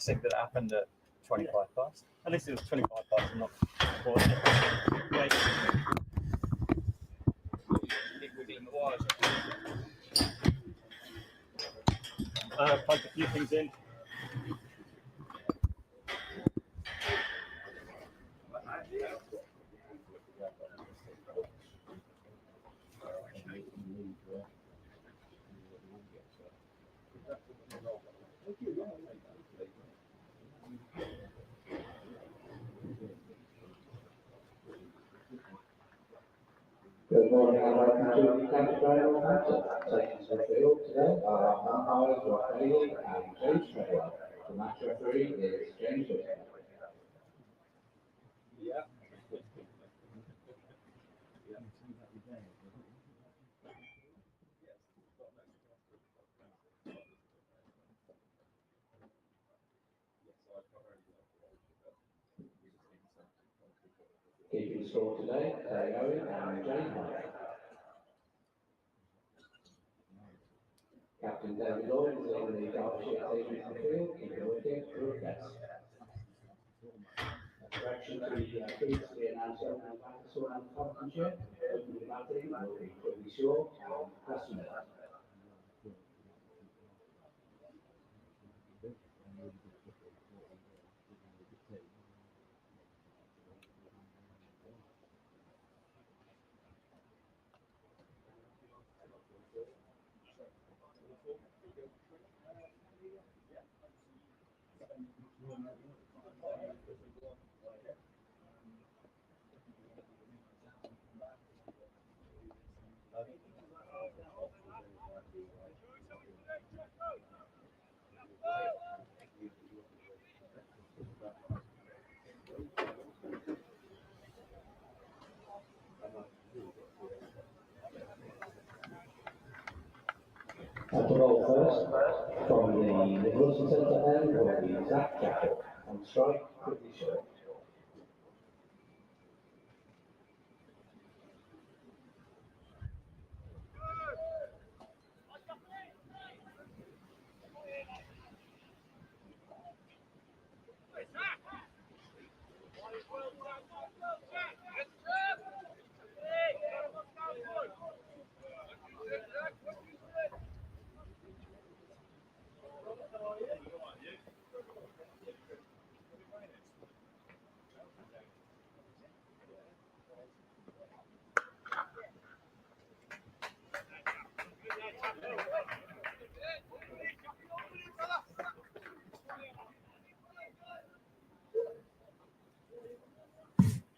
classic that happened at 25 past. At least it was 25 past and not 40. Wait. Plugged a few things in. Good morning and welcome to the County Ground Northampton. Taking to the field today are our umpires Rob Bailey and James Treadwell. The match referee is James Whittaker. Keeping score today, Terry Owen and James Whittaker. Captain David Lloyd is in the Derbyshire taking to the field, keeping wicket for a guest. Direction to the previously announced opening batter for Northamptonshire. Opening batting will be pretty short and Preston. At the ball first, from the Wilson Centre end will be Zach Chapel, on strike, pretty short.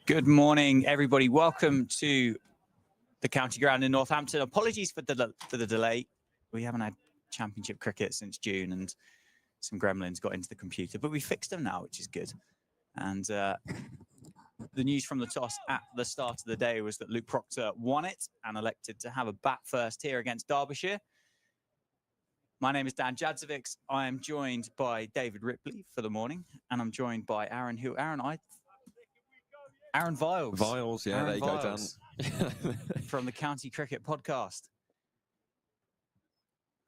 Good morning, everybody. Welcome to the County Ground in Northampton. Apologies for the delay. We haven't had Championship cricket since June, and some gremlins got into the computer, but we fixed them now, which is good. And the news from the toss at the start of the day was that Luke Proctor won it and elected to have a bat first here against Derbyshire. My name is Dan Jadzovic. I am joined by David Ripley for the morning, and I'm joined by Aaron Viles. Viles, yeah, Aaron there you Viles, go, Dan. from the County Cricket Podcast.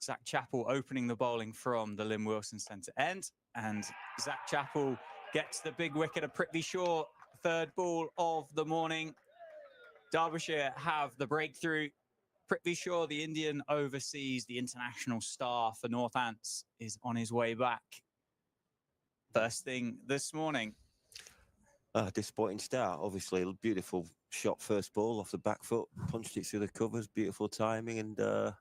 Zach Chappell opening the bowling from the Lynn Wilson Centre end, and Zach Chappell gets the big wicket at Prithvi Shaw, third ball of the morning. Derbyshire have the breakthrough. Prithvi Shaw, the Indian overseas, the international star for Northants, is on his way back. First thing this morning. Disappointing start, obviously. A beautiful shot first ball off the back foot, punched it through the covers, beautiful timing, and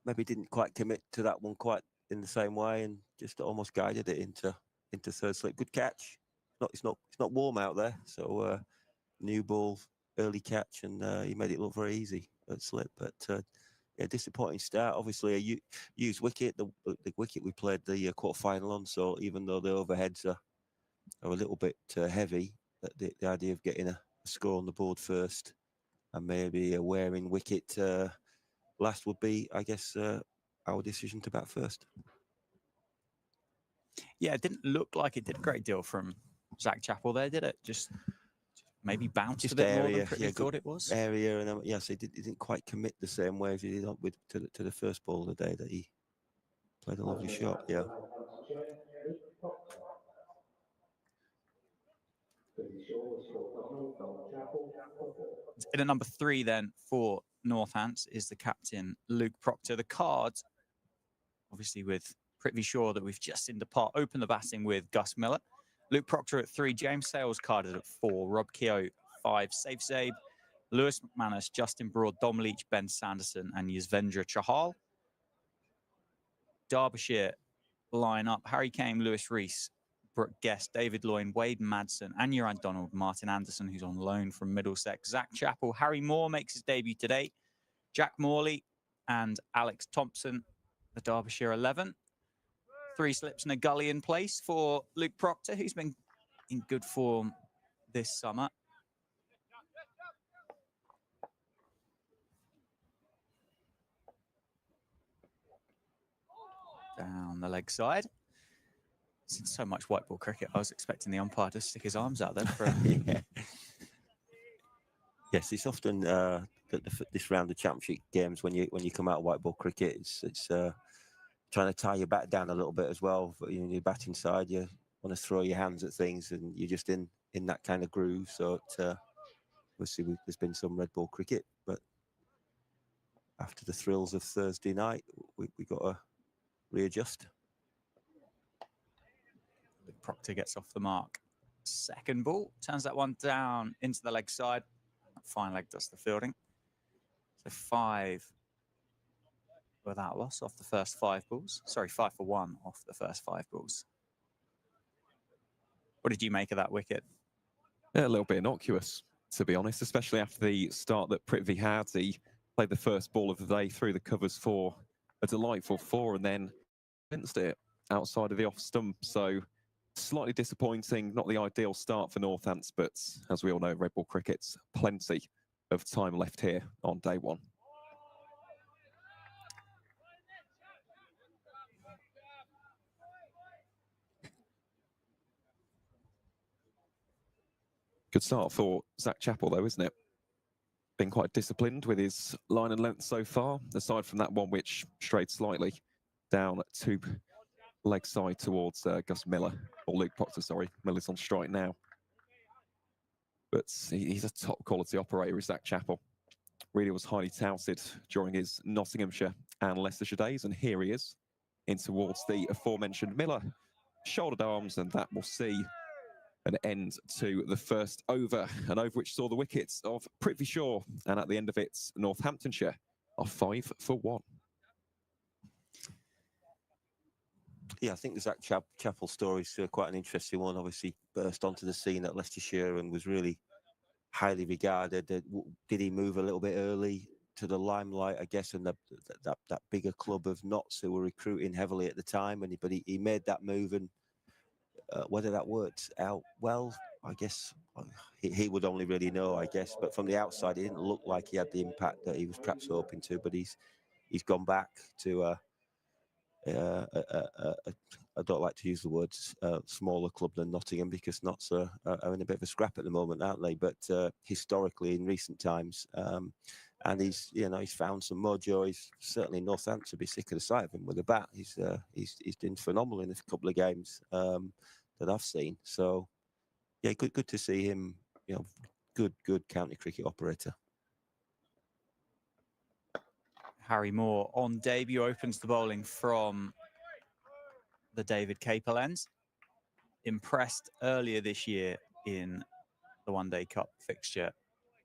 maybe didn't quite commit to that one quite in the same way, and just almost guided it into third slip. Good catch. It's not warm out there, so new ball, early catch, and he made it look very easy at slip. But yeah, disappointing start. Obviously, a used wicket, the wicket we played the quarter-final on. So even though the overheads are a little bit heavy, the idea of getting a score on the board first and maybe a wearing wicket last would be, I guess, our decision to bat first. Yeah, it didn't look like it did a great deal from Zach Chappell there, did it? Just maybe bounced just a bit area, more than Prithvi thought it was. Area, and yes, he didn't quite commit the same way as he did to the first ball of the day that he played a lovely shot. Yeah. Pretty sure the score Donald from Chapel for 4. In at number 3 then for Northants is the captain, Luke Proctor. The cards, obviously with Prithvi Shaw that we've just seen depart, open the batting with Gus Miller. Luke Proctor at 3, James Sales carded at 4, Rob Keogh 5, Saif Zabe, Lewis McManus, Justin Broad, Dom Leach, Ben Sanderson, and Yuzvendra Chahal. Derbyshire line up, Harry Kane, Lewis Rees, Brooke Guest, David Loyne, Wade Madsen, Anurag Donald, Martin Anderson, who's on loan from Middlesex, Zach Chappell, Harry Moore makes his debut today, Jack Morley and Alex Thompson, the Derbyshire 11. 3 slips and a gully in place for Luke Proctor, who's been in good form this summer. Down the leg side. Since so much white ball cricket, I was expecting the umpire to stick his arms out there for Yeah. Yes, it's often this round of championship games when you come out of white ball cricket, it's trying to tie your bat down a little bit as well. But your batting side, you want to throw your hands at things, and you're just in that kind of groove. So obviously there's been some red ball cricket, but after the thrills of Thursday night, we got to readjust. Proctor gets off the mark. Second ball, turns that one down into the leg side. That fine leg does the fielding. So 5 without loss off the first 5 balls. Sorry, 5 for 1 off the first 5 balls. What did you make of that wicket? Yeah, a little bit innocuous, to be honest, especially after the start that Prithvi had. He played the first ball of the day through the covers for a delightful 4 and then fenced it outside of the off stump. So slightly disappointing, not the ideal start for Northants, but as we all know, red ball cricket's plenty of time left here on day 1. Good start for Zach Chappell, though, isn't it? Been quite disciplined with his line and length so far, aside from that one which strayed slightly down to leg side towards Gus Miller, or Luke Proctor, sorry. Miller's on strike now. But he's a top quality operator, is Zach Chappell. Really was highly touted during his Nottinghamshire and Leicestershire days, and here he is in towards the aforementioned Miller. Shouldered arms, and that will see an end to the first over, an over which saw the wickets of Prithvi Shaw, and at the end of it, Northamptonshire are 5 for 1. Yeah, I think the Zach Chappell story is quite an interesting one. Obviously, burst onto the scene at Leicestershire and was really highly regarded. Did he move a little bit early to the limelight, I guess, and that bigger club of Notts who were recruiting heavily at the time? But he made that move, and whether that worked out well, I guess he would only really know, I guess. But from the outside, it didn't look like he had the impact that he was perhaps hoping to. But he's gone back to I don't like to use the words smaller club than Nottingham, because Notts are in a bit of a scrap at the moment, aren't they? But historically, in recent times, and he's found some mojo. He's certainly Northampton to be sick of the sight of him with a bat. He's been phenomenal in a couple of games that I've seen. So yeah, good to see him. Good county cricket operator. Harry Moore on debut opens the bowling from the David Capel ends. Impressed earlier this year in the One Day Cup fixture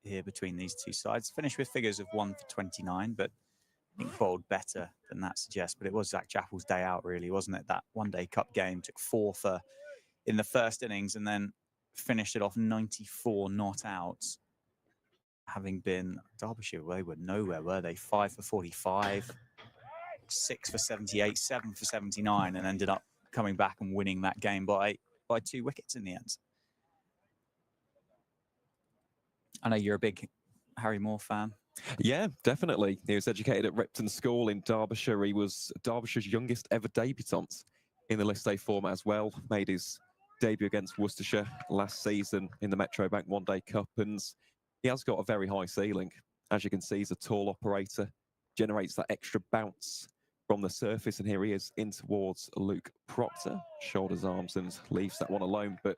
here between these two sides. Finished with figures of 1 for 29, but I think bowled better than that suggests. But it was Zach Chappell's day out, really, wasn't it? That One Day Cup game took 4 for in the first innings and then finished it off 94 not out. Having been Derbyshire, they were nowhere, were they? 5 for 45, 6 for 78, 7 for 79, and ended up coming back and winning that game by 2 wickets in the end. I know you're a big Harry Moore fan. Yeah, definitely. He was educated at Repton School in Derbyshire. He was Derbyshire's youngest ever debutant in the List A format as well. Made his debut against Worcestershire last season in the Metrobank One Day Cup, and he has got a very high ceiling. As you can see, he's a tall operator, generates that extra bounce from the surface, and here he is in towards Luke Proctor. Shoulders, arms, and leaves that one alone. But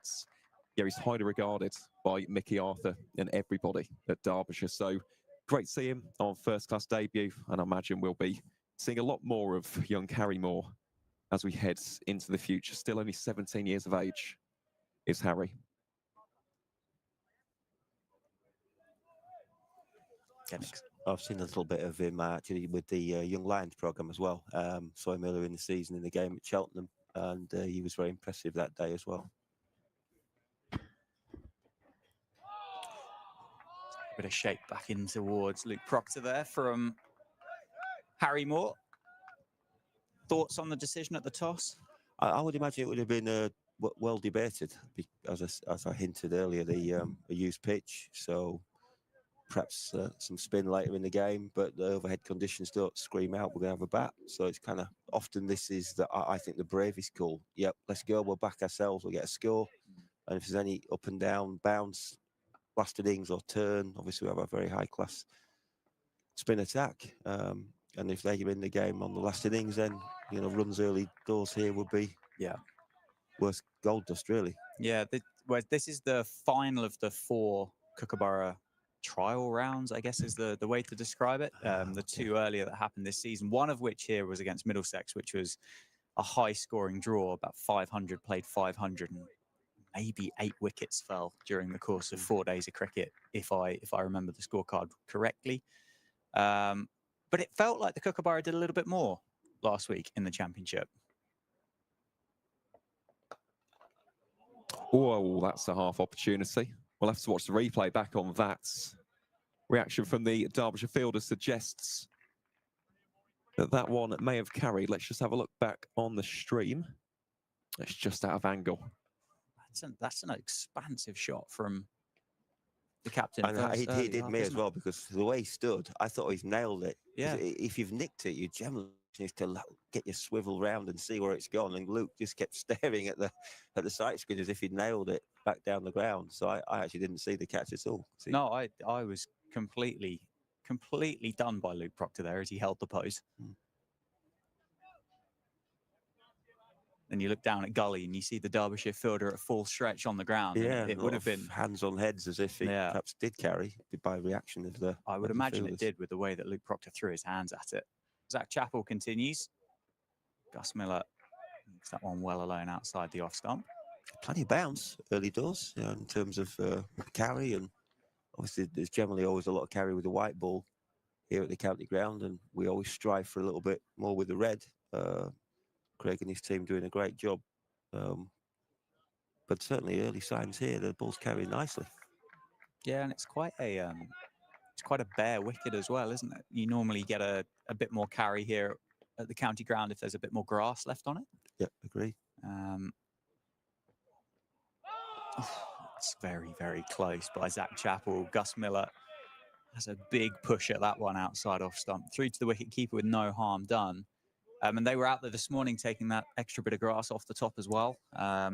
yeah, he's highly regarded by Mickey Arthur and everybody at Derbyshire. So great to see him on first-class debut, and I imagine we'll be seeing a lot more of young Harry Moore as we head into the future. Still only 17 years of age is Harry. I've seen a little bit of him actually with the Young Lions programme as well. Saw him earlier in the season in the game at Cheltenham, and he was very impressive that day as well. Bit of shape back in towards Luke Proctor there from Harry Moore. Thoughts on the decision at the toss? I would imagine it would have been well debated, as I hinted earlier, a used pitch, so perhaps some spin later in the game, but the overhead conditions don't scream out we're going to have a bat. So it's kind of often this is I think the bravest call. Yep, let's go. We'll back ourselves. We'll get a score. And if there's any up and down bounce, last innings or turn, obviously we have a very high class spin attack. And if they're in the game on the last innings, then runs early doors here would be worth gold dust really. Yeah, this is the final of the 4 Kookaburra trial rounds, I guess is the way to describe it. The 2 earlier that happened this season, one of which here was against Middlesex, which was a high scoring draw, about 500 played 500, and maybe 8 wickets fell during the course of 4 days of cricket, if I remember the scorecard correctly. But it felt like the Kookaburra did a little bit more last week in the championship. Oh, that's a half opportunity. We'll have to watch the replay back on that. Reaction from the Derbyshire fielder suggests that one may have carried. Let's just have a look back on the stream. It's just out of angle. That's an expansive shot from the captain. And he did me as well, because the way he stood, I thought he's nailed it. Yeah. If you've nicked it, you generally need to get your swivel round and see where it's gone. And Luke just kept staring at the sight screen as if he'd nailed it back down the ground. So I actually didn't see the catch at all. No, I was completely done by Luke Proctor there as he held the pose. And you look down at Gully and you see the Derbyshire fielder at full stretch on the ground. Yeah, it would have been hands on heads as if he perhaps did carry by reaction of the. I would imagine it did with the way that Luke Proctor threw his hands at it. Zach Chappell continues. Gus Miller makes that one well alone outside the off stump. Plenty of bounce early doors in terms of carry, and obviously there's generally always a lot of carry with the white ball here at the county ground, and we always strive for a little bit more with the red. Craig and his team doing a great job, but certainly early signs here. The ball's carrying nicely. Yeah, and it's quite a bare wicket as well, isn't it? You normally get a bit more carry here at the county ground if there's a bit more grass left on it. Yeah, agree. It's very, very close by Zach Chappell. Gus Miller has a big push at that one outside off stump, through to the wicket keeper with no harm done. And they were out there this morning taking that extra bit of grass off the top as well. As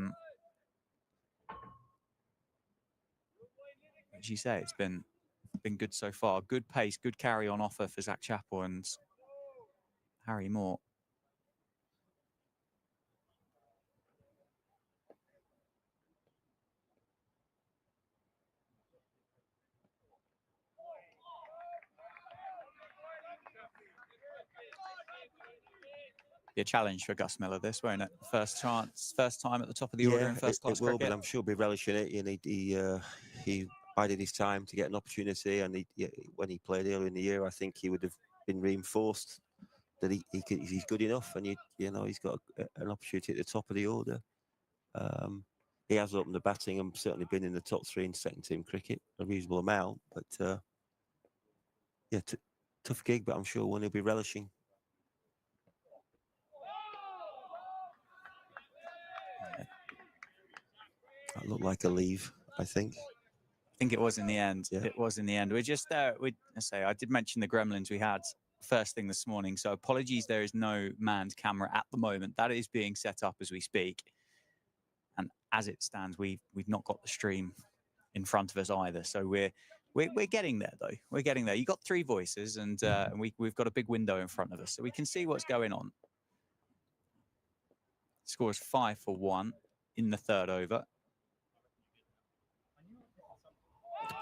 you say, it's been good so far. Good pace, good carry on offer for Zach Chappell and Harry Moore. Be a challenge for Gus Miller, this, won't it? First chance, first time at the top of the order in first class it will, cricket. but I'm sure he'll be relishing it. And he bided his time to get an opportunity, and when he played earlier in the year, I think he would have been reinforced that he's good enough, and he's got an opportunity at the top of the order. He has opened the batting and certainly been in the top 3 in second team cricket, a reasonable amount, but tough gig, but I'm sure one he'll be relishing. That looked like a leave, I think. I think it was in the end. Yeah. It was in the end. We're just there. I did mention the gremlins we had first thing this morning. So apologies, there is no manned camera at the moment. That is being set up as we speak. And as it stands, we've not got the stream in front of us either. So we're getting there though. We're getting there. You got 3 voices, and we've got a big window in front of us, so we can see what's going on. Score is 5 for 1 in the 3rd over.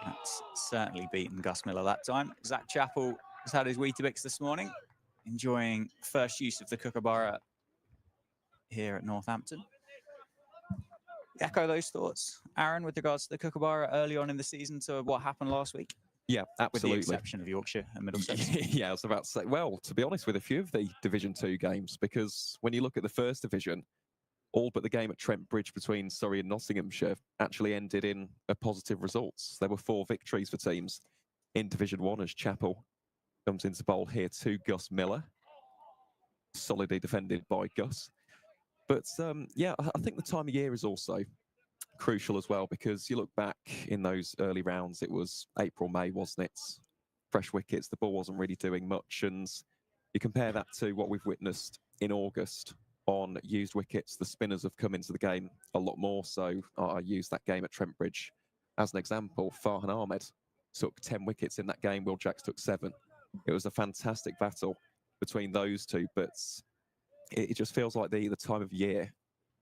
That's certainly beaten Gus Miller that time. Zach Chappell has had his Weetabix this morning, enjoying first use of the Kookaburra here at Northampton. Echo those thoughts, Aaron, with regards to the Kookaburra early on in the season to what happened last week, Yeah, with absolutely. the exception of Yorkshire and Middlesex. Yeah, I was about to say, well, to be honest, with a few of the Division 2 games, because when you look at the first division, all but the game at Trent Bridge between Surrey and Nottinghamshire actually ended in a positive results. There were 4 victories for teams in Division 1 as Chapel comes into bowl here to Gus Miller, solidly defended by Gus. But yeah, I think the time of year is also crucial as well, because you look back in those early rounds, it was April, May, wasn't it? Fresh wickets, the ball wasn't really doing much. And you compare that to what we've witnessed in August on used wickets. The spinners have come into the game a lot more. So I used that game at Trent Bridge as an example. Farhan Ahmed took 10 wickets in that game. Will Jacks took 7. It was a fantastic battle between those two, but it just feels like the time of year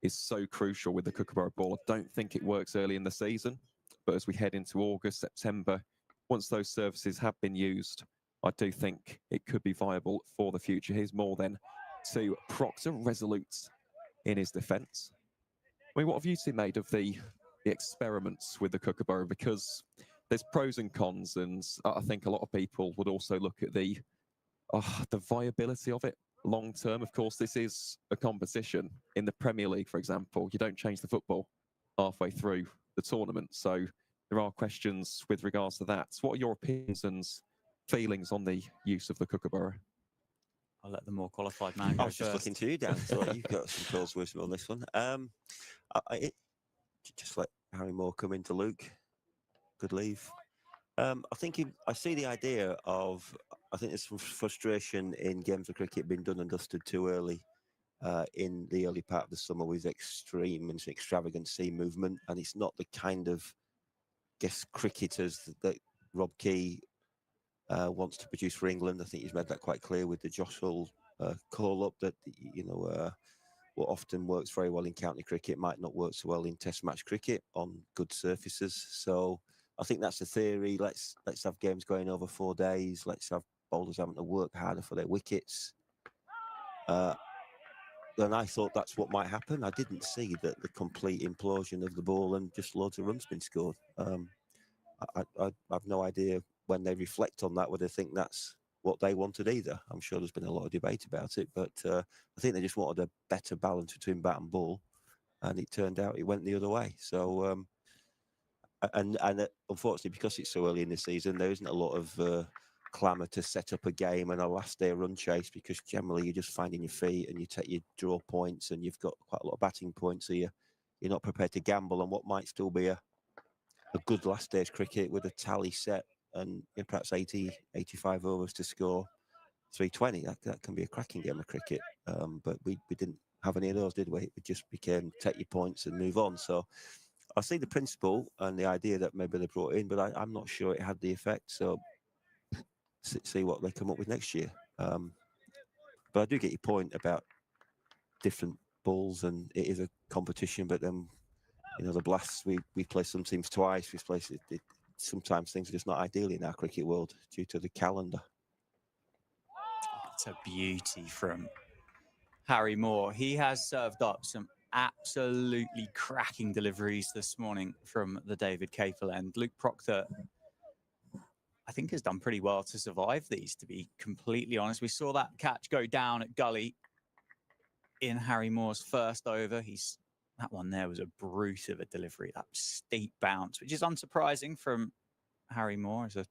is so crucial with the Kookaburra ball. I don't think it works early in the season, but as we head into August, September, once those services have been used, I do think it could be viable for the future. Here's more then to Proctor, resolute in his defence. I mean, what have you two made of the experiments with the Kookaburra? Because there's pros and cons, and I think a lot of people would also look at the viability of it long term. Of course, this is a competition. In the Premier League, for example, you don't change the football halfway through the tournament. So there are questions with regards to that. What are your opinions and feelings on the use of the Kookaburra? I'll let the more qualified man go I was just first. looking to you, Dan. So you've got some calls wisdom on this one. Just let Harry Moore come into Luke. Good leave. I see the idea of, I think there's some frustration in games of cricket being done and dusted too early in the early part of the summer with extreme and extravagant sea movement. And it's not the kind of, cricketers that Rob Key wants to produce for England. I think he's made that quite clear with the Josh Hull call-up that, what often works very well in county cricket might not work so well in test match cricket on good surfaces. So I think that's the theory. Let's have games going over 4 days. Let's have bowlers having to work harder for their wickets. Then I thought that's what might happen. I didn't see the complete implosion of the ball and just loads of runs being scored. I've no idea when they reflect on that whether they think that's what they wanted either. I'm sure there's been a lot of debate about it, but I think they just wanted a better balance between bat and ball, and it turned out it went the other way. So, and unfortunately, because it's so early in the season, there isn't a lot of clamour to set up a game and a last day run chase, because generally you're just finding your feet and you take your draw points and you've got quite a lot of batting points, so you're not prepared to gamble on what might still be a good last day's cricket with a tally set and perhaps 80, 85 overs to score 320. That can be a cracking game of cricket. But we didn't have any of those, did we? It just became take your points and move on. So I see the principle and the idea that maybe they brought in, but I'm not sure it had the effect. So see what they come up with next year. But I do get your point about different balls, and it is a competition, but then the blasts, we play some teams twice. We play sometimes things are just not ideal in our cricket world due to the calendar. It's a beauty from Harry Moore. He has served up some absolutely cracking deliveries this morning from the David Capel end. Luke Proctor, I think, has done pretty well to survive these, to be completely honest. We saw that catch go down at Gully in Harry Moore's first over. That one there was a brute of a delivery, that steep bounce, which is unsurprising from Harry Moore as a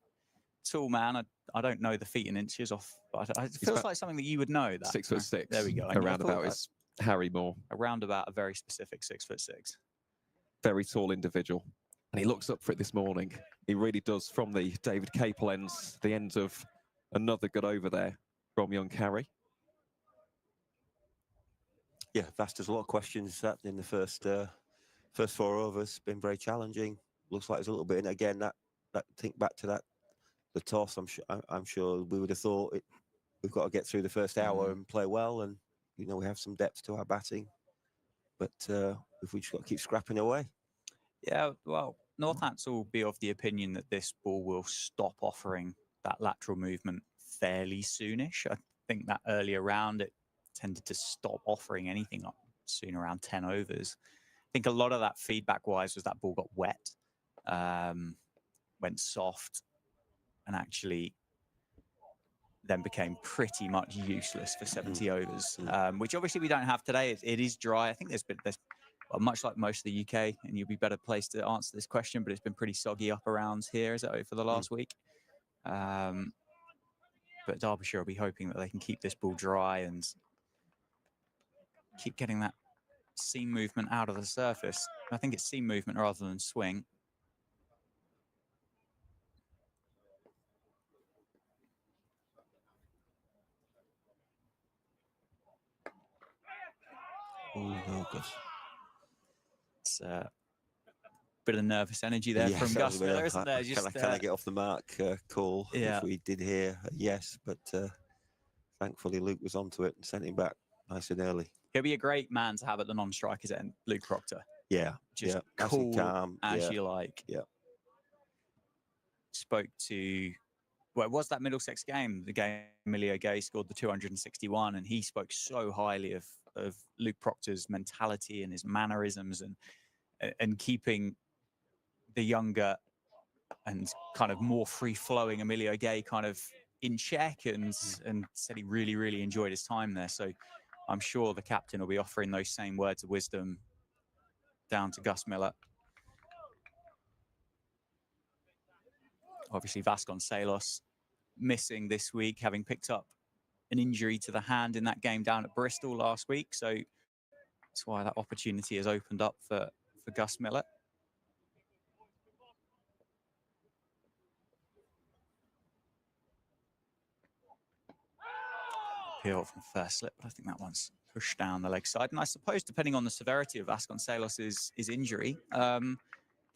tall man. I don't know the feet and inches off, but it feels like something that you would know. That 6'6". There we go. Around about is Harry Moore. Around about a very specific 6'6". Very tall individual. And he looks up for it this morning. He really does, from the David Capel ends, the end of another good over there from young Harry. Yeah, Vast has a lot of questions that in the first 4 overs. Been very challenging. Looks like there's a little bit in it again. That think back to the toss. I'm sure we would have thought we've got to get through the first hour and play well, and we have some depth to our batting. But if we just got to keep scrapping away. Yeah, well, Northampton will be of the opinion that this ball will stop offering that lateral movement fairly soonish. I think that earlier round it tended to stop offering anything up soon, around 10 overs. I think a lot of that feedback-wise was that ball got wet, went soft, and actually then became pretty much useless for 70 overs, which obviously we don't have today. It is dry. I think there's well, much like most of the UK, and you'll be better placed to answer this question, but it's been pretty soggy upper rounds here, is it, over the last week? But Derbyshire will be hoping that they can keep this ball dry and keep getting that seam movement out of the surface. I think it's seam movement rather than swing. Oh, God. It's a bit of nervous energy there from Gus Miller, isn't there? Can I get off the mark call? Yeah. If we did hear a yes, but thankfully Luke was onto it and sent him back nice and early. He'll be a great man to have at the non-strikers end, Luke Proctor. Yeah. Just yeah. cool calm. as yeah. you like. Yeah. Spoke to, well, it was that Middlesex game, the game Emilio Gay scored the 261, and he spoke so highly of Luke Proctor's mentality and his mannerisms and keeping the younger and kind of more free-flowing Emilio Gay kind of in check, and said he really, really enjoyed his time there. So I'm sure the captain will be offering those same words of wisdom down to Gus Miller. Obviously, Vasconcelos missing this week, having picked up an injury to the hand in that game down at Bristol last week. So that's why that opportunity has opened up for Gus Miller. Appeal from first slip, but I think that one's pushed down the leg side. And I suppose, depending on the severity of Vasconcelos' injury,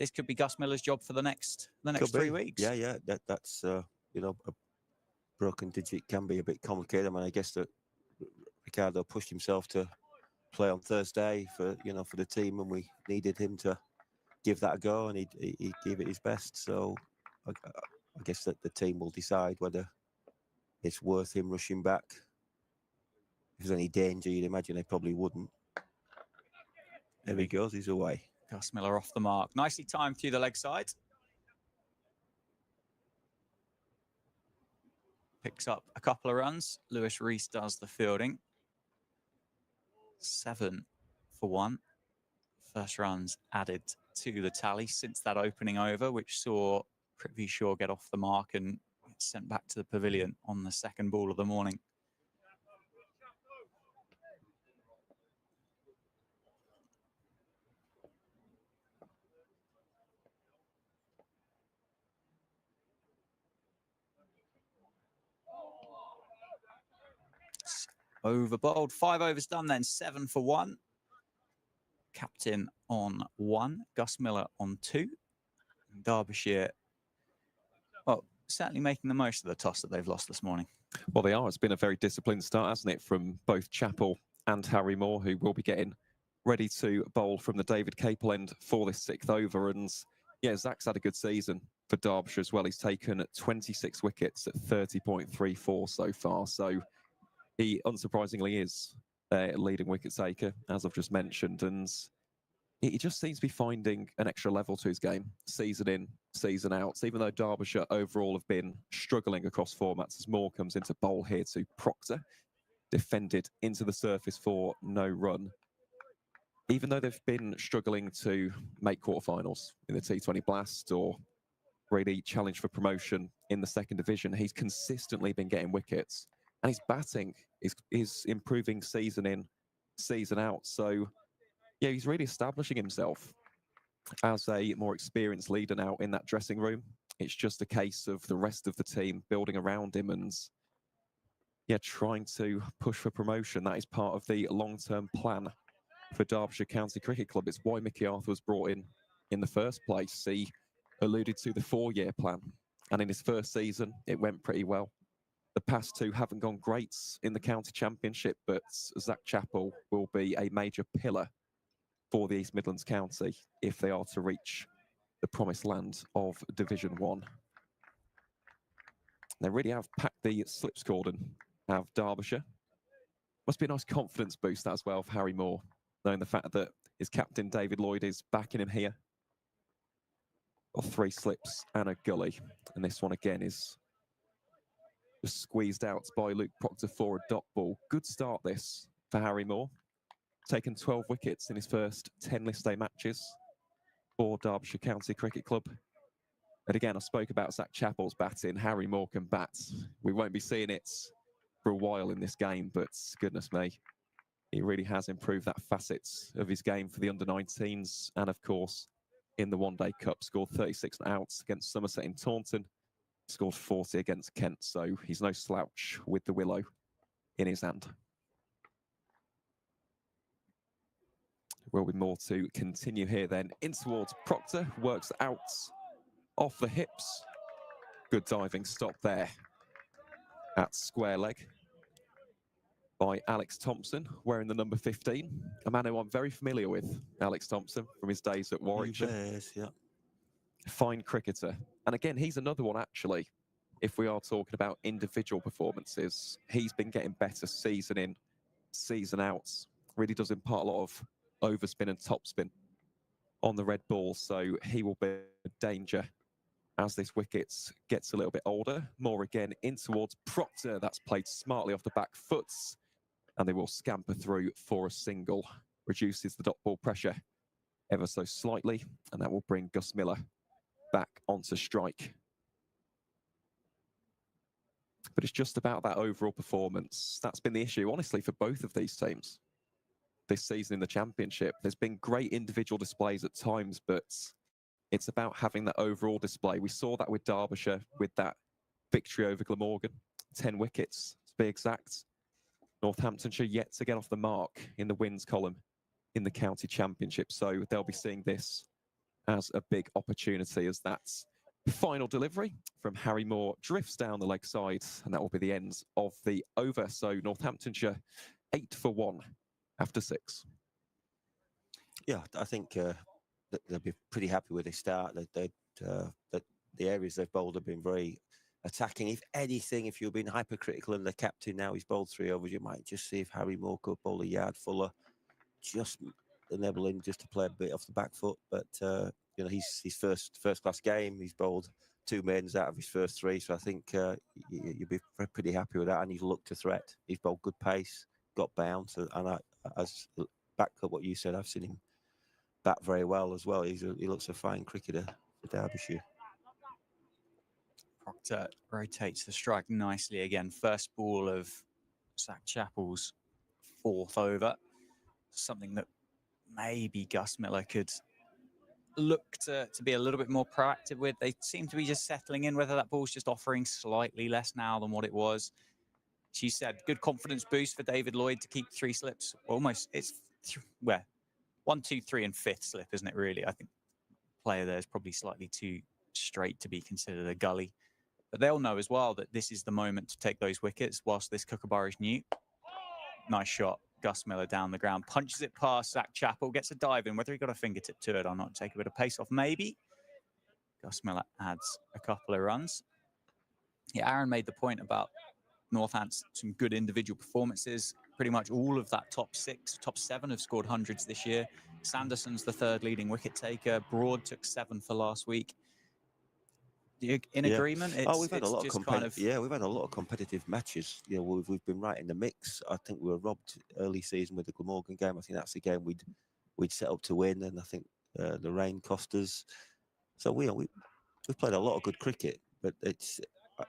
this could be Gus Miller's job for the next 3 weeks. Yeah. That's you know, a broken digit can be a bit complicated. I mean, I guess that Ricardo pushed himself to play on Thursday for the team, and we needed him to give that a go, and he gave it his best. So I guess that the team will decide whether it's worth him rushing back. If there's any danger, you'd imagine they probably wouldn't. There he goes, he's away. Gus Miller off the mark. Nicely timed through the leg side. Picks up a couple of runs. Lewis Rees does the fielding. 7 for 1. First runs added to the tally since that opening over, which saw Prithvi Shaw get off the mark and get sent back to the pavilion on the second ball of the morning. Over bowled. 5 overs done then, 7 for 1. Captain on 1, Gus Miller on 2. Derbyshire, well, certainly making the most of the toss that they've lost this morning. Well, they are. It's been a very disciplined start, hasn't it, from both Chappell and Harry Moore, who will be getting ready to bowl from the David Capel end for this 6th over. And yeah, Zach's had a good season for Derbyshire as well. He's taken 26 wickets at 30.34 so far. So he, unsurprisingly, is their leading wicket taker, as I've just mentioned. And he just seems to be finding an extra level to his game, season in, season out. So even though Derbyshire overall have been struggling across formats, as Moore comes into bowl here to Proctor, defended into the surface for no run. Even though they've been struggling to make quarterfinals in the T20 Blast or really challenge for promotion in the 2nd division, he's consistently been getting wickets. And his batting is improving season in, season out. So, yeah, he's really establishing himself as a more experienced leader now in that dressing room. It's just a case of the rest of the team building around him and, yeah, trying to push for promotion. That is part of the long-term plan for Derbyshire County Cricket Club. It's why Mickey Arthur was brought in the first place. He alluded to the 4-year plan. And in his first season, it went pretty well. The past 2 haven't gone great in the county championship, but Zach Chappell will be a major pillar for the East Midlands County if they are to reach the promised land of Division 1. They really have packed the slips cordon, have Derbyshire. Must be a nice confidence boost as well for Harry Moore, knowing the fact that his captain David Lloyd is backing him here. Got 3 slips and a gully. And this one again is just squeezed out by Luke Proctor for a dot ball. Good start this for Harry Moore. Taken 12 wickets in his first 10 list day matches for Derbyshire County Cricket Club. And again, I spoke about Zach Chappell's batting. Harry Moore can bat. We won't be seeing it for a while in this game, but goodness me, he really has improved that facet of his game for the under-19s. And of course, in the One Day Cup, scored 36 outs against Somerset in Taunton, scored 40 against Kent. So he's no slouch with the willow in his hand. Will be more to continue here then. In towards Proctor, works out off the hips. Good diving stop there at square leg by Alex Thompson, wearing the number 15. A man who I'm very familiar with, Alex Thompson, from his days at Warwickshire. Bears, yeah. Fine cricketer. And again, he's another one actually, if we are talking about individual performances. He's been getting better season in, season out. Really does impart a lot of overspin and topspin on the red ball. So he will be a danger as this wicket gets a little bit older. More again in towards Proctor. That's played smartly off the back foot. And they will scamper through for a single. Reduces the dot ball pressure ever so slightly. And that will bring Gus Miller back onto strike. But it's just about that overall performance. That's been the issue, honestly, for both of these teams this season in the Championship. There's been great individual displays at times, but it's about having that overall display. We saw that with Derbyshire, with that victory over Glamorgan, 10 wickets to be exact. Northamptonshire yet to get off the mark in the wins column in the County Championship. So they'll be seeing this as a big opportunity, as that final delivery from Harry Moore drifts down the leg side, and that will be the end of the over. So Northamptonshire 8 for 1 after 6. Yeah, I think they'll be pretty happy with their start. That the areas they've bowled have been very attacking. If anything, if you've been hypercritical and the captain now he's bowled 3 overs, you might just see if Harry Moore could bowl a yard fuller, just enable him just to play a bit off the back foot. But you know, his first class game, he's bowled 2 maidens out of his first 3, so I think you'll be pretty happy with that. And he's looked to threat. He's bowled good pace, got bounce, and as back up what you said, I've seen him bat very well as well. He looks a fine cricketer for Derbyshire. Proctor rotates the strike nicely again. First ball of Zach Chappell's 4th over. Something that maybe Gus Miller could look to be a little bit more proactive with. They seem to be just settling in, whether that ball's just offering slightly less now than what it was. She said, good confidence boost for David Lloyd to keep 3 slips. Almost, it's where 1, 2, 3 and 5th slip, isn't it? Really, I think player there is probably slightly too straight to be considered a gully. But they'll know as well that this is the moment to take those wickets whilst this Kookaburra is new. Nice shot. Gus Miller down the ground, punches it past Zach Chappell, gets a dive in. Whether he got a fingertip to it or not, take a bit of pace off, maybe. Gus Miller adds a couple of runs. Yeah, Aaron made the point about Northampton, some good individual performances. Pretty much all of that top 6, top 7 have scored hundreds this year. Sanderson's the 3rd leading wicket taker. Broad took 7 for last week. In agreement? We've had a lot of we've had a lot of competitive matches. You know, we've been right in the mix. I think we were robbed early season with the Glamorgan game. I think that's the game we'd set up to win, and I think the rain cost us. So we've played a lot of good cricket, but it's,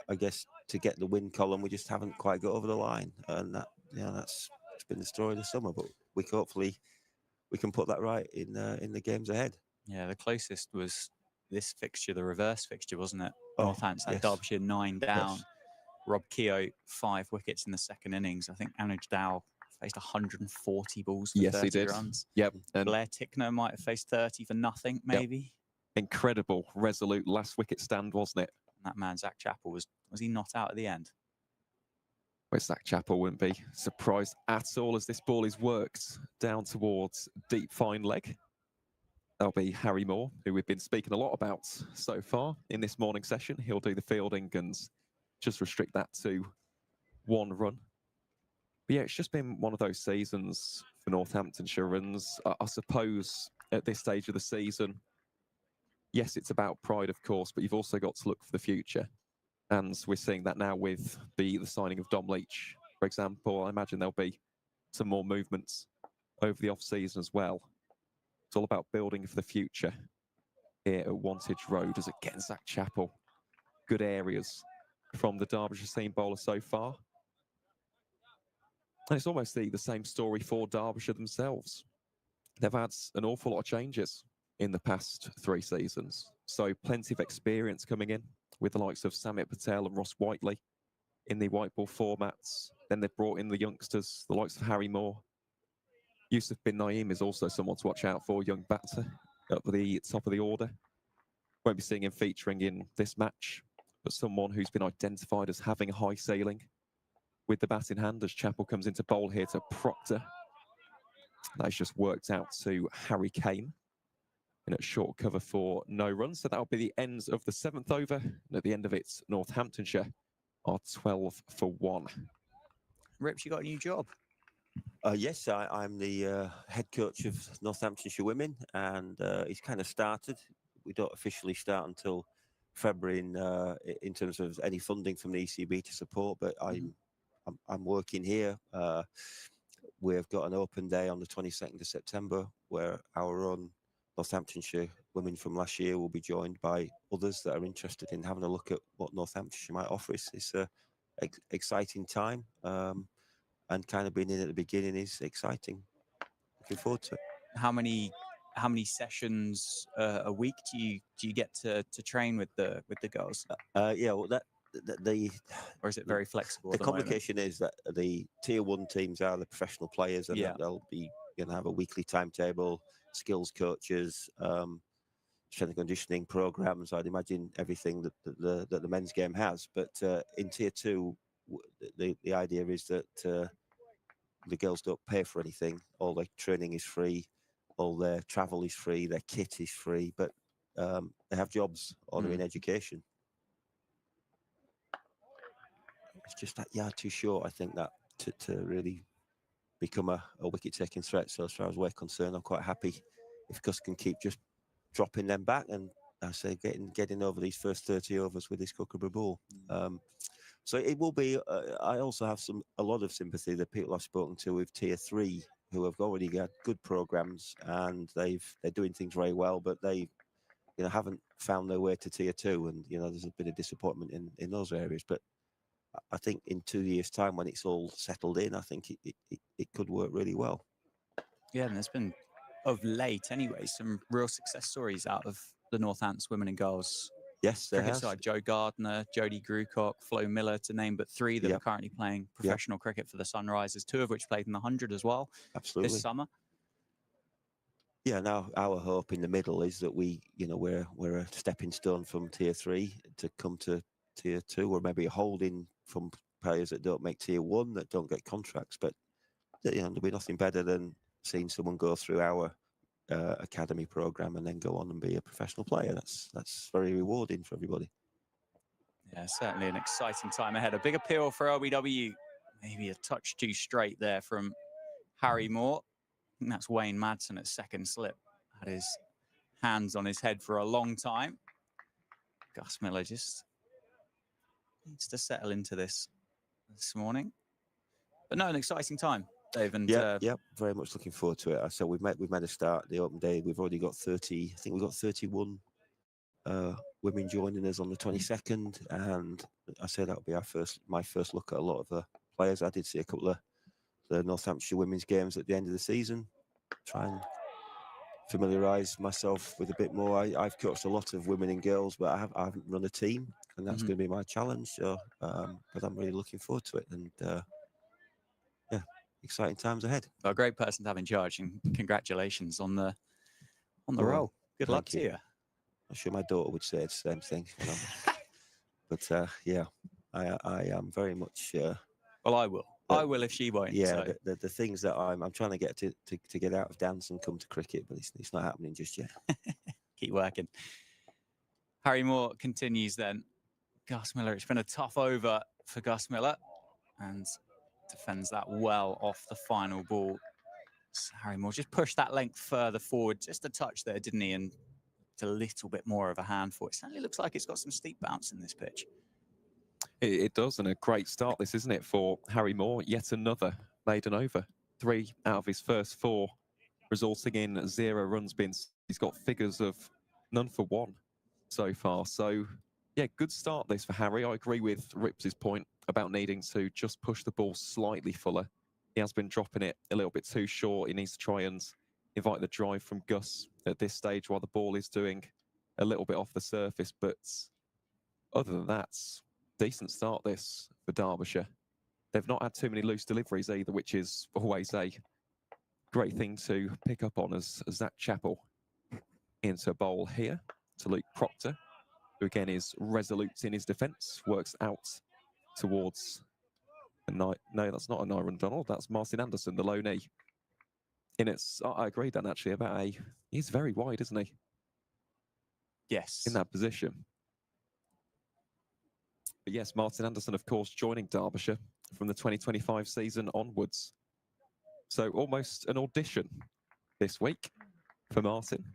I guess, to get the win column, we just haven't quite got over the line, and it's been the story of the summer. But hopefully we can put that right in the games ahead. Yeah, the closest was this fixture, the reverse fixture, wasn't it? Oh, Northampton had yes. Derbyshire 9 down. Yes. Rob Keogh 5 wickets in the 2nd innings. I think Anuj Dow faced 140 balls for 30 he did. runs. Yep. And Blair Tickner might have faced 30 for nothing, maybe. incredible, resolute last wicket stand, wasn't it? And that man, Zach Chappell, was he not out at the end? Where Zach Chappell wouldn't be surprised at all as this ball is worked down towards deep fine leg. That'll be Harry Moore, who we've been speaking a lot about so far in this morning session. He'll do the fielding and just restrict that to 1 run. But yeah, it's just been one of those seasons for Northamptonshire, and I suppose at this stage of the season, yes, it's about pride, of course, but you've also got to look for the future. And we're seeing that now with the signing of Dom Leach, for example. I imagine there'll be some more movements over the off-season as well. It's all about building for the future here at Wantage Road as again Zach Chappell. Good areas from the Derbyshire seam bowler so far. And it's almost the same story for Derbyshire themselves. They've had an awful lot of changes in the past 3 seasons. So plenty of experience coming in with the likes of Samit Patel and Ross Whiteley in the white ball formats. Then they've brought in the youngsters, the likes of Harry Moore. Yusuf bin Naeem is also someone to watch out for, young batter at the top of the order. Won't be seeing him featuring in this match, but someone who's been identified as having a high ceiling with the bat in hand as Chappell comes into bowl here to Proctor. That's just worked out to Harry Kane in a short cover for no runs. So that'll be the end of the 7th over. And at the end of it, Northamptonshire are 12 for 1. Rips, you got a new job. Yes, I'm the head coach of Northamptonshire Women, and it's kind of started. We don't officially start until February in terms of any funding from the ECB to support, but I'm working here. We've got an open day on the 22nd of September where our own Northamptonshire women from last year will be joined by others that are interested in having a look at what Northamptonshire might offer. It's an exciting time. And kind of being in at the beginning is exciting. Looking forward to it. How many sessions a week do you get to train with the girls? Yeah, well, or is it very flexible? The complication is that the tier 1 teams are the professional players, and they'll be going to have a weekly timetable, skills coaches, strength and conditioning programs. I'd imagine everything that the men's game has. But in tier 2, the idea is that the girls don't pay for anything. All their training is free, all their travel is free, their kit is free, but they have jobs honouring education. It's just that yard too short, I think, that to really become a wicket-taking threat. So as far as we're concerned, I'm quite happy if Gus can keep just dropping them back and, I say, getting over these first 30 overs with this Kookaburra ball. So it will be. I also have a lot of sympathy that people I've spoken to with tier 3 who have already got good programs and they're doing things very well, but they haven't found their way to tier 2, and there's a bit of disappointment in those areas. But I think in 2 years' time, when it's all settled in, I think it could work really well. Yeah, and there's been of late anyway some real success stories out of the Northants women and girls. Yes, there cricket side. Joe Gardner, Jodie Grucock, Flo Miller, to name but 3 that are currently playing professional cricket for the Sunrisers, 2 of which played in the 100 as well. Absolutely. This summer. Yeah, now our hope in the middle is that we're a stepping stone from tier 3 to come to tier 2, or maybe a holding from players that don't make tier 1, that don't get contracts. But there'll be nothing better than seeing someone go through our academy program and then go on and be a professional player. That's very rewarding for everybody. Yeah, certainly an exciting time ahead. A big appeal for LBW. Maybe a touch too straight there from Harry Moore. I think that's Wayne Madsen at second slip. Had his hands on his head for a long time. Gus Miller just needs to settle into this morning. But no, an exciting time, Dave. And very much looking forward to it. So we've made a start the open day. We've already got 30. I think we've got 31 women joining us on the 22nd, and I say that'll be my first look at a lot of the players. I did see a couple of the Northamptonshire women's games at the end of the season. Try and familiarise myself with a bit more. I've coached a lot of women and girls, but I haven't run a team, and that's going to be my challenge. So, but I'm really looking forward to it, and exciting times ahead. Well, a great person to have in charge, and congratulations on the role. Good luck to you. I'm sure my daughter would say the same thing. But I am very much. Well, I will. I will if she won't. Yeah, So. the things that I'm trying to get to get out of dance and come to cricket, but it's not happening just yet. Keep working. Harry Moore continues then. Gus Miller, it's been a tough over for Gus Miller and defends that well off the final ball. So Harry Moore just pushed that length further forward, just a touch there, didn't he? And it's a little bit more of a handful. It certainly looks like it's got some steep bounce in this pitch. It does, and a great start this, isn't it, for Harry Moore? Yet another maiden over. 3 out of his first 4, resulting in 0 runs being. He's got figures of none for 1 so far. So, yeah, good start this for Harry. I agree with Rips's point about needing to just push the ball slightly fuller. He has been dropping it a little bit too short. He needs to try and invite the drive from Gus at this stage while the ball is doing a little bit off the surface. But other than that, decent start this for Derbyshire. They've not had too many loose deliveries either, which is always a great thing to pick up on as Zach Chappell into bowl here to Luke Proctor, who again is resolute in his defence, works out towards no, that's not a Nyron Donald, that's Martin Anderson, the low knee. I agree, Dan, actually, about he's very wide, isn't he? Yes. In that position. But yes, Martin Anderson, of course, joining Derbyshire from the 2025 season onwards. So almost an audition this week for Martin.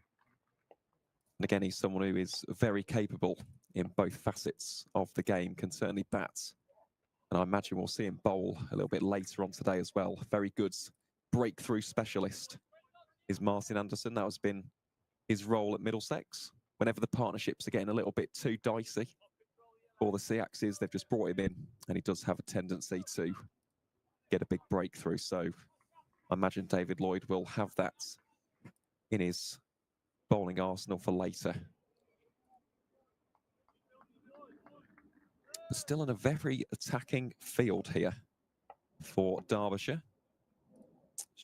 And again, he's someone who is very capable in both facets of the game, can certainly bat. And I imagine we'll see him bowl a little bit later on today as well. Very good breakthrough specialist is Martin Anderson. That has been his role at Middlesex. Whenever the partnerships are getting a little bit too dicey for the Seaxes, they've just brought him in, and he does have a tendency to get a big breakthrough. So I imagine David Lloyd will have that in his bowling arsenal for later. But still in a very attacking field here for Derbyshire.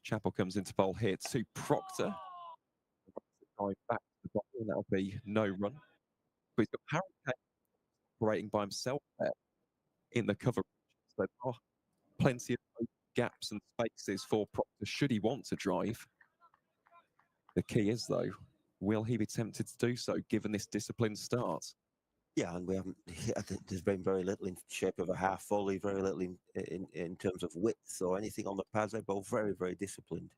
Chappell comes into bowl here to Proctor. Back to the bowl, and that'll be no run. But he's got Harry Kane operating by himself there in the cover. So there are plenty of gaps and spaces for Proctor should he want to drive. The key is, though, will he be tempted to do so given this disciplined start? Yeah, and we haven't. There's been very little in shape of a half volley, very little in terms of width or anything on the pads. They're both very, very disciplined.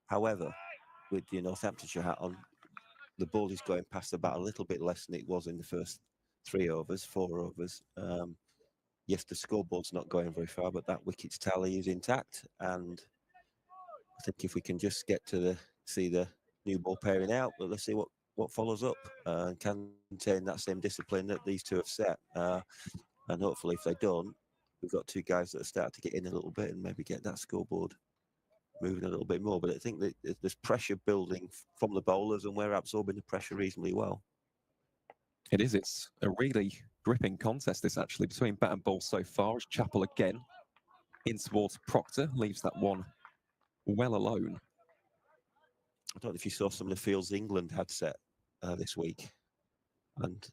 However, with the Northamptonshire hat on, the ball is going past about a little bit less than it was in the first 3 overs, 4 overs. Yes, the scoreboard's not going very far, but that wickets tally is intact. And I think if we can just get to see the new ball pairing out, but let's see what follows up and can maintain that same discipline that these two have set. And hopefully, if they don't, we've got 2 guys that are starting to get in a little bit and maybe get that scoreboard moving a little bit more. But I think that there's pressure building from the bowlers, and we're absorbing the pressure reasonably well. It is. It's a really gripping contest, this actually, between bat and ball so far. As Chappell again in towards Proctor, leaves that one well alone. I don't know if you saw some of the fields England had set this week, and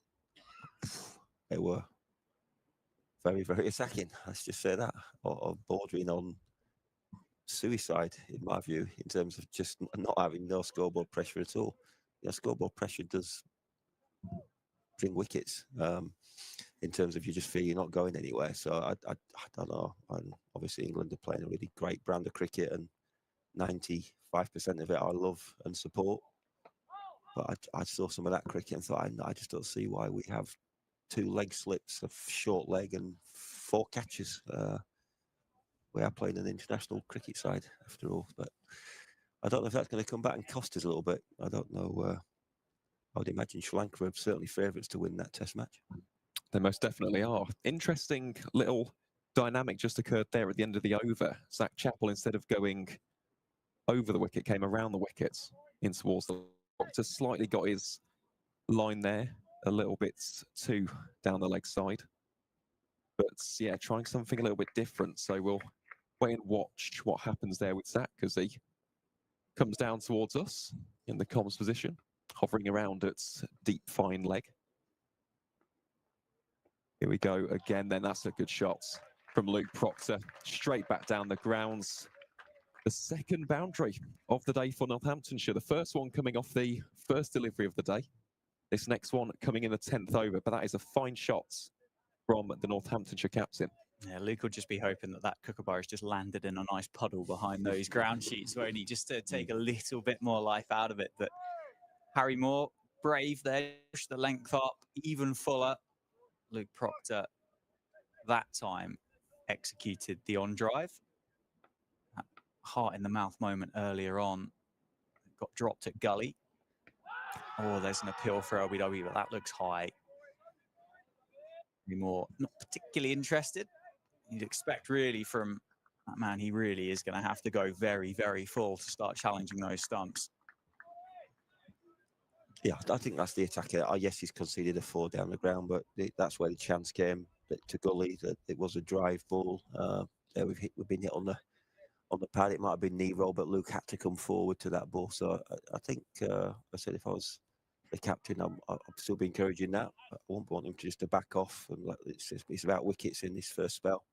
they were very, very attacking. Let's just say that, or bordering on suicide, in my view, in terms of just not having no scoreboard pressure at all. Scoreboard pressure does bring wickets. In terms of you just feel you're not going anywhere. So I don't know. And obviously England are playing a really great brand of cricket, and 95% of it I love and support. But I saw some of that cricket and thought, I just don't see why we have 2 leg slips, a short leg, and 4 catches. We are playing an international cricket side after all, but I don't know if that's going to come back and cost us a little bit. I don't know. I would imagine Sri Lanka are certainly favourites to win that Test match. They most definitely are. Interesting little dynamic just occurred there at the end of the over. Zach Chappell, instead of going over the wicket, came around the wickets in towards the Proctor, slightly got his line there a little bit too down the leg side. But yeah, trying something a little bit different. So we'll wait and watch what happens there with Zach, as he comes down towards us in the comms position, hovering around at deep fine leg. Here we go again, then that's a good shot from Luke Proctor, straight back down the grounds. The second boundary of the day for Northamptonshire. The first one coming off the first delivery of the day. This next one coming in the 10th over, but that is a fine shot from the Northamptonshire captain. Yeah, Luke will just be hoping that that kookaburra's just landed in a nice puddle behind those ground sheets, won't he? Just to take a little bit more life out of it. But Harry Moore, brave there, push the length up, even fuller. Luke Proctor, that time, executed the on drive. That heart in the mouth moment earlier on got dropped at gully. Oh, there's an appeal for LBW, but that looks high. More not particularly interested. You'd expect really from that man, he really is going to have to go very, very full to start challenging those stumps. Yeah, I think that's the attack. Yes, he's conceded a 4 down the ground, but that's where the chance came to gully. That it was a drive ball. There we've been hit on the pad. It might have been knee roll, but Luke had to come forward to that ball. So I think I said if I was the captain, I'd still be encouraging that. I won't want him to just to back off. And it's about wickets in this first spell.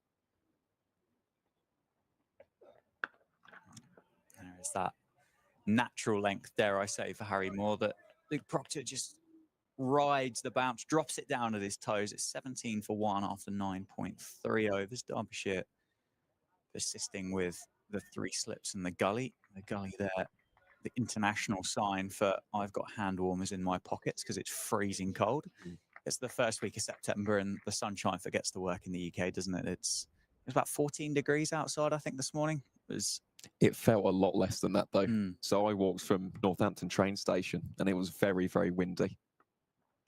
There is that natural length, dare I say, for Harry Moore, that Luke Proctor just rides the bounce, drops it down at his toes. It's 17 for 1 after 9.3 overs. Derbyshire persisting with the 3 slips and the gully. The gully there, the international sign for I've got hand warmers in my pockets because it's freezing cold. It's the first week of September and the sunshine forgets to work in the UK, doesn't it? It was about 14 degrees outside, I think, this morning. It felt a lot less than that, though. So I walked from Northampton train station, and it was very, very windy.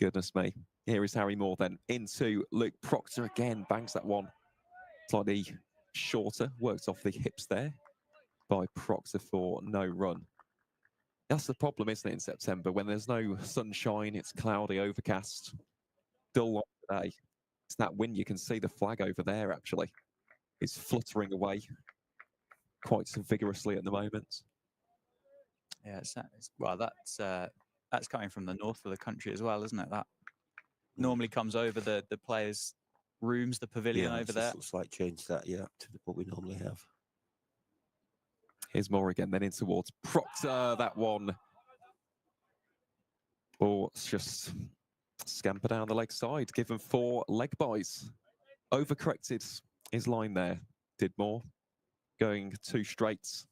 Goodness me. Here is Harry Moore then into Luke Proctor again. Bangs that one slightly shorter. Works off the hips there by Proctor for no run. That's the problem, isn't it, in September? When there's no sunshine, it's cloudy, overcast, dull light today. It's that wind. You can see the flag over there, actually. It's fluttering away quite vigorously at the moment. Yeah, well, that's coming from the north of the country as well, isn't it? That normally comes over the players' rooms, the pavilion over there. Looks like change that, yeah, to what we normally have. Here's Moore again, then in towards Proctor. That one. Oh, it's just scamper down the leg side, given 4 leg byes. Overcorrected his line there, did Moore. Going 2 straights,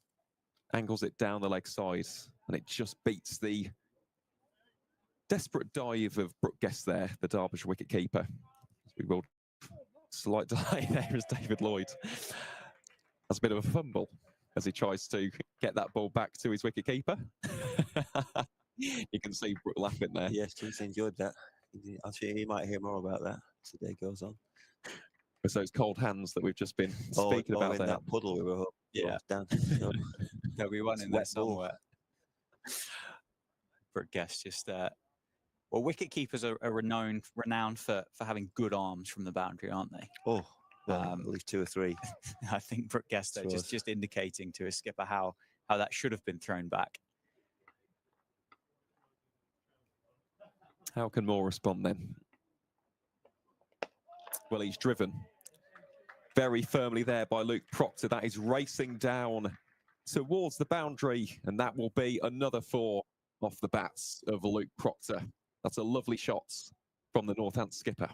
angles it down the leg side, and it just beats the desperate dive of Brooke Guest there, the Derbyshire wicket keeper. We will slight delay there as David Lloyd has a bit of a fumble as he tries to get that ball back to his wicket keeper. You can see Brooke laughing there. Yes, he's enjoyed that. I'm sure he might hear more about that as the day goes on. It's those cold hands that we've just been speaking about in there. that puddle we were down. So There'll be one in there somewhere. Brooke Guest just well, wicket keepers are renowned for having good arms from the boundary, aren't they? Oh, well, at least 2 or 3. I think Brooke Guest just indicating to his skipper how that should have been thrown back. How can Moore respond then? Well, he's driven very firmly there by Luke Proctor. That is racing down towards the boundary, and that will be another 4 off the bats of Luke Proctor. That's a lovely shot from the Northampton skipper.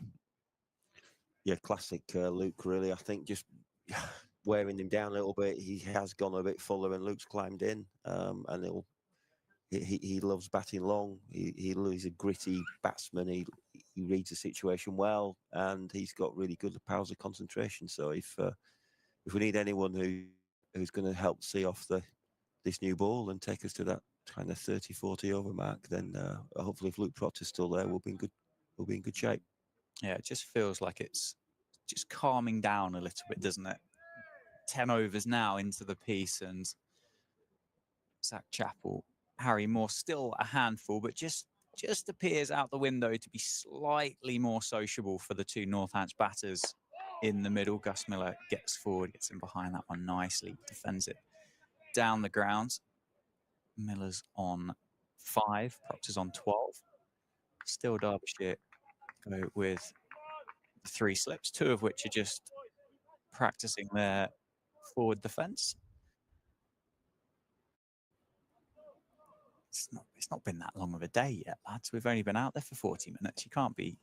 Yeah, classic Luke, really. I think just wearing him down a little bit. He has gone a bit fuller, and Luke's climbed in, and he loves batting long. He's a gritty batsman. He reads the situation well, and he's got really good powers of concentration. So if we need anyone who's going to help see off this new ball and take us to that kind of 30-40 over mark, then hopefully if Luke Proctor's still there, we'll be in good shape. Yeah, it just feels like it's just calming down a little bit, doesn't it? 10 overs now into the piece, and Zach Chappell, Harry Moore still a handful, but just appears out the window to be slightly more sociable for the 2 Northampton batters in the middle. Gus Miller gets forward, gets in behind that one nicely, defends it down the ground. Miller's on 5, Proctor's on 12. Still Derbyshire go with 3 slips, 2 of which are just practicing their forward defence. It's not been that long of a day yet, lads. We've only been out there for 40 minutes. You can't be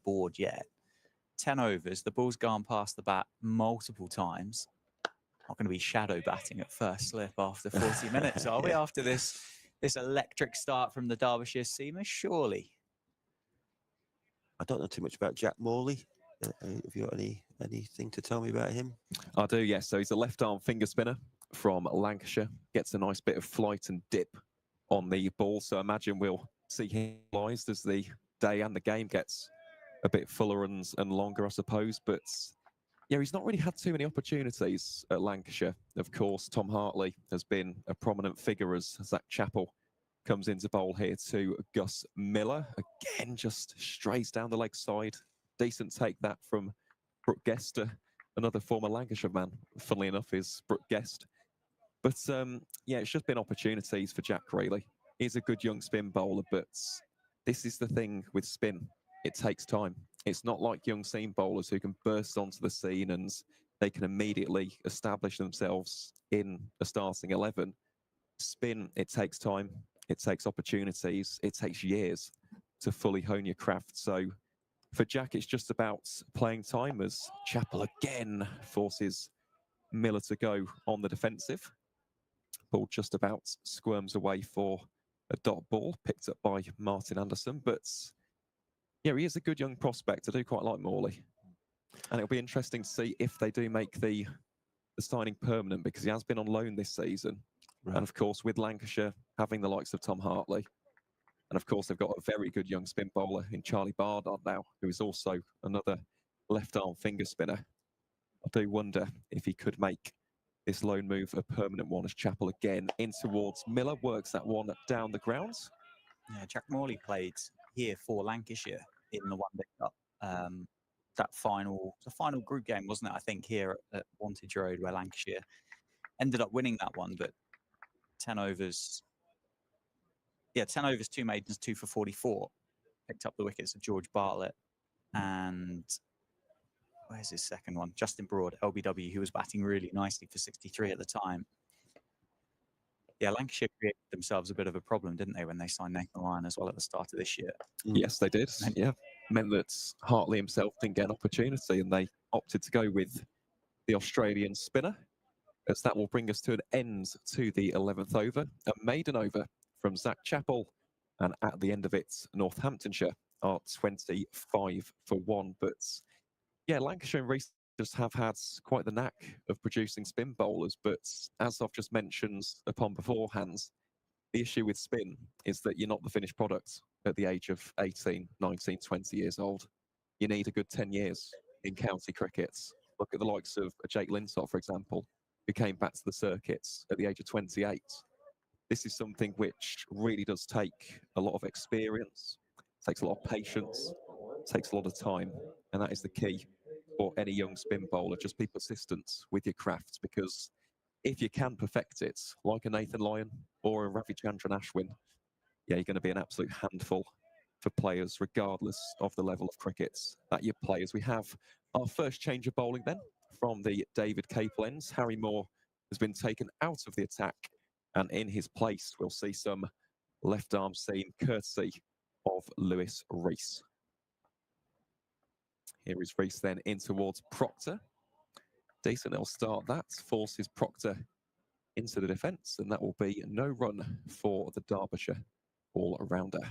bored yet. 10 overs. The ball's gone past the bat multiple times. Not going to be shadow batting at first slip after 40 minutes, are we? After this electric start from the Derbyshire seamer, surely. I don't know too much about Jack Morley. Have you got anything to tell me about him? I do, yes. So he's a left-arm finger spinner from Lancashire. Gets a nice bit of flight and dip on the ball. So imagine we'll see him utilized as the day and the game gets a bit fuller and longer, I suppose. But yeah, he's not really had too many opportunities at Lancashire. Of course, Tom Hartley has been a prominent figure as Zach Chappell comes into bowl here to Gus Miller. Again, just strays down the leg side. Decent take that from Brooke Guest, another former Lancashire man, funnily enough, is Brooke Guest. But yeah, it's just been opportunities for Jack, really. He's a good young spin bowler, but this is the thing with spin. It takes time. It's not like young seam bowlers who can burst onto the scene and they can immediately establish themselves in a starting 11. Spin, it takes time. It takes opportunities. It takes years to fully hone your craft. So for Jack, it's just about playing time as Chappell again forces Miller to go on the defensive. Ball just about squirms away for a dot ball picked up by Martin Anderson. But yeah, he is a good young prospect. I do quite like Morley. And it'll be interesting to see if they do make the signing permanent, because he has been on loan this season. Right. And of course, with Lancashire having the likes of Tom Hartley, and of course, they've got a very good young spin bowler in Charlie Bardard now, who is also another left-arm finger spinner. I do wonder if he could make this loan move a permanent one, as Chappell again in towards Miller, works that one down the grounds. Yeah, Jack Morley played here for Lancashire in the One Day Cup. The final group game, wasn't it? I think here at Wantage Road, where Lancashire ended up winning that one, but 10 overs. Yeah, 10 overs, 2 maidens, 2 for 44. Picked up the wickets of George Bartlett and where's his second one? Justin Broad, LBW, who was batting really nicely for 63 at the time. Yeah, Lancashire created themselves a bit of a problem, didn't they, when they signed Nathan Lyon as well at the start of this year? Yes, they did. Yeah, meant that Hartley himself didn't get an opportunity, and they opted to go with the Australian spinner, as that will bring us to an end to the 11th over. A maiden over from Zach Chappell, and at the end of it, Northamptonshire are 25 for 1. But yeah, Lancashire and Reese just have had quite the knack of producing spin bowlers, but as I've just mentioned upon beforehand, the issue with spin is that you're not the finished product at the age of 18, 19, 20 years old. You need a good 10 years in county crickets. Look at the likes of Jake Lintott, for example, who came back to the circuits at the age of 28. This is something which really does take a lot of experience, takes a lot of patience, takes a lot of time, and that is the key for any young spin bowler. Just be persistent with your craft, because if you can perfect it, like a Nathan Lyon or a Ravichandran Ashwin, yeah, you're going to be an absolute handful for players, regardless of the level of crickets that you play. As we have our first change of bowling then from the David Capel ends. Harry Moore has been taken out of the attack, and in his place, we'll see some left arm seam courtesy of Lewis Rees. Here is Rees then in towards Proctor. Decent, he'll start that, forces Proctor into the defence, and that will be no run for the Derbyshire all-rounder.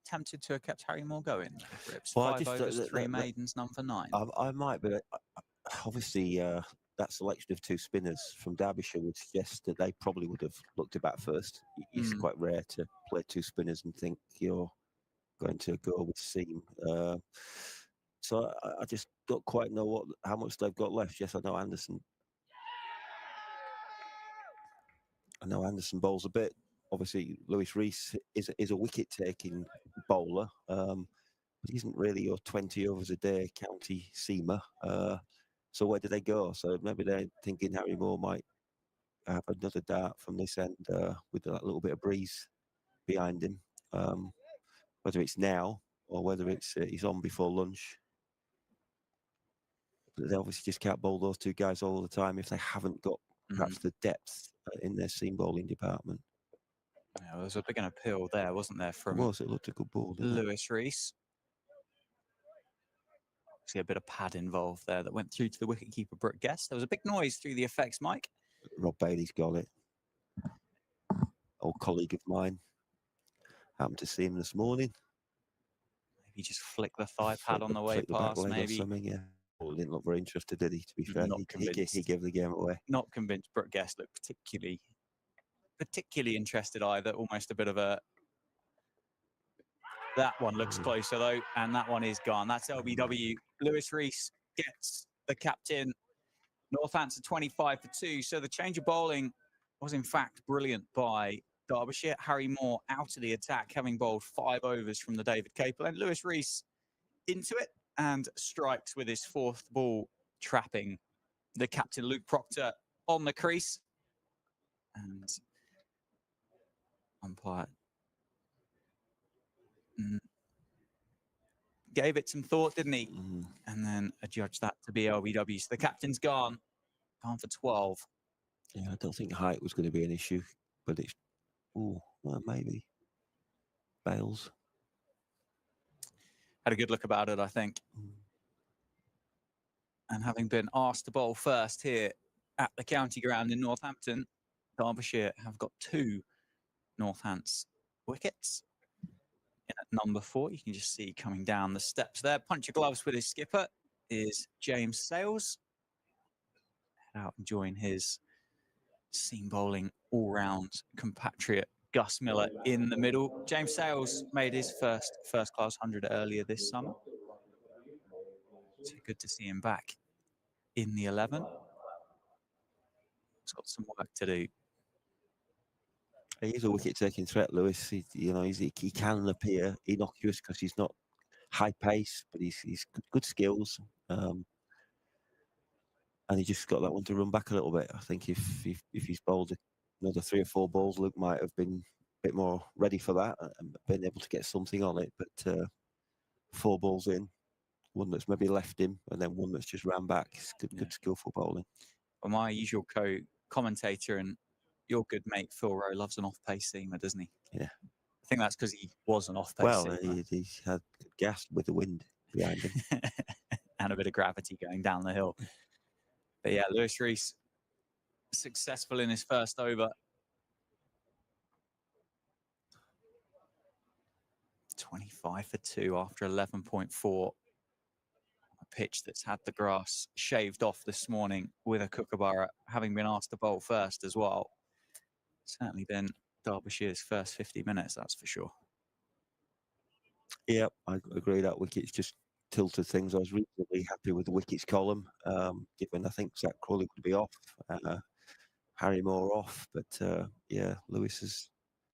Tempted to have kept Harry Moore going. Rips. Well, 5 overs, 3 maidens, none for 9. I might, but obviously that selection of 2 spinners from Derbyshire would suggest that they probably would have looked at bat first. It's quite rare to play 2 spinners and think you're going to go with seam. So I just don't quite know how much they've got left. Yes, I know Anderson bowls a bit. Obviously, Lewis Rees is a wicket-taking bowler, but he isn't really your 20 overs a day county seamer. So where do they go? So maybe they're thinking Harry Moore might have another dart from this end with that little bit of breeze behind him. Whether it's now or whether it's he's on before lunch. They obviously just can't bowl those two guys all the time if they haven't got perhaps the depth in their seam bowling department. Yeah, there was a big appeal there, wasn't there, It from looked a good ball, didn't it? Lewis Rees. See a bit of pad involved there that went through to the wicketkeeper, Brooke Guest. There was a big noise through the effects mic. Rob Bailey's got it. Old colleague of mine. Happened to see him this morning. Maybe just flick the thigh pad on the way Flick the back past, leg or maybe. something, yeah. Well, didn't look very interested, did he? To be fair, Not he convinced. gave the game away. Not convinced Brooke Guest looked particularly interested either. Almost a bit of a... That one looks closer though, and that one is gone. That's LBW. Lewis Rees gets the captain. Northampton 25 for 2. So the change of bowling was in fact brilliant by Derbyshire. Harry Moore out of the attack, having bowled 5 overs from the David Capel. And Lewis Rees into it and strikes with his 4th ball, trapping the captain Luke Proctor on the crease. And umpire gave it some thought, didn't he? And then adjudged that to be LBW. So the captain's gone for 12. Yeah, I don't think height was going to be an issue, but it's well, maybe Bales Had a good look about it, I think. And having been asked to bowl first here at the county ground in Northampton, Derbyshire have got 2 Northants wickets. In at number 4, you can just see coming down the steps there. Punch of gloves with his skipper is James Sales. Head out and join his seam bowling all-round compatriot Gus Miller in the middle. James Sales made his first class 100 earlier this summer. So good to see him back in the 11. He's got some work to do. He's a wicket-taking threat, Lewis. He can appear innocuous because he's not high pace, but he's good skills, and he just got that one to run back a little bit. I think if he's bowled another 3 or 4 balls, Luke might have been a bit more ready for that and been able to get something on it. But 4 balls in, one that's maybe left him, and then one that's just ran back. It's good skillful bowling. Well, my usual co-commentator and your good mate Phil Rowe loves an off-pace seamer, doesn't he? Yeah. I think that's because he was an off-pace Well, seamer. he had gas with the wind behind him. And a bit of gravity going down the hill. But yeah, Lewis Rees successful in his first over. 25 for 2 after 11.4. A pitch that's had the grass shaved off this morning with a kookaburra, having been asked to bowl first as well. Certainly been Derbyshire's first 50 minutes, that's for sure. Yeah, I agree that wicket's just tilted things. I was reasonably happy with the wickets column, given I think Zach Crawley would be off, Harry Moore off, but yeah, Lewis has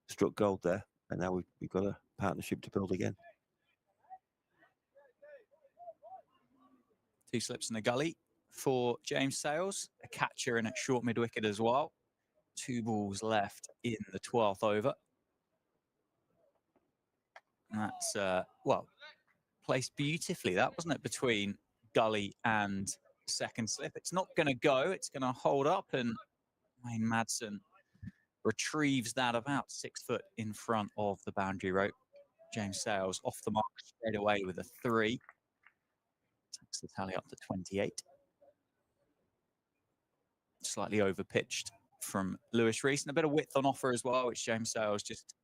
struck gold there, and now we've got a partnership to build again. 2 slips in the gully for James Sales, a catcher in at short mid-wicket as well. 2 balls left in the 12th over. And that's, well, placed beautifully. That wasn't it, between gully and second slip. It's not going to go. It's going to hold up, and Wayne Madsen retrieves that about 6 foot in front of the boundary rope. James Sales off the mark straight away with a 3. Takes the tally up to 28. Slightly overpitched from Lewis Rees, and a bit of width on offer as well, which James Sales just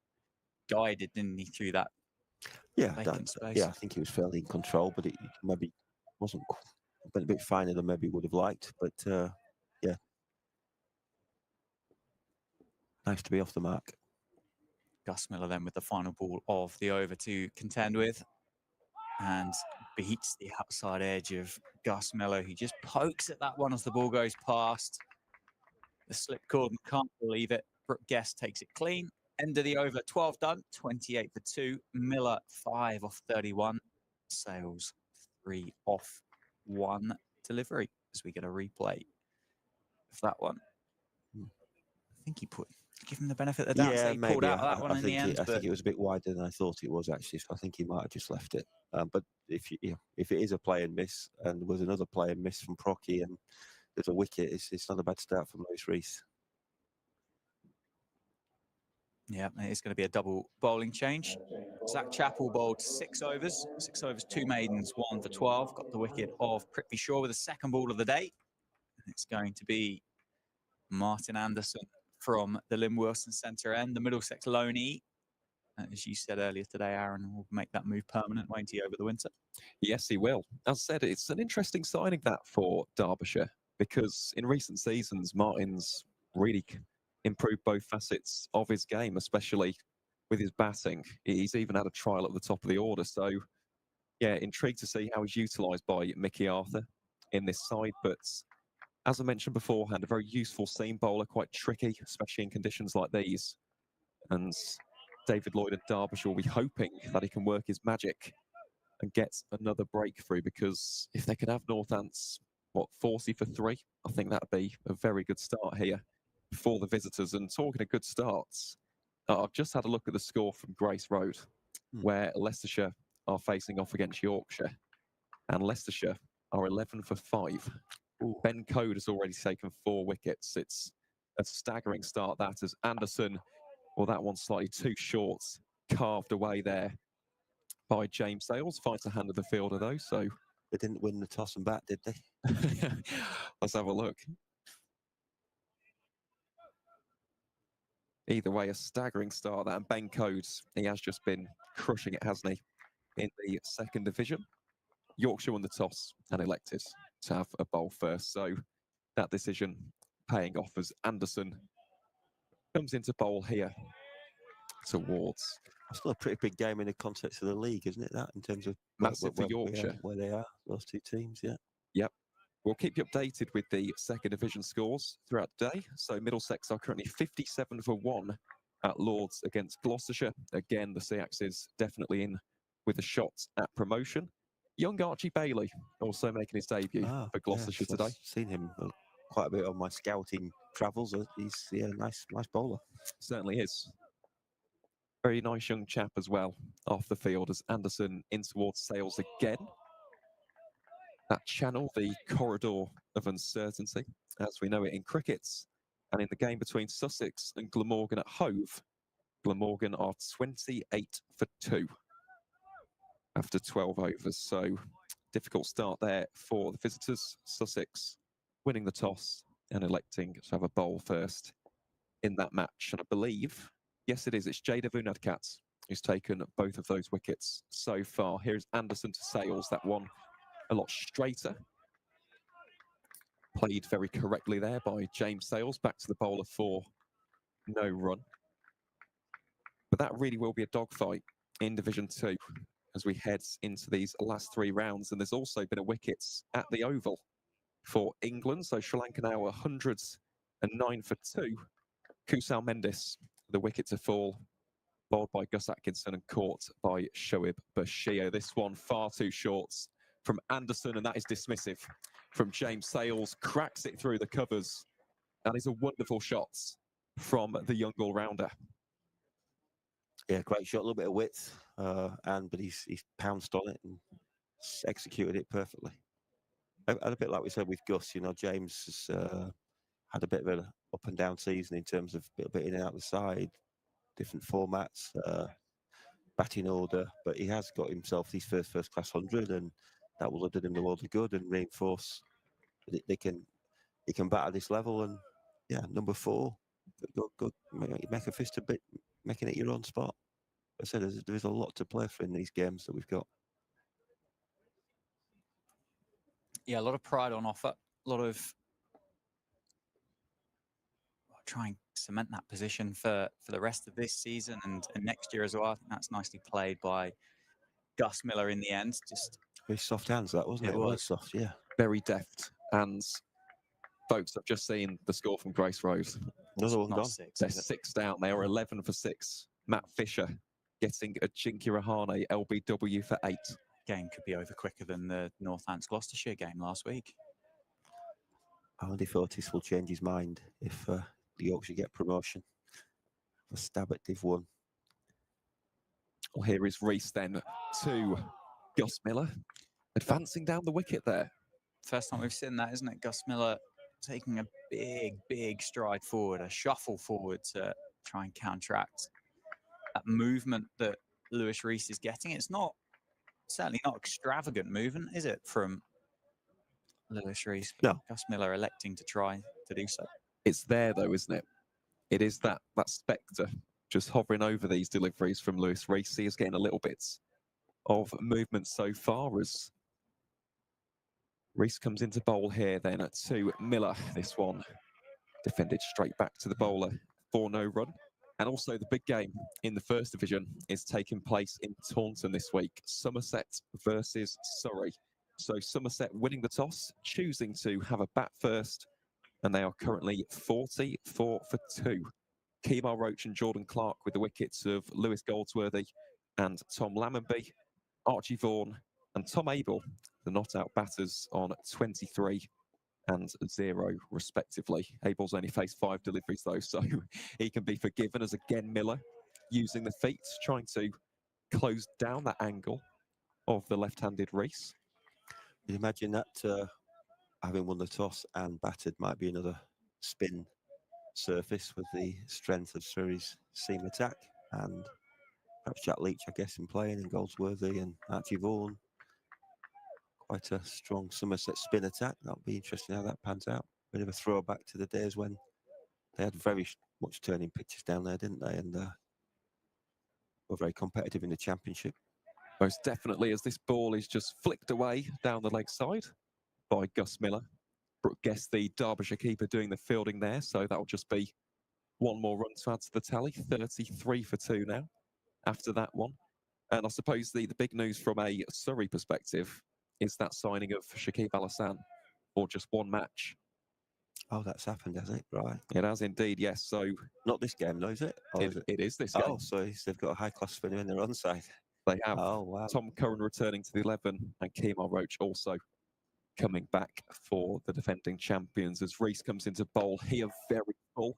guided, didn't he, through that vacant space. Yeah, I think he was fairly in control, but it maybe wasn't a bit finer than maybe would have liked. But yeah, nice to be off the mark. Gus Miller then with the final ball of the over to contend with, and beats the outside edge of Gus Miller, who just pokes at that one as the ball goes past. The slip cord, can't believe it. Brooke Guest takes it clean. End of the over, 12 done, 28 for 2. Miller 5 off 31. Sales 3 off 1 delivery as we get a replay of that one. I think he put give him the benefit of the doubt. Yeah, So he maybe. pulled out of that one in the think end. I But think it was a bit wider than I thought it was actually. So I think he might have just left it. But if it is a play and miss, and there was another play and miss from Procky, and there's a wicket, it's not a bad start from Lewis Rees. yeah, it's going to be a double bowling change. Zach Chappell bowled 6 overs, 2 maidens, 1 for 12. Got the wicket of Prithvi Shaw with the second ball of the day. It's going to be Martin Anderson from the Lynn Wilson centre end, the Middlesex loanee. As you said earlier today, Aaron will make that move permanent, won't he, over the winter? Yes, he will. As I said, it's an interesting signing that for Derbyshire, because in recent seasons, Martin's really improved both facets of his game, especially with his batting. He's even had a trial at the top of the order. So, yeah, intrigued to see how he's utilised by Mickey Arthur in this side. But as I mentioned beforehand, a very useful seam bowler, quite tricky, especially in conditions like these. And David Lloyd at Derbyshire will be hoping that he can work his magic and get another breakthrough, because if they could have Northants, 40 for 3, I think that'd be a very good start here for the visitors. And talking of good starts, I've just had a look at the score from Grace Road, where Leicestershire are facing off against Yorkshire, and Leicestershire are 11 for 5. Ooh. Ben Code has already taken 4 wickets. It's a staggering start, that, as Anderson, well, that one's slightly too short, carved away there by James Sales. Finds the hand of the fielder, though, so... They didn't win the toss and bat, did they? Let's have a look. Either way, a staggering start, that. And Ben Codes, he has just been crushing it, hasn't he, in the second division. Yorkshire won the toss and elected to have a bowl first. So that decision paying off as Anderson comes into bowl here towards... Still a pretty big game in the context of the league, isn't it, that, in terms of massive for Yorkshire. Where they are, those two teams, yeah. Yep. We'll keep you updated with the second division scores throughout the day. So Middlesex are currently 57 for 1 at Lords against Gloucestershire. Again, the Seahawks is definitely in with a shot at promotion. Young Archie Bailey also making his debut for Gloucestershire today. I've seen him quite a bit on my scouting travels. He's a nice bowler. Certainly is. Very nice young chap as well off the field as Anderson in towards Sales again. That channel, the corridor of uncertainty, as we know it in cricket. And in the game between Sussex and Glamorgan at Hove, Glamorgan are 28 for 2 after 12 overs. So difficult start there for the visitors. Sussex winning the toss and electing to have a bowl first in that match. And I believe, yes it is, it's Jada Vunadkat who's taken both of those wickets so far. Here's Anderson to Sales, that one a lot straighter. Played very correctly there by James Sales, back to the bowler for no run. But that really will be a dogfight in Division 2 as we head into these last 3 rounds. And there's also been a wicket at the Oval for England. So Sri Lanka now 109 for 2. Kusal Mendis, the wicket to fall, bowled by Gus Atkinson and caught by Shoaib Bashir. This one far too short from Anderson, and that is dismissive from James Sales. Cracks it through the covers. That is a wonderful shot from the young all-rounder. Yeah, great shot, a little bit of width, but he's pounced on it and executed it perfectly. And a bit like we said with Gus, you know, James has had a bit of an up and down season in terms of a bit in and out of the side, different formats, batting order, but he has got himself his first class 100, and that will have done him the world of good and reinforce that he can bat at this level. And yeah, number 4, go make a fist a bit, making it your own spot. I said there is a lot to play for in these games that we've got. Yeah, a lot of pride on offer. A lot of try and cement that position for the rest of this season and next year as well. I think that's nicely played by Gus Miller in the end. Just very soft hands, that wasn't it? It was soft, yeah. Very deft hands. Folks, I've just seen the score from Grace Road. Another one gone. They're 6 down. They are 11 for 6. Matt Fisher getting a Jinky Rahane LBW for 8. Game could be over quicker than the Northants Gloucestershire game last week. I wonder if Otis will change his mind if the Yorkshire get promotion. a stab at Div 1. Well, here is Reese then to Gus Miller, advancing down the wicket there. First time we've seen that, isn't it? Gus Miller taking a big stride forward, a shuffle forward to try and counteract that movement that Lewis Reese is getting. It's certainly not extravagant movement, is it, from Lewis Reese? But No. Gus Miller electing to try to do so. It's there though, isn't it? It is that spectre just hovering over these deliveries from Lewis Reese. He is getting a little bit of movement so far as Reese comes into bowl here then to Miller. This one defended straight back to the bowler for no run. And also the big game in the first division is taking place in Taunton this week. Somerset versus Surrey. So Somerset winning the toss, choosing to have a bat first, and they are currently 44 for 2. Kemar Roach and Jordan Clark with the wickets of Lewis Goldsworthy and Tom Lammonby, Archie Vaughan and Tom Abel, the not-out batters, on 23 and 0 respectively. Abel's only faced 5 deliveries though, so he can be forgiven, as again Miller using the feet, trying to close down that angle of the left-handed Reese. You imagine that having won the toss and batted might be another spin surface with the strength of Surrey's seam attack, and perhaps Jack Leach, I guess, in playing, and Goldsworthy and Archie Vaughan. Quite a strong Somerset spin attack. That'll be interesting how that pans out. Bit of a throwback to the days when they had very much turning pitches down there, didn't they? And were very competitive in the championship. Most definitely, as this ball is just flicked away down the leg side by Gus Miller. Brooke Guest, the Derbyshire keeper, doing the fielding there, so that'll just be one more run to add to the tally. 33 for 2 now after that one. And I suppose the big news from a Surrey perspective is that signing of Shakib Al Hassan for just one match. Oh, that's happened, hasn't it? Right. It has indeed, yes. So not this game, though, is it? Or is it? It is this game. Oh, so they've got a high-class spinner in their own side. They have. Oh, wow. Tom Curran returning to the 11 and Kemar Roach also coming back for the defending champions as Reese comes into bowl here, very full.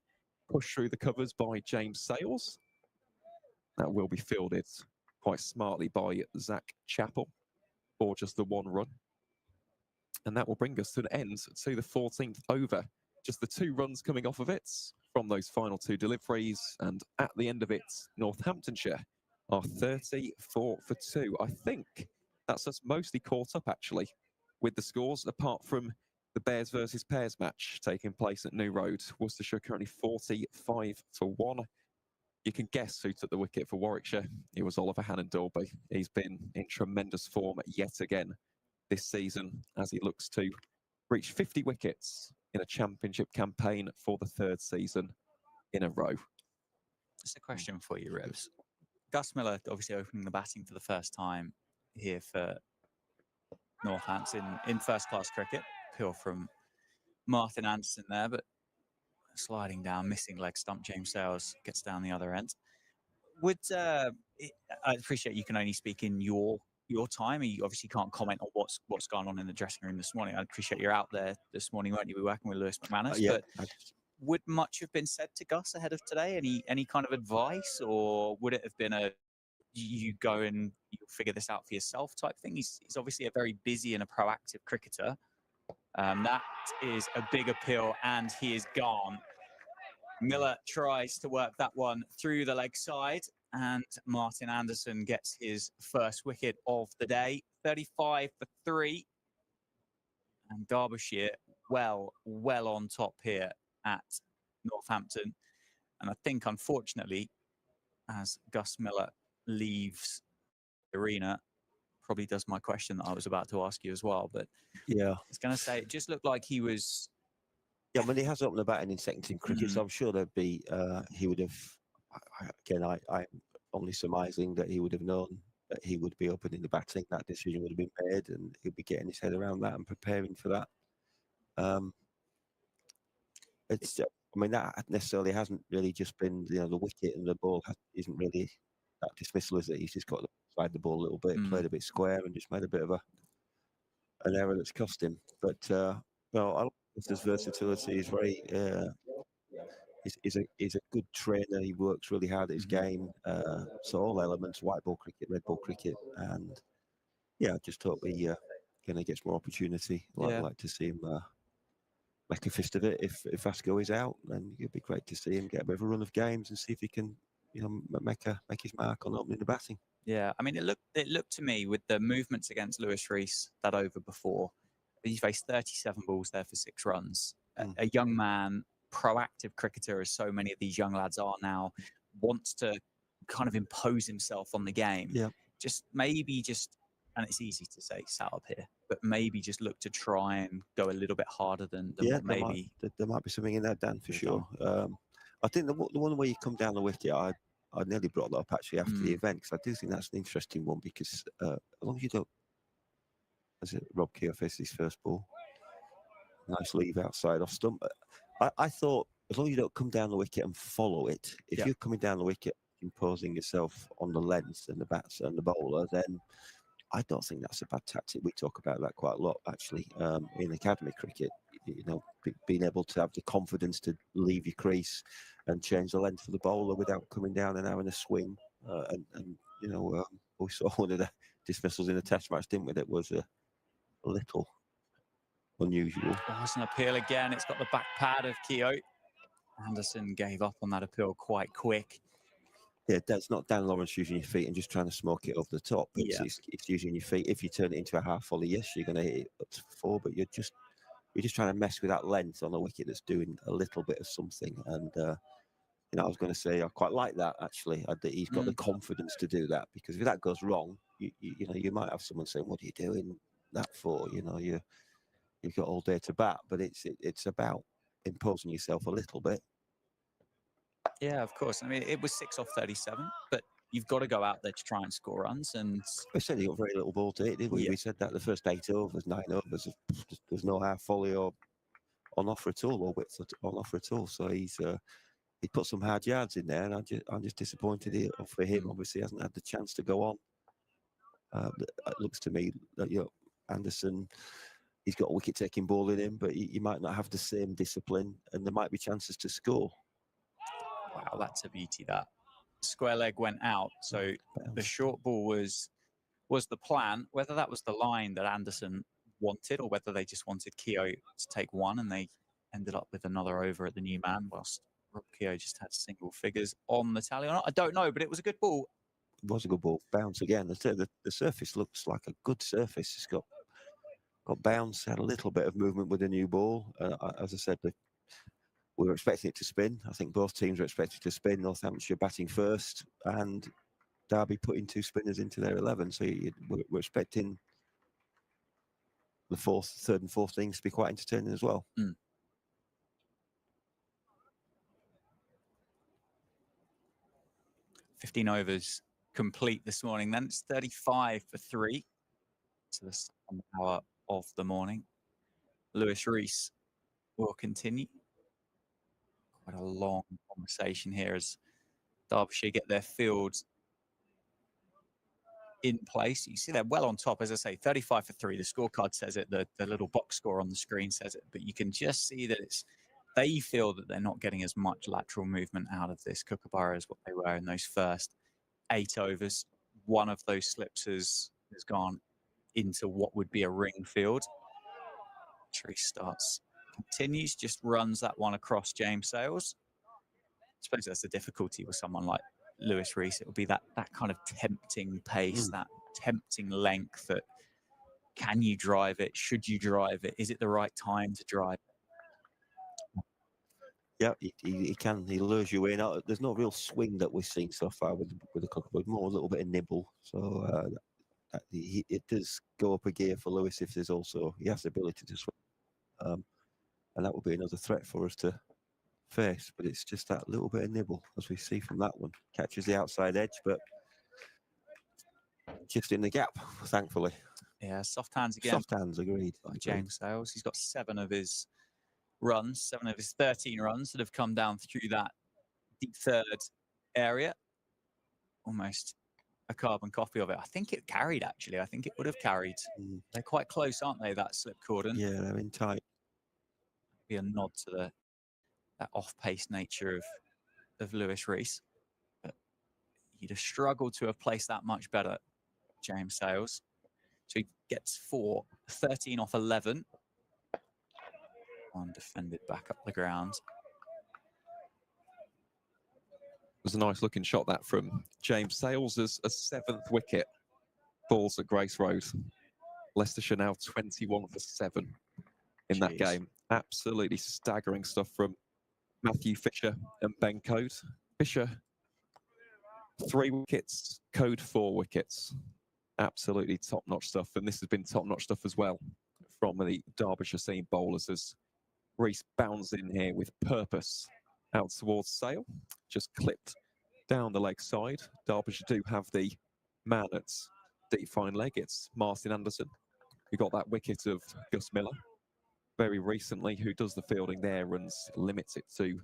Pushed through the covers by James Sales. That will be fielded quite smartly by Zach Chappell for just the one run. And that will bring us to an end to the 14th over. Just the 2 runs coming off of it from those final 2 deliveries. And at the end of it, Northamptonshire are 34 for 2. I think that's us mostly caught up, actually, with the scores, apart from the Bears versus Pears match taking place at New Road. Worcestershire currently 45 for 1. You can guess who took the wicket for Warwickshire. It was Oliver Hannon-Dorby. He's been in tremendous form yet again this season as he looks to reach 50 wickets in a championship campaign for the 3rd season in a row. Just a question for you, Ribs. Gus Miller obviously opening the batting for the first time here for Northampton in first-class cricket. Appeal from Martin Anderson there, but sliding down, missing leg stump. James Sales gets down the other end. I appreciate you can only speak in your time. You obviously can't comment on what's gone on in the dressing room this morning. I appreciate you're out there this morning, weren't you? We're working with Lewis McManus. Yeah. But would much have been said to Gus ahead of today? Any kind of advice, or would it have been a you go and you figure this out for yourself type thing? He's obviously a very busy and a proactive cricketer. That is a big appeal, and he is gone. Miller tries to work that one through the leg side, and Martin Anderson gets his first wicket of the day. 35 for 3. And Derbyshire well on top here at Northampton. And I think, unfortunately, as Gus Miller leaves the arena, probably does my question that I was about to ask you as well. But yeah, I was going to say, it just looked like he was... Yeah, I mean, he has opened the batting in second team cricket, so I'm sure there'd be, he would have, again, I'm only surmising that he would have known that he would be opening the batting. That decision would have been made, and he'll be getting his head around that and preparing for that. I mean, that necessarily hasn't really just been, the wicket and the ball isn't really that dismissal, is it? He's just got to slide the ball a little bit, played a bit square, and just made a bit of an error that's cost him. But, well, I like his versatility. He's very He's a good trainer. He works really hard at his game. So all elements, white ball cricket, red ball cricket, and yeah, I just hope he gets more opportunity. Like to see him make a fist of it. If Vasco is out, then it'd be great to see him get a bit of a run of games and see if he can, make his mark on opening the batting. Yeah, I mean, it looked to me with the movements against Lewis Rees that over before. He faced 37 balls there for 6 runs. A young man, proactive cricketer, as so many of these young lads are now, wants to kind of impose himself on the game. Yeah. And it's easy to say sat up here, but maybe just look to try and go a little bit harder than what maybe. There might be something in that, Dan, for sure. I think the one where you come down the wicket, I nearly brought that up actually after the event, because I do think that's an interesting one, because as long as you don't, as Rob Keogh faces his first ball, nice leave outside off stump. I thought as long as you don't come down the wicket and follow it, if you're coming down the wicket imposing yourself on the length and the bats and the bowler, then I don't think that's a bad tactic. We talk about that quite a lot, actually, in academy cricket. Being able to have the confidence to leave your crease and change the length of the bowler without coming down and having a swing. We saw one of the dismissals in the Test match, didn't we? That was a little unusual. Oh, it's an appeal again. It's got the back pad of Keogh. Anderson gave up on that appeal quite quick. Yeah, that's not Dan Lawrence using your feet and just trying to smoke it over the top. It's using your feet. If you turn it into a half volley, yes, you're going to hit it up to 4, but you're just trying to mess with that length on a wicket that's doing a little bit of something. And I was going to say I quite like that actually. He's got the confidence to do that, because if that goes wrong, you might have someone saying, "What are you doing that for?" You've got all day to bat, but it's about imposing yourself a little bit. Yeah, of course. I mean, it was 6 off 37, but you've got to go out there to try and score runs. And we said he got very little ball to hit, did we? Yeah. We said that the first 8 overs, 9 overs, there's no half volley or on offer at all, or width on offer at all. So he put some hard yards in there, and I'm just disappointed for him. Obviously, he hasn't had the chance to go on. It looks to me that Anderson, he's got a wicket-taking ball in him, but he might not have the same discipline, and there might be chances to score. Wow, that's a beauty. That square leg went out, so the short ball was the plan. Whether that was the line that Anderson wanted, or whether they just wanted Keogh to take one, and they ended up with another over at the new man, whilst Rob Keogh just had single figures on the tally or not, I don't know, but it was a good ball. It was a good ball. Bounce again. The surface looks like a good surface. It's got bounce, had a little bit of movement with the new ball. As I said, we were expecting it to spin. I think both teams were expecting to spin. Northamptonshire batting first, and Derby putting 2 spinners into their 11. So we're expecting the 3rd and 4th innings to be quite entertaining as well. 15 overs complete this morning. Then it's 35 for 3 to the second hour of the morning. Lewis Rees will continue. Quite a long conversation here as Derbyshire get their fields in place. You see they're well on top, as I say, 35 for 3. The scorecard says it, the little box score on the screen says it, but you can just see that they feel that they're not getting as much lateral movement out of this Kookaburra as what they were in those first 8 overs. One of those slips has gone into what would be a ring field. Tree continues, just runs that one across James Sales. I suppose that's the difficulty with someone like Lewis Rees. It will be that kind of tempting pace, that tempting length. That can you drive it? Should you drive it? Is it the right time to drive it? Yeah, he can. He lures you in. There's no real swing that we've seen so far with the Kookaburra. More a little bit of nibble. So it does go up a gear for Lewis if there's also he has the ability to swing, and that will be another threat for us to face. But it's just that little bit of nibble, as we see from that one. Catches the outside edge, but just in the gap, thankfully. Yeah, soft hands again. Soft hands, agreed. By James Sales. He's got 7 of his runs, 7 of his 13 runs that have come down through that deep third area. Almost a carbon copy of it. I think it carried, actually. I think it would have carried. They're quite close, aren't they, that slip cordon? Yeah, they're in tight. Be a nod to that off-pace nature of Lewis Rees. But he'd have struggled to have placed that much better, James Sales. So he gets 4, 13 off 11. One defended back up the ground. It was a nice looking shot that from James Sales as a 7th wicket falls at Grace Road. Leicestershire now 21 for 7 in that game. Absolutely staggering stuff from Matthew Fisher and Ben Code. Fisher, 3 wickets, Code 4 wickets. Absolutely top-notch stuff. And this has been top-notch stuff as well from the Derbyshire seam bowlers as Rees bounds in here with purpose out towards Sale. Just clipped down the leg side. Derbyshire do have the man at deep fine leg. It's Martin Anderson who got that wicket of Gus Miller very recently, who does the fielding there and limits it to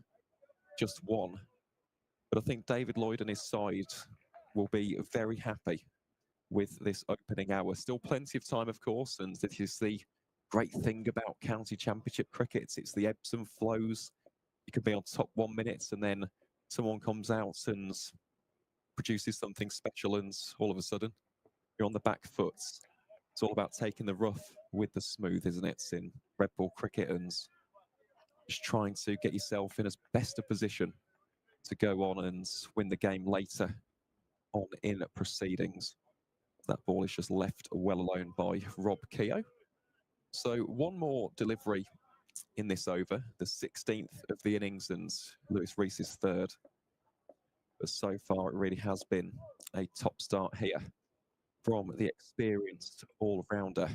just 1. But I think David Lloyd and his side will be very happy with this opening hour. Still plenty of time, of course, and this is the great thing about county championship cricket. It's the ebbs and flows. You can be on top 1 minute and then someone comes out and produces something special and all of a sudden you're on the back foot. It's all about taking the rough with the smooth, isn't it, in red ball cricket, and just trying to get yourself in as best a position to go on and win the game later on in proceedings. That ball is just left well alone by Rob Keogh. So 1 more delivery in this over, the 16th of the innings, and Lewis Rees's 3rd. But so far, it really has been a top start here from the experienced all-rounder.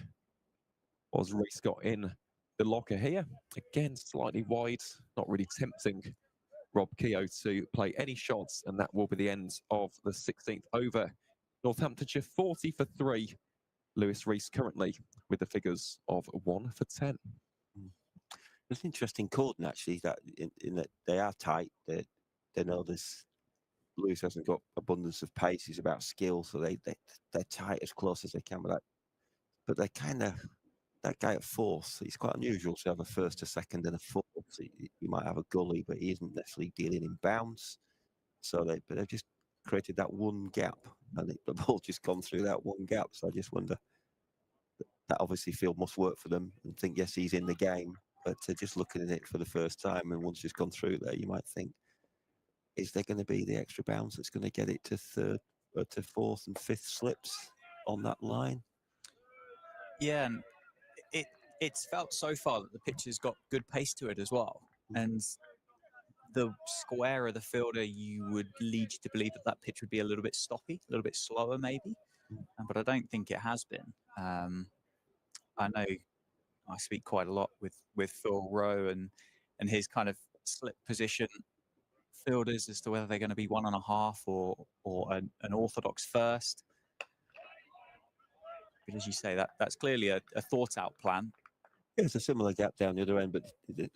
Was Rees got in the locker here. Again, slightly wide, not really tempting Rob Keogh to play any shots, and that will be the end of the 16th over. Northamptonshire 40 for 3. Lewis Rees currently with the figures of 1 for 10. It's an interesting cordon, actually, that in that they are tight. They know this. Lewis hasn't got abundance of pace. He's about skill, so they're tight as close as they can. But they kind of, that guy at 4th, it's quite unusual to have a 1st, a 2nd, and a 4th. So you might have a gully, but he isn't necessarily dealing in bounce. So they've just created that 1 gap, and the ball just gone through that 1 gap. So I just wonder, that obviously field must work for them and think, yes, he's in the game. But just looking at it for the first time and once just gone through there, you might think, is there going to be the extra bounce that's going to get it to 3rd, to 4th and 5th slips on that line? Yeah, and it's felt so far that the pitch has got good pace to it as well. And the squarer the fielder, you would lead you to believe that that pitch would be a little bit stoppy, a little bit slower maybe. But I don't think it has been. I know I speak quite a lot with Phil Rowe and his kind of slip position fielders as to whether they're going to be 1.5 or an orthodox first. But as you say, that's clearly a thought out plan. Yeah, it's a similar gap down the other end, but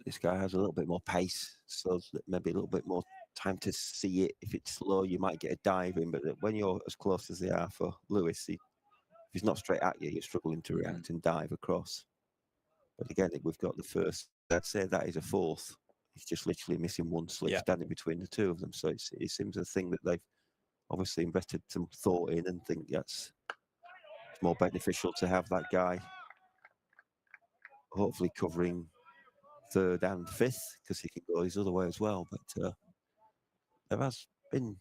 this guy has a little bit more pace, so maybe a little bit more time to see it. If it's slow, you might get a dive in, but when you're as close as they are for Lewis, if he's not straight at you, you're struggling to react and dive across. But again, we've got the 1st. I'd say that is a 4th. He's just literally missing 1 slip standing between the 2 of them. So it seems a thing that they've obviously invested some thought in and think it's more beneficial to have that guy hopefully covering 3rd and 5th, because he can go his other way as well. But there has been,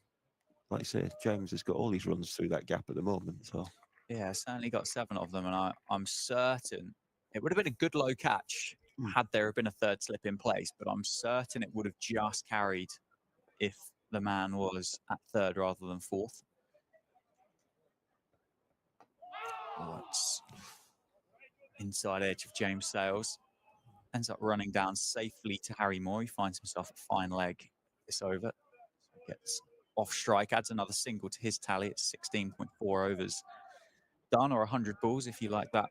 like I say, James has got all these runs through that gap at the moment. So yeah, certainly got 7 of them, and I'm certain it would have been a good low catch had there been a 3rd slip in place, but I'm certain it would have just carried if the man was at 3rd rather than 4th. That's inside edge of James Sales. Ends up running down safely to Harry Moore. He finds himself at fine leg this over. So gets off strike, adds another single to his tally. It's 16.4 overs done, or 100 balls if you like that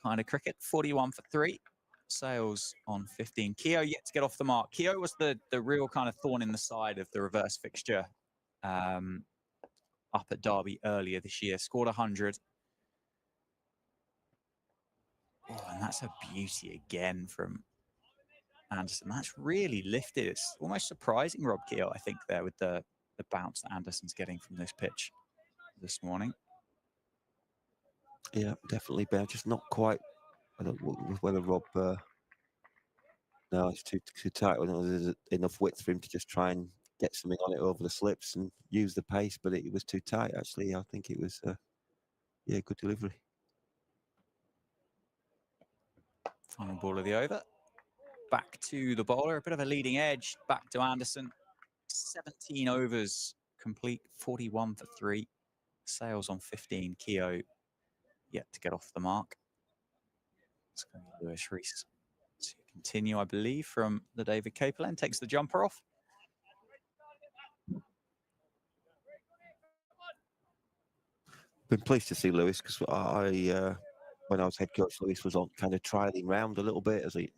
kind of cricket. 41 for 3. Sales on 15. Keogh yet to get off the mark. Keogh was the real kind of thorn in the side of the reverse fixture up at Derby earlier this year. Scored 100. Oh, and that's a beauty again from Anderson. That's really lifted. It's almost surprising Rob Keogh, I think, there with the bounce that Anderson's getting from this pitch this morning. Yeah, definitely, but just not quite. I don't know whether Rob. No, it's too tight. I don't know there's enough width for him to just try and get something on it over the slips and use the pace, but it was too tight. Actually, I think it was. Yeah, good delivery. Final ball of the over. Back to the bowler, a bit of a leading edge. Back to Anderson. 17 overs complete, 41 for 3. Sales on 15. Keogh yet to get off the mark. It's going to be Lewis Rees to continue, I believe, from the David Capeland. Takes the jumper off. Been pleased to see Lewis because when I was head coach, Lewis was on kind of trialing round a little bit as a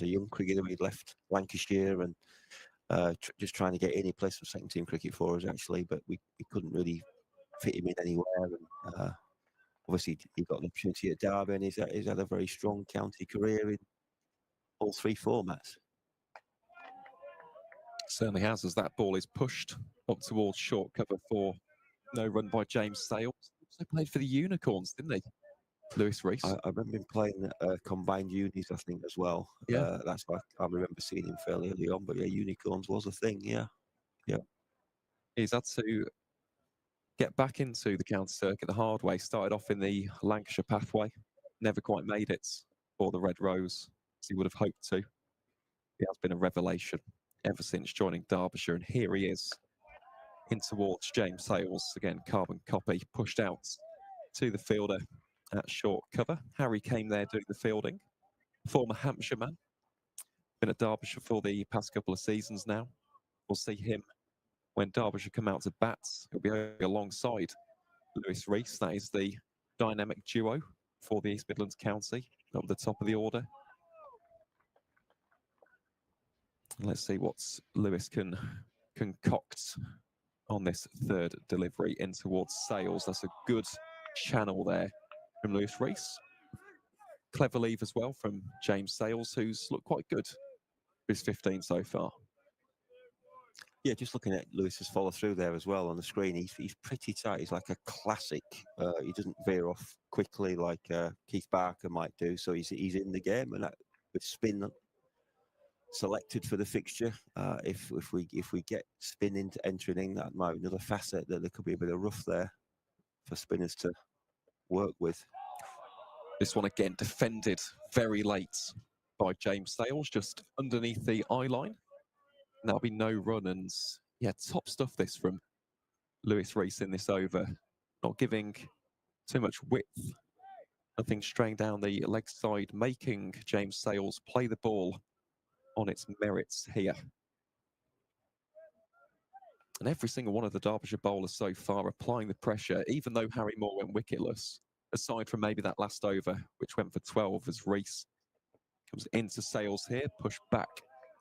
young cricketer. He left Lancashire and just trying to get in. He played some second team cricket for us actually, but we couldn't really fit him in anywhere. And obviously, he got an opportunity at Derby, and he's had a very strong county career in all 3 formats. Certainly has, as that ball is pushed up towards short cover for no run by James Sales. Also played for the Unicorns, didn't he? Lewis Rees. I remember him playing combined unis, I think, as well. Yeah. That's why I remember seeing him fairly early on. But yeah, Unicorns was a thing, yeah. He's had to get back into the county circuit the hard way. Started off in the Lancashire pathway. Never quite made it for the Red Rose, as he would have hoped to. He has been a revelation ever since joining Derbyshire. And here he is in towards James Sales. Again, carbon copy pushed out to the fielder at short cover. Harry came there doing the fielding. Former Hampshire man. Been at Derbyshire for the past couple of seasons now. We'll see him when Derbyshire come out to bat. He'll be alongside Lewis Rees. That is the dynamic duo for the East Midlands County up the top of the order. Let's see what Lewis can concoct on this third delivery in towards Sales. That's a good channel there from Lewis Rees. Clever leave as well from James Sales, who's looked quite good for his 15 so far. Yeah, just looking at Lewis's follow through there as well on the screen, he's pretty tight. He's like a classic. He doesn't veer off quickly like Keith Barker might do. So he's in the game, and that with spin selected for the fixture. If we get spin entering, that might be another facet that there could be a bit of rough there for spinners to work with. This one again defended very late by James Sales, just underneath the eye line. That'll be no run, and yeah, top stuff this from Lewis Rees in this over. Not giving too much width. Nothing straying down the leg side, making James Sales play the ball on its merits here. And every single one of the Derbyshire bowlers so far applying the pressure, even though Harry Moore went wicketless, aside from maybe that last over, which went for 12 as Rees comes into Sales here, pushed back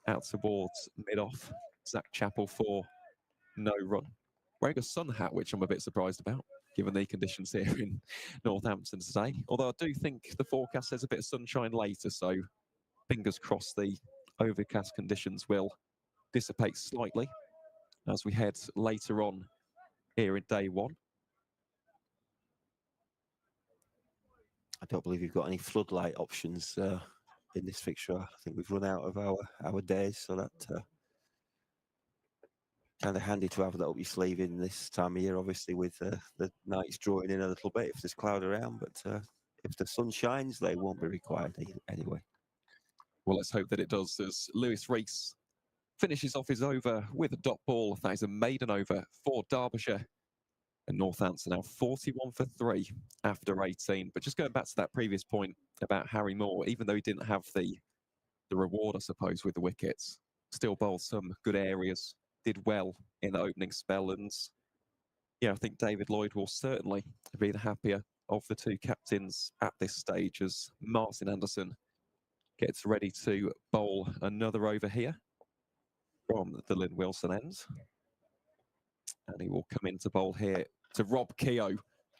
out towards mid-off. Zach Chappell for no run. Wearing a sun hat, which I'm a bit surprised about, given the conditions here in Northampton today. Although I do think the forecast says a bit of sunshine later, so fingers crossed the overcast conditions will dissipate slightly as we head later on here in day 1. I don't believe you've got any floodlight options in this fixture. I think we've run out of our days, so that kind of handy to have that up your sleeve in this time of year. Obviously, with the nights drawing in a little bit if there's cloud around, but if the sun shines, they won't be required anyway. Well, let's hope that it does, as Lewis Rees finishes off his over with a dot ball. That is a maiden over for Derbyshire. And Northampton now 41 for 3 after 18. But just going back to that previous point about Harry Moore, even though he didn't have the reward, I suppose, with the wickets, still bowled some good areas, did well in the opening spell. And yeah, I think David Lloyd will certainly be the happier of the two captains at this stage, as Martin Anderson gets ready to bowl another over here from the Lynn Wilson end. And he will come into bowl here to Rob Keogh,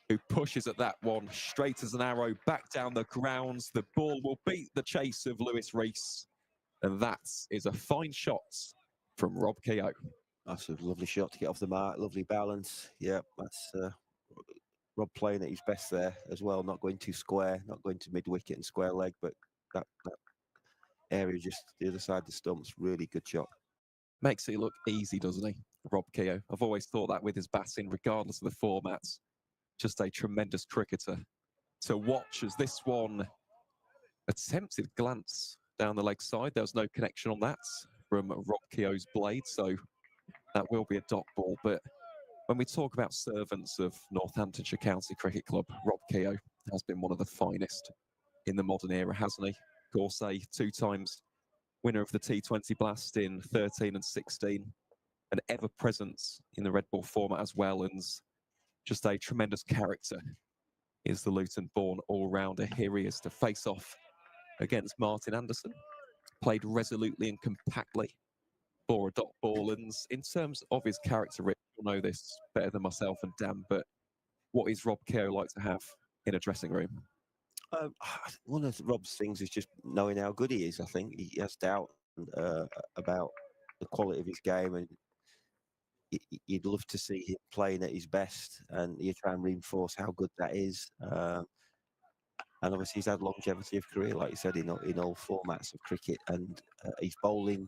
who pushes at that one straight as an arrow back down the grounds. The ball will beat the chase of Lewis Rees. And that is a fine shot from Rob Keogh. That's a lovely shot to get off the mark. Lovely balance. Yeah, that's Rob playing at his best there as well. Not going too square, not going to mid wicket and square leg, but that area just the other side of the stumps. Really good shot. Makes it look easy, doesn't he, Rob Keogh? I've always thought that with his batting, regardless of the formats. Just a tremendous cricketer to watch as this one attempted glance down the leg side. There was no connection on that from Rob Keogh's blade, so that will be a dot ball. But when we talk about servants of Northamptonshire County Cricket Club, Rob Keogh has been one of the finest in the modern era, hasn't he? Of course, a 2 times winner of the T20 Blast in 13 and 16, an ever presence in the red ball format as well, and just a tremendous character is the Luton-born all-rounder. Here he is to face off against Martin Anderson. Played resolutely and compactly for a dot ball. And in terms of his character, Rick, you'll know this better than myself and Dan, but what is Rob Keogh like to have in a dressing room? One of Rob's things is just knowing how good he is. I think he has doubt about the quality of his game, and you'd love to see him playing at his best, and you try and reinforce how good that is. And obviously, he's had longevity of career, like you said, in all formats of cricket, and he's bowling.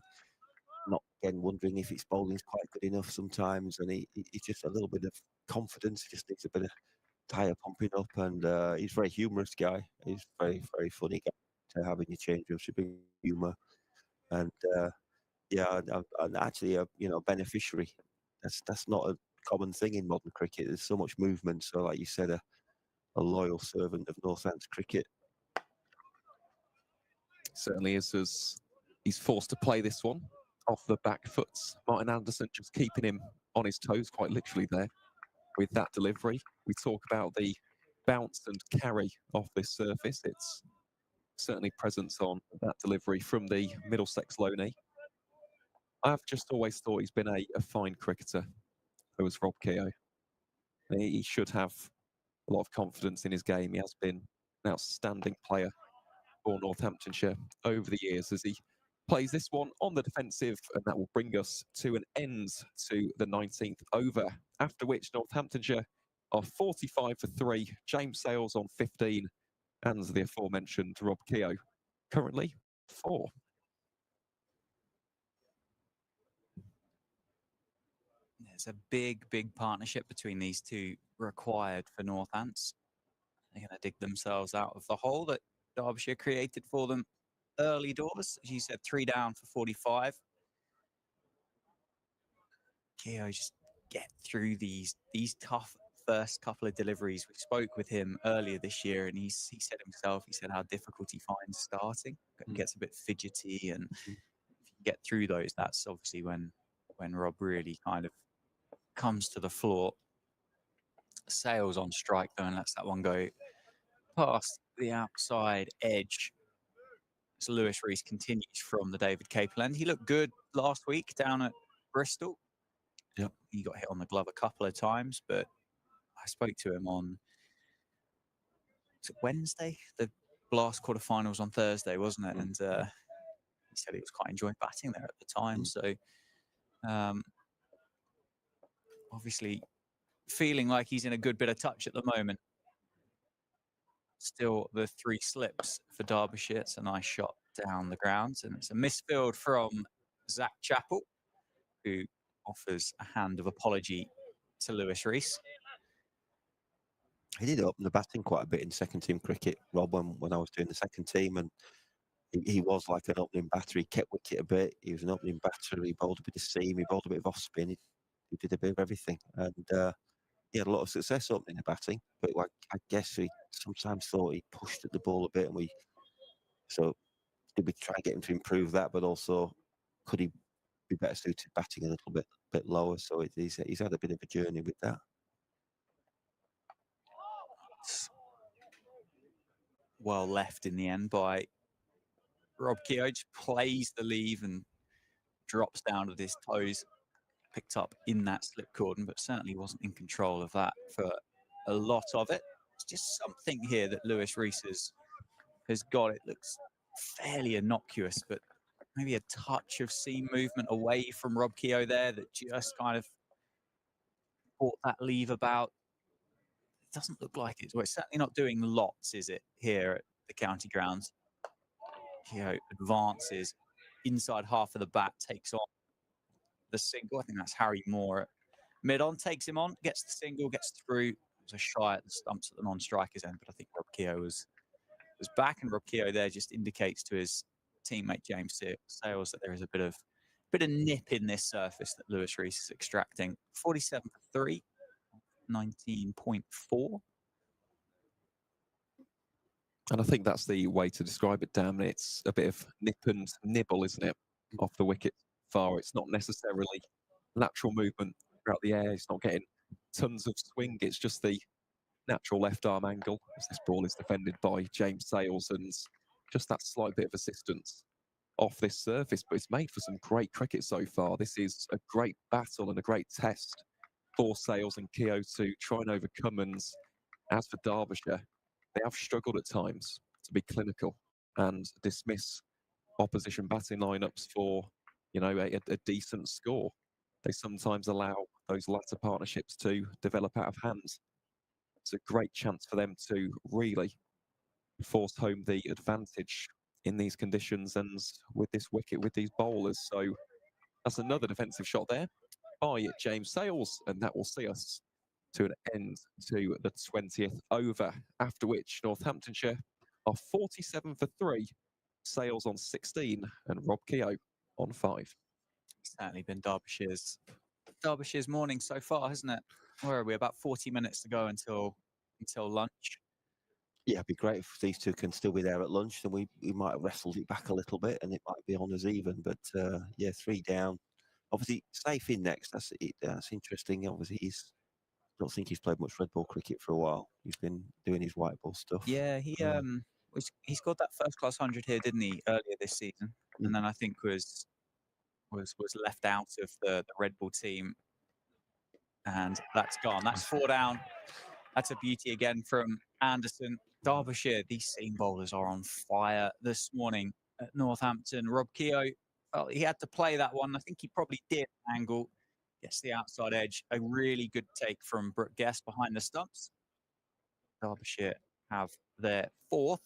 Not again wondering if his bowling's quite good enough sometimes, and he's just a little bit of confidence. He just needs a bit of tyre pumping up, and he's a very humorous guy. He's very, very funny guy to have in your change rooms, to bring humour, and yeah, and actually a beneficiary. That's not a common thing in modern cricket. There's so much movement. So, like you said, a loyal servant of Northampton cricket. Certainly is, as he's forced to play this one off the back foot. Martin Anderson just keeping him on his toes, quite literally there, with that delivery. We talk about the bounce and carry off this surface. It's certainly present on that delivery from the Middlesex low knee. I've just always thought he's been a fine cricketer, who was Rob Keogh. He should have a lot of confidence in his game. He has been an outstanding player for Northamptonshire over the years as he plays this one on the defensive, and that will bring us to an end to the 19th over, after which Northamptonshire are 45 for 3, James Sales on 15, and the aforementioned Rob Keogh currently 4. There's a big partnership between these two required for Northants. They're going to dig themselves out of the hole that Derbyshire created for them early doors. As you said, 3 down for 45. Keogh just get through these tough first couple of deliveries. We spoke with him earlier this year, and he said himself, he said how difficult he finds starting. Gets a bit fidgety, and if you get through those, that's obviously when Rob really kind of comes to the floor. Sales on strike though, and lets that one go past the outside edge. As Lewis Rees continues from the David Capel end. He looked good last week down at Bristol. Yep. He got hit on the glove a couple of times, but I spoke to him on Wednesday. The Blast quarterfinals on Thursday, wasn't it? And he said he was quite enjoying batting there at the time. So obviously feeling like he's in a good bit of touch at the moment. Still the 3 slips for Derbyshire. It's a nice shot down the grounds, and it's a misfield from Zach Chappell, who offers a hand of apology to Lewis Rees. He did open the batting quite a bit in second team cricket, Rob, when I was doing the second team, and he was like an opening batter. He kept wicket a bit. He was an opening batter. He bowled a bit of seam. He bowled a bit of off spin. He did a bit of everything, and he had a lot of success opening the batting. But like, I guess we sometimes thought he pushed at the ball a bit, and so did we try and get him to improve that? But also, could he be better suited batting a little bit lower? So he's had a bit of a journey with that. Well left in the end by Rob Keogh. Just plays the leave and drops down with his toes. Picked up in that slip cordon, but certainly wasn't in control of that for a lot of it. It's just something here that Lewis Rees has got. It looks fairly innocuous, but maybe a touch of seam movement away from Rob Keogh there that just kind of brought that leave about. It doesn't look like it. Well, it's certainly not doing lots, is it, here at the county grounds? Keogh advances inside half of the bat, takes on the single. I think that's Harry Moore at mid-on, takes him on, gets the single, gets through. It was a shy at the stumps at the non-striker's end, but I think Rob Keogh was back, and Rob Keogh there just indicates to his teammate James Sales that there is a bit of nip in this surface that Lewis Rees is extracting. 47 for 3, 19.4. And I think that's the way to describe it, Dan. It's a bit of nip and nibble, isn't it, off the wicket far. It's not necessarily lateral movement throughout the air. It's not getting tons of swing. It's just the natural left arm angle as this ball is defended by James Sales, and just that slight bit of assistance off this surface. But it's made for some great cricket so far. This is a great battle and a great test for Sales and Keogh to try and overcome. And as for Derbyshire, they have struggled at times to be clinical and dismiss opposition batting lineups for, you know, a decent score. They sometimes allow those latter partnerships to develop out of hand. It's a great chance for them to really force home the advantage in these conditions and with this wicket, with these bowlers. So that's another defensive shot there by James Sales, and that will see us to an end to the 20th over, after which Northamptonshire are 47 for 3, Sales on 16 and Rob Keogh on 5. Certainly been Derbyshire's morning so far, hasn't it? Where are we? About 40 minutes to go until lunch. Yeah, it'd be great if these two can still be there at lunch, then we might have wrestled it back a little bit and it might be on as even. But yeah, 3 down. Obviously, safe in next. That's interesting. Obviously, I don't think he's played much red ball cricket for a while. He's been doing his white ball stuff. Yeah, he scored that first class 100 here, didn't he, earlier this season? And then I think was left out of the red ball team, and that's gone. That's 4 down. That's a beauty again from Anderson. Derbyshire, these seam bowlers are on fire this morning at Northampton. Rob Keogh felt he had to play that one. I think he probably did angle. Gets the outside edge. A really good take from Brooke Guest behind the stumps. Derbyshire have their 4th.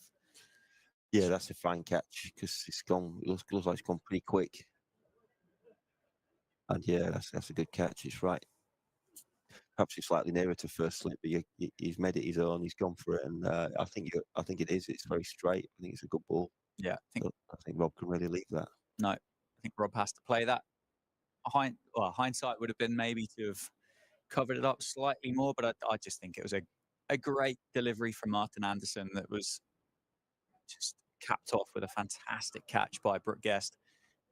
Yeah, that's a fine catch because it's gone. It looks like it's gone pretty quick. And yeah, that's a good catch. It's right. Perhaps it's slightly nearer to first slip, but he's made it his own. He's gone for it, and I think it is. It's very straight. I think it's a good ball. Yeah, I think Rob can really leave that. No, I think Rob has to play that. Hindsight would have been maybe to have covered it up slightly more, but I just think it was a great delivery from Martin Anderson that was just capped off with a fantastic catch by Brooke Guest.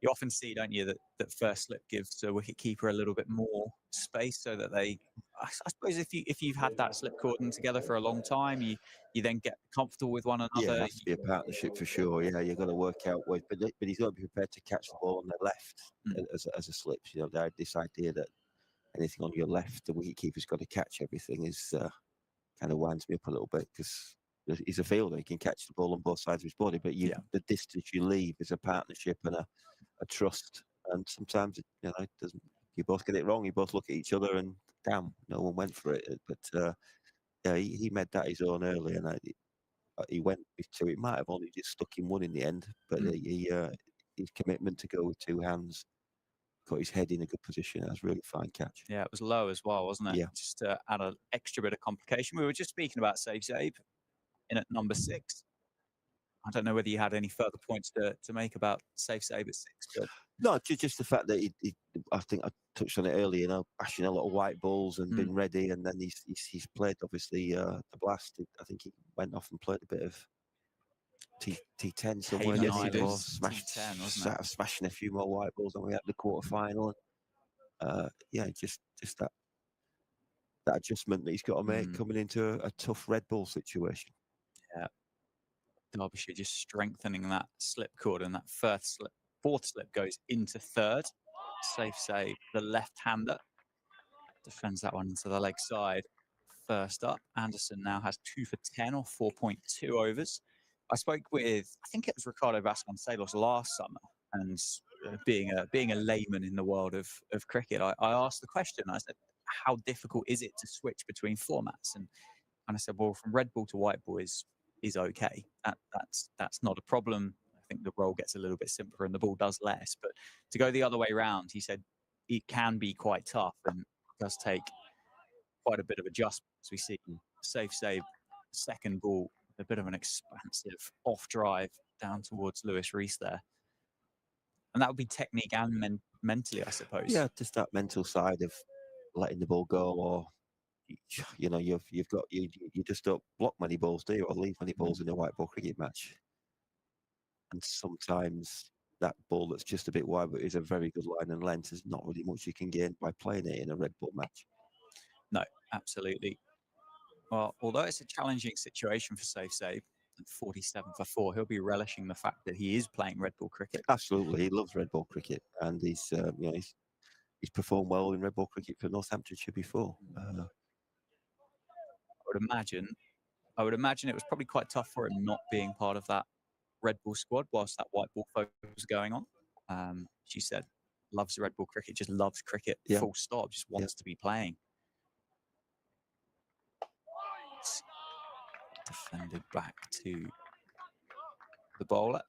You often see, don't you, that first slip gives a wicketkeeper a little bit more space, so that I suppose if you've had that slip cordon together for a long time, you then get comfortable with one another. Yeah, it has to be a partnership for sure. Yeah, you've got to work out ways, but he's got to be prepared to catch the ball on the left as a slip. You know, this idea that anything on your left, the wicketkeeper's got to catch everything is kind of winds me up a little bit, because he's a fielder. He can catch the ball on both sides of his body, but the distance you leave is a partnership and a trust. And sometimes it doesn't. You both get it wrong. You both look at each other and damn, no one went for it. But yeah, he made that his own early, and he went with 2. It might have only just stuck in 1 in the end, but his commitment to go with 2 hands got his head in a good position. That was a really fine catch. Yeah, it was low as well, wasn't it? Yeah. Just to add an extra bit of complication. We were just speaking about Save in at number 6. I don't know whether you had any further points to make about Save at 6, but No, just the fact that I think I touched on it earlier. Bashing a lot of white balls and been ready, and then he's played obviously the blast. I think he went off and played a bit of T10 somewhere. Yes, he did. Smashed, T10, wasn't it? smashing a few more white balls than we had the quarter final. Yeah, just that adjustment that he's got to make coming into a tough red ball situation. Yeah. Derbyshire just strengthening that slip cord, and that 4th slip goes into 3rd. Save, the left-hander, defends that one into the leg side. First up, Anderson now has 2 for 10 or 4.2 overs. I spoke with, I think it was Ricardo Vasconcelos last summer, And being a layman in the world of cricket, I asked the question. I said, how difficult is it to switch between formats? And I said, well, from red ball to white ball is okay. That's not a problem. I think the roll gets a little bit simpler and the ball does less. But to go the other way around, he said it can be quite tough and does take quite a bit of adjustment. As we see, safe save, second ball, a bit of an expansive off drive down towards Lewis Rees there. And that would be technique and mentally, I suppose. Yeah, just that mental side of letting the ball go, or you know, you just don't block many balls, do you, or leave many balls in a white ball cricket match. And sometimes that ball that's just a bit wide but is a very good line and length, there's not really much you can gain by playing it in a red ball match. No, absolutely. Well, although it's a challenging situation for Safe Save, at 47 for 4, he'll be relishing the fact that he is playing red ball cricket. Absolutely, he loves red ball cricket, and he's he's performed well in red ball cricket for Northamptonshire before. I would imagine it was probably quite tough for him not being part of that red ball squad whilst that white ball focus was going on. She said, loves red ball cricket, just loves cricket, full stop, just wants to be playing. Defended back to the bowler.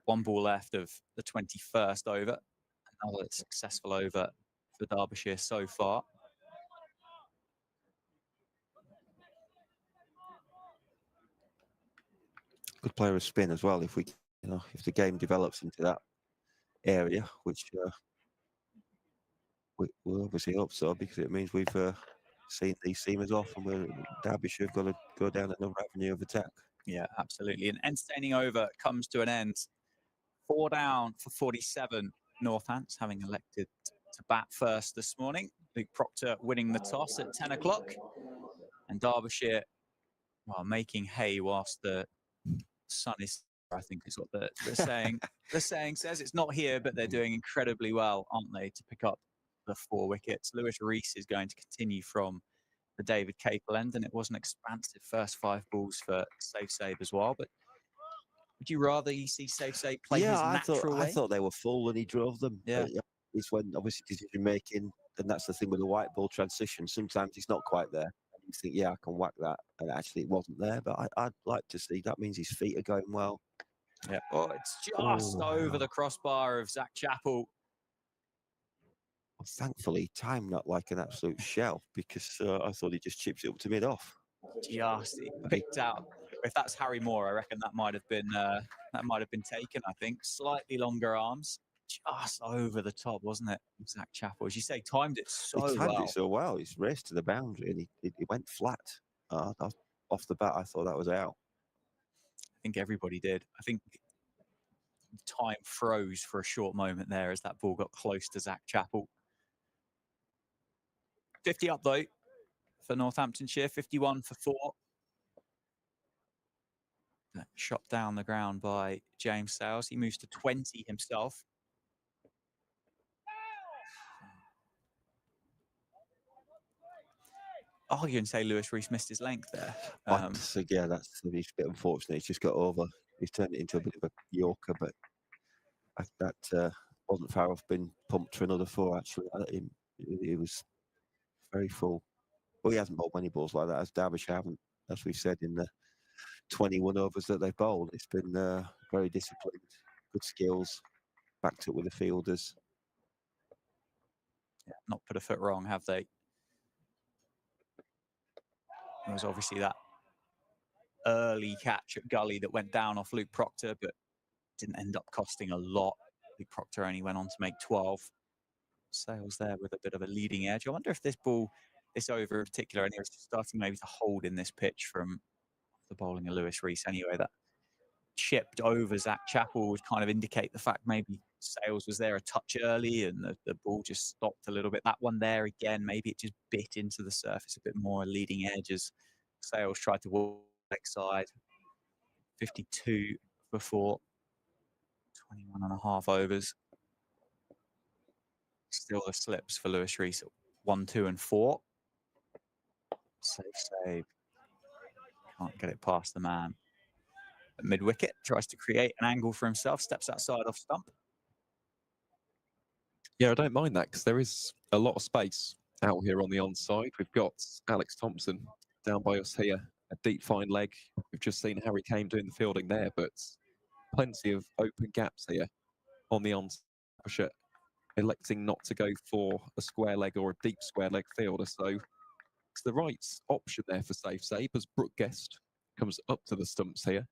One ball left of the 21st over. Another successful over for Derbyshire so far. Good player of spin as well. If if the game develops into that area, which we obviously hope so, because it means we've seen these seamers off, and Derbyshire have got to go down another avenue of attack. Yeah, absolutely. An entertaining over comes to an end. 4 down for 47. Northants having elected to bat first this morning. Luke Proctor winning the toss at 10 o'clock. And Derbyshire making hay whilst the sun is, I think is what the saying the saying says. It's not here, but they're doing incredibly well, aren't they, to pick up the 4 wickets. Lewis Rees is going to continue from the David Capel end, and it was an expansive first 5 balls for Safe Save as well. But would you rather you see Safe Save play his natural way? I thought they were full and he drove them. Yeah. It's when obviously decision making, and that's the thing with the white ball transition. Sometimes it's not quite there. And you think, yeah, I can whack that, and actually it wasn't there. But I'd like to see. That means his feet are going well. Yeah. Oh, it's just over the crossbar of Zach Chappell. Well, thankfully, timed not like an absolute shell, because I thought he just chips it up to mid off. Just picked out. If that's Harry Moore, I reckon that might have been taken. I think slightly longer arms, just over the top, wasn't it? Zach Chappell, as you say, timed it so well. He timed it so well. He's raced to the boundary and he went flat. Off the bat, I thought that was out. I think everybody did. I think time froze for a short moment there as that ball got close to Zach Chappell. 50 up though for Northamptonshire, 51 for 4. Shot down the ground by James Sales. He moves to 20 himself. Oh, you can say Lewis Rees missed his length there. So yeah, that's a bit unfortunate. He's just got over. He's turned it into a bit of a Yorker, but that wasn't far off being pumped for another 4. Actually, it was very full. Well, he hasn't bowled many balls like that, as Derbyshire haven't, as we've said in the 21 overs that they've bowled. It's been very disciplined, good skills, backed up with the fielders. Yeah, not put a foot wrong, have they? There was obviously that early catch at Gully that went down off Luke Proctor, but didn't end up costing a lot. Luke Proctor only went on to make 12. Sales there with a bit of a leading edge. I wonder if this over in particular, and he was starting maybe to hold in this pitch from the bowling of Lewis Rees anyway, that chipped over Zach Chappell would kind of indicate the fact maybe Sales was there a touch early and the ball just stopped a little bit. That one there again, maybe it just bit into the surface a bit more, leading edge as Sales tried to walk leg side. 52 for 4, 21 and a half overs. Still the slips for Lewis Rees at 1, 2 and 4. Safe save. Can't get it past the man. at mid-wicket, tries to create an angle for himself, steps outside off stump. Yeah, I don't mind that because there is a lot of space out here on the onside. We've got Alex Thompson down by us here, a deep fine leg. We've just seen Harry Kane doing the fielding there, but plenty of open gaps here on the onside. Electing not to go for a square leg or a deep square leg fielder. So it's the right option there for safe save as Brooke Guest comes up to the stumps here.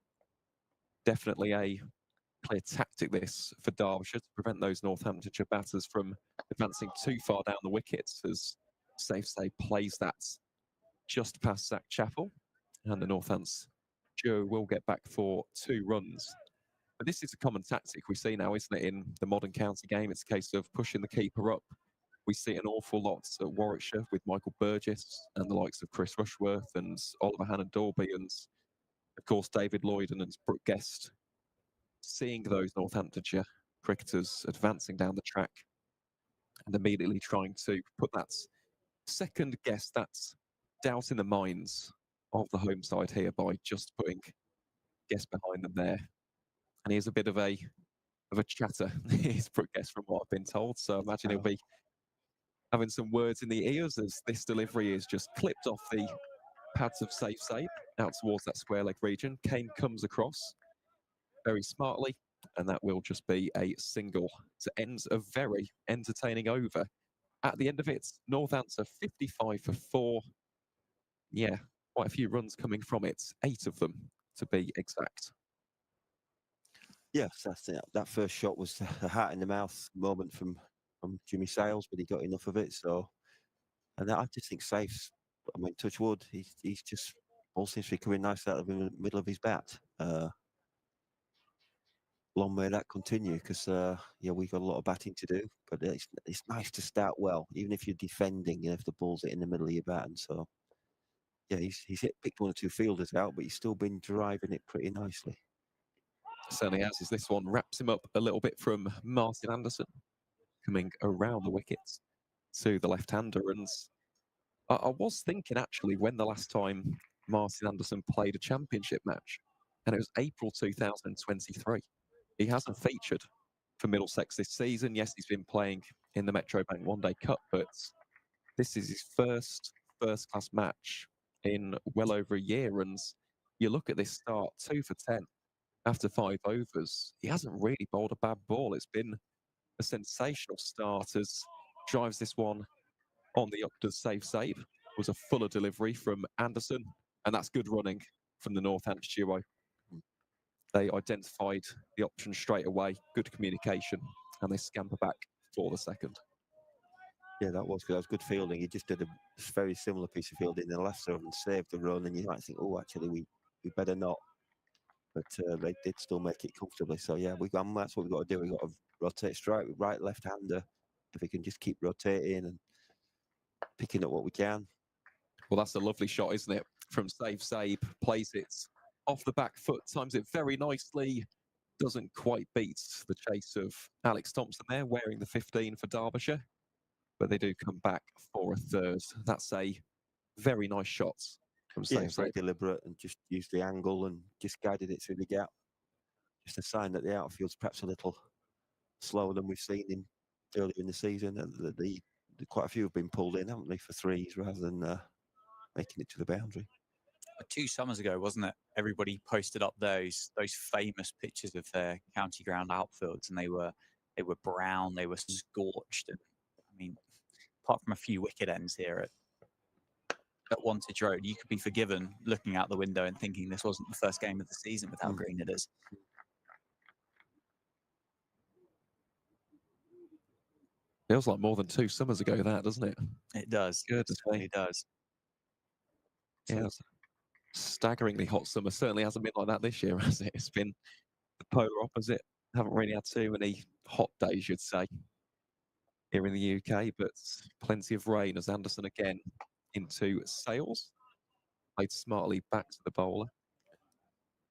Definitely a clear tactic this for Derbyshire to prevent those Northamptonshire batters from advancing too far down the wickets as safe save plays that just past Zach Chappell, and the Northants duo will get back for 2 runs. But this is a common tactic we see now, isn't it, in the modern county game? It's a case of pushing the keeper up. We see an awful lot at Warwickshire with Michael Burgess and the likes of Chris Rushworth and Oliver Hannon-Dorby and, of course, David Lloyd and Brooke Guest. Seeing those Northamptonshire cricketers advancing down the track and immediately trying to put that second guess, that's doubt in the minds of the home side here by just putting Guest behind them there. And he's a bit of a chatter. He's Brooke Guest from what I've been told. So I imagine he'll be having some words in the ears as this delivery is just clipped off the pads of safe save out towards that square leg region. Kane comes across very smartly, and that will just be a single to end a very entertaining over. At the end of it, Northants are 55 for 4. Yeah, quite a few runs coming from it, 8 of them to be exact. Yes, that's it. That first shot was a hat in the mouth moment from Jimmy Sales, but he got enough of it. So, and I just think Safe's, I mean, touch wood, he's just, all seems to be coming nice out of the middle of his bat. Long may that continue because, yeah, we've got a lot of batting to do, but it's nice to start well, even if you're defending, you know, if the ball's in the middle of your bat. And so, yeah, he's picked 1 or 2 fielders out, but he's still been driving it pretty nicely. Certainly has, as this one wraps him up a little bit from Martin Anderson, coming around the wickets to the left-hander. And I was thinking, actually, when the last time Martin Anderson played a championship match, and it was April 2023. He hasn't featured for Middlesex this season. Yes, he's been playing in the Metro Bank One Day Cup, but this is his first-class match in well over a year. And you look at this start, 2 for 10. After 5 overs, he hasn't really bowled a bad ball. It's been a sensational start as drives this one on the up to safe save. It was a fuller delivery from Anderson, and that's good running from the Northamptonshire duo. They identified the option straight away, good communication, and they scamper back for the second. Yeah, that was good. That was good fielding. He just did a very similar piece of fielding in the last over and saved the run, and you might think, oh, actually, we better not. But they did still make it comfortably. So, yeah, that's what we've got to do. We've got to rotate straight, right, left-hander. If we can just keep rotating and picking up what we can. Well, that's a lovely shot, isn't it? From safe save, plays it off the back foot, times it very nicely. Doesn't quite beat the chase of Alex Thompson there, wearing the 15 for Derbyshire. But they do come back for a third. That's a very nice shot. Yeah, very deliberate and just used the angle and just guided it through the gap. Just a sign that the outfield's perhaps a little slower than we've seen in earlier in the season. The quite a few have been pulled in, haven't they, for threes rather than making it to the boundary. 2 summers ago, wasn't it? Everybody posted up those famous pictures of their county ground outfields, and they were brown, they were scorched, and I mean, apart from a few wicket ends here at Wantage Road, you could be forgiven looking out the window and thinking this wasn't the first game of the season with how green it is. Feels like more than 2 summers ago, that, doesn't it? It does. Good. It certainly does. Yeah, it's a staggeringly hot summer. Certainly hasn't been like that this year, has it? It's been the polar opposite. Haven't really had too many hot days, you'd say, here in the UK, but plenty of rain as Anderson again into Sales. Played smartly back to the bowler.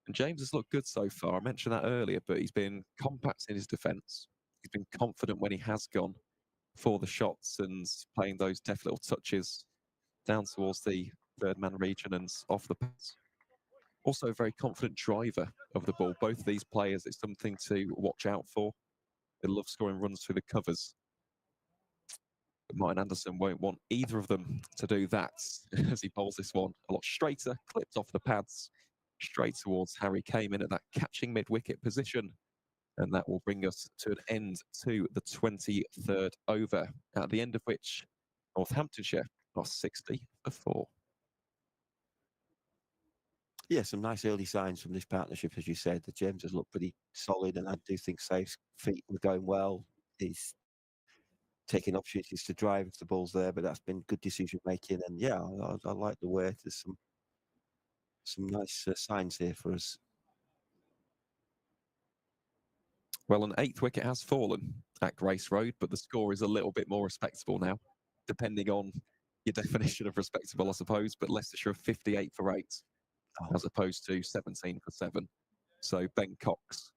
And James has looked good so far. I mentioned that earlier, but he's been compact in his defence. He's been confident when he has gone for the shots and playing those deft little touches down towards the third man region and off the pass. Also a very confident driver of the ball. Both of these players, it's something to watch out for. They love scoring runs through the covers. But Martin Anderson won't want either of them to do that as he bowls this one a lot straighter, clipped off the pads, straight towards Harry Kamen at that catching mid-wicket position. And that will bring us to an end to the 23rd over, at the end of which Northamptonshire are 60 for 4. Yeah, some nice early signs from this partnership, as you said. The James has looked pretty solid, and I do think Safe's feet were going well. He's taking opportunities to drive if the ball's there, but that's been good decision making. And yeah, I like the way. There's some nice signs here for us. Well, an 8th wicket has fallen at Grace Road, but the score is a little bit more respectable now, depending on your definition of respectable, I suppose. But Leicestershire are 58 for 8, as opposed to 17 for 7. So Ben Cox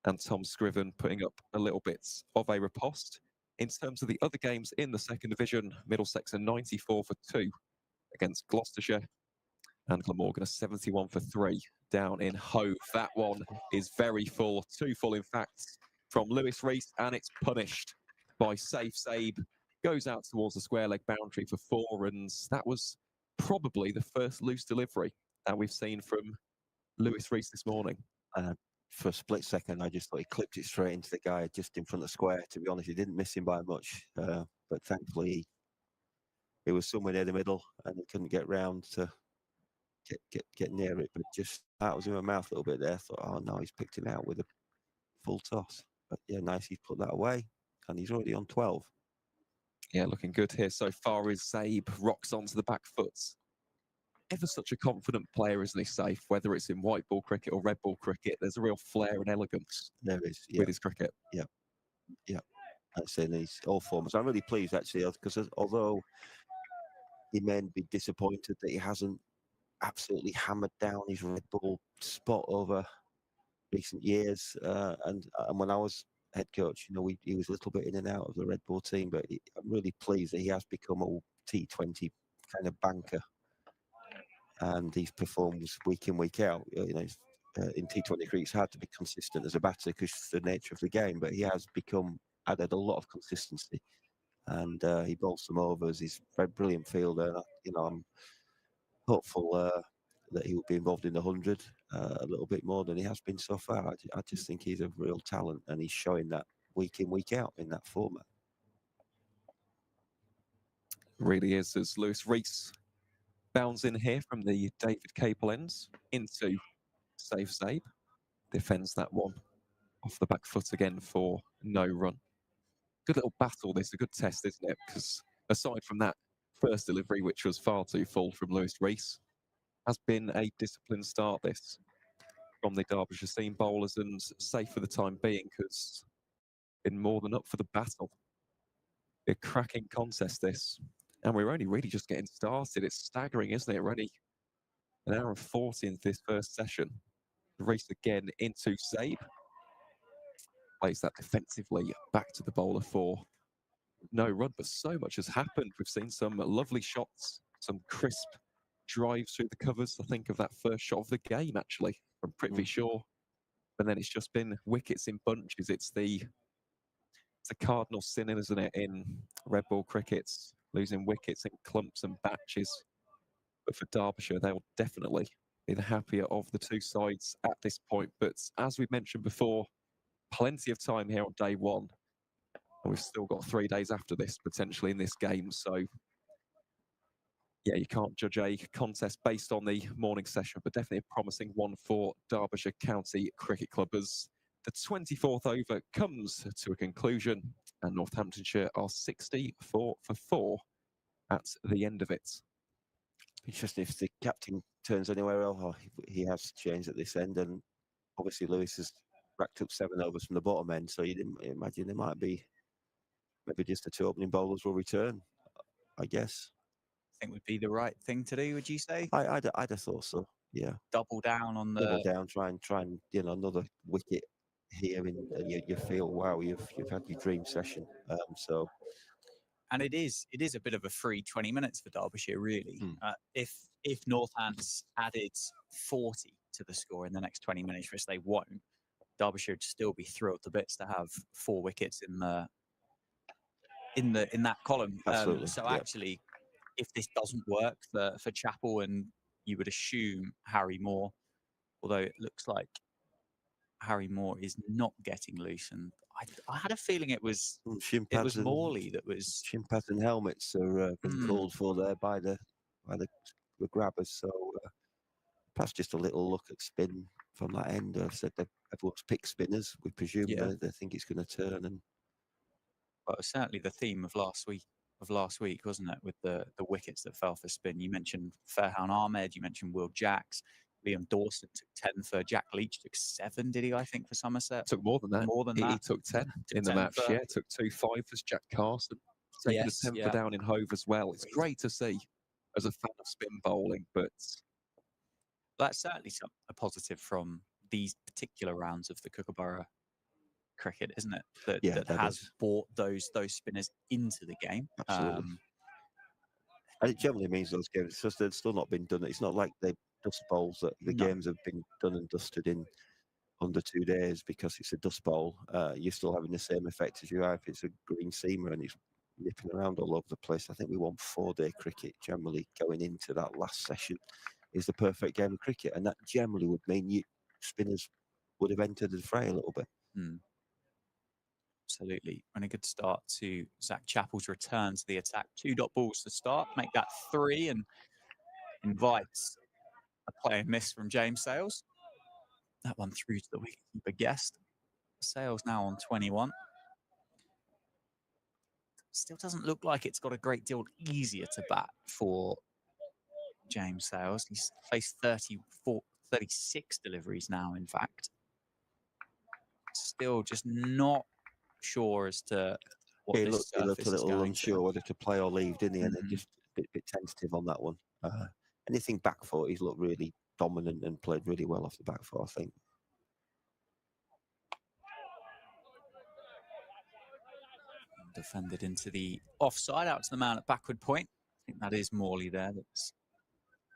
and Tom Scriven putting up a little bit of a riposte. In terms of the other games in the 2nd Division, Middlesex are 94 for 2 against Gloucestershire, and Glamorgan are 71 for 3 down in Hove. That one is very full, too full in fact, from Lewis Rees, and it's punished by Safe Sabe. Goes out towards the square leg boundary for 4, and that was probably the first loose delivery that we've seen from Lewis Rees this morning. For a split second, I just thought he clipped it straight into the guy just in front of the square. To be honest, he didn't miss him by much, but thankfully it was somewhere near the middle, and he couldn't get round to get near it. But just that was in my mouth a little bit there. I thought, oh no, he's picked him out with a full toss. But yeah, nice he's put that away, and he's already on 12. Yeah, looking good here so far as Sabe rocks onto the back foot. Ever such a confident player, isn't he, Safe? Whether it's in white ball cricket or red ball cricket, there's a real flair and elegance There is, with his cricket. Yeah. That's in these all formats. I'm really pleased actually, because although he may be disappointed that he hasn't absolutely hammered down his red ball spot over recent years, and when I was head coach, you know, he was a little bit in and out of the red ball team, but I'm really pleased that he has become a T20 kind of banker. And he performs week in, week out. You know, in T20 cricket, it's hard to be consistent as a batter because it's the nature of the game. But he has added a lot of consistency, and he bowls some overs. He's a very brilliant fielder. You know, I'm hopeful that he will be involved in the 100 a little bit more than he has been so far. I just think he's a real talent, and he's showing that week in, week out in that format. Really is, as Lewis Rees bounds in here from the David Capel ends into Safe Sabe. Defends that one off the back foot again for no run. Good little battle this, a good test, isn't it? Because aside from that first delivery, which was far too full from Lewis Rees, has been a disciplined start this from the Derbyshire seam bowlers, and Safe for the time being because been more than up for the battle. A cracking contest this. And we're only really just getting started. It's staggering, isn't it? We're only an hour and 40 into this first session. Race again into Sabe. Plays that defensively back to the bowler for no run, but so much has happened. We've seen some lovely shots, some crisp drives through the covers. I think of that first shot of the game, actually, from Prithvi Shaw. And then it's just been wickets in bunches. It's a cardinal sin, isn't it, in red ball crickets, losing wickets in clumps and batches. But for Derbyshire, they'll definitely be the happier of the two sides at this point. But as we mentioned before, plenty of time here on day one. And we've still got 3 days after this, potentially, in this game. So, yeah, you can't judge a contest based on the morning session, but definitely a promising one for Derbyshire County Cricket Club as the 24th over comes to a conclusion, and Northamptonshire are 64 for 4 at the end of it. Interesting if the captain turns anywhere else. Oh, he has changed at this end, and obviously Lewis has racked up 7 overs from the bottom end, so you didn't imagine there might be maybe just the 2 opening bowlers will return, I guess. I think would be the right thing to do, would you say? I'd have thought so, yeah. Double down on the... Double down, try and you know, another wicket here, and you feel, wow, you've had your dream session. So, and it is a bit of a free 20 minutes for Derbyshire, really. If Northants added 40 to the score in the next 20 minutes, which they won't, Derbyshire would still be thrilled to bits to have 4 wickets in that column. Absolutely, So yeah. actually, if this doesn't work for Chapel, and you would assume Harry Moore, although it looks like Harry Moore is not getting loose, and I had a feeling it was Shin pads and Morley that was. shin pads and helmets are being called for there by the grabbers. So perhaps just a little look at spin from that end. I've said that everyone's picked spinners. We presume they think it's going to turn. And Well, it was certainly the theme of last week, wasn't it? With the wickets that fell for spin. You mentioned Farhan Ahmed. You mentioned Will Jacks. Liam Dawson took 10 for Jack Leach. Took 7, did he? I think for Somerset. Took more than that. More than that. He took 10 in the 10 match. for- Yeah, took 2 5 as Jack Carson. Taking Yes, a 10 yeah. for down in Hove as well. It's great to see as a fan of spin bowling, but That's certainly a positive from these particular rounds of the Kookaburra cricket, isn't it? That has brought those spinners into the game. Absolutely. And it generally means those games, just they've still not been done. It's not like they dust bowls that the games have been done and dusted in under 2 days because it's a dust bowl. You're still having the same effect as you are if it's a green seamer and it's nipping around all over the place. I think we won 4-day cricket generally going into that last session is the perfect game of cricket, and that generally would mean spinners would have entered the fray a little bit. Absolutely. And a good start to Zach Chappell's return to the attack. 2 dot balls to start, make that 3, and invites a play and miss from James Sales. That one through to the wicketkeeper Guest. Sales now on 21. Still doesn't look like it's got a great deal easier to bat for James Sales. He's faced 36 deliveries now, in fact. Still just not sure as to what He this looked a surface is little going unsure whether to play or leave, didn't he? And then just a bit tentative on that one. Anything back foot, he's looked really dominant and played really well off the back foot, I think. Defended into the offside, out to the man at backward point. I think that is Morley there that's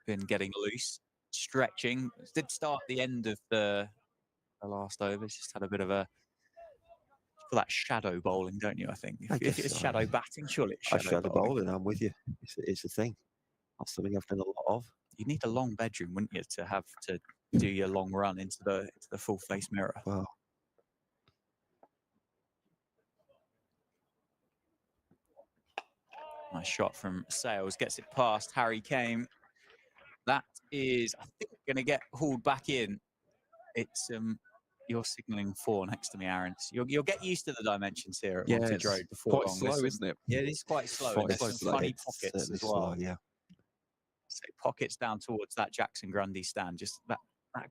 been getting loose, stretching. Did start at the end of the last over. Just had a bit of a, for that shadow bowling, don't you? I think if it's shadow batting, surely it's shadow bowling. I'm with you. It's a thing. That's something I've done a lot of. You need a long bedroom, wouldn't you, to have to do your long run into the full face mirror. Wow. Nice shot from Sales, gets it past Harry Kane. That is, I think, going to get hauled back in. It's you're signalling 4 next to me, Aaron. So you'll get used to the dimensions here at Montage Road before quite long. slow, isn't it? Yeah, it is quite slow. Quite There's slow some funny pockets as well. Yeah. So pockets down towards that Jackson Grundy stand. Just that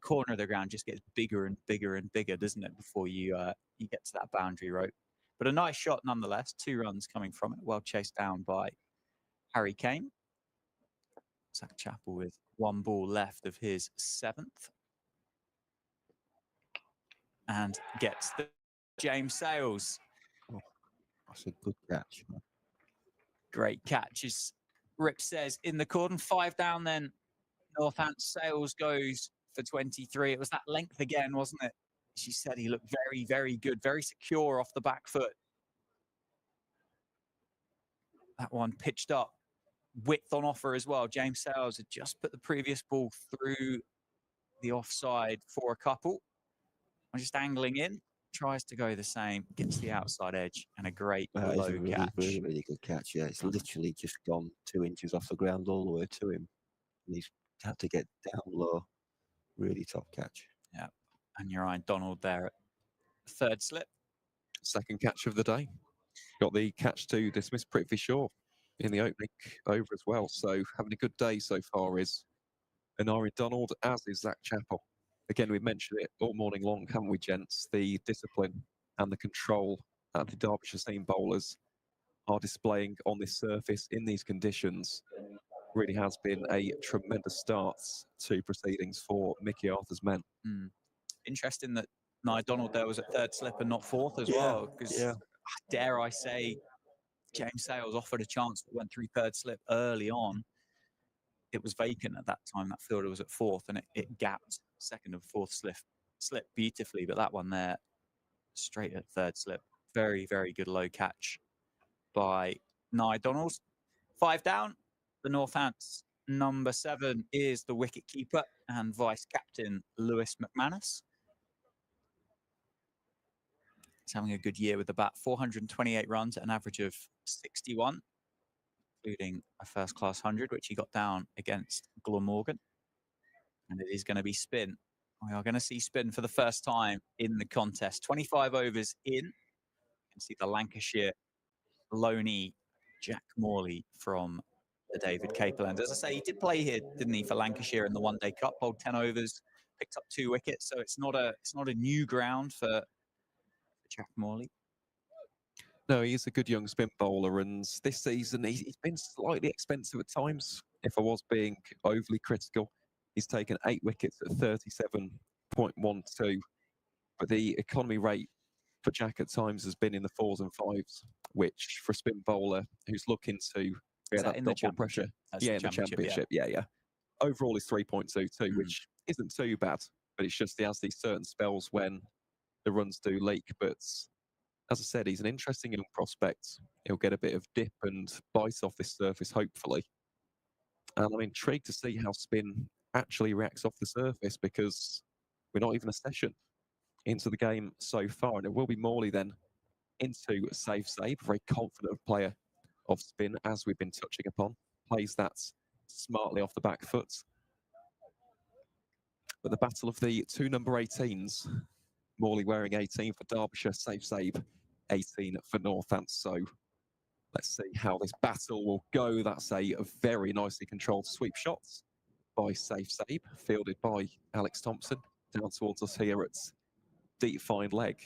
corner of the ground just gets bigger and bigger and bigger, doesn't it? Before you get to that boundary rope. But a nice shot nonetheless. 2 runs coming from it. Well chased down by Harry Kane. Zach Chappell with 1 ball left of his 7th. And gets the James Sales. Oh, that's a good catch. Great catch. As Rip says in the cordon, 5 down then. Northampton Sales goes for 23. It was that length again, wasn't it? She said he looked very, very good, very secure off the back foot. That one pitched up, width on offer as well. James Sales had just put the previous ball through the offside for a couple. I'm just angling in, tries to go the same, gets the outside edge, and a great low catch. Really, really good catch. Yeah, it's literally just gone 2 inches off the ground all the way to him. And he's had to get down low. Really top catch. Yeah, and you're Ryan Donald there at 3rd slip. Second catch of the day. Got the catch to dismiss Prithvi Shaw in the opening over as well. So having a good day so far is Anari Donald, as is Zach Chappell. Again, we've mentioned it all morning long, haven't we, gents? The discipline and the control that the Derbyshire seam bowlers are displaying on this surface in these conditions really has been a tremendous start to proceedings for Mickey Arthur's men. Interesting that Nye Donald there was at 3rd slip and not 4th as well, because dare I say, James Sales offered a chance that went through 3rd slip early on. It was vacant at that time. That fielder was at 4th, and it gapped second and fourth slip beautifully, but that one there, straight at third slip. Very, very good low catch by Nye Donalds. 5 down. The Northants number 7 is the wicket keeper and vice captain Lewis McManus. He's having a good year with the bat. 428 runs at an average of 61, including a first-class 100, which he got down against Glamorgan. And it is going to be spin. We are going to see spin for the first time in the contest. 25 overs in. You can see the Lancashire loanee Jack Morley from the David Capeland. As I say, he did play here, didn't he, for Lancashire in the One Day Cup, bowled 10 overs, picked up 2 wickets. So it's not a new ground for Jack Morley. No, he's a good young spin bowler, and this season he's been slightly expensive at times. If I was being overly critical, he's taken 8 wickets at 37.12, but the economy rate for Jack at times has been in the 4s and 5s, which for a spin bowler who's looking to that double pressure, in the championship, yeah. Overall is 3.22, which isn't too bad, but it's just he has these certain spells when the runs do leak. But as I said, he's an interesting young prospect. He'll get a bit of dip and bite off this surface, hopefully. And I'm intrigued to see how spin actually reacts off the surface, because we're not even a session into the game so far. And it will be Morley then into safe save, very confident player of spin, as we've been touching upon. Plays that smartly off the back foot. But the battle of the 2 number 18s, Morley wearing 18 for Derbyshire, safe save 18 for Northants. So let's see how this battle will go. That's a very nicely controlled sweep shot by safe save, fielded by Alex Thompson, down towards us here at deep fine leg.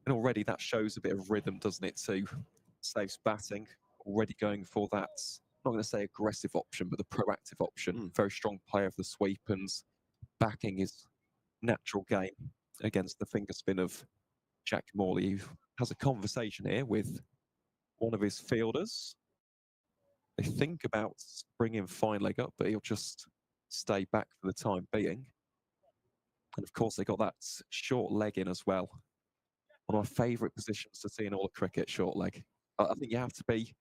And already that shows a bit of rhythm, doesn't it, to Safe's batting. Already going for that, I'm not going to say aggressive option, but the proactive option. Very strong player of the sweep, and backing his natural game against the finger spin of Jack Morley, who has a conversation here with one of his fielders. They think about bringing fine leg up, but he'll just stay back for the time being. And of course, they got that short leg in as well. One of my favourite positions to see in all of cricket, short leg. I think you have to be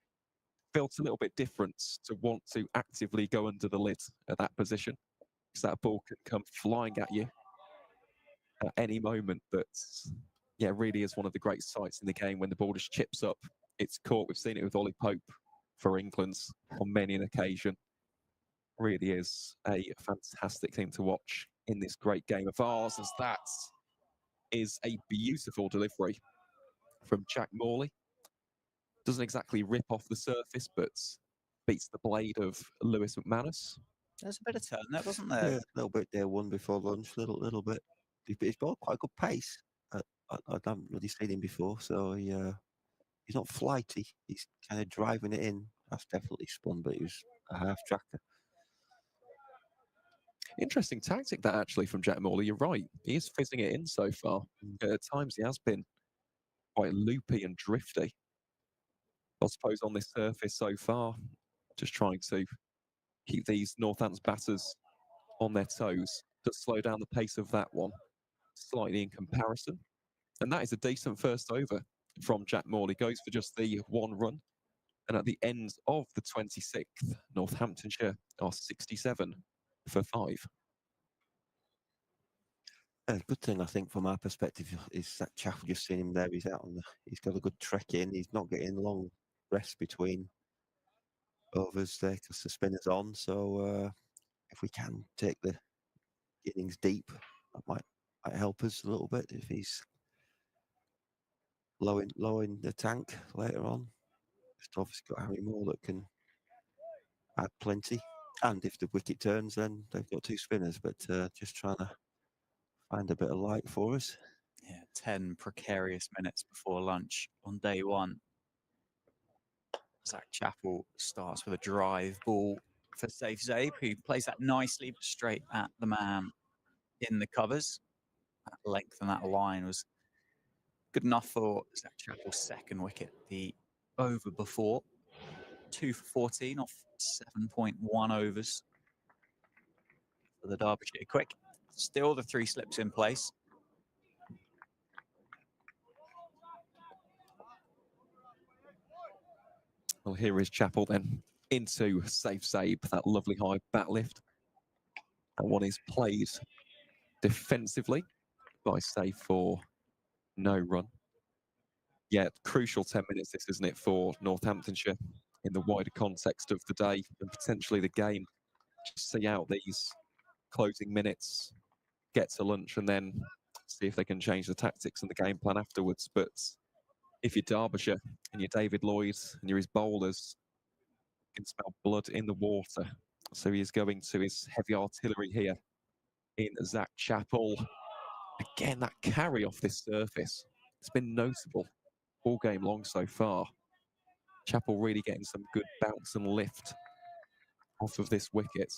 built a little bit different to want to actively go under the lid at that position, because that ball can come flying at you at any moment. But yeah, really is one of the great sights in the game when the ball just chips up. It's caught. We've seen it with Ollie Pope for England on many an occasion. Really is a fantastic thing to watch in this great game of ours, as that is a beautiful delivery from Jack Morley. Doesn't exactly rip off the surface, but beats the blade of Lewis McManus. There's a bit of turn there, wasn't there? Yeah, a little bit there, one before lunch, little bit. He's got quite good pace. I haven't really seen him before, so he's not flighty. He's kind of driving it in. That's definitely spun, but he was a half tracker. Interesting tactic that actually from Jack Morley. You're right. He is fizzing it in so far. At times he has been quite loopy and drifty. I suppose on this surface so far, just trying to keep these Northants batters on their toes, to slow down the pace of that one slightly in comparison. And that is a decent first over from Jack Morley. Goes for just the 1 run. And at the end of the 26th, Northamptonshire are 67 for 5. Good thing, I think, from our perspective, is that chap, we've just seen him there. He's out on he's got a good trek in. He's not getting long rest between overs there because the spinner's on. So if we can take the innings deep, that might help us a little bit. If he's low in the tank later on, just obviously got Harry Moore that can add plenty. And if the wicket turns, then they've got 2 spinners. But just trying to find a bit of light for us. Yeah, 10 precarious minutes before lunch on day 1. Zach Chappell starts with a drive ball for Safe Zabe, who plays that nicely, but straight at the man in the covers. That length and that line was good enough for Zach Chappell's 2nd wicket. The over before, 2 for 14 off 7.1 overs for the Derbyshire quick. Still the 3 slips in place. Well, here is Chapel then into safe save, that lovely high bat lift. That one is played defensively by safe for no run. Yeah, crucial 10 minutes this, isn't it, for Northamptonshire in the wider context of the day and potentially the game. Just see out these closing minutes, get to lunch, and then see if they can change the tactics and the game plan afterwards. But if you're Derbyshire and you're David Lloyd and you're his bowlers, you can smell blood in the water. So he is going to his heavy artillery here in Zach Chapel. Again, that carry off this surface, it's been notable all game long so far. Chapel really getting some good bounce and lift off of this wicket.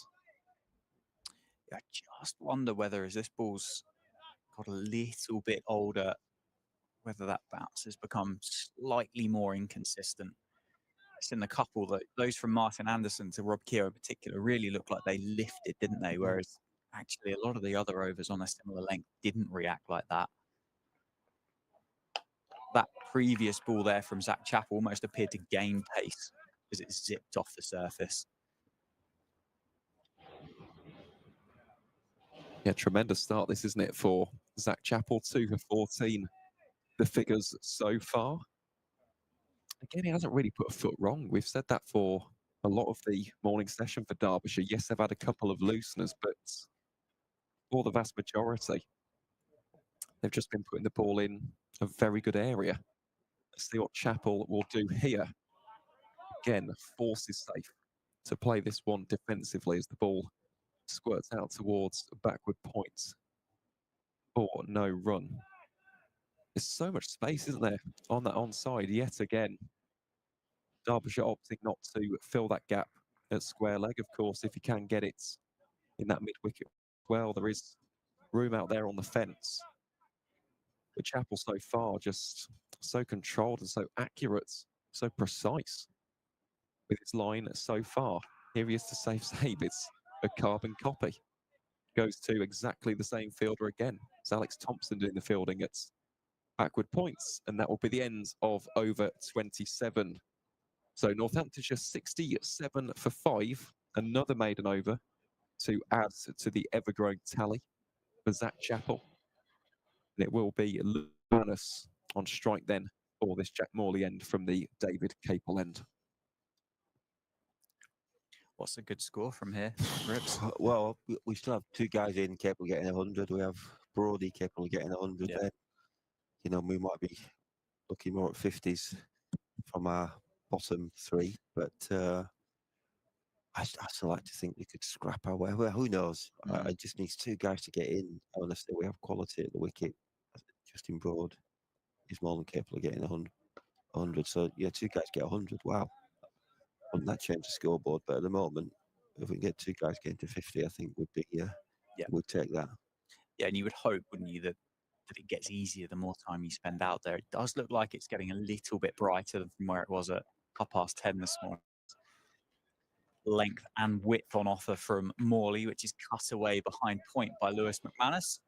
I just wonder whether as this ball's got a little bit older, whether that bounce has become slightly more inconsistent. It's in the couple that those from Martin Anderson to Rob Keogh in particular really looked like they lifted, didn't they? Whereas actually a lot of the other overs on a similar length didn't react like that. That previous ball there from Zach Chapel almost appeared to gain pace as it zipped off the surface. Yeah, tremendous start this, isn't it, for Zach Chapel, 2 for 14. The figures so far. Again, he hasn't really put a foot wrong. We've said that for a lot of the morning session for Derbyshire. Yes, they've had a couple of looseners, but for the vast majority, they've just been putting the ball in a very good area. Let's see what Chapel will do here. Again, forces safe to play this one defensively as the ball squirts out towards backward points for no run. There's so much space, isn't there, on that onside yet again. Derbyshire opting not to fill that gap at square leg, of course, if you can get it in that mid-wicket. Well, there is room out there on the fence. But Chapel so far just so controlled and so accurate, so precise with his line so far. Here he is to save save. It's a carbon copy. Goes to exactly the same fielder again. It's Alex Thompson doing the fielding at backward points, and that will be the end of over 27. So Northamptonshire 67 for 5, another maiden over to add to the ever-growing tally for Zach Chapel. And it will be Luanus on strike then for this Jack Morley end from the David Capel end. What's a good score from here, Ribs? Well, we still have 2 guys in capable of getting 100. We have Brody capable of getting 100. Yeah. Then, you know, we might be looking more at 50s from our bottom 3, but I still like to think we could scrap our way. Well, who knows? It just needs 2 guys to get in. Honestly, we have quality at the wicket. Justin Broad is more than capable of getting 100. So yeah, 2 guys get 100. Wow. Wouldn't that change the scoreboard? But at the moment, if we can get 2 guys getting to 50, I think would be we'd take that. Yeah, and you would hope, wouldn't you, that it gets easier the more time you spend out there. It does look like it's getting a little bit brighter than from where it was at 10:30 this morning. Length and width on offer from Morley, which is cut away behind point by Lewis McManus.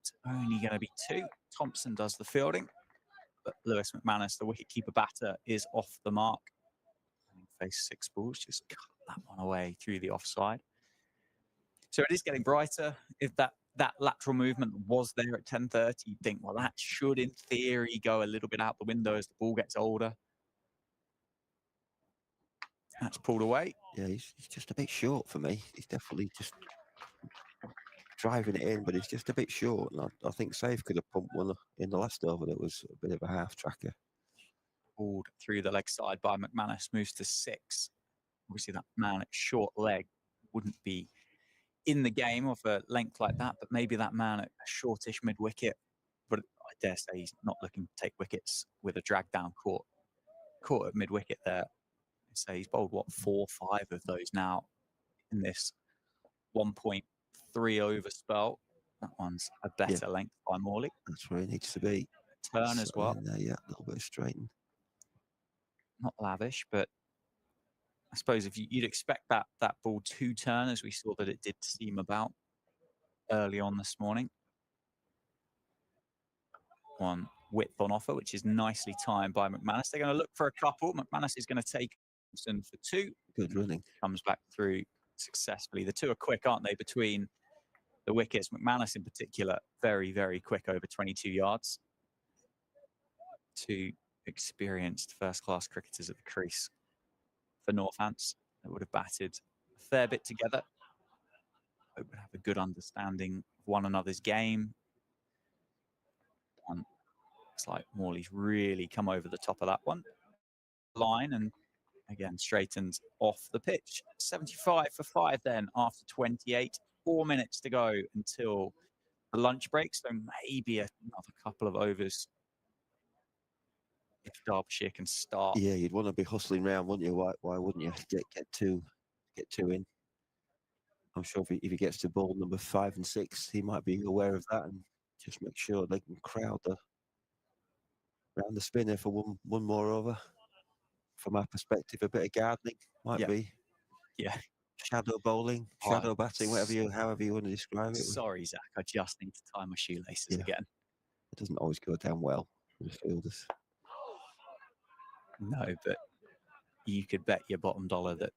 It's only going to be 2. Thompson does the fielding, but Lewis McManus, the wicketkeeper batter, is off the mark. Face 6 balls, just cut that one away through the offside. So it is getting brighter. If that lateral movement was there at 10:30, you'd think, well, that should, in theory, go a little bit out the window as the ball gets older. That's pulled away. Yeah, he's just a bit short for me. He's definitely just driving it in, but it's just a bit short. And I think Safe could have pumped one in the last over that was a bit of a half tracker. Pulled through the leg side by McManus, moves to 6. Obviously, that man at short leg wouldn't be in the game of a length like that, but maybe that man at a shortish mid-wicket. But I dare say he's not looking to take wickets with a drag down caught at mid-wicket there. So he's bowled, 4 or 5 of those now in this 1.3 over spell. That one's a better length by Morley. That's where he needs to be. Turn as well. Yeah, a little bit of straighten. Not lavish, but I suppose if you'd expect that ball to turn, as we saw that it did seam about. early on this morning. One width on offer, which is nicely timed by McManus. They're going to look for a couple. McManus is going to take Thompson for two. Good running. Comes back through successfully. The two are quick, aren't they, between the wickets? McManus in particular, very, very quick, over 22 yards. Two experienced first-class cricketers at the crease for Northants. They would have batted a fair bit together. They would have a good understanding of one another's game. One looks like Morley's really come over the top of that one. Line and again straightened off the pitch. 75 for 5 then after 28. 4 minutes to go until the lunch break. So maybe another couple of overs if Derbyshire can start. Yeah, you'd want to be hustling round, wouldn't you? Why wouldn't you get two in? I'm sure if he gets to ball number 5 and 6, he might be aware of that and just make sure they can crowd around the spinner for one more over. From our perspective, a bit of gardening might be. Yeah. Shadow bowling, shadow batting, however you want to describe it. Sorry, Zach, I just need to tie my shoelaces again. It doesn't always go down well for the fielders. No, but you could bet your bottom dollar that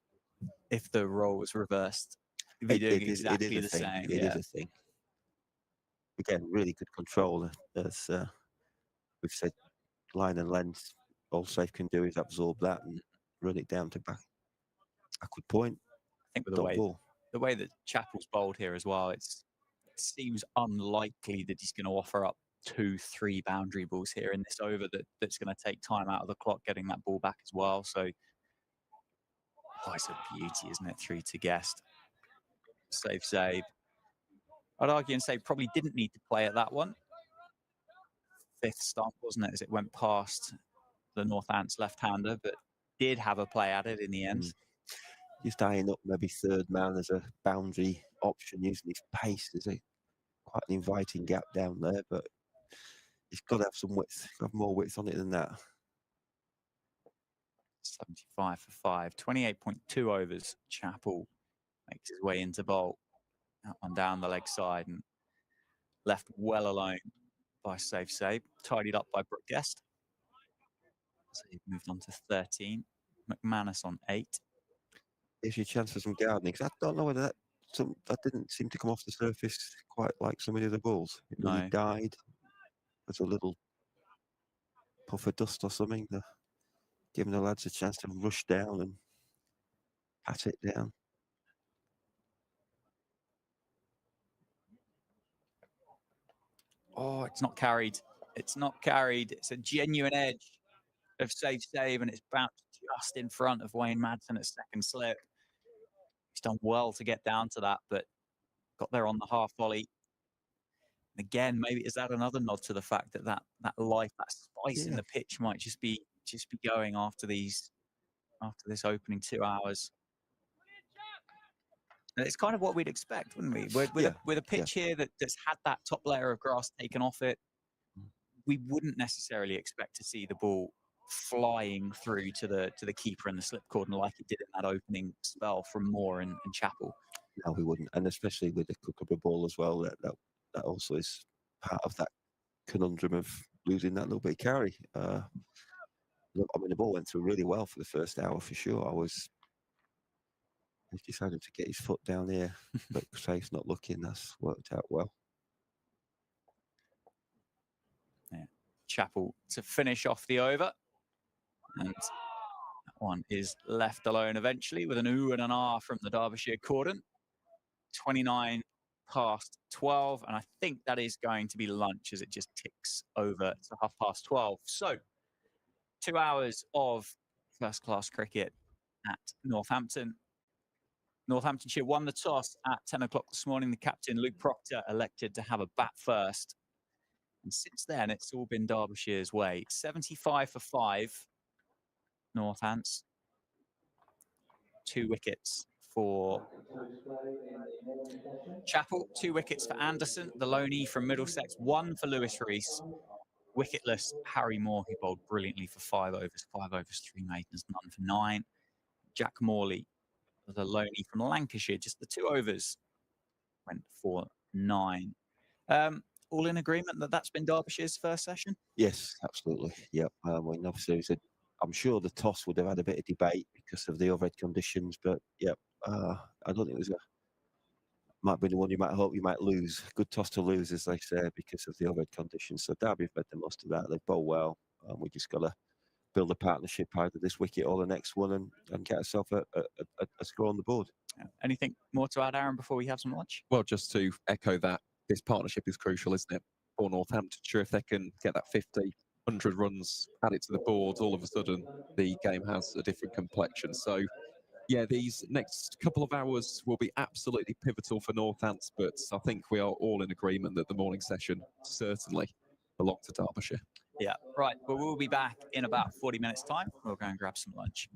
if the role was reversed, you'd be doing exactly the same. It is a thing. Again, really good control. As we've said, line and length, all Safe can do is absorb that and run it down to backward point. I think with the way that Chappell's bowled here as well, it seems unlikely that he's going to offer up 2-3 boundary balls here in this over that's going to take time out of the clock getting that ball back as well. So it's a beauty, isn't it? 3 to Guest. Save. I'd argue and say probably didn't need to play at that one. 5th stump, wasn't it, as it went past the Northants left-hander, but did have a play at it in the end. Just eyeing up maybe 3rd man as a boundary option, using his pace. There's quite an inviting gap down there, but he's got to have some width, have more width on it than that. 75 for 5, 28.2 overs. Chappell makes his way into bowl. That one down the leg side and left well alone by Save. Tidied up by Brooke Guest. So he moved on to 13. McManus on 8. Gives you a chance for some gardening. I don't know whether that didn't seem to come off the surface quite like some of the other balls. It really died. There's a little puff of dust or something, giving the lads a chance to rush down and pat it down. Oh, it's not carried. It's not carried. It's a genuine edge of Save, and it's bounced just in front of Wayne Madsen at second slip. He's done well to get down to that, but got there on the half volley. And again, maybe is that another nod to the fact that that life, that spice in the pitch might just be going after this opening 2 hours. And it's kind of what we'd expect, wouldn't we? With a pitch here that's had that top layer of grass taken off it, we wouldn't necessarily expect to see the ball flying through to the keeper in the slip cordon like it did in that opening spell from Moore and Chappell. No, we wouldn't, and especially with the Kookaburra ball as well. That also is part of that conundrum of losing that little bit of carry. I mean, the ball went through really well for the first hour for sure. He decided to get his foot down here, but Safe's not looking. That's worked out well. Yeah, Chappell to finish off the over, and that one is left alone eventually with an ooh and an ah from the Derbyshire cordon. 29 past 12, and I think that is going to be lunch as it just ticks over to 12:30. So 2 hours of first-class cricket at Northampton. Northamptonshire won the toss at 10 o'clock this morning. The captain, Luke Proctor, elected to have a bat first. And since then, it's all been Derbyshire's way. 75 for 5, Northants. 2 wickets for Chappell, 2 wickets for Anderson, the loanee from Middlesex, 1 for Lewis Rees. Wicketless Harry Moore, who bowled brilliantly for 5 overs, 3 maidens, none for 9. Jack Morley, the loanee from Lancashire, just the 2 overs went for 9. All in agreement that that's been Derbyshire's first session? Yes, absolutely. Yep. I mean, obviously, I'm sure the toss would have had a bit of debate because of the overhead conditions, but yep, I don't think it was might be the one you might hope you might lose. Good toss to lose, as they say, because of the overhead conditions. So Derby have made the most of that. They've bowled well. We just got to build a partnership either this wicket or the next one and get ourselves a score on the board. Anything more to add, Aaron, before we have some lunch? Well, just to echo that, this partnership is crucial, isn't it? For Northamptonshire, if they can get that 50, 100 runs, add it to the board, all of a sudden the game has a different complexion. So, yeah, these next couple of hours will be absolutely pivotal for Northants, but I think we are all in agreement that the morning session certainly belong to Derbyshire. Yeah, right. Well, we'll be back in about 40 minutes' time. We'll go and grab some lunch.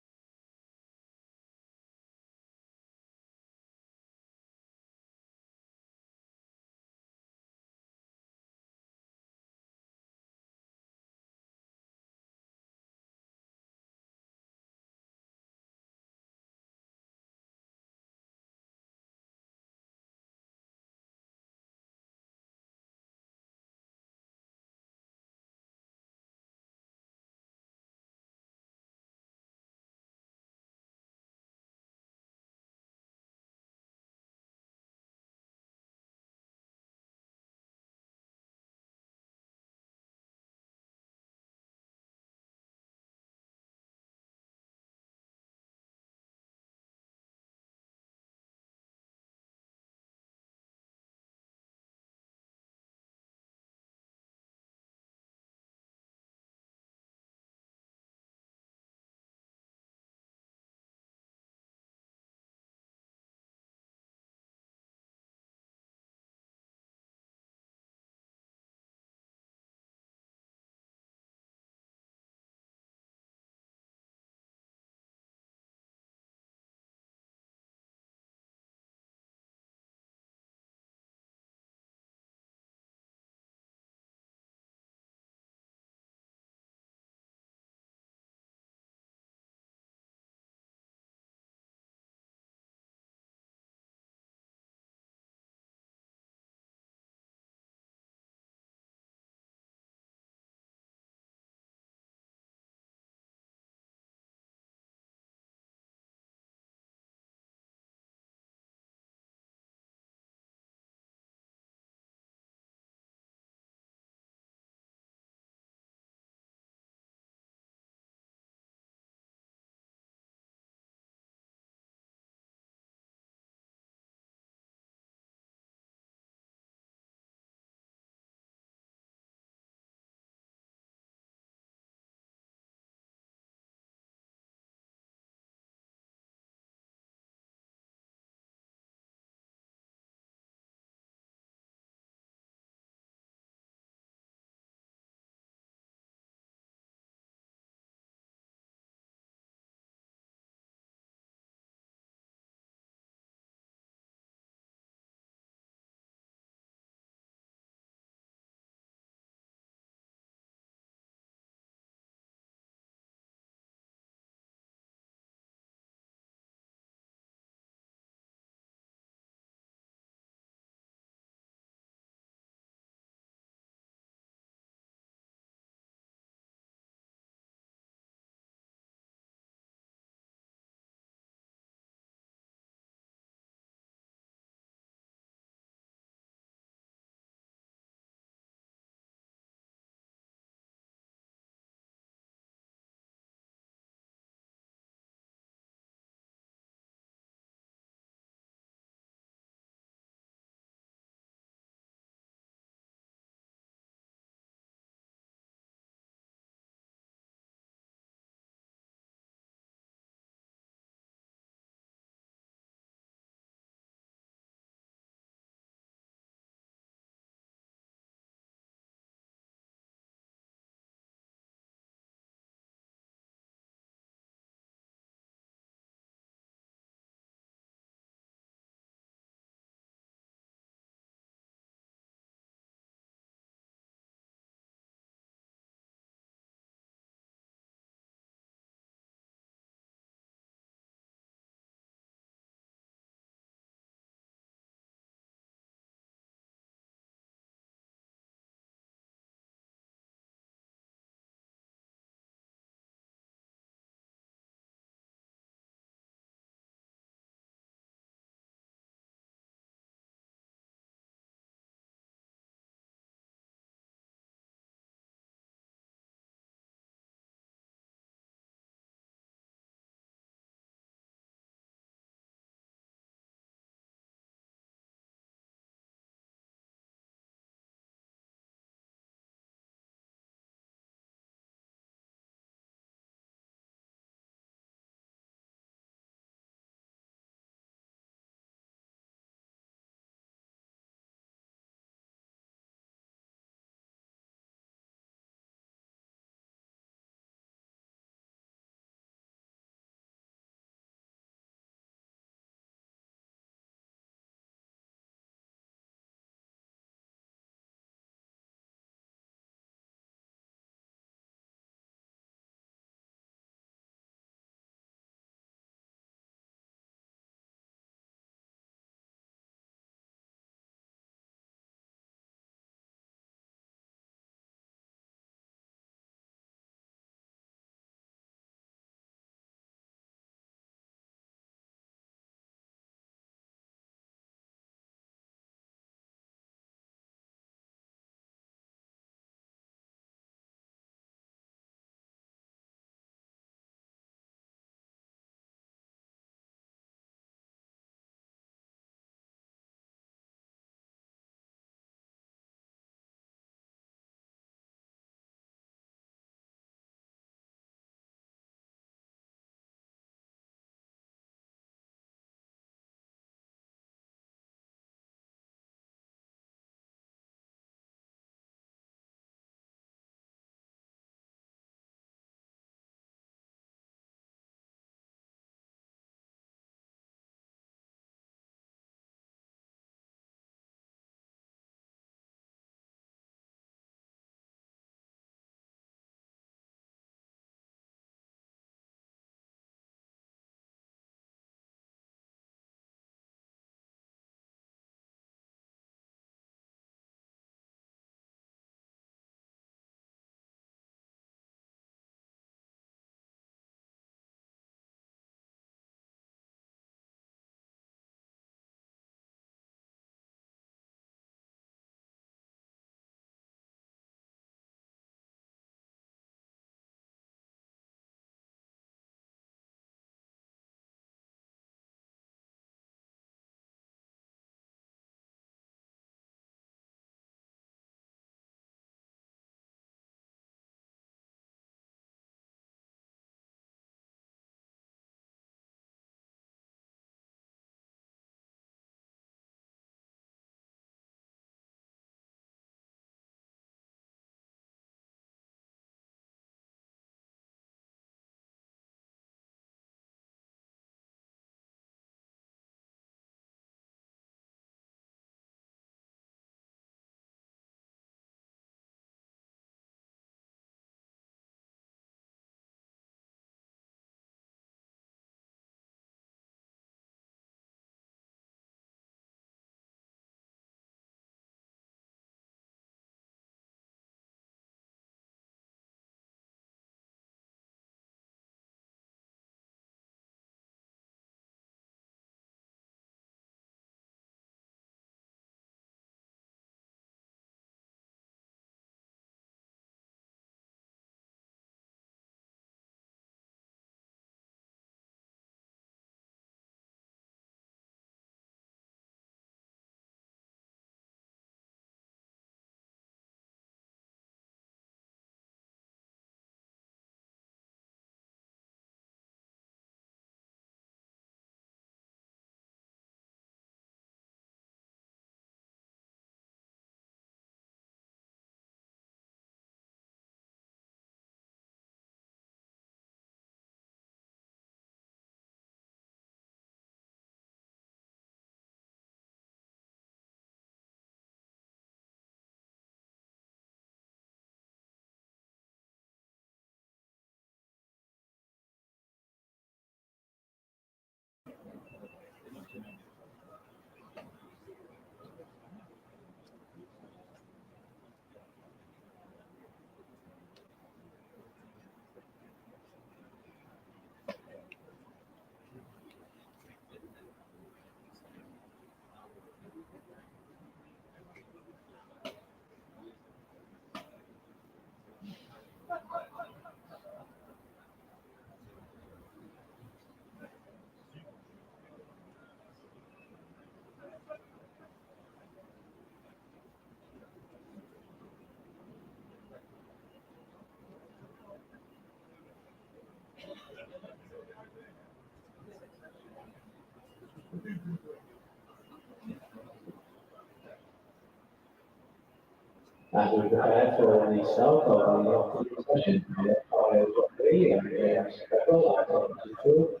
As we prepare for the start of the afternoon session, the umpires referee and James Beckle are taking to the field.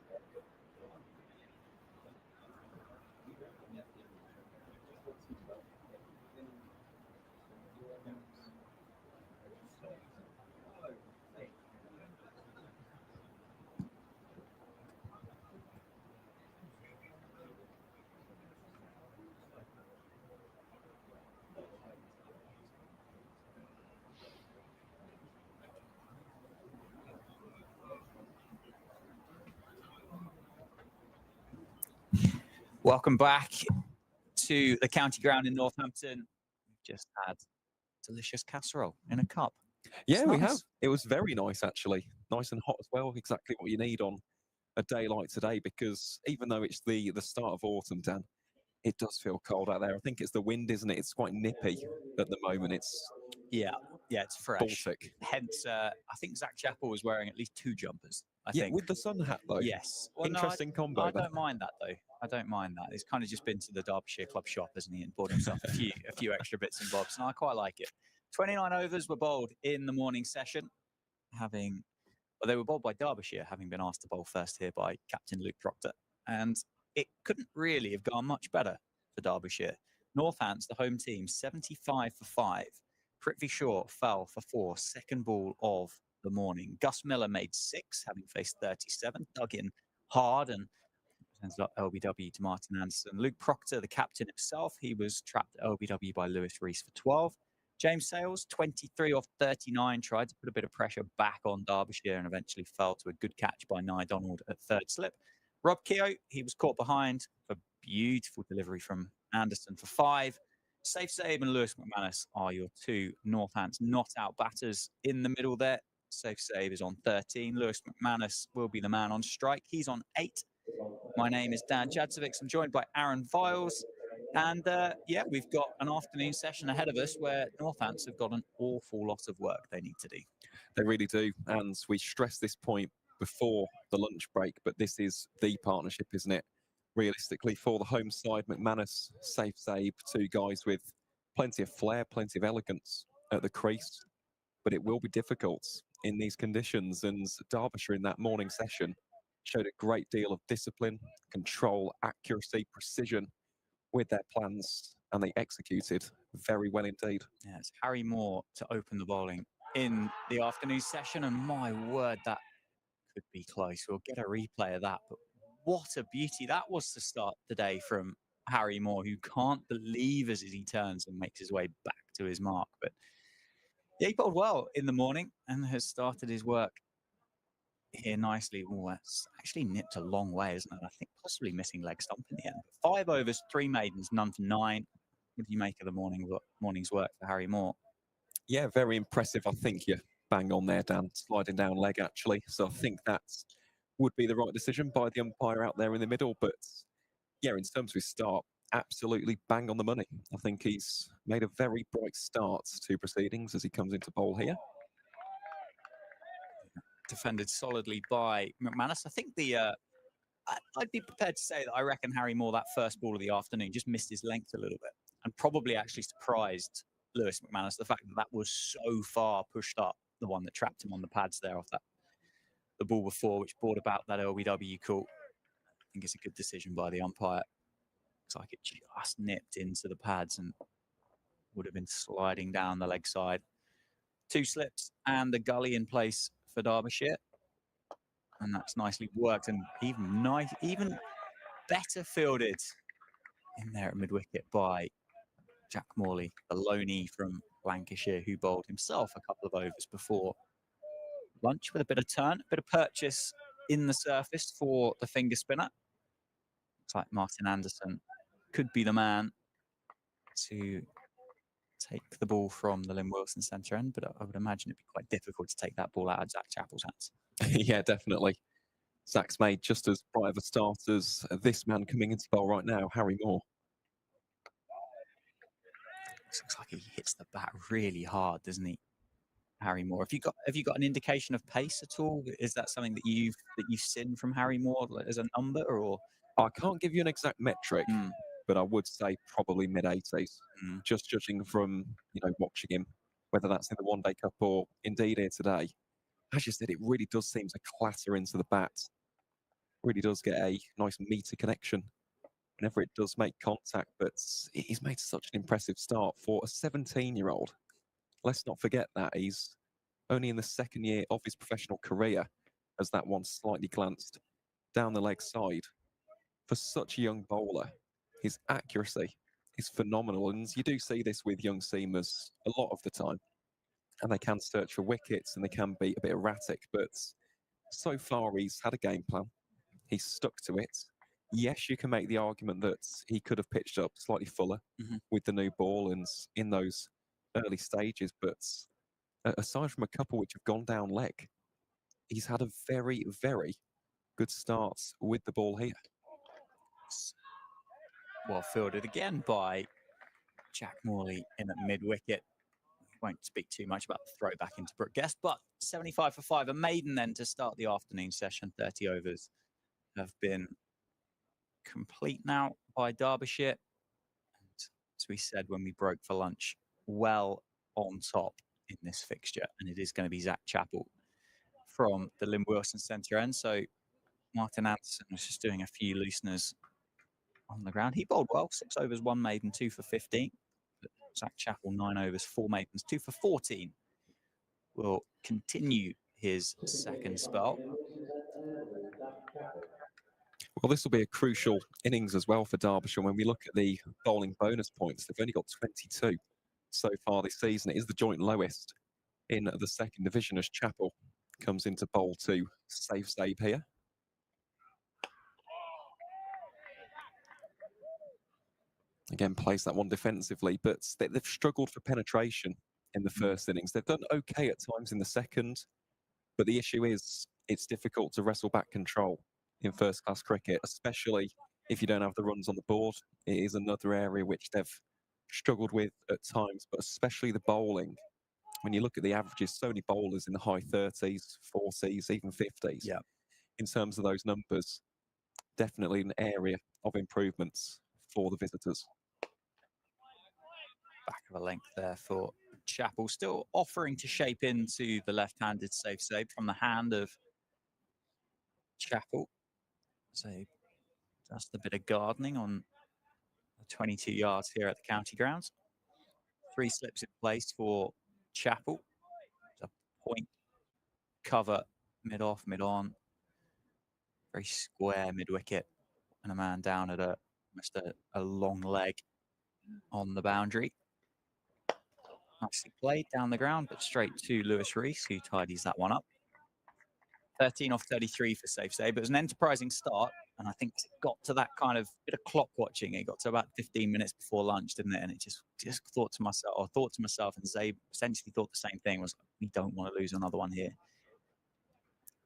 Welcome back to the county ground in Northampton. We've just had delicious casserole in a cup. Yeah, we nice. have. It was very nice, actually. Nice and hot as well. Exactly what you need on a day like today, because even though it's the start of autumn, Dan, it does feel cold out there. I think it's the wind, isn't it? It's quite nippy at the moment. It's Yeah, it's fresh. Baltic. Hence, I think Zach Chappell was wearing at least 2 jumpers. I Yeah, think with the sun hat though. yes. Well, Interesting combo. I don't mind that though. I don't mind that. He's kind of just been to the Derbyshire club shop, hasn't he, and bought himself a few extra bits and bobs, and I quite like it. 29 overs were bowled in the morning session, they were bowled by Derbyshire, having been asked to bowl first here by Captain Luke Proctor, and it couldn't really have gone much better for Derbyshire. Northants, the home team, 75 for 5. Prithvi Shaw fell for 4, second ball of the morning. Gus Miller made 6, having faced 37, dug in hard and sends up LBW to Martin Anderson. Luke Proctor, the captain himself, he was trapped at LBW by Lewis Rees for 12. James Sales, 23 off 39, tried to put a bit of pressure back on Derbyshire and eventually fell to a good catch by Nye Donald at third slip. Rob Keogh, he was caught behind for beautiful delivery from Anderson for 5. Safe Save and Lewis McManus are your 2 Northants not out batters in the middle there. Safe Save is on 13. Lewis McManus will be the man on strike. He's on 8. My name is Dan Jadzovic. I'm joined by Aaron Viles. And we've got an afternoon session ahead of us where Northants have got an awful lot of work they need to do. They really do. And we stressed this point before the lunch break, but this is the partnership, isn't it? Realistically, for the home side, McManus, Safe Save, 2 guys with plenty of flair, plenty of elegance at the crease. But it will be difficult in these conditions. And Derbyshire in that morning session showed a great deal of discipline, control, accuracy, precision with their plans, and they executed very well indeed. Yeah, it's Harry Moore to open the bowling in the afternoon session, and my word, that could be close. We'll get a replay of that, but what a beauty that was to start the day from Harry Moore, who can't believe as he turns and makes his way back to his mark. But yeah, he bowled well in the morning and has started his work here nicely. Oh, that's actually nipped a long way, isn't it? I think possibly missing leg stump in the end. 5 overs, 3 maidens, none for 9. What do you make of the morning's work for Harry Moore? Yeah, very impressive. I think you're bang on there, Dan. Sliding down leg, actually. So I think that would be the right decision by the umpire out there in the middle. But yeah, in terms of his start, absolutely bang on the money. I think he's made a very bright start to proceedings as he comes into bowl here. Defended solidly by McManus. I think I'd be prepared to say that I reckon Harry Moore, that first ball of the afternoon, just missed his length a little bit and probably actually surprised Lewis McManus. The fact that was so far pushed up, the one that trapped him on the pads there off the ball before, which brought about that LBW call. I think it's a good decision by the umpire. Looks like it just nipped into the pads and would have been sliding down the leg side. 2 slips and the gully in place for Derbyshire, and that's nicely worked and even better fielded in there at mid-wicket by Jack Morley, the loanee from Lancashire, who bowled himself a couple of overs before lunch with a bit of turn, a bit of purchase in the surface for the finger spinner. Looks like Martin Anderson could be the man to take the ball from the Lynn Wilson centre end, but I would imagine it'd be quite difficult to take that ball out of Zach Chappell's hands. Yeah, definitely. Zach's made just as bright of a start as this man coming into bowl right now, Harry Moore. Looks like he hits the bat really hard, doesn't he, Harry Moore? Have you got an indication of pace at all? Is that something that you've seen from Harry Moore as a number, or? I can't give you an exact metric, but I would say probably mid-80s. Just judging from watching him whether that's in the One Day Cup or indeed here today. As you said, it really does seem to clatter into the bat. Really does get a nice meter connection whenever it does make contact, but he's made such an impressive start for a 17-year-old. Let's not forget that he's only in the second year of his professional career, as that one slightly glanced down the leg side. For such a young bowler, his accuracy is phenomenal, and you do see this with young seamers a lot of the time, and they can search for wickets and they can be a bit erratic, but so far he's had a game plan. He's stuck to it. Yes, you can make the argument that he could have pitched up slightly fuller with the new ball and in those early stages, but aside from a couple which have gone down leg, he's had a very, very good start with the ball here. Well fielded again by Jack Morley in at mid-wicket. Won't speak too much about the throw back into Brooke Guest, but 75 for 5, a maiden then to start the afternoon session. 30 overs have been complete now by Derbyshire. And as we said when we broke for lunch, well on top in this fixture, and it is going to be Zach Chappell from the Lynn Wilson centre end. So Martin Anderson was just doing a few looseners on the ground. He bowled well, 6 overs, 1 maiden, 2 for 15. But Zach Chappell, 9 overs, 4 maidens, 2 for 14. Will continue his second spell. Well, this will be a crucial innings as well for Derbyshire. When we look at the bowling bonus points, they've only got 22 so far this season. It is the joint lowest in the second division as Chappell comes into bowl to save here. Again, plays that one defensively, but they've struggled for penetration in the first innings. They've done okay at times in the second, but the issue is it's difficult to wrestle back control in first-class cricket, especially if you don't have the runs on the board. It is another area which they've struggled with at times, but especially the bowling. When you look at the averages, so many bowlers in the high 30s, 40s, even 50s. Yeah. In terms of those numbers, definitely an area of improvements for the visitors. Back of a length there for Chappell, still offering to shape into the left-handed safe save from the hand of Chappell. So just a bit of gardening on the 22 yards here at the county grounds. 3 slips in place for Chappell. A point cover mid-off, mid-on. Very square mid-wicket, and a man down at almost a long leg on the boundary. Nicely played down the ground, but straight to Lewis Rees, who tidies that one up. 13 off 33 for safe save. It was an enterprising start, and I think it got to that kind of bit of clock watching. It got to about 15 minutes before lunch, didn't it? And it just thought to myself, and Zabe essentially thought the same thing, was we don't want to lose another one here.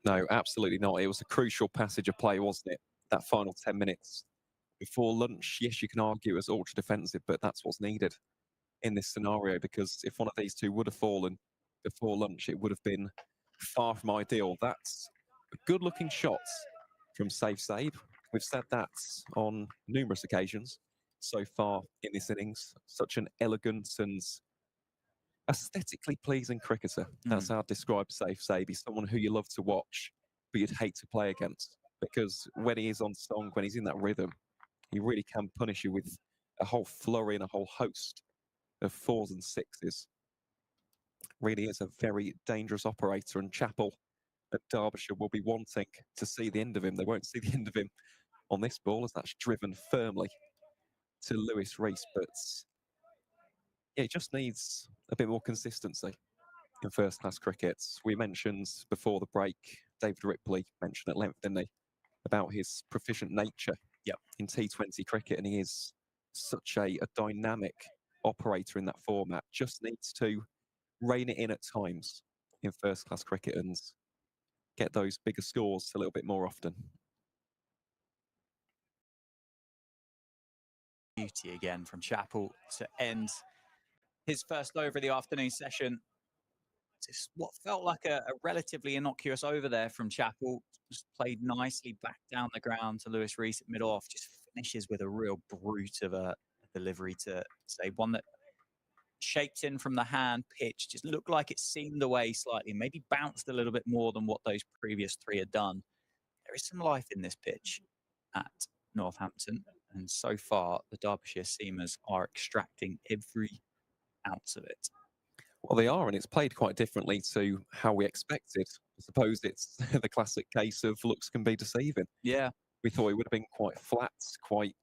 No, absolutely not. It was a crucial passage of play, wasn't it? That final 10 minutes before lunch. Yes, you can argue it was ultra defensive, but that's what's needed in this scenario, because if one of these two would have fallen before lunch, it would have been far from ideal. That's good looking shots from safe save. We've said that on numerous occasions so far in this innings. Such an elegant and aesthetically pleasing cricketer. That's how I'd describe safe save. He's someone who you love to watch, but you'd hate to play against, because when he is on song, when he's in that rhythm, he really can punish you with a whole flurry and a whole host of 4s and 6s. Really is a very dangerous operator, and Chappell at Derbyshire will be wanting to see the end of him. They won't see the end of him on this ball, as that's driven firmly to Lewis Rees, but yeah, it just needs a bit more consistency in first-class cricket. We mentioned before the break, David Ripley mentioned at length, didn't he, about his proficient nature in T20 cricket, and he is such a dynamic operator in that format. Just needs to rein it in at times in first-class cricket and get those bigger scores a little bit more often. Beauty again from Chappell to end his first over of the afternoon session. Just what felt like a relatively innocuous over there from Chappell. Just played nicely back down the ground to Lewis Rees at mid-off. Just finishes with a real brute of a delivery to say one that shaped in from the hand, pitch, just looked like it seamed away slightly, maybe bounced a little bit more than what those previous three had done. There is some life in this pitch at Northampton, and so far the Derbyshire seamers are extracting every ounce of it. Well, they are, and it's played quite differently to how we expected. I suppose it's the classic case of looks can be deceiving. Yeah, We thought it would have been quite flat, quite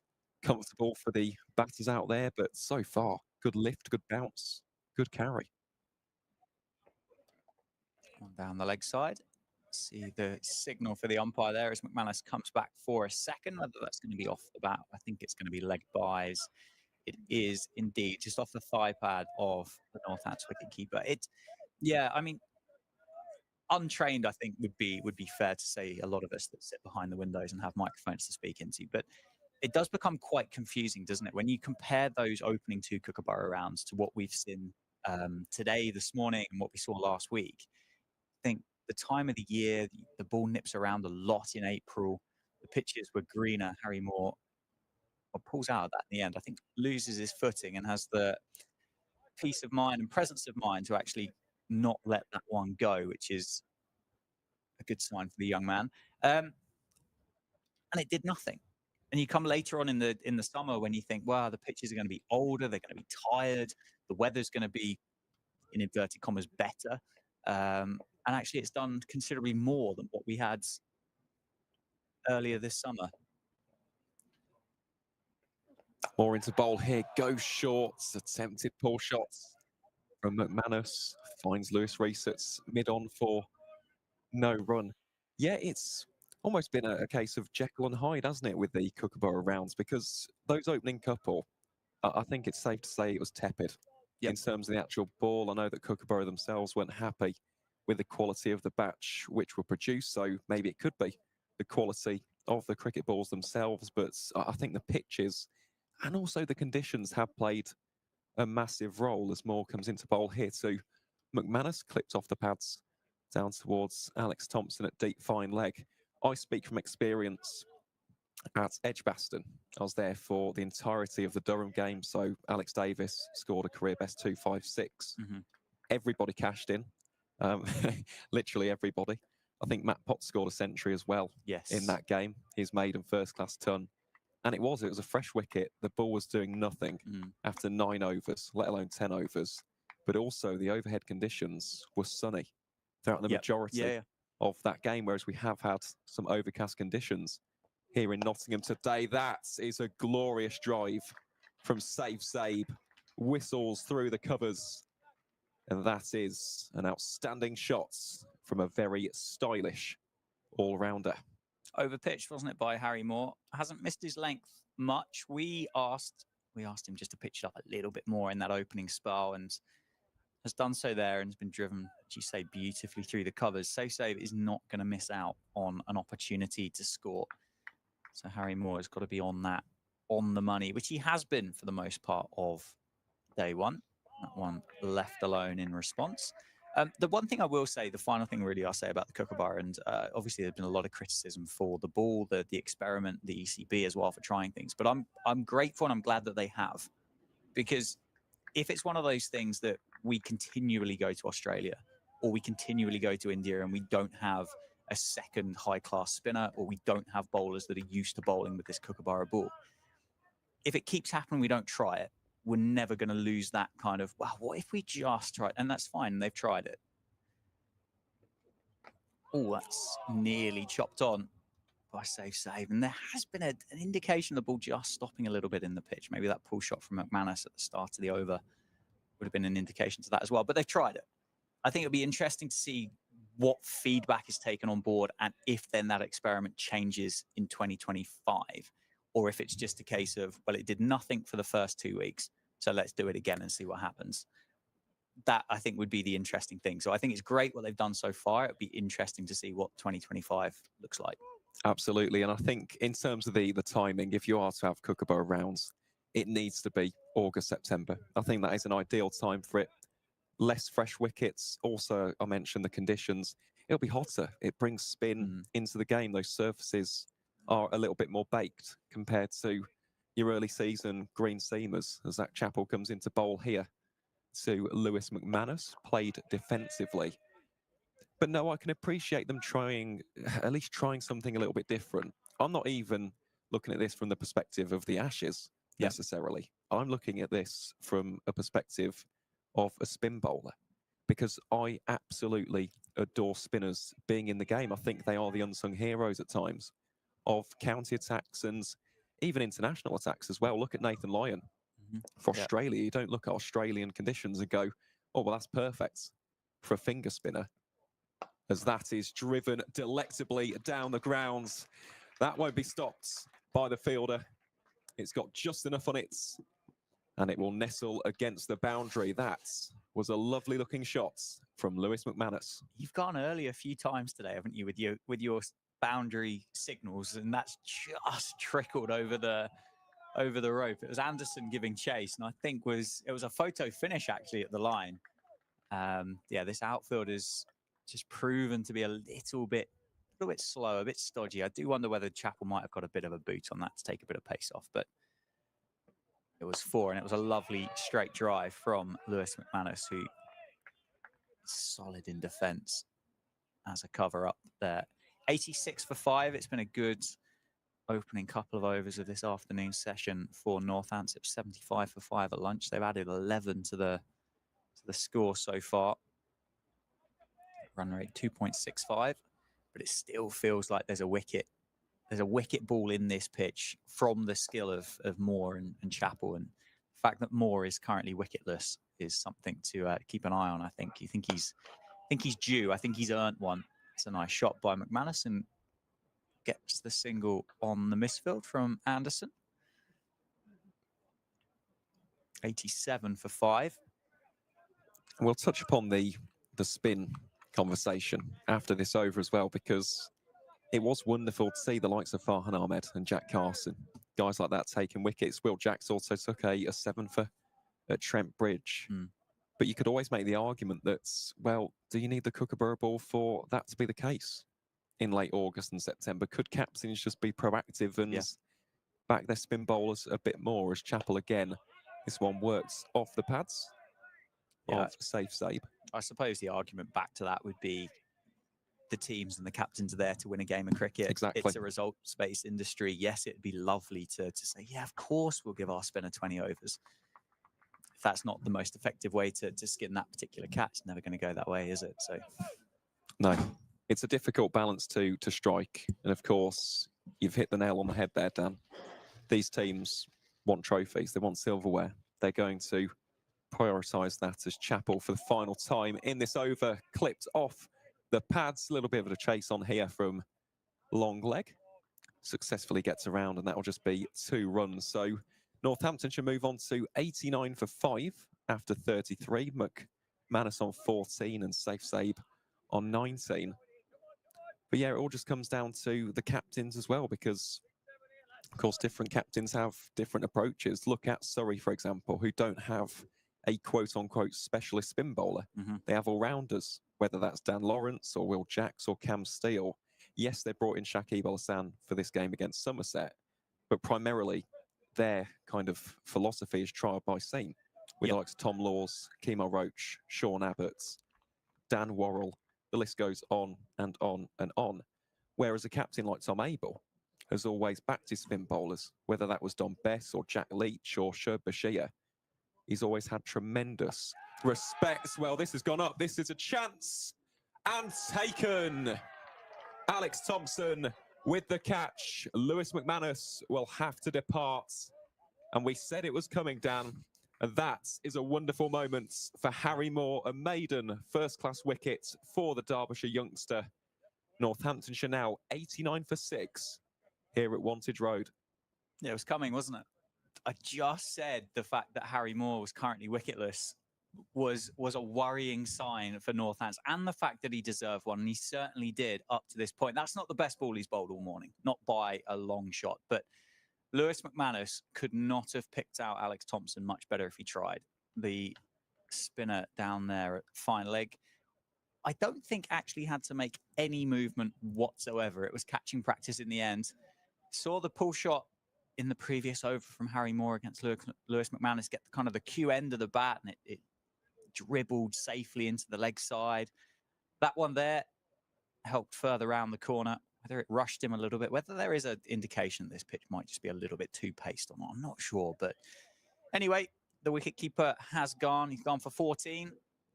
comfortable for the batters out there, but so far, good lift, good bounce, good carry. on down the leg side. See the signal for the umpire there as McManus comes back for a second. Whether that's going to be off the bat, I think it's going to be leg buys. It is indeed just off the thigh pad of the Northampton wicketkeeper. Yeah, I mean, untrained, I think would be fair to say. A lot of us that sit behind the windows and have microphones to speak into, but it does become quite confusing, doesn't it, when you compare those opening two Kookaburra rounds to what we've seen today, this morning, and what we saw last week. I think the time of the year, the ball nips around a lot in April. The pitches were greener. Harry Moore pulls out of that in the end. I think loses his footing and has the peace of mind and presence of mind to actually not let that one go, which is a good sign for the young man. And it did nothing. And you come later on in the summer when you think, wow, the pitches are going to be older, they're going to be tired, the weather's going to be, in inverted commas, better. And actually, it's done considerably more than what we had earlier this summer. More into bowl here, goes shorts, attempted pull shots from McManus, finds Lewis Rees at mid-on for no run. Yeah, it's almost been a case of Jekyll and Hyde, hasn't it, with the Kookaburra rounds, because those opening couple, I think it's safe to say it was tepid in terms of the actual ball. I know that Kookaburra themselves weren't happy with the quality of the batch which were produced, so maybe it could be the quality of the cricket balls themselves, but I think the pitches and also the conditions have played a massive role as Moore comes into bowl here too. McManus clipped off the pads down towards Alex Thompson at deep fine leg. I speak from experience at Edgbaston. I was there for the entirety of the Durham game, so Alex Davis scored a career best 256. Everybody cashed in, literally everybody. I think Matt Potts scored a century as well in that game, his maiden first-class ton. And it was a fresh wicket. The ball was doing nothing after 9 overs, let alone 10 overs. But also the overhead conditions were sunny throughout the majority of that game, whereas we have had some overcast conditions here in Nottingham today. That is a glorious drive from Saif Zaib. Whistles through the covers. And that is an outstanding shot from a very stylish all-rounder. Overpitched, wasn't it, by Harry Moore? Hasn't missed his length much. We asked him just to pitch it up a little bit more in that opening spell, and has done so there, and has been driven, as you say, beautifully through the covers. Saif Zaib is not going to miss out on an opportunity to score. So Harry Moore has got to be on that, on the money, which he has been for the most part of day one. That one left alone in response. The one thing I will say, the final thing really I'll say about the Kookaburra, and obviously there's been a lot of criticism for the ball, the experiment, the ECB as well for trying things, but I'm grateful and I'm glad that they have, because if it's one of those things that we continually go to Australia or we continually go to India and we don't have a second high-class spinner, or we don't have bowlers that are used to bowling with this Kookaburra ball, if it keeps happening, we don't try it, we're never going to lose that kind of, wow, what if we just tried? And that's fine. They've tried it. Oh, that's nearly chopped on by Saif Zaib. And there has been an indication of the ball just stopping a little bit in the pitch. Maybe that pull shot from McManus at the start of the over would have been an indication to that as well. But they've tried it. I think it'll be interesting to see what feedback is taken on board and if then that experiment changes in 2025. Or if it's just a case of, well, it did nothing for the first 2 weeks, so let's do it again and see what happens. That, I think, would be the interesting thing. So I think it's great what they've done so far. It'd be interesting to see what 2025 looks like. Absolutely. And I think in terms of the timing, if you are to have Kookaburra rounds, it needs to be August, September. I think that is an ideal time for it. Less fresh wickets. Also, I mentioned the conditions. It'll be hotter. It brings spin into the game. Those surfaces are a little bit more baked compared to your early season green seamers, as Zach Chappell comes into bowl here to Lewis McManus, played defensively. But no, I can appreciate them trying, at least trying something a little bit different. I'm not even looking at this from the perspective of the Ashes necessarily. I'm looking at this from a perspective of a spin bowler, because I absolutely adore spinners being in the game. I think they are the unsung heroes at times of county attacks and even international attacks as well. Look at Nathan Lyon for Australia. You don't look at Australian conditions and go, oh, well, that's perfect for a finger spinner, as that is driven delectably down the grounds. That won't be stopped by the fielder. It's got just enough on it, and it will nestle against the boundary. That was a lovely looking shot from Lewis McManus. You've gone early a few times today, haven't you, with your boundary signals, and that's just trickled over the rope. It was Anderson giving chase, and I think it was a photo finish actually at the line. This outfield is just proven to be a little bit slow, a bit stodgy. I do wonder whether Chappell might have got a bit of a boot on that to take a bit of pace off, but it was 4, and it was a lovely straight drive from Lewis McManus, who is solid in defence as a cover up there. 86 for 5. It's been a good opening couple of overs of this afternoon session for Northampton. 75 for 5 at lunch. They've added 11 to the score so far. Run rate 2.65, but it still feels like there's a wicket ball in this pitch from the skill of Moore and Chappell, and the fact that Moore is currently wicketless is something to keep an eye on. I think he's due. I think he's earned one. It's a nice shot by McManus and gets the single on the misfield from Anderson. 87 for 5. We'll touch upon the spin conversation after this over as well, because it was wonderful to see the likes of Farhan Ahmed and Jack Carson, guys like that, taking wickets. Will Jacks also took a 7 for at Trent Bridge. But you could always make the argument that, well, do you need the Kookaburra ball for that to be the case in late August and September? Could captains just be proactive and back their spin bowlers a bit more, as Chappell again, this one works off the pads of Safe Sabe? I suppose the argument back to that would be the teams and the captains are there to win a game of cricket. Exactly. It's a results-based industry. Yes, it'd be lovely to say, yeah, of course we'll give our spinner 20 overs. If that's not the most effective way to skin that particular cat, it's never going to go that way, is it? So, no, it's a difficult balance to strike. And of course, you've hit the nail on the head there, Dan. These teams want trophies. They want silverware. They're going to prioritise that, as Chappell, for the final time in this over, clipped off the pads. A little bit of a chase on here from long leg. Successfully gets around, and that will just be 2 runs. So Northamptonshire move on to 89 for 5 after 33. McManus on 14 and Safe Sabe on 19. But yeah, it all just comes down to the captains as well, because of course different captains have different approaches. Look at Surrey, for example, who don't have a quote-unquote specialist spin bowler. They have all-rounders, whether that's Dan Lawrence or Will Jacks or Cam Steele. Yes, they brought in Shakib Al-Hassan for this game against Somerset, but primarily their kind of philosophy is trial by scene, with the likes of Tom Laws, Kemal Roach, Sean Abbott, Dan Worrell. The list goes on and on and on. Whereas a captain like Tom Abel has always backed his spin bowlers, whether that was Don Bess or Jack Leach or Sherb Bashir. He's always had tremendous respect. Well, this has gone up. This is a chance. And taken. Alex Thompson with the catch. Lewis McManus will have to depart. And we said it was coming, Dan. And that is a wonderful moment for Harry Moore, a maiden first-class wicket for the Derbyshire youngster. Northamptonshire now 89 for 6 here at Wantage Road. Yeah, it was coming, wasn't it? I just said the fact that Harry Moore was currently wicketless was a worrying sign for Northampton, and the fact that he deserved one, and he certainly did up to this point. That's not the best ball he's bowled all morning, not by a long shot, but Lewis McManus could not have picked out Alex Thompson much better if he tried. The spinner down there at fine leg, I don't think actually had to make any movement whatsoever. It was catching practice in the end. Saw the pull shot in the previous over from Harry Moore against Lewis McManus get kind of the Q end of the bat, and it dribbled safely into the leg side. That one there helped further round the corner. Whether it rushed him a little bit, whether there is an indication this pitch might just be a little bit too paced or not, I'm not sure. But anyway, the wicketkeeper has gone. He's gone for 14.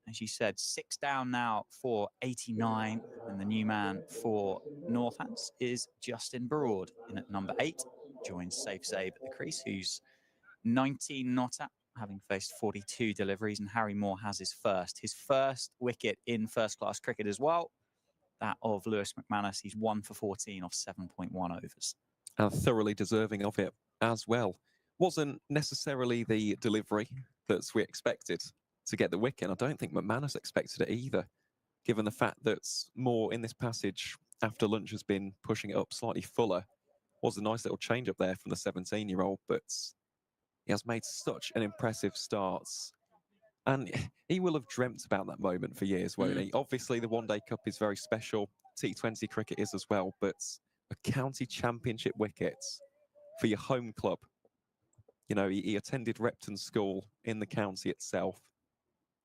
As you said, 6 down now for 89. And the new man for Northants is Justin Broad in at number 8. Joins Safe Save at the crease, who's 19 not out, having faced 42 deliveries. And Harry Moore has his first wicket in first-class cricket as well. That of Lewis McManus. He's 1 for 14 off 7.1 overs. And thoroughly deserving of it as well. Wasn't necessarily the delivery that we expected to get the wicket. I don't think McManus expected it either, given the fact that Moore in this passage after lunch has been pushing it up slightly fuller. Was a nice little change up there from the 17-year-old, but he has made such an impressive start. And he will have dreamt about that moment for years, won't he? Obviously, the One Day Cup is very special. T20 cricket is as well, but a county championship wicket for your home club. You know, he attended Repton School in the county itself.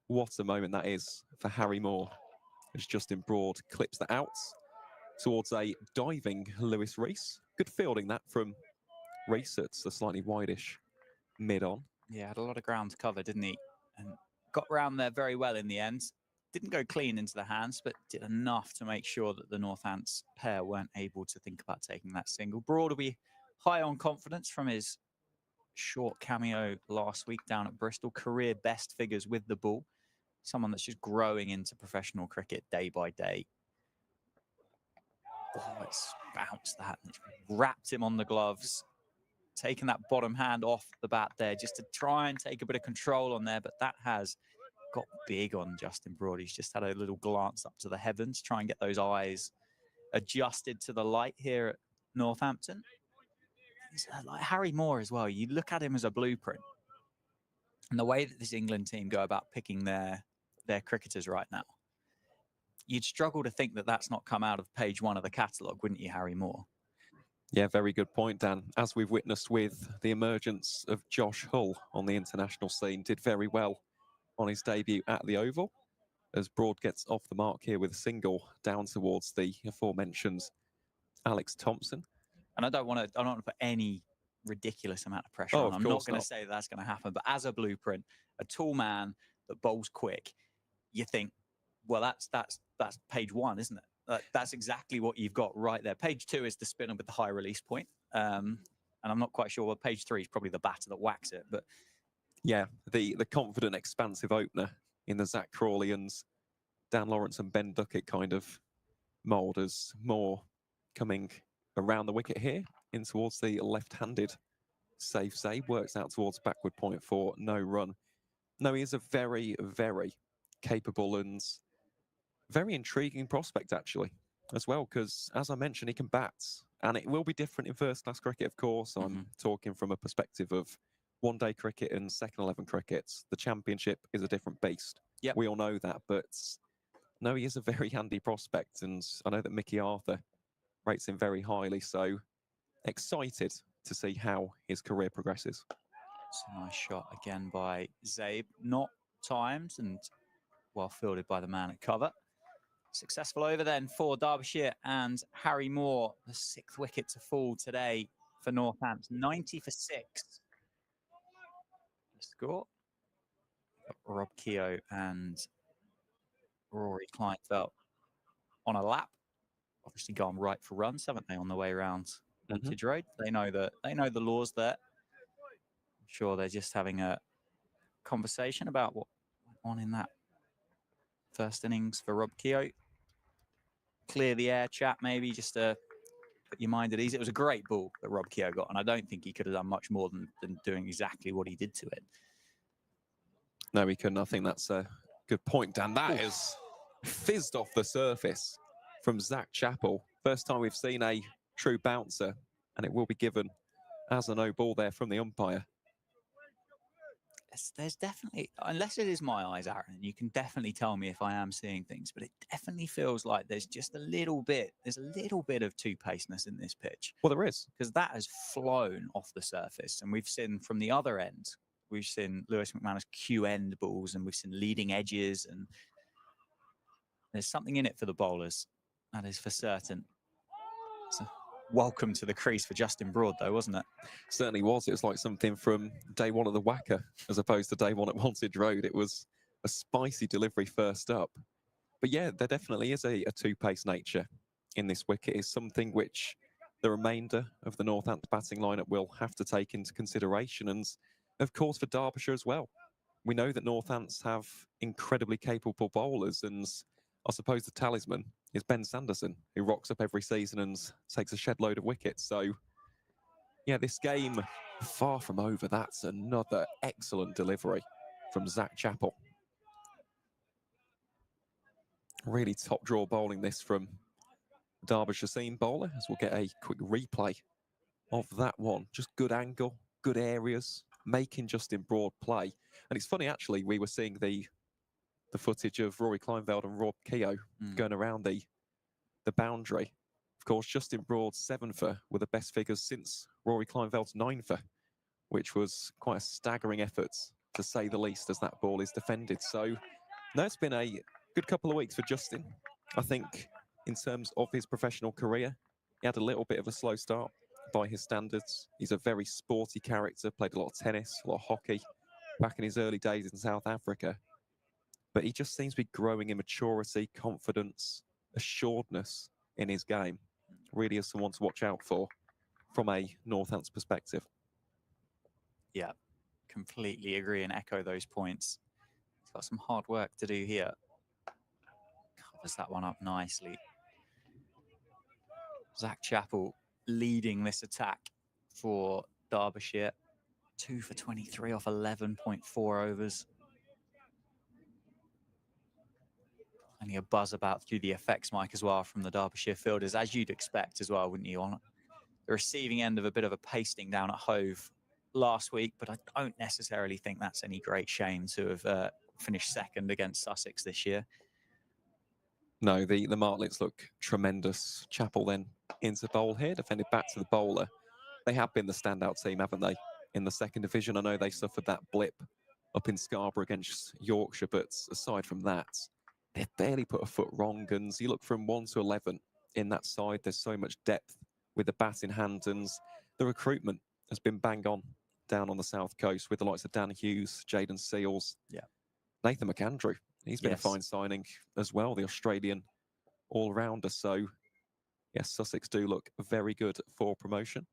What a moment that is for Harry Moore, as Justin Broad clips that out towards a diving Lewis Rees. Good fielding that from Rees at a slightly wideish mid-on. Yeah, had a lot of ground to cover, didn't he? And got round there very well in the end. Didn't go clean into the hands, but did enough to make sure that the Northants pair weren't able to think about taking that single. Broad will be high on confidence from his short cameo last week down at Bristol. Career best figures with the ball. Someone that's just growing into professional cricket day by day. Oh, it's bounced that. It's wrapped him on the gloves. Taking that bottom hand off the bat there just to try and take a bit of control on there. But that has got big on Justin Broad. He's just had a little glance up to the heavens, try and get those eyes adjusted to the light here at Northampton. He's like Harry Moore as well. You look at him as a blueprint. And the way that this England team go about picking their cricketers right now, you'd struggle to think that that's not come out of page 1 of the catalogue, wouldn't you, Harry Moore? Yeah, very good point, Dan. As we've witnessed with the emergence of Josh Hull on the international scene, did very well on his debut at the Oval, as Broad gets off the mark here with a single down towards the aforementioned Alex Thompson. And I don't want to put any ridiculous amount of pressure on. I'm not going to say that's going to happen, but as a blueprint, a tall man that bowls quick, you think, well, that's page 1, isn't it? That's exactly what you've got right there. Page 2 is the spinner with the high release point. And I'm not quite sure. Well, page 3 is probably the batter that whacks it. But yeah, the confident, expansive opener in the Zach Crawley and Dan Lawrence and Ben Duckett kind of mould, as Moore coming around the wicket here in towards the left-handed safe save. Works out towards backward point for no run. No, he is a very, very capable and very intriguing prospect, actually, as well, because, as I mentioned, he can bat. And it will be different in first-class cricket, of course. I'm talking from a perspective of one-day cricket and second-11 cricket. The championship is a different beast. Yep. We all know that. But, no, he is a very handy prospect. And I know that Mickey Arthur rates him very highly. So, excited to see how his career progresses. It's a nice shot again by Zabe. Not timed and well fielded by the man at cover. Successful over then for Derbyshire and Harry Moore, the 6th wicket to fall today for Northampton. 90 for 6. The score. Rob Keogh and Rory Kleinfeld on a lap. Obviously gone right for runs, haven't they, on the way around Vintage Road? They know the laws there. I'm sure they're just having a conversation about what went on in that first innings for Rob Keogh. Clear the air chat, maybe, just to put your mind at ease. It was a great ball that Rob Keogh got, and I don't think he could have done much more than doing exactly what he did to it. No, he couldn't. I think that's a good point, Dan. That is fizzed off the surface from Zach Chappell. First time we've seen a true bouncer, and it will be given as a no ball there from the umpire. There's definitely, unless it is my eyes, Aaron, you can definitely tell me if I am seeing things, but it definitely feels like there's just a little bit of two-pacedness in this pitch. Well, there is. Because that has flown off the surface, and we've seen from the other end, We've seen Lewis McManus cue end balls, and we've seen leading edges, and there's something in it for the bowlers. That is for certain. So, welcome to the crease for Justin Broad, though, wasn't it? Certainly was. It was like something from day one at the Wacker as opposed to day one at Wantage Road. It was a spicy delivery first up. But yeah, there definitely is a two-pace nature in this wicket. It's something which the remainder of the Northampton batting lineup will have to take into consideration. And of course, for Derbyshire as well. We know that Northants have incredibly capable bowlers, and I suppose the talisman is Ben Sanderson, who rocks up every season and takes a shed load of wickets. So, yeah, this game, far from over. That's another excellent delivery from Zach Chappell. Really top draw bowling this from Derbyshire seam bowler, as we'll get a quick replay of that one. Just good angle, good areas, making Justin Broad play. And it's funny, actually, we were seeing the footage of Rory Kleinveld and Rob Keogh going around the boundary. Of course, Justin Broad's 7-for were the best figures since Rory Kleinveld's 9-for, which was quite a staggering effort, to say the least, as that ball is defended. So, no, it's been a good couple of weeks for Justin. I think in terms of his professional career, he had a little bit of a slow start by his standards. He's a very sporty character, played a lot of tennis, a lot of hockey back in his early days in South Africa. But he just seems to be growing in maturity, confidence, assuredness in his game. Really is someone to watch out for from a Northants perspective. Yeah, completely agree and echo those points. He's got some hard work to do here. Covers that one up nicely. Zach Chappell leading this attack for Derbyshire. 2 for 23 off 11.4 overs. Only a buzz about through the effects mic as well from the Derbyshire fielders, as you'd expect as well, wouldn't you? On the receiving end of a bit of a pasting down at Hove last week, but I don't necessarily think that's any great shame to have finished second against Sussex this year. No, the Martlets look tremendous. Chappell then into bowl here, defended back to the bowler. They have been the standout team, haven't they, in the second division? I know they suffered that blip up in Scarborough against Yorkshire, but aside from that, they've barely put a foot wrong. And you look from 1 to 11 in that side, there's so much depth with the bat in hand, and the recruitment has been bang on down on the south coast with the likes of Dan Hughes, Jaden Seals, Nathan McAndrew. He's been a fine signing as well, the Australian all-rounder. So, yes, Sussex do look very good for promotion.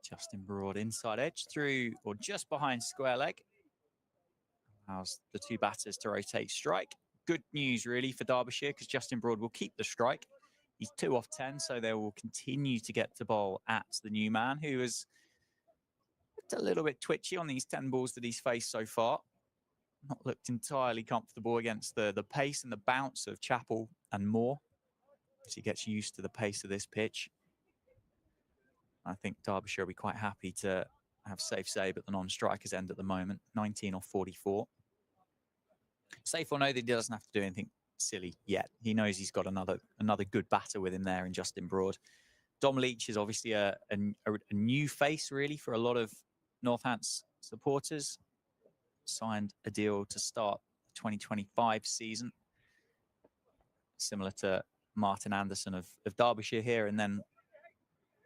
Justin Broad inside edge through or just behind square leg. Allows the two batters to rotate strike. Good news really for Derbyshire, because Justin Broad will keep the strike. He's 2 off 10, so they will continue to get to bowl at the new man, who has looked a little bit twitchy on these 10 balls that he's faced so far. Not looked entirely comfortable against the pace and the bounce of Chappell and Moore, as he gets used to the pace of this pitch. I think Derbyshire will be quite happy to have safe save at the non-strikers end at the moment, 19 off 44. Safe or no that he doesn't have to do anything silly yet. He knows he's got another good batter with him there in Justin Broad. Dom Leach is obviously a new face really for a lot of Northants supporters. Signed a deal to start the 2025 season, similar to Martin Anderson of Derbyshire here, and then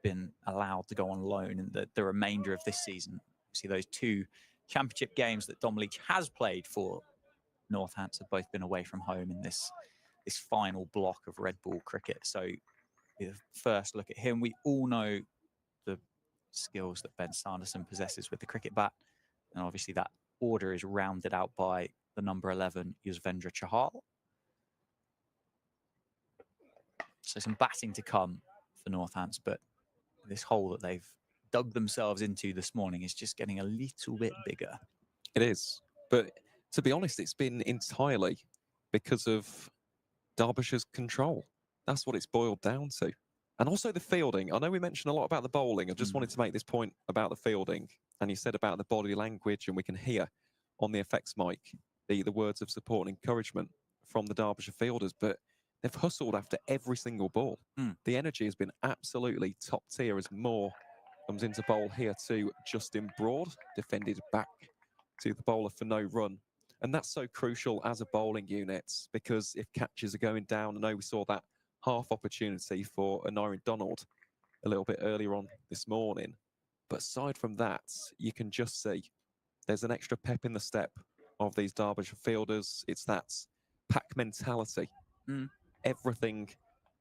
been allowed to go on loan in the remainder of this season. See, those 2 championship games that Dom Leach has played for Northants have both been away from home in this final block of red ball cricket. So the first look at him, we all know the skills that Ben Sanderson possesses with the cricket bat, and obviously that order is rounded out by the number 11 Yuzvendra Chahal. So some batting to come for Northants, but this hole that they've dug themselves into this morning is just getting a little bit bigger. It is, but to be honest, it's been entirely because of Derbyshire's control. That's what it's boiled down to. And also the fielding. I know we mentioned a lot about the bowling. I just wanted to make this point about the fielding. And you said about the body language, and we can hear on the effects mic the words of support and encouragement from the Derbyshire fielders, but they've hustled after every single ball. The energy has been absolutely top tier as Moore Comes into bowl here to Justin Broad, defended back to the bowler for no run. And that's so crucial as a bowling unit, because if catches are going down, I know we saw that half opportunity for Anarian Donald a little bit earlier on this morning. But aside from that, you can just see there's an extra pep in the step of these Derbyshire fielders. It's that pack mentality. Everything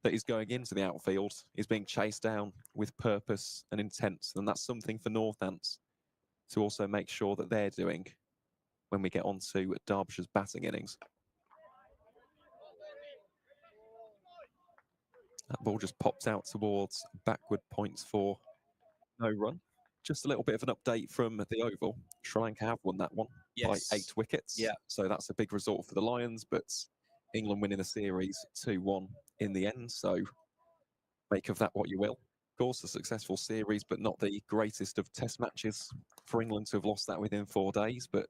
that is going into the outfield is being chased down with purpose and intent. And that's something for Northants to also make sure that they're doing when we get on to Derbyshire's batting innings. That ball just popped out towards backward points for no run. Just a little bit of an update from the Oval. Sri Lanka have won that one by 8 wickets. Yeah. So that's a big result for the Lions, but England winning the series 2-1 in the end. So make of that what you will. Of course, a successful series, but not the greatest of test matches for England to have lost that within 4 days. But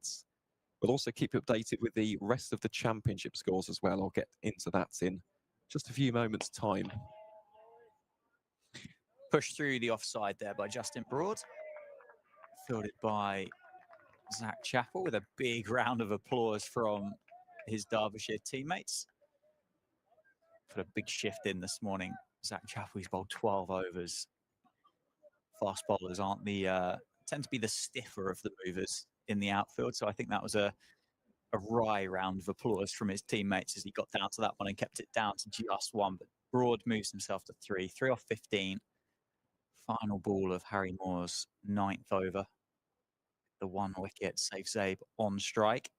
we'll also keep you updated with the rest of the championship scores as well. I'll get into that in just a few moments' time. Pushed through the offside there by Justin Broad. Fielded by Zach Chappell with a big round of applause from his Derbyshire teammates. Put a big shift in this morning. Zach Chappell, he's bowled 12 overs. Fast bowlers aren't tend to be the stiffer of the movers in the outfield. So I think that was a wry round of applause from his teammates as he got down to that one and kept it down to just 1. But Broad moves himself to 3 off 15. Final ball of Harry Moore's 9th over. The 1 wicket saves Zabe on strike.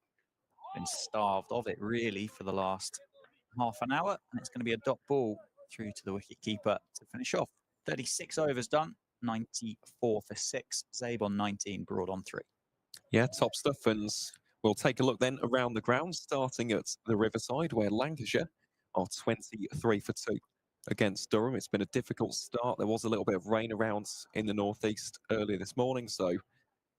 Been starved of it really for the last half an hour, and it's going to be a dot ball through to the wicket keeper to finish off. 36 overs done, 94 for 6. Zabe on 19, Broad on 3. Yeah, top stuff. And we'll take a look then around the ground, starting at the Riverside, where Lancashire are 23 for 2 against Durham. It's been a difficult start. There was a little bit of rain around in the northeast earlier this morning, so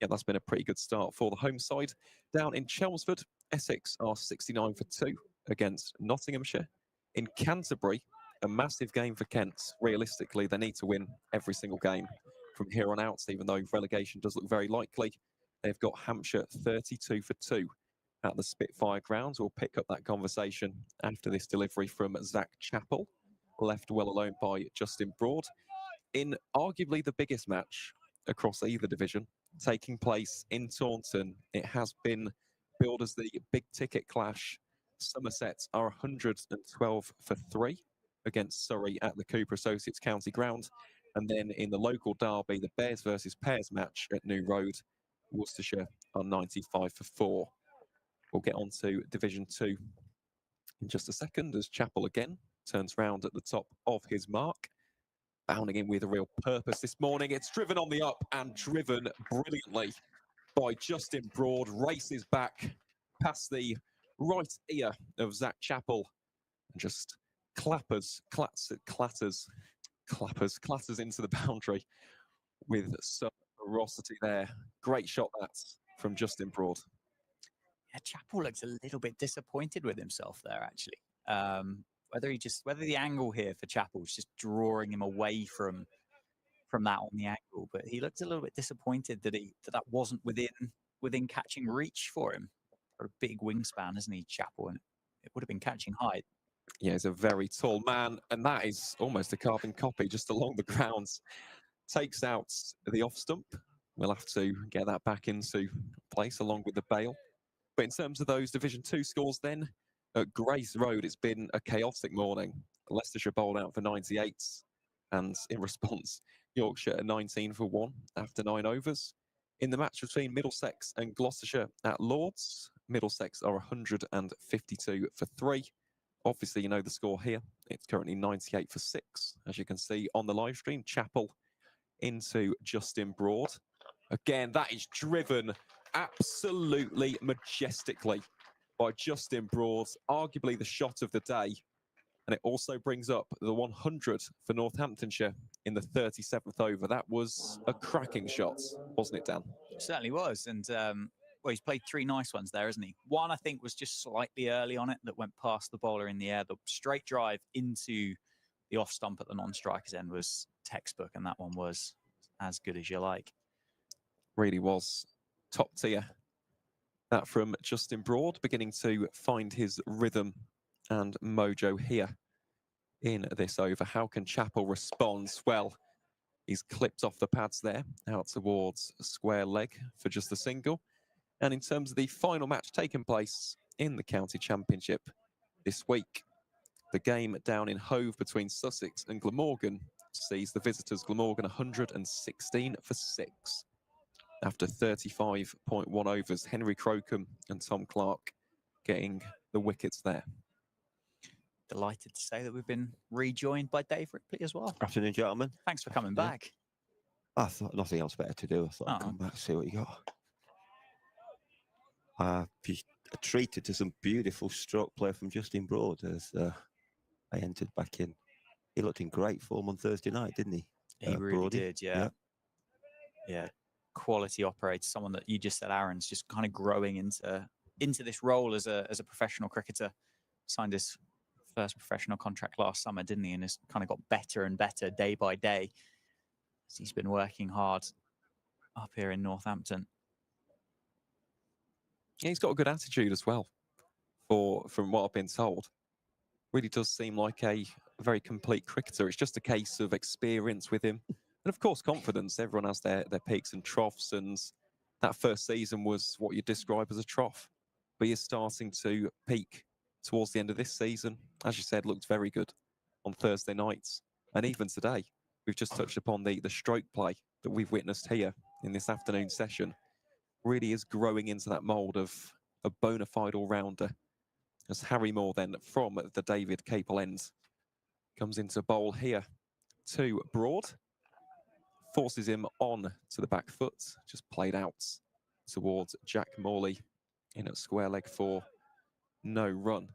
yeah, that's been a pretty good start for the home side. Down in Chelmsford, Essex are 69 for 2 against Nottinghamshire. In Canterbury, a massive game for Kent. Realistically, they need to win every single game from here on out, even though relegation does look very likely. They've got Hampshire 32 for 2 at the Spitfire grounds. We'll pick up that conversation after this delivery from Zach Chappell, left well alone by Justin Broad. In arguably the biggest match across either division, taking place in Taunton, it has been billed as the big ticket clash. Somerset are 112 for 3 against Surrey at the Cooper Associates County Ground. And then in the local derby, the Bears versus Pears match at New Road, Worcestershire are 95 for 4. We'll get on to Division 2 in just a second as Chappell again turns round at the top of his mark. Bounding in with a real purpose this morning. It's driven on the up and driven brilliantly by Justin Broad. Races back past the right ear of Zach Chappell and just clatters into the boundary with some ferocity there. Great shot that's from Justin Broad. Yeah, Chappell looks a little bit disappointed with himself there, actually. Whether the angle here for Chappell is just drawing him away from that on the angle, but he looked a little bit disappointed that wasn't within catching reach for him. Got a big wingspan, isn't he, Chappell? And it would have been catching height. Yeah, he's a very tall man, and that is almost a carbon copy just along the grounds. Takes out the off stump. We'll have to get that back into place along with the bail. But in terms of those Division 2 scores then, at Grace Road, it's been a chaotic morning. Leicestershire bowled out for 98, and in response, Yorkshire are 19 for 1 after 9 overs. In the match between Middlesex and Gloucestershire at Lords, Middlesex are 152 for 3. Obviously, you know the score here. It's currently 98 for 6. As you can see on the live stream, Chappell into Justin Broad. Again, that is driven absolutely majestically by Justin Broad, arguably the shot of the day. And it also brings up the 100 for Northamptonshire in the 37th over. That was a cracking shot, wasn't it, Dan? It certainly was. And well, he's played 3 nice ones there, hasn't he? One, I think, was just slightly early on it that went past the bowler in the air. The straight drive into the off stump at the non-striker's end was textbook, and that one was as good as you like. Really was top tier. That from Justin Broad, beginning to find his rhythm and mojo here in this over. How can Chappell respond? Well, he's clipped off the pads there, out towards a square leg for just the single. And in terms of the final match taking place in the County Championship this week, the game down in Hove between Sussex and Glamorgan sees the visitors Glamorgan 116 for 6. After 35.1 overs, Henry Crocombe and Tom Clark getting the wickets there. Delighted to say that we've been rejoined by Dave Ripley as well. Afternoon, gentlemen. Thanks for coming Yeah. back. I thought nothing else better to do. I thought I'd come back, see what you got. Be treated to some beautiful stroke play from Justin Broad as I entered back in. He looked in great form on Thursday night, didn't he? He really Brodie? did, yeah. Yeah, quality operator, someone that you just said, Aaron's just kind of growing into this role as a professional cricketer. Signed his first professional contract last summer, didn't he? And has kind of got better and better day by day. He's been working hard up here in Northampton. Yeah, he's got a good attitude as well, from what I've been told. Really does seem like a very complete cricketer. It's just a case of experience with him. And of course, confidence. Everyone has their peaks and troughs. And that first season was what you describe as a trough. But he's starting to peak towards the end of this season. As you said, looked very good on Thursday nights. And even today, we've just touched upon the stroke play that we've witnessed here in this afternoon session. Really is growing into that mould of a bona fide all-rounder. As Harry Moore then from the David Capel end comes into bowl here to Broad. Forces him on to the back foot, just played out towards Jack Morley in at square leg for no run.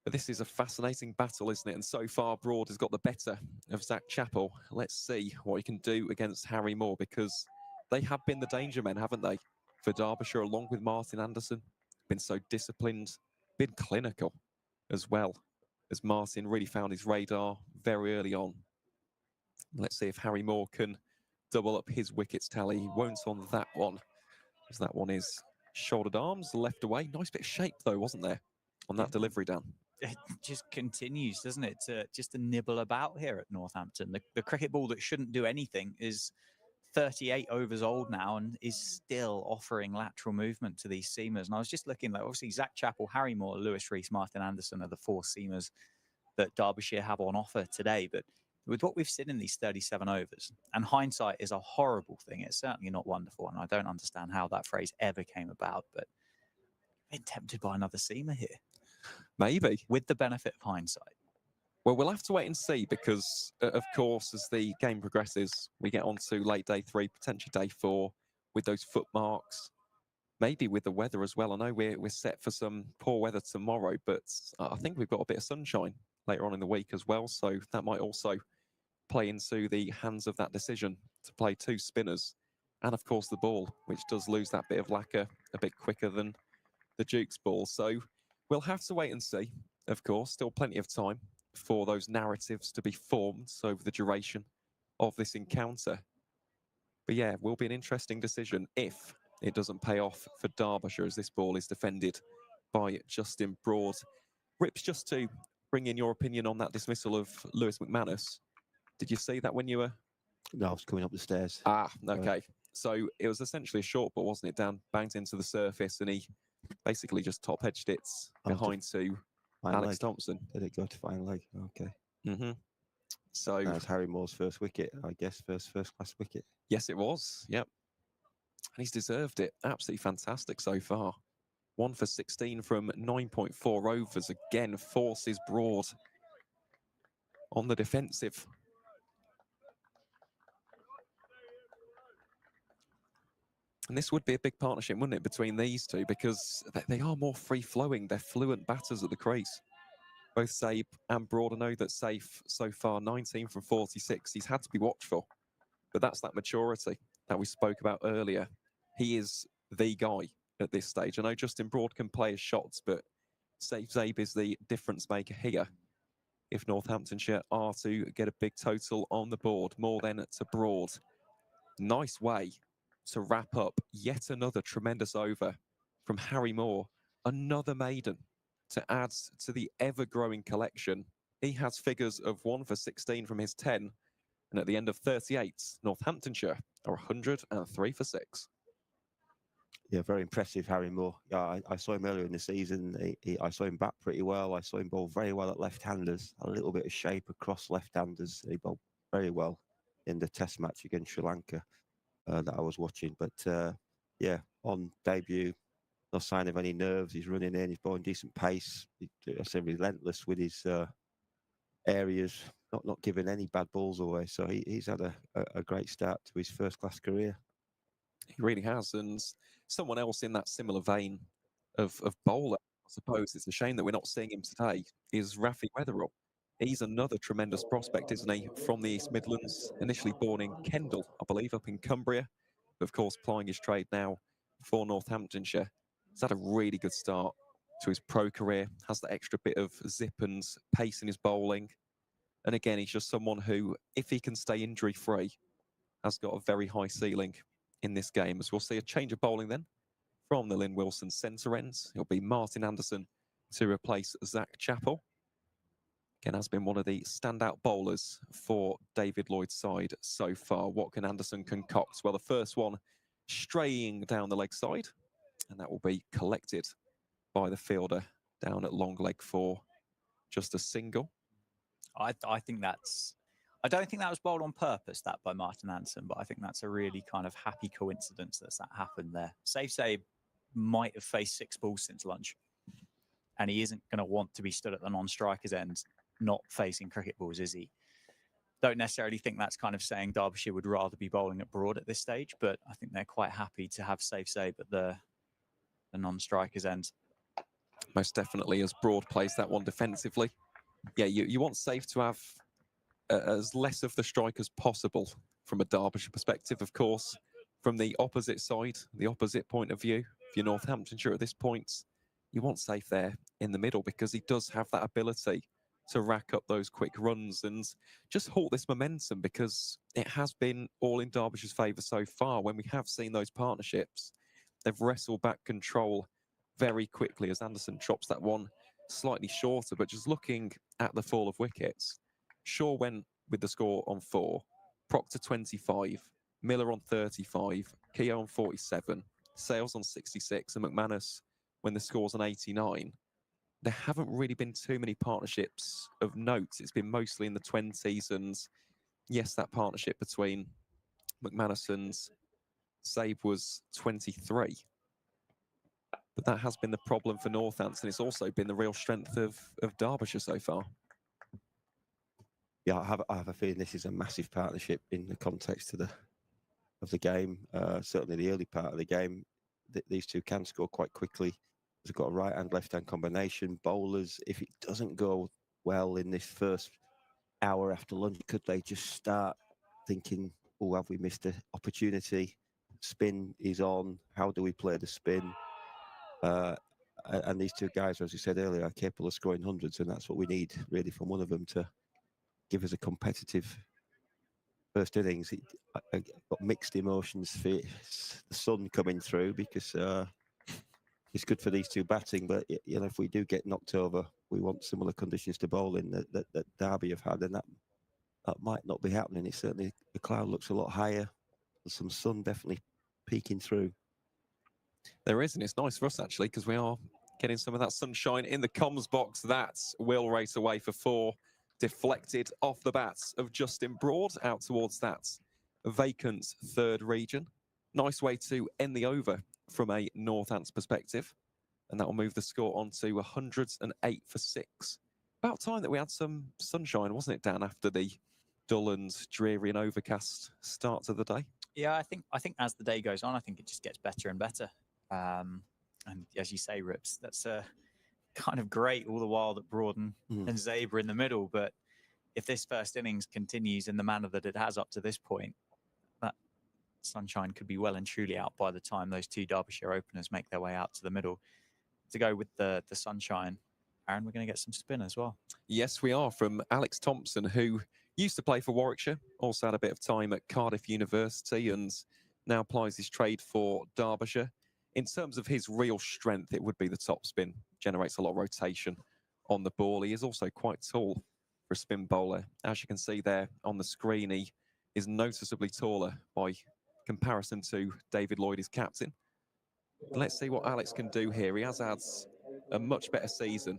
But this is a fascinating battle, isn't it? And so far, Broad has got the better of Zach Chappell. Let's see what he can do against Harry Moore, because they have been the danger men, haven't they? For Derbyshire, along with Martin Anderson. Been so disciplined, been clinical as well, as Martin really found his radar very early on. Let's see if Harry Moore can double up his wickets tally. He won't on that one, as that one is shouldered arms, left away. Nice bit of shape, though, wasn't there, on that delivery down? It just continues, doesn't it, to nibble about here at Northampton. The cricket ball that shouldn't do anything is 38 overs old now and is still offering lateral movement to these seamers. And I was just looking, like, obviously Zach Chappell, Harry Moore, Lewis Rees, Martin Anderson are the 4 seamers that Derbyshire have on offer today. But with what we've seen in these 37 overs, and hindsight is a horrible thing, it's certainly not wonderful, and I don't understand how that phrase ever came about, but been tempted by another seamer here. Maybe. With the benefit of hindsight. Well, we'll have to wait and see, because, of course, as the game progresses, we get on to late day 3, potentially day 4, with those foot marks, maybe with the weather as well. I know we're set for some poor weather tomorrow, but I think we've got a bit of sunshine later on in the week as well, so that might also play into the hands of that decision to play 2 spinners. And, of course, the ball, which does lose that bit of lacquer a bit quicker than the Duke's ball. So we'll have to wait and see, of course. Still plenty of time for those narratives to be formed over the duration of this encounter. But yeah, will be an interesting decision if it doesn't pay off for Derbyshire, as this ball is defended by Justin Broad. Rips, just to bring in your opinion on that dismissal of Lewis McManus. Did you see that when you were... No, I was coming up the stairs. Ah, okay. So it was essentially a short ball, wasn't it? Dan banged into the surface and he basically just top-edged it behind to Alex Thompson. Did it go to fine leg? Okay. Mm-hmm. So that was Harry Moore's first wicket, I guess, first-class wicket. Yes, it was. Yep. And he's deserved it. Absolutely fantastic so far. 1 for 16 from 9.4 overs. Again, forces Broad on the defensive. And this would be a big partnership, wouldn't it, between these two, because they are more free-flowing. They're fluent batters at the crease. Both Saib and Broad. I know that Saif so far 19 from 46. He's had to be watchful, but that's that maturity that we spoke about earlier. He is the guy at this stage. I know Justin Broad can play his shots, but Saib is the difference maker here. If Northamptonshire are to get a big total on the board, more than to Broad. Nice way to wrap up yet another tremendous over from Harry Moore. Another maiden to add to the ever-growing collection. He has figures of 1 for 16 from his 10. And at the end of 38, Northamptonshire are 103 for 6. Yeah, very impressive, Harry Moore. Yeah, I saw him earlier in the season. I saw him bat pretty well. I saw him bowl very well at left-handers. A little bit of shape across left-handers. He bowled very well in the Test match against Sri Lanka that I was watching. But yeah, on debut, no sign of any nerves. He's running in. He's bowling decent pace. I say relentless with his areas, not giving any bad balls away. So he's had a great start to his first-class career. He really has. And someone else in that similar vein of bowler, I suppose it's a shame that we're not seeing him today, is Rafi Weatherall. He's another tremendous prospect, isn't he, from the East Midlands, initially born in Kendal, I believe, up in Cumbria. But of course, plying his trade now for Northamptonshire. He's had a really good start to his pro career, has that extra bit of zip and pace in his bowling. And again, he's just someone who, if he can stay injury-free, has got a very high ceiling in this game. As we'll see a change of bowling then from the Lynn Wilson centre ends. It'll be Martin Anderson to replace Zach Chappell. Again, has been one of the standout bowlers for David Lloyd's side so far. What can Anderson concoct? Well, the first one straying down the leg side, and that will be collected by the fielder down at long leg 4. Just a single. I think that's... I don't think that was bowled on purpose, that by Martin Anderson, but I think that's a really kind of happy coincidence that happened there. Saib might have faced 6 balls since lunch, and he isn't going to want to be stood at the non-striker's end, not facing cricket balls, is he? Don't necessarily think that's kind of saying Derbyshire would rather be bowling at Broad at this stage, but I think they're quite happy to have Saib at the non-striker's end. Most definitely, as Broad plays that one defensively. Yeah, you want Saib to have as less of the strike as possible from a Derbyshire perspective, of course. From the opposite side, the opposite point of view, if you're Northamptonshire at this point, you want Saib there in the middle because he does have that ability to rack up those quick runs and just halt this momentum, because it has been all in Derbyshire's favour so far. When we have seen those partnerships, they've wrestled back control very quickly as Anderson chops that one slightly shorter. But just looking at the fall of wickets, Shaw went with the score on 4, Proctor 25, Miller on 35, Keogh on 47, Sales on 66, and McManus when the score's on 89. There haven't really been too many partnerships of note. It's been mostly in the 20s, and yes, that partnership between McManus and Saib was 23. But that has been the problem for Northampton. It's also been the real strength of Derbyshire so far. Yeah, I have a feeling this is a massive partnership in the context of the game. Certainly the early part of the game, these two can score quite quickly. They've got a right-hand, left-hand combination. Bowlers, if it doesn't go well in this first hour after lunch, could they just start thinking, oh, have we missed an opportunity? Spin is on. How do we play the spin? And these two guys, as you said earlier, are capable of scoring hundreds, and that's what we need, really, from one of them to give us a competitive first innings. I got mixed emotions for the sun coming through, because it's good for these two batting, but you know, if we do get knocked over, we want similar conditions to bowl in that Derby have had, and that might not be happening. It's certainly, the cloud looks a lot higher. There's some sun definitely peeking through. There is, and it's nice for us actually, because we are getting some of that sunshine in the comms box. That will race away for 4. Deflected off the bats of Justin Broad out towards that vacant third region. Nice way to end the over from a Northants perspective. And that will move the score on to 108 for 6. About time that we had some sunshine, wasn't it, Dan, after the dull and dreary and overcast start to the day? Yeah, I think as the day goes on, I think it just gets better and better. And as you say, Rips, that's kind of great all the while that Broad and Zabe are in the middle. But if this first innings continues in the manner that it has up to this point, that sunshine could be well and truly out by the time those two Derbyshire openers make their way out to the middle. To go with the sunshine, Aaron, we're going to get some spin as well. Yes, we are, from Alex Thompson, who Used to play for Warwickshire, also had a bit of time at Cardiff University and now plies his trade for Derbyshire. In terms of his real strength, it would be the top spin. Generates a lot of rotation on the ball. He is also quite tall for a spin bowler. As you can see there on the screen, he is noticeably taller by comparison to David Lloyd, his captain. Let's see what Alex can do here. He has had a much better season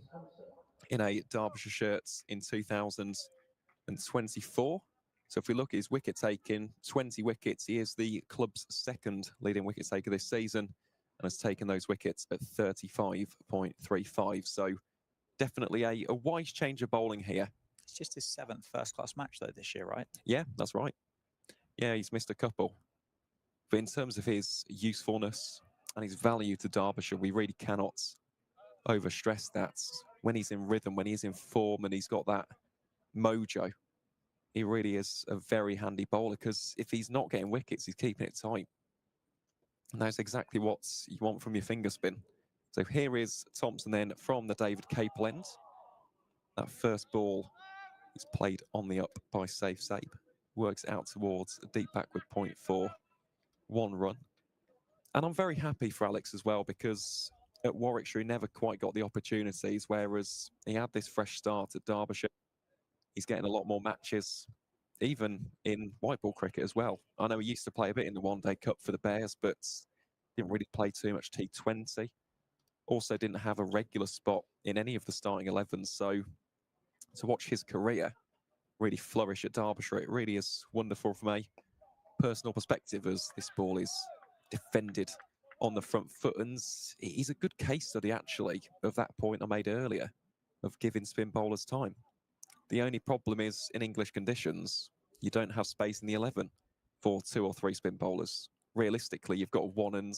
in a Derbyshire shirt in 2024. So if we look at his wicket taking, 20 wickets, he is the club's second leading wicket taker this season and has taken those wickets at 35.35. So definitely a wise change of bowling here. It's just his 7th first-class match, though, this year, right? Yeah, that's right. Yeah, he's missed a couple. But in terms of his usefulness and his value to Derbyshire, we really cannot overstress that. When he's in rhythm, when he's in form and he's got that mojo, he really is a very handy bowler, because if he's not getting wickets, he's keeping it tight. And that's exactly what you want from your finger spin. So here is Thompson then from the David Capel end. That first ball is played on the up by Safe Sabe. Works out towards a deep backward point for 1 run. And I'm very happy for Alex as well, because at Warwickshire he never quite got the opportunities, whereas he had this fresh start at Derbyshire. He's getting a lot more matches, even in white ball cricket as well. I know he used to play a bit in the One Day Cup for the Bears, but didn't really play too much T20. Also didn't have a regular spot in any of the starting 11s. So to watch his career really flourish at Derbyshire, it really is wonderful from a personal perspective, as this ball is defended on the front foot. And he's a good case study, actually, of that point I made earlier of giving spin bowlers time. The only problem is, in English conditions, you don't have space in the 11 for 2 or 3 spin bowlers. Realistically, you've got 1 and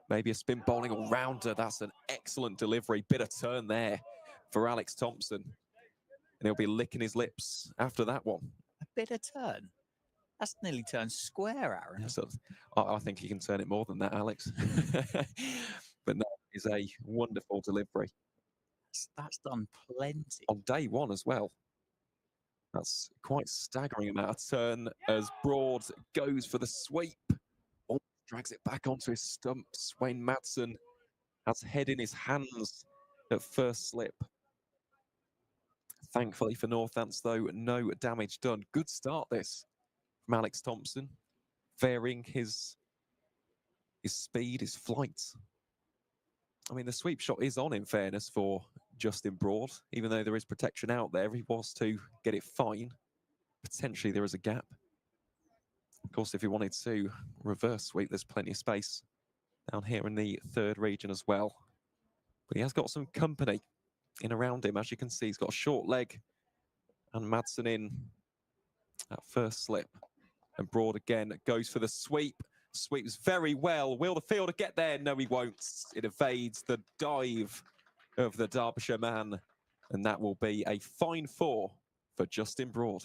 maybe a spin bowling all-rounder. That's an excellent delivery. Bit of turn there for Alex Thompson. And he'll be licking his lips after that one. A bit of turn. That's nearly turned square, Aaron. Yeah, so I think he can turn it more than that, Alex. But no, it's a wonderful delivery. That's done plenty. On day 1 as well. That's quite staggering amount of turn as Broad goes for the sweep. Oh, drags it back onto his stumps. Wayne Madsen has head in his hands at first slip. Thankfully for Northants, though, no damage done. Good start this from Alex Thompson, varying his speed, his flight. I mean, the sweep shot is on, in fairness, for Justin Broad. Even though there is protection out there, if he was to get it fine, potentially there is a gap. Of course, if he wanted to reverse sweep, there's plenty of space down here in the 3rd region as well. But he has got some company in around him. As you can see, he's got a short leg, and Madsen in at first slip. And Broad again goes for the sweep. Sweeps very well. Will the fielder get there? No, he won't. It evades the dive of the Derbyshire man. And that will be a fine 4 for Justin Broad.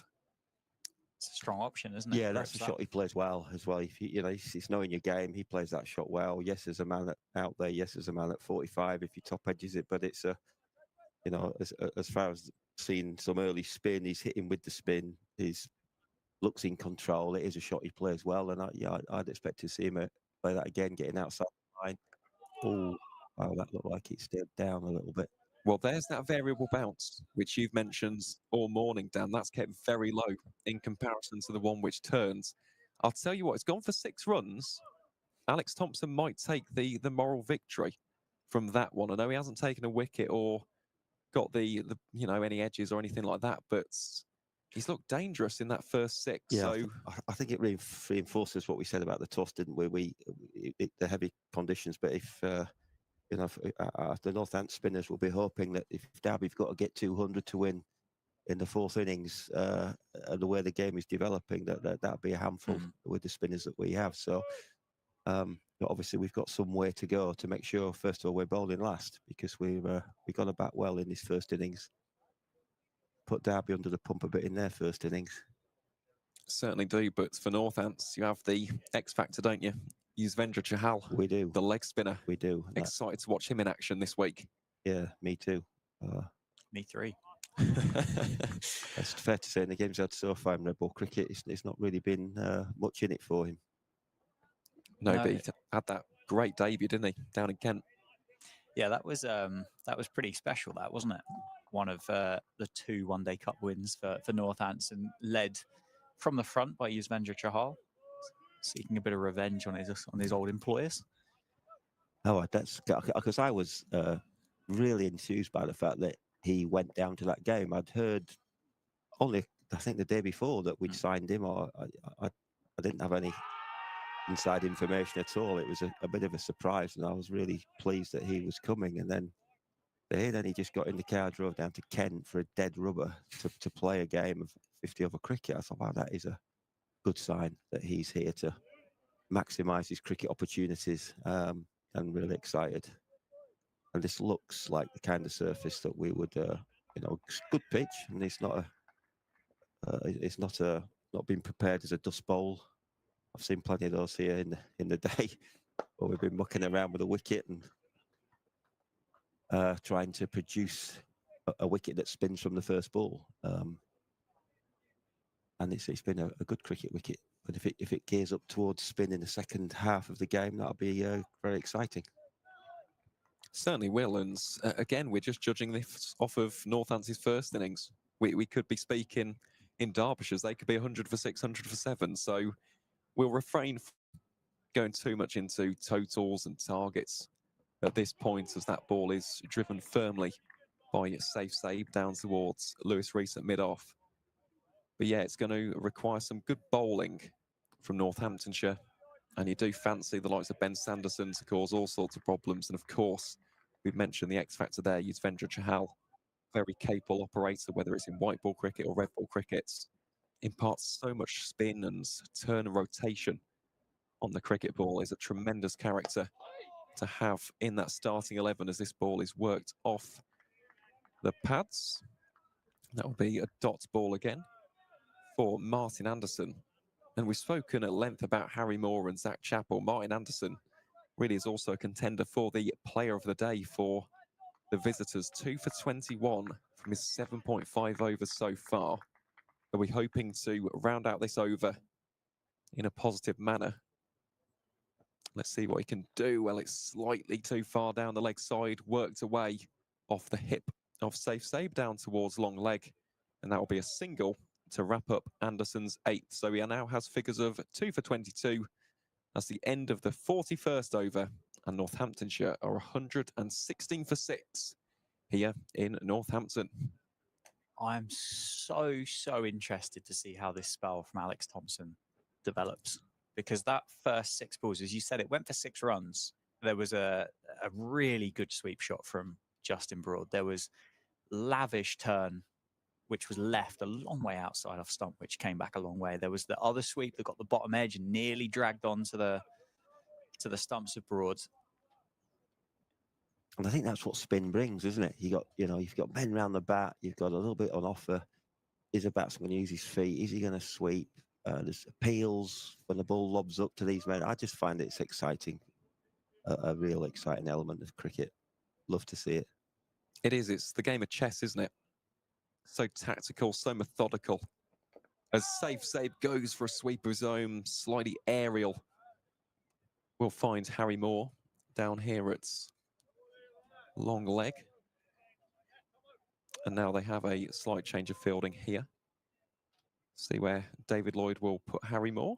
It's a strong option, isn't it? Yeah, that's a shot he plays well as well. If you know, it's knowing your game, he plays that shot well. Yes, there's a man out there. Yes, there's a man at 45 if he top edges it. But it's you know, as far as seeing some early spin, he's hitting with the spin. He's looks in control. It is a shot he plays well, and I'd expect to see him play that again, getting outside the line. Oh, wow, that looked like it stayed down a little bit. Well, there's that variable bounce, which you've mentioned all morning, Dan. That's kept very low in comparison to the one which turns. I'll tell you what, it's gone for 6 runs. Alex Thompson might take the moral victory from that one. I know he hasn't taken a wicket or got the you know, any edges or anything like that, but he's looked dangerous in that first 6. Yeah, so I think it reinforces what we said about the toss, didn't we? The heavy conditions, but if you know, the Northants spinners will be hoping that if Derby've got to get 200 to win in the 4th innings, and the way the game is developing, that'll be a handful with the spinners that we have. So obviously we've got some way to go to make sure, first of all, we're bowling last, because we've got to bat well in this 1st innings. Put Derby under the pump a bit in their 1st innings. Certainly do, but for Northants, you have the X factor, don't you? Yuzvendra Chahal. We do. The leg spinner. We do. Excited to watch him in action this week. Yeah, me too. Me 3. It's fair to say in the games out so far in red ball cricket, it's not really been much in it for him. No, No. but he had that great debut, didn't he, down in Kent? Yeah, that was pretty special. That wasn't it? One of the 2 One-Day Cup wins for Northampton, led from the front by Yuzvendra Chahal, seeking a bit of revenge on his old employers. Oh, that's because I was really enthused by the fact that he went down to that game. I'd heard only, I think, the day before that we'd signed him, or I didn't have any inside information at all. It was a bit of a surprise, and I was really pleased that he was coming. And then he just got in the car, drove down to Kent for a dead rubber to play a game of 50 over cricket. I thought, wow, that is a good sign that he's here to maximise his cricket opportunities. I'm really excited. And this looks like the kind of surface that we would, good pitch, and it's not not been prepared as a dust bowl. I've seen plenty of those here in the day, where we've been mucking around with a wicket and trying to produce a wicket that spins from the first ball. And it's been a good cricket wicket. But if it gears up towards spin in the second half of the game, that'll be very exciting. Certainly will. And again, we're just judging this off of Northampton's first innings. We could be speaking in Derbyshire's. They could be 100 for 6, 100 for 7. So we'll refrain from going too much into totals and targets at this point, as that ball is driven firmly by Safe Save down towards Lewis Rees at mid-off. But yeah, it's going to require some good bowling from Northamptonshire. And you do fancy the likes of Ben Sanderson to cause all sorts of problems. And of course, we've mentioned the X factor there, Yuzvendra Chahal, very capable operator, whether it's in white ball cricket or red ball cricket, imparts so much spin and turn and rotation on the cricket ball. Is a tremendous character to have in that starting 11 as this ball is worked off the pads. That will be a dot ball again for Martin Anderson. And we've spoken at length about Harry Moore and Zach Chappell. Martin Anderson really is also a contender for the player of the day for the visitors. 2 for 21 from his 7.5 overs so far. Are we hoping to round out this over in a positive manner? Let's see what he can do. Well, it's slightly too far down the leg side, worked away off the hip of Safe Save down towards long leg. And that will be a single to wrap up Anderson's 8th. So he now has figures of 2 for 22. That's the end of the 41st over. And Northamptonshire are 116 for 6 here in Northampton. I'm so interested to see how this spell from Alex Thompson develops, because that first 6 balls, as you said, it went for 6 runs. There was a really good sweep shot from Justin Broad. There was lavish turn, which was left a long way outside off stump, which came back a long way. There was the other sweep that got the bottom edge and nearly dragged on to the stumps of Broad. And I think that's what spin brings, isn't it? You've got men round the bat, you've got a little bit on offer. Is a batsman going to use his feet? Is he going to sweep? There's appeals when the ball lobs up to these men. I just find it's exciting, a real exciting element of cricket. Love to see it. It is. It's the game of chess, isn't it? So tactical, so methodical. As Safe Save goes for a sweep of his own, slightly aerial. We'll find Harry Moore down here at long leg. And now they have a slight change of fielding here. See where David Lloyd will put Harry Moore.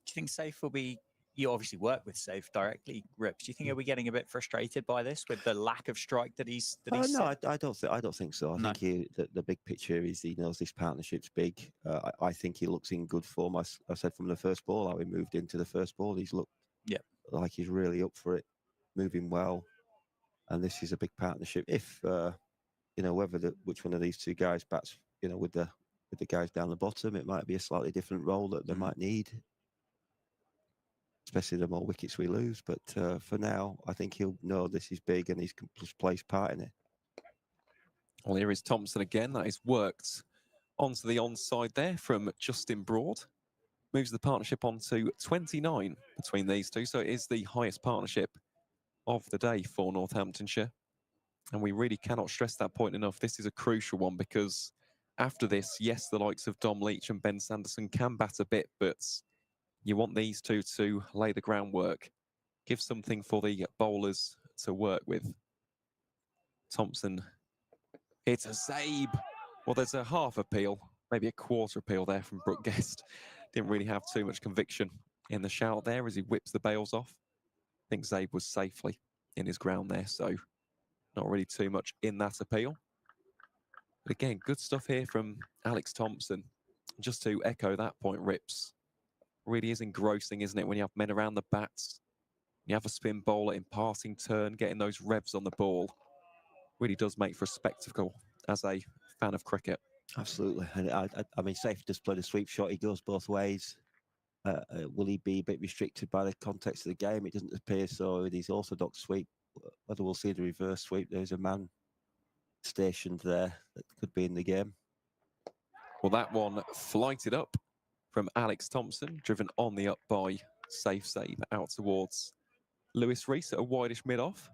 Do you think Safe will be... You obviously work with Safe directly, Rips. Do you think he'll be getting a bit frustrated by this with the lack of strike that he's No, set? I don't think so. I think the big picture is he knows this partnership's big. I think he looks in good form. I said from the first ball, how he moved into the first ball, he's looked like he's really up for it, moving well. And this is a big partnership. If which one of these 2 guys bats, with the guys down the bottom, it might be a slightly different role that they might need, especially the more wickets we lose. But for now, I think he'll know this is big and he's plays part in it. Well, here is Thompson again. That is worked onto the onside there from Justin Broad. Moves the partnership on to 29 between these 2. So it is the highest partnership of the day for Northamptonshire. And we really cannot stress that point enough. This is a crucial one because after this, yes, the likes of Dom Leach and Ben Sanderson can bat a bit, but you want these two to lay the groundwork, give something for the bowlers to work with. Thompson hits a Zabe. Well, there's a half appeal, maybe a quarter appeal there from Brooke Guest. Didn't really have too much conviction in the shout there as he whips the bails off. I think Zabe was safely in his ground there, so not really too much in that appeal. But again, good stuff here from Alex Thompson. Just to echo that point, Rips, really is engrossing, isn't it, when you have men around the bats, you have a spin bowler in passing turn, getting those revs on the ball. Really does make for a spectacle as a fan of cricket. Absolutely. And I mean, Safe just played a sweep shot. He goes both ways. Will he be a bit restricted by the context of the game? It doesn't appear so. With his orthodox sweep, whether we'll see the reverse sweep, there's a man stationed there that could be in the game. Well, that one flighted up from Alex Thompson, driven on the up by Safe Save out towards Lewis Rees at a wideish mid-off.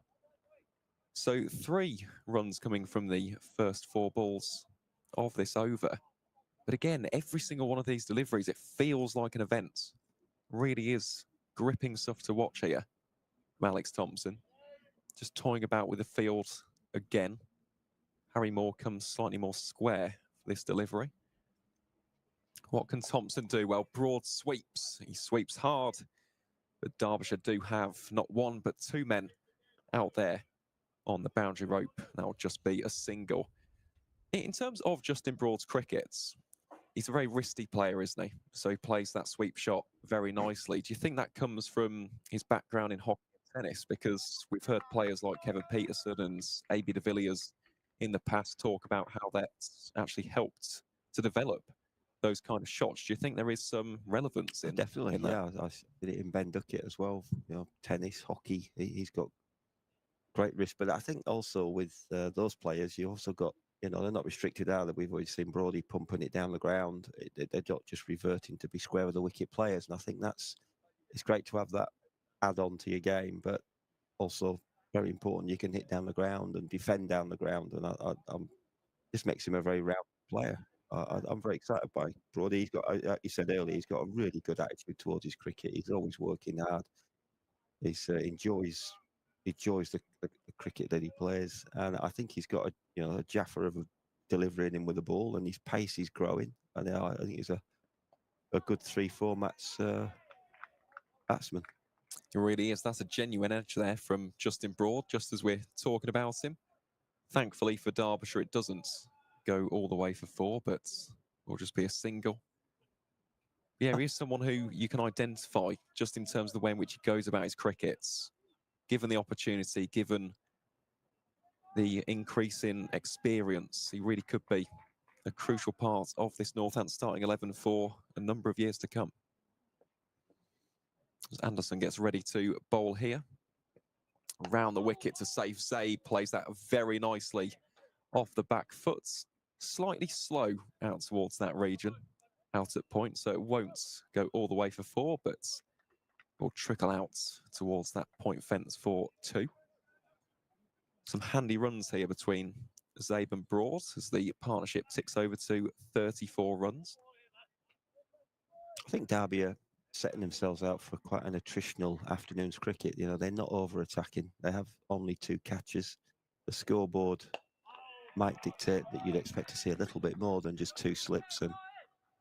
So 3 runs coming from the first 4 balls of this over. But again, every single one of these deliveries, it feels like an event. Really is gripping stuff to watch here from Alex Thompson. Just toying about with the field again. Harry Moore comes slightly more square for this delivery. What can Thompson do? Well, Broad sweeps. He sweeps hard. But Derbyshire do have not 1 but 2 men out there on the boundary rope. That will just be a single. In terms of Justin Broad's crickets, he's a very wristy player, isn't he? So he plays that sweep shot very nicely. Do you think that comes from his background in hockey and tennis? Because we've heard players like Kevin Peterson and A.B. de Villiers in the past talk about how that's actually helped to develop those kind of shots. Do you think there is some relevance in Definitely, in that? yeah. I did it in Ben Duckett as well. You know, tennis, hockey. He's got great risk, but I think also with those players, you also got, you know, they're not restricted out. That we've always seen Brodie pumping it down the ground. They're not just reverting to be square with the wicket players, and I think it's great to have that add on to your game, but also very important. You can hit down the ground and defend down the ground, and I'm this makes him a very round player. I'm very excited by Brodie. He's got, like you said earlier, he's got a really good attitude towards his cricket. He's always working hard. He enjoys the cricket that he plays, and I think he's got a Jaffa of delivering him with the ball, and his pace is growing. And I think he's a good 3-4 match batsman. It really is. That's a genuine edge there from Justin Broad, just as we're talking about him. Thankfully for Derbyshire, it doesn't go all the way for 4, but will just be a single. Yeah, he is someone who you can identify just in terms of the way in which he goes about his crickets. Given the opportunity, given the increase in experience, he really could be a crucial part of this Northampton starting 11 for a number of years to come. As Anderson gets ready to bowl here. Around the wicket to Safe Zabe, plays that very nicely off the back foot. Slightly slow out towards that region, out at point, so it won't go all the way for 4, but will trickle out towards that point fence for 2. Some handy runs here between Zabe and Broad as the partnership ticks over to 34 runs. I think Derby are setting themselves out for quite an attritional afternoon's cricket. You know, they're not over-attacking. They have only 2 catches. The scoreboard might dictate that you'd expect to see a little bit more than just 2 slips and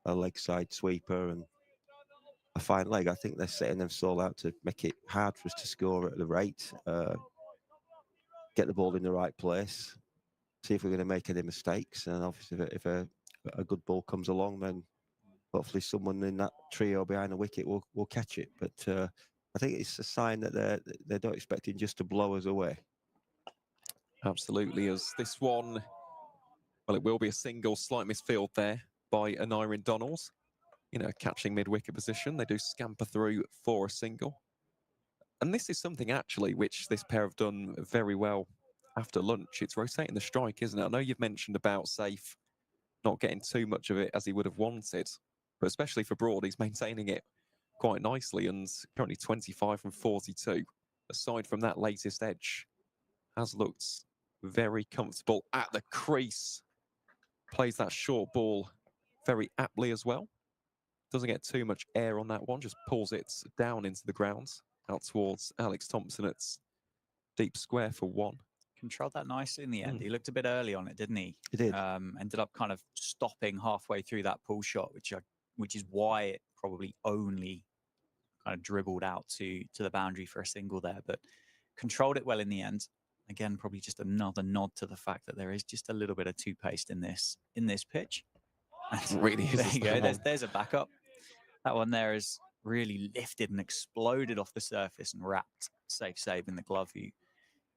a leg side sweeper and a fine leg. I think they're setting themselves out to make it hard for us to score at the rate, get the ball in the right place, see if we're going to make any mistakes. And obviously, if a good ball comes along, then hopefully someone in that trio behind the wicket will catch it. But I think it's a sign that they're not expecting just to blow us away. Absolutely, as this one, well, it will be a single, slight misfield there by Anirin Donalds. You know, catching mid-wicket position. They do scamper through for a single. And this is something actually which this pair have done very well after lunch. It's rotating the strike, isn't it? I know you've mentioned about Safe not getting too much of it as he would have wanted, but especially for Broad, he's maintaining it quite nicely and currently 25 from 42. Aside from that latest edge, has looked very comfortable at the crease. Plays that short ball very aptly as well. Doesn't get too much air on that one, just pulls it down into the grounds, out towards Alex Thompson. It's deep square for one. Controlled that nicely in the end. He looked a bit early on it, didn't he? He did. Ended up kind of stopping halfway through that pull shot, which is why it probably only kind of dribbled out to the boundary for a single there, but controlled it well in the end. Again, probably just another nod to the fact that there is just a little bit of toothpaste in this pitch. And Really is. there you go. There's a backup. That one there is really lifted and exploded off the surface and wrapped Safe Save in the glove, who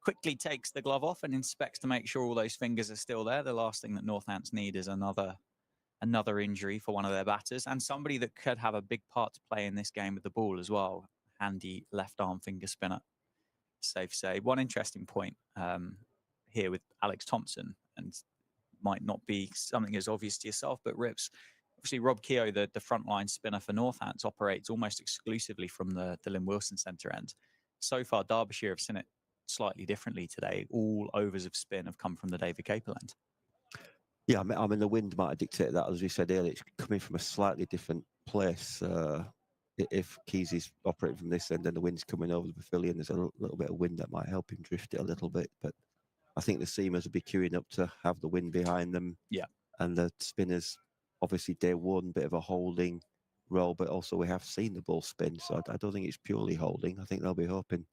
quickly takes the glove off and inspects to make sure all those fingers are still there. The last thing that Northants need is another injury for one of their batters, and somebody that could have a big part to play in this game with the ball as well. Handy left arm finger spinner. Safe Save. One interesting point here with Alex Thompson, and might not be something as obvious to yourself, but Rips, obviously Rob Keogh, the frontline spinner for Northants, operates almost exclusively from the Lynn Wilson centre end. So far, Derbyshire have seen it slightly differently today. All overs of spin have come from the David Capel end. Yeah, I mean, the wind might have dictated that, as we said earlier. It's coming from a slightly different place. If Kesey's operating from this end and the wind's coming over the pavilion, there's a little bit of wind that might help him drift it a little bit. But I think the seamers will be queuing up to have the wind behind them. Yeah. And the spinners, obviously, day one, bit of a holding role, but also we have seen the ball spin. So I don't think it's purely holding. I think they'll be hoping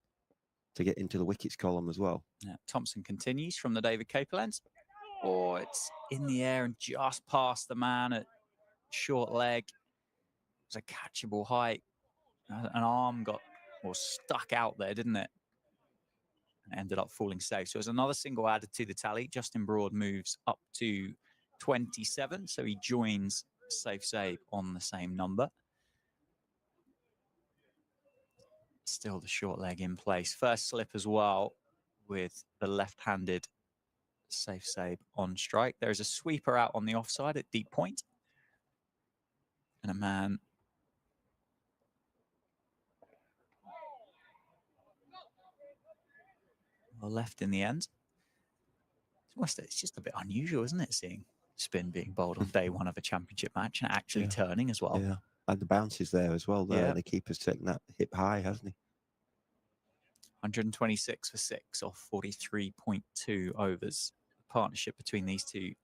to get into the wickets column as well. Yeah. Thompson continues from the David Capel end. Oh, it's in the air and just past the man at short leg. It was a catchable height. An arm got stuck out there, didn't it? And ended up falling safe. So there's another single added to the tally. Justin Broad moves up to 27. So he joins Safe Save on the same number. Still the short leg in place. First slip as well with the left-handed Safe Save on strike. There is a sweeper out on the offside at deep point. And a man left in the end. It's just a bit unusual, isn't it, seeing spin being bowled on day one of a championship match and actually turning as well. Yeah, and the bounce is there as well. There, Yeah. the keeper's taken that hip high, hasn't he? 126 for 6 off 43.2 overs. Partnership between these two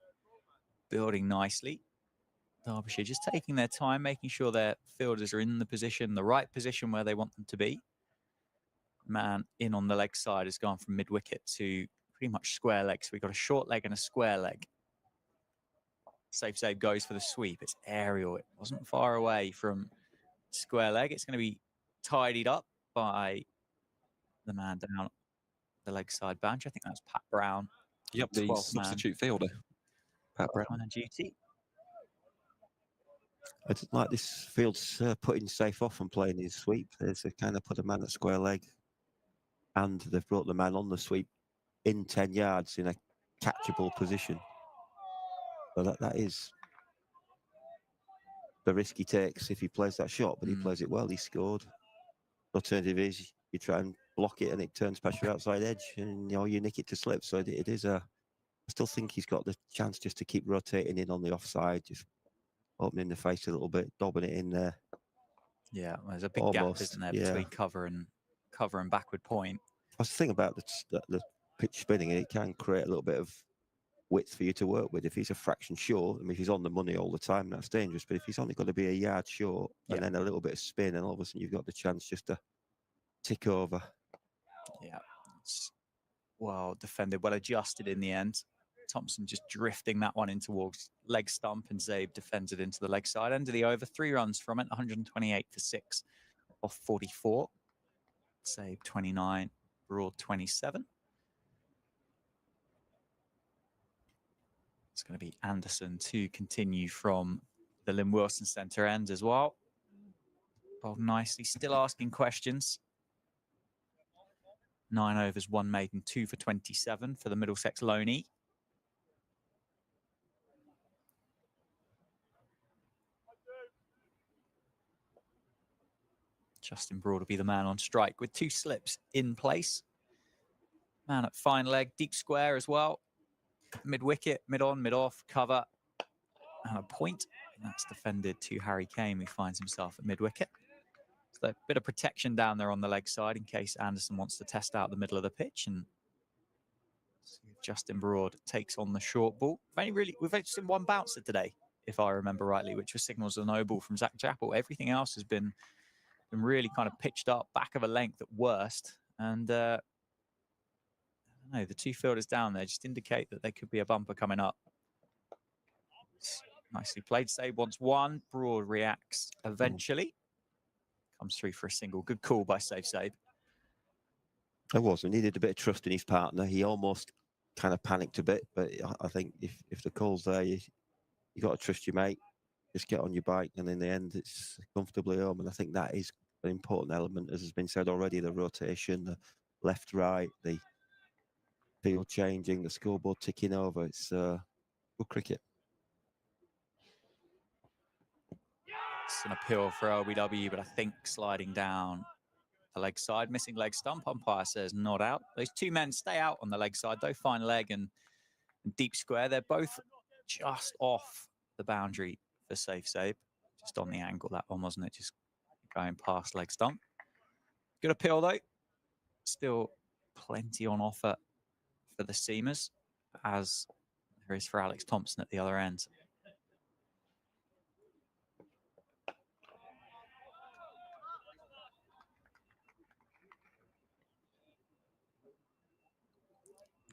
building nicely. Derbyshire just taking their time, making sure their fielders are in the right position where they want them to be. Man in on the leg side has gone from mid-wicket to pretty much square leg. So we've got a short leg and a square leg. Safe Save goes for the sweep. It's aerial. It wasn't far away from square leg. It's going to be tidied up by the man down the leg side bench. I think that's Pat Brown. Yep, the 12th man. substitute fielder, Pat Brown. On duty. I just like this field's putting Safe off and playing his sweep. There's a kind of put a man at square leg, and they've brought the man on the sweep in 10 yards in a catchable position. So that is the risk he takes if he plays that shot, but he plays it well. He scored. Alternative is you try and block it and it turns past your outside edge, and you nick it to slip. So it is a. I still think he's got the chance just to keep rotating in on the offside, just opening the face a little bit, dobbing it in there. Yeah, well, there's a big Almost, gap, isn't there, between cover and backward point. That's the thing about the pitch spinning, it can create a little bit of width for you to work with. If he's a fraction short, I mean, if he's on the money all the time, that's dangerous. But if he's only got to be a yard short and then a little bit of spin, and all of a sudden you've got the chance just to tick over. Yeah, it's well defended, well adjusted in the end. Thompson just drifting that one in towards leg stump, and Zabe defends it into the leg side. End of the over, 3 runs from it, 128 for 6 off 44. Zabe 29, Broad 27. It's going to be Anderson to continue from the Lynn Wilson centre end as well. Bowled nicely, still asking questions. 9 overs, 1 maiden, 2 for 27 for the Middlesex Loney. Justin Broad will be the man on strike with 2 slips in place. Man at fine leg, deep square as well. Mid wicket, mid on, mid off, cover, and a point. And that's defended to Harry Kane, who finds himself at mid wicket. So a bit of protection down there on the leg side in case Anderson wants to test out the middle of the pitch. And Justin Broad takes on the short ball. We've only seen one bouncer today, if I remember rightly, which was signals of no ball from Zach Chappell. Everything else has been really kind of pitched up, back of a length at worst. And I don't know, the two fielders down there just indicate that there could be a bumper coming up. Nicely played. Sabe wants one. Broad reacts eventually. Comes through for a single. Good call by Sabe. It was. He needed a bit of trust in his partner. He almost kind of panicked a bit, but I think if the call's there, you got to trust your mate. Just get on your bike, and in the end, it's comfortably home. And I think that is an important element, as has been said already. The rotation, the left, right, the field changing, the scoreboard ticking over. It's good cricket. It's an appeal for LBW, but I think sliding down the leg side, missing leg stump. Umpire says not out. Those two men stay out on the leg side, though. Fine leg and deep square. They're both just off the boundary for Sabe. Just on the angle, that one, wasn't it? Just going past leg stump. Good appeal, though. Still plenty on offer for the seamers, as there is for Alex Thompson at the other end.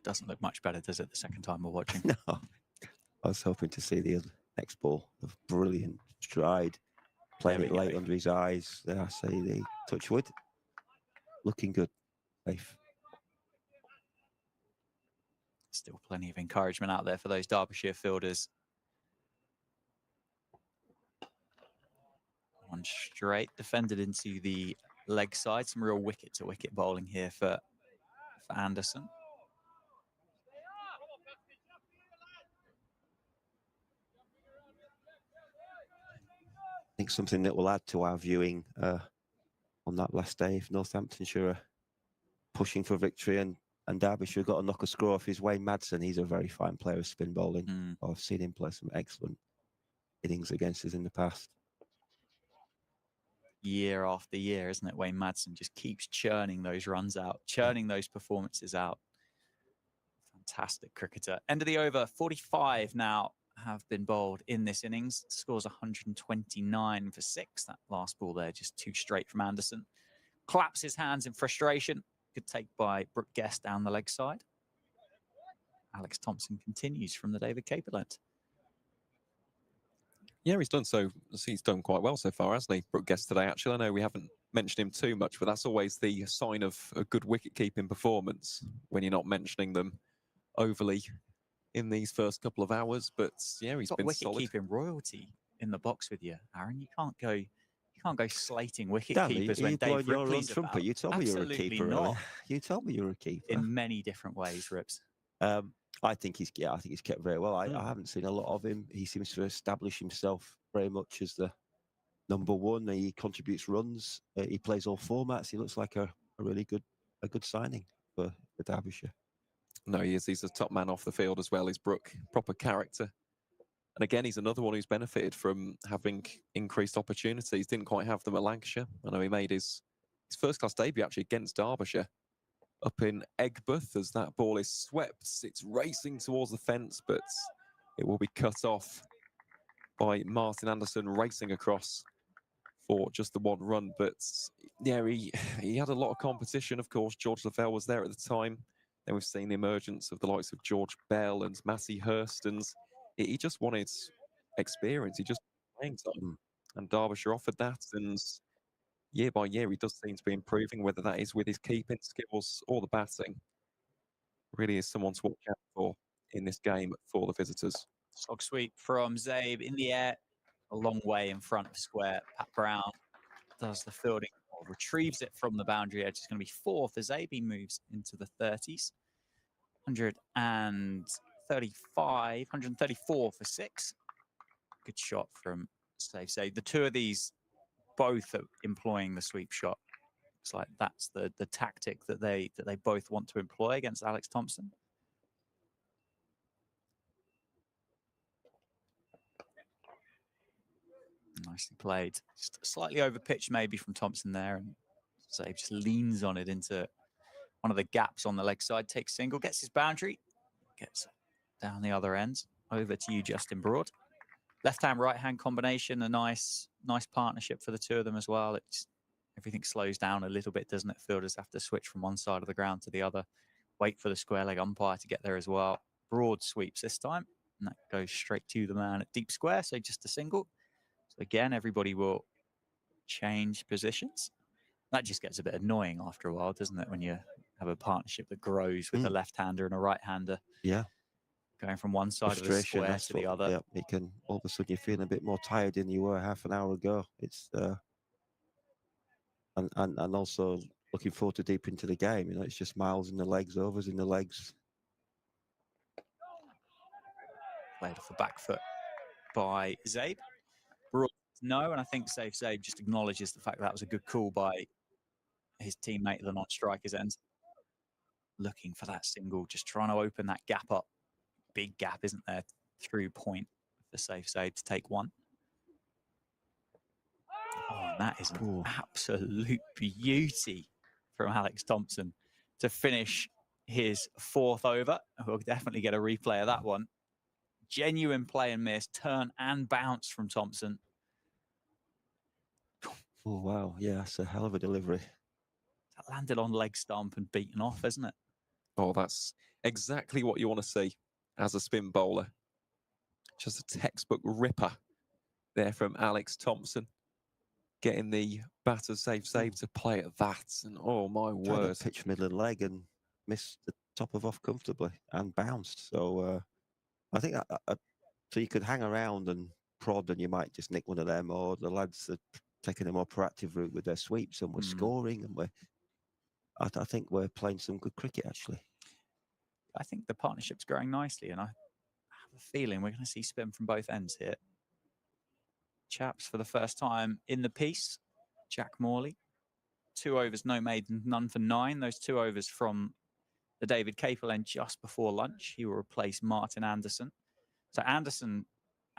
Doesn't look much better, does it, the second time we're watching? No. I was hoping to see the next ball of brilliant stride, playing it late under his eyes. There I say the touch wood. Looking good. Safe. Still plenty of encouragement out there for those Derbyshire fielders. One straight, defended into the leg side. Some real wicket-to-wicket bowling here for Anderson. I think something that will add to our viewing on that last day, if Northamptonshire are pushing for victory and Derbyshire got to knock a screw off, is Wayne Madsen. He's a very fine player of spin bowling. I've seen him play some excellent innings against us in the past. Year after year, isn't it? Wayne Madsen just keeps churning those runs out, churning those performances out. Fantastic cricketer. End of the over, 45 now have been bowled in this innings. Scores 129 for 6. That last ball there, just too straight from Anderson. Claps his hands in frustration. Good take by Brooke Guest down the leg side. Alex Thompson continues from the David Caper end. Yeah, he's done quite well so far, hasn't he? Brooke Guest today, actually. I know we haven't mentioned him too much, but that's always the sign of a good wicket-keeping performance when you're not mentioning them overly in these first couple of hours. But yeah, he's been solid. Wicket-keeping royalty in the box with you, Aaron. You can't go slating wicket-keepers when Dave Ripley's about. You told me you were a keeper. Not. You told me you were a keeper. In many different ways, Rips. I think he's kept very well. I haven't seen a lot of him. He seems to establish himself very much as the number one. He contributes runs. He plays all formats. He looks like a really good signing for Derbyshire. No, he is. He's a top man off the field as well. He's Brooke, proper character. And again, he's another one who's benefited from having increased opportunities. Didn't quite have them at Lancashire. I know he made his first-class debut actually against Derbyshire up in Egbert as that ball is swept. It's racing towards the fence, but it will be cut off by Martin Anderson racing across for just the one run. But yeah, he had a lot of competition. Of course, George Lavelle was there at the time. Then we've seen the emergence of the likes of George Bell and Matty Hurst, and he just wanted experience. He just playing time, and Derbyshire offered that. And year by year, he does seem to be improving, whether that is with his keeping skills or the batting. Really is someone to watch out for in this game for the visitors. Slog sweep from Zabe in the air, a long way in front of square. Pat Brown does the fielding, retrieves it from the boundary edge. It's going to be 4 for Zabe. He moves into the 30s. 134 for 6. Good shot from Zabe. The two of these both are employing the sweep shot Looks like that's the tactic that they both want to employ against Alex Thompson. Nicely played. Just slightly over pitch maybe from Thompson there, and so he just leans on it into one of the gaps on the leg side, takes single, gets his boundary, gets down the other end. Over to you, Justin Broad. Left-hand, right-hand combination, a nice partnership for the two of them as well. It's everything slows down a little bit, doesn't it? Fielders have to switch from one side of the ground to the other, wait for the square leg umpire to get there as well. Broad sweeps this time, and that goes straight to the man at deep square, so just a single. So again, everybody will change positions. That just gets a bit annoying after a while, doesn't it? When you have a partnership that grows with a left-hander and a right-hander. Yeah. Going from one side of the square to the other. Yeah, it can, all of a sudden you're feeling a bit more tired than you were half an hour ago. It's and also looking forward to deep into the game. You know, it's just miles in the legs, overs in the legs. Played off the back foot by Zabe. No, and I think Zabe just acknowledges the fact that was a good call by his teammate at the non-striker's end. Looking for that single, just trying to open that gap up. Big gap, isn't there, through point for Zabe to take one. Oh, and that is an absolute beauty from Alex Thompson to finish his fourth over. We'll definitely get a replay of that one. Genuine play and miss, turn and bounce from Thompson. Oh, wow. Yeah, that's a hell of a delivery. That landed on leg stump and beaten off, isn't it? Oh, that's exactly what you want to see as a spin bowler. Just a textbook ripper there from Alex Thompson. Getting the batter save to play at that. And oh, my word. Pitch middle of the leg and missed the top of off comfortably and bounced. So I think so you could hang around and prod and you might just nick one of them, or the lads are taking a more proactive route with their sweeps and we're scoring, and I think we're playing some good cricket actually. I think the partnership's growing nicely, and I have a feeling we're going to see spin from both ends here. Chaps for the first time in the piece, Jack Morley. 2 overs, no maiden, none for 9. Those 2 overs from the David Capel end just before lunch. He will replace Martin Anderson. So Anderson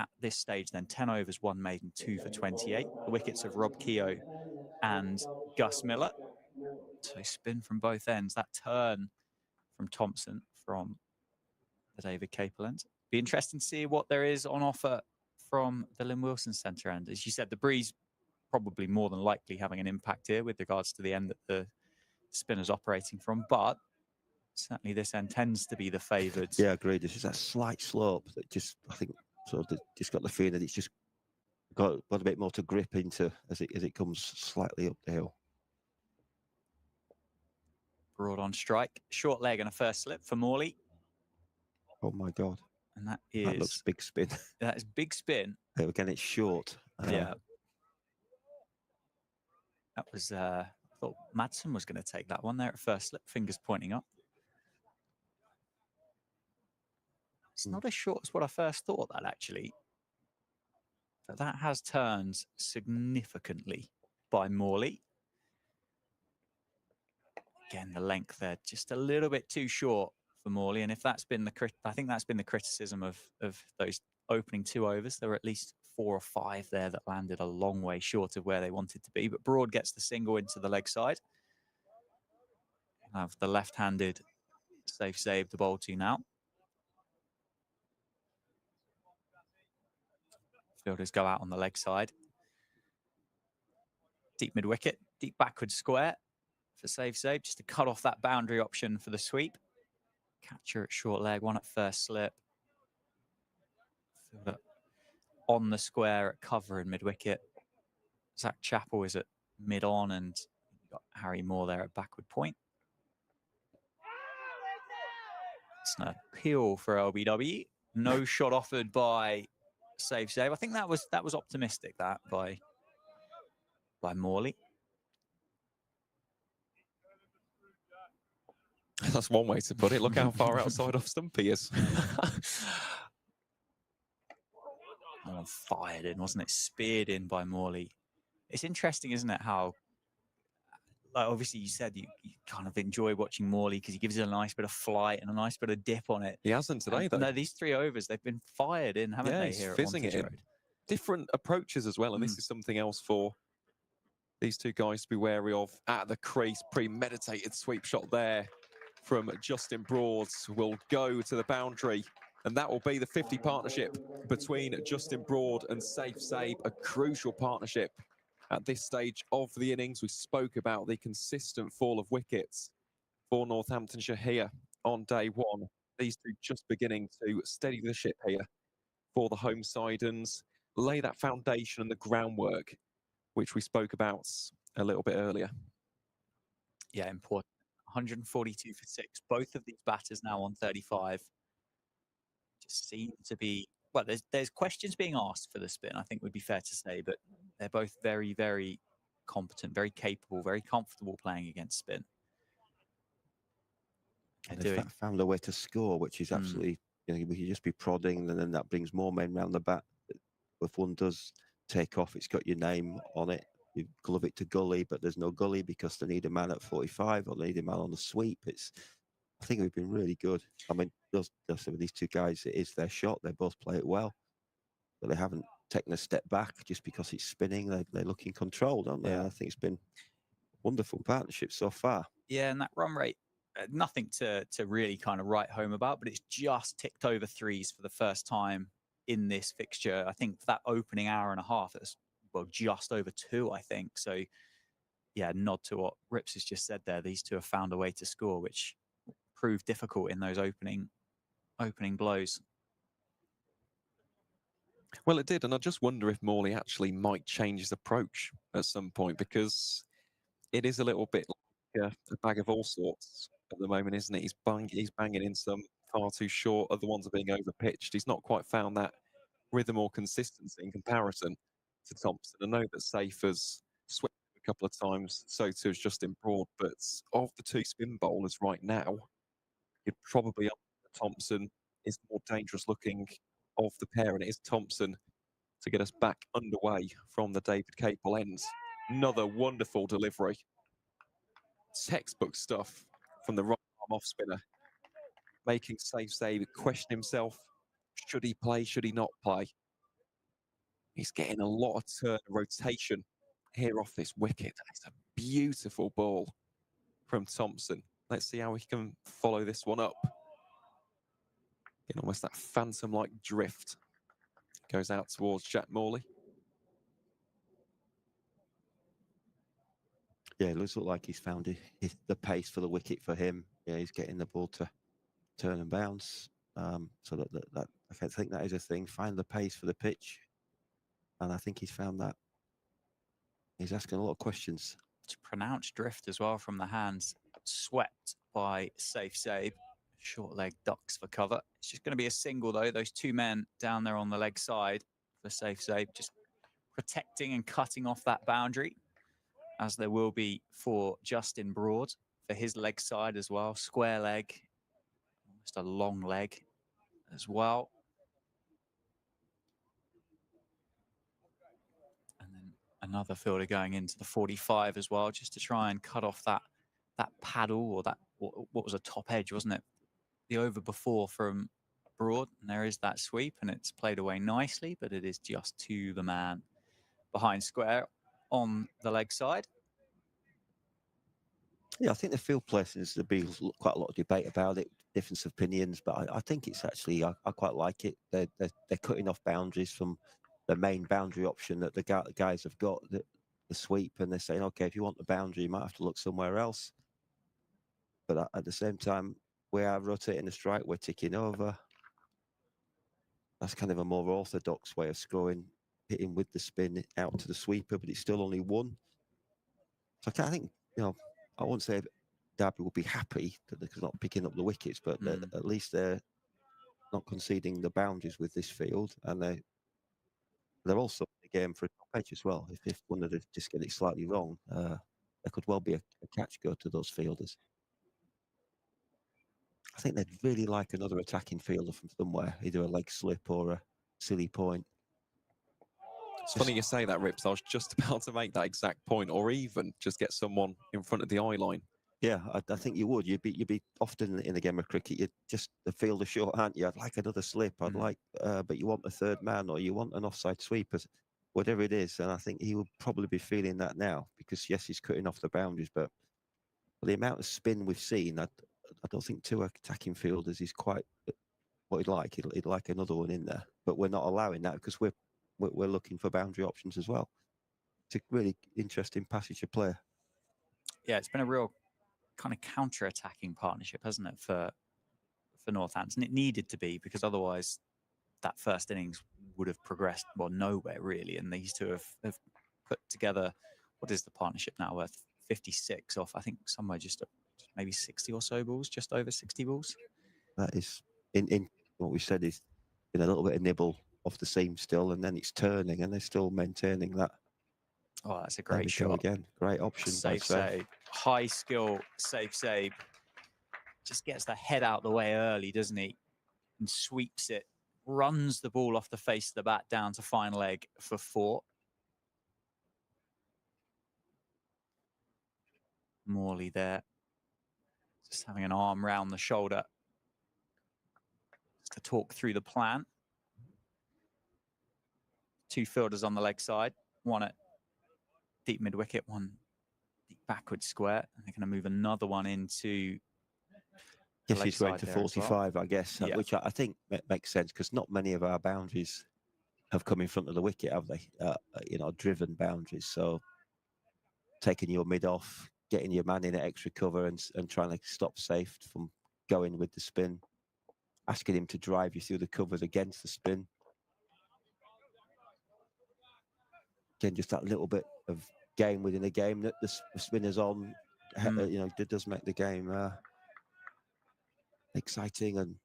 at this stage then 10 overs, 1 maiden, 2 for 28. The wickets of Rob Keogh and Gus Miller. So spin from both ends. That turn from Thompson from the David Capel end. Be interesting to see what there is on offer from the Lynn Wilson Centre end. As you said, the breeze probably more than likely having an impact here with regards to the end that the spinner's operating from, but certainly this end tends to be the favoured. Yeah, agreed. This is that slight slope that just, I think, sort of just got the feeling that it's just got a bit more to grip into as it comes slightly up the hill. Broad on strike, short leg and a first slip for Morley. Oh my God. And that looks big spin. That is big spin. Again, it's short. Yeah. That was, I thought Madsen was going to take that one there at first slip, fingers pointing up. It's not as short as what I first thought that actually. But that has turned significantly by Morley. Again, the length there just a little bit too short for Morley, and if that's been I think that's been the criticism of those opening 2 overs. There were at least 4 or 5 there that landed a long way short of where they wanted to be. But Broad gets the single into the leg side. Have the left-handed Zabe the bowl to now. Fielders go out on the leg side. Deep mid-wicket, deep backward square for Zabe, just to cut off that boundary option for the sweep. Catcher at short leg, one at first slip. Fielder on the square at cover and mid-wicket. Zach Chappell is at mid-on, and you've got Harry Moore there at backward point. It's an appeal for LBW. No shot offered by Zabe. I think that was optimistic, that by Morley. That's one way to put it. Look how far outside off stump he is. Fired in, wasn't it? Speared in by Morley. It's interesting, isn't it, how like obviously you said you kind of enjoy watching Morley because he gives it a nice bit of flight and a nice bit of dip on it. He hasn't today, though. No, these 3 overs, they've been fired in, haven't they, He's here at fizzing it Wantage in. Road? Different approaches as well, and this is something else for these two guys to be wary of. At the crease, premeditated sweep shot there from Justin Broads will go to the boundary, and that will be the 50 partnership between Justin Broad and Safe Sabe, a crucial partnership at this stage of the innings. We spoke about the consistent fall of wickets for Northamptonshire here on day one. These two just beginning to steady the ship here for the home side and lay that foundation and the groundwork, which we spoke about a little bit earlier. Yeah, important. 142 for 6. Both of these batters now on 35. Just seem to be, well, there's questions being asked for the spin, I think would be fair to say, but they're both very, very competent, very capable, very comfortable playing against spin. And they've found a way to score, which is absolutely, you know, we could just be prodding, and then that brings more men round the bat. If one does take off, it's got your name on it. You glove it to gully, but there's no gully because they need a man at 45 or they need a man on the sweep. I think we've been really good. I mean, these two guys, it is their shot. They both play it well, but they haven't taken a step back just because it's spinning. They look in control, don't they? Yeah. I think it's been a wonderful partnership so far. Yeah, and that run rate, nothing to really kind of write home about, but it's just ticked over 3s for the first time in this fixture. I think for that opening hour and a half, it was, well, just over 2, I think. So, yeah, nod to what Rips has just said there. These two have found a way to score, which proved difficult in those opening blows. Well, it did, and I just wonder if Morley actually might change his approach at some point, because it is a little bit like a bag of all sorts at the moment, isn't it? He's banging in some far too short. Other ones are being overpitched. He's not quite found that rhythm or consistency in comparison to Thompson. I know that Safe has swept a couple of times, so too has Justin Broad, but of the two spin bowlers right now, you'd probably Thompson is more dangerous looking of the pair, and it is Thompson to get us back underway from the David Capel end. Another wonderful delivery. Textbook stuff from the right arm off spinner, making Safe Sabe question himself. Should he play? Should he not play? He's getting a lot of turn and rotation here off this wicket. It's a beautiful ball from Thompson. Let's see how he can follow this one up. Getting almost that phantom-like drift. Goes out towards Jack Morley. Yeah, it looks like he's found the pace for the wicket for him. Yeah, he's getting the ball to turn and bounce. So that I think that is a thing. Find the pace for the pitch, and I think he's found that. He's asking a lot of questions. It's pronounced drift as well from the hands. Swept by Safe Sabe. Short leg ducks for cover. It's just going to be a single though. Those two men down there on the leg side for Safe Sabe, just protecting and cutting off that boundary, as there will be for Justin Broad for his leg side as well. Square leg, almost a long leg as well. And then another fielder going into the 45 as well, just to try and cut off that paddle, or that, what was a top edge, wasn't it? The over before from Broad, and there is that sweep, and it's played away nicely, but it is just to the man behind square on the leg side. Yeah, I think the field placings, there'll be quite a lot of debate about it, difference of opinions, but I think it's actually, I quite like it. They're cutting off boundaries from the main boundary option that the guys have got, the sweep, and they're saying, okay, if you want the boundary, you might have to look somewhere else. But at the same time, we are rotating the strike, we're ticking over. That's kind of a more orthodox way of scoring, hitting with the spin out to the sweeper, but it's still only one. So I think, you know, I won't say Derby will be happy that they're not picking up the wickets, but at least they're not conceding the boundaries with this field, and they're also in the game for a top edge as well. If one of them just get it slightly wrong, there could well be a catch go to those fielders. I think they'd really like another attacking fielder from somewhere, either a leg slip or a silly point. It's funny you say that, Rips. I was just about to make that exact point, or even just get someone in front of the eye line. Yeah, I think you would. You'd be often in a game of cricket. You just the field is short, aren't you? I'd like another slip. I'd like, but you want a third man or you want an offside sweeper, whatever it is. And I think he would probably be feeling that now because yes, he's cutting off the boundaries, but the amount of spin we've seen, I don't think two attacking fielders is quite what he'd like. He'd like another one in there, but we're not allowing that because we're looking for boundary options as well. It's a really interesting passage of play. Yeah, it's been a real kind of counter-attacking partnership, hasn't it, for Northampton? It needed to be, because otherwise that first innings would have progressed, well, nowhere really. And these two have put together, what is the partnership now worth? 56 off, I think, somewhere just maybe 60 or so balls, just over 60 balls. That is in what we said is in a little bit of nibble off the seam still, and then it's turning, and they're still maintaining that. Oh, that's a great shot again. Great option. Safe save. High skill, safe save. Just gets the head out the way early, doesn't he? And sweeps it, runs the ball off the face of the bat down to final leg for 4. Morley there, just having an arm round the shoulder just to talk through the plan. 2 fielders on the leg side, one at deep mid wicket, one deep backward square. And they're going to move another one into. Yes, he's going to 45, I guess, yeah. Which I think makes sense because not many of our boundaries have come in front of the wicket, have they? Driven boundaries. So taking your mid off, getting your man in at extra cover and trying to stop safe from going with the spin, asking him to drive you through the covers against the spin. Again, just that little bit of game within a game that the spinner's on, it does make the game exciting. And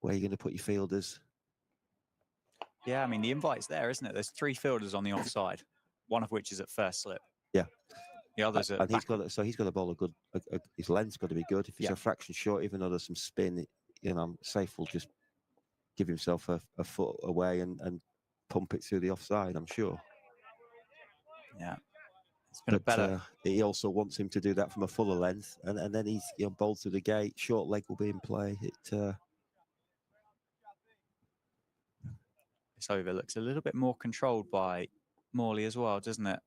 where are you going to put your fielders? Yeah, I mean, the invite's there, isn't it? There's 3 fielders on the offside, one of which is at first slip. Yeah. The others are. And he's got to bowl a good. His length's got to be good. If it's a fraction short, even though there's some spin, Safe will just give himself a foot away and pump it through the offside, I'm sure. Yeah. It's been a better. He also wants him to do that from a fuller length, and then he's bowled through the gate. Short leg will be in play. This over looks a little bit more controlled by Morley as well, doesn't it?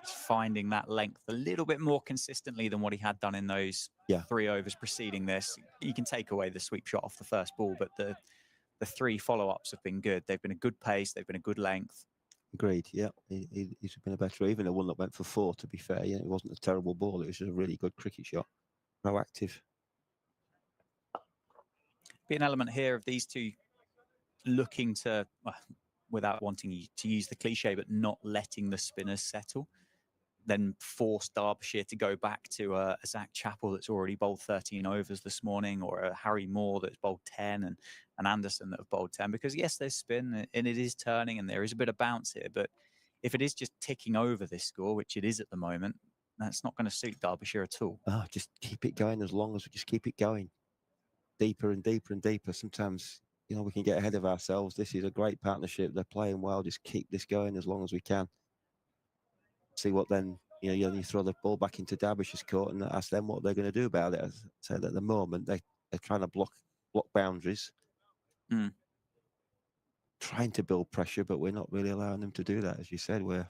Just finding that length a little bit more consistently than what he had done in those 3 overs preceding this. You can take away the sweep shot off the first ball, but the 3 follow-ups have been good. They've been a good pace. They've been a good length. Agreed. Yeah, he's been a better, even the one that went for 4. To be fair, it wasn't a terrible ball. It was just a really good cricket shot. Proactive. Be an element here of these two looking to, without wanting to use the cliche, but not letting the spinners settle, then force Derbyshire to go back to a Zach Chappell that's already bowled 13 overs this morning, or a Harry Moore that's bowled 10, and Anderson that have bowled 10. Because yes, there's spin and it is turning and there is a bit of bounce here, but if it is just ticking over this score, which it is at the moment, that's not going to suit Derbyshire at all. Oh, just keep it going as long as we just keep it going. Deeper and deeper and deeper. Sometimes, we can get ahead of ourselves. This is a great partnership. They're playing well. Just keep this going as long as we can. See what then, you throw the ball back into Derbyshire's court and ask them what they're going to do about it. So at the moment, they're trying to block boundaries. Trying to build pressure, but we're not really allowing them to do that. As you said, we're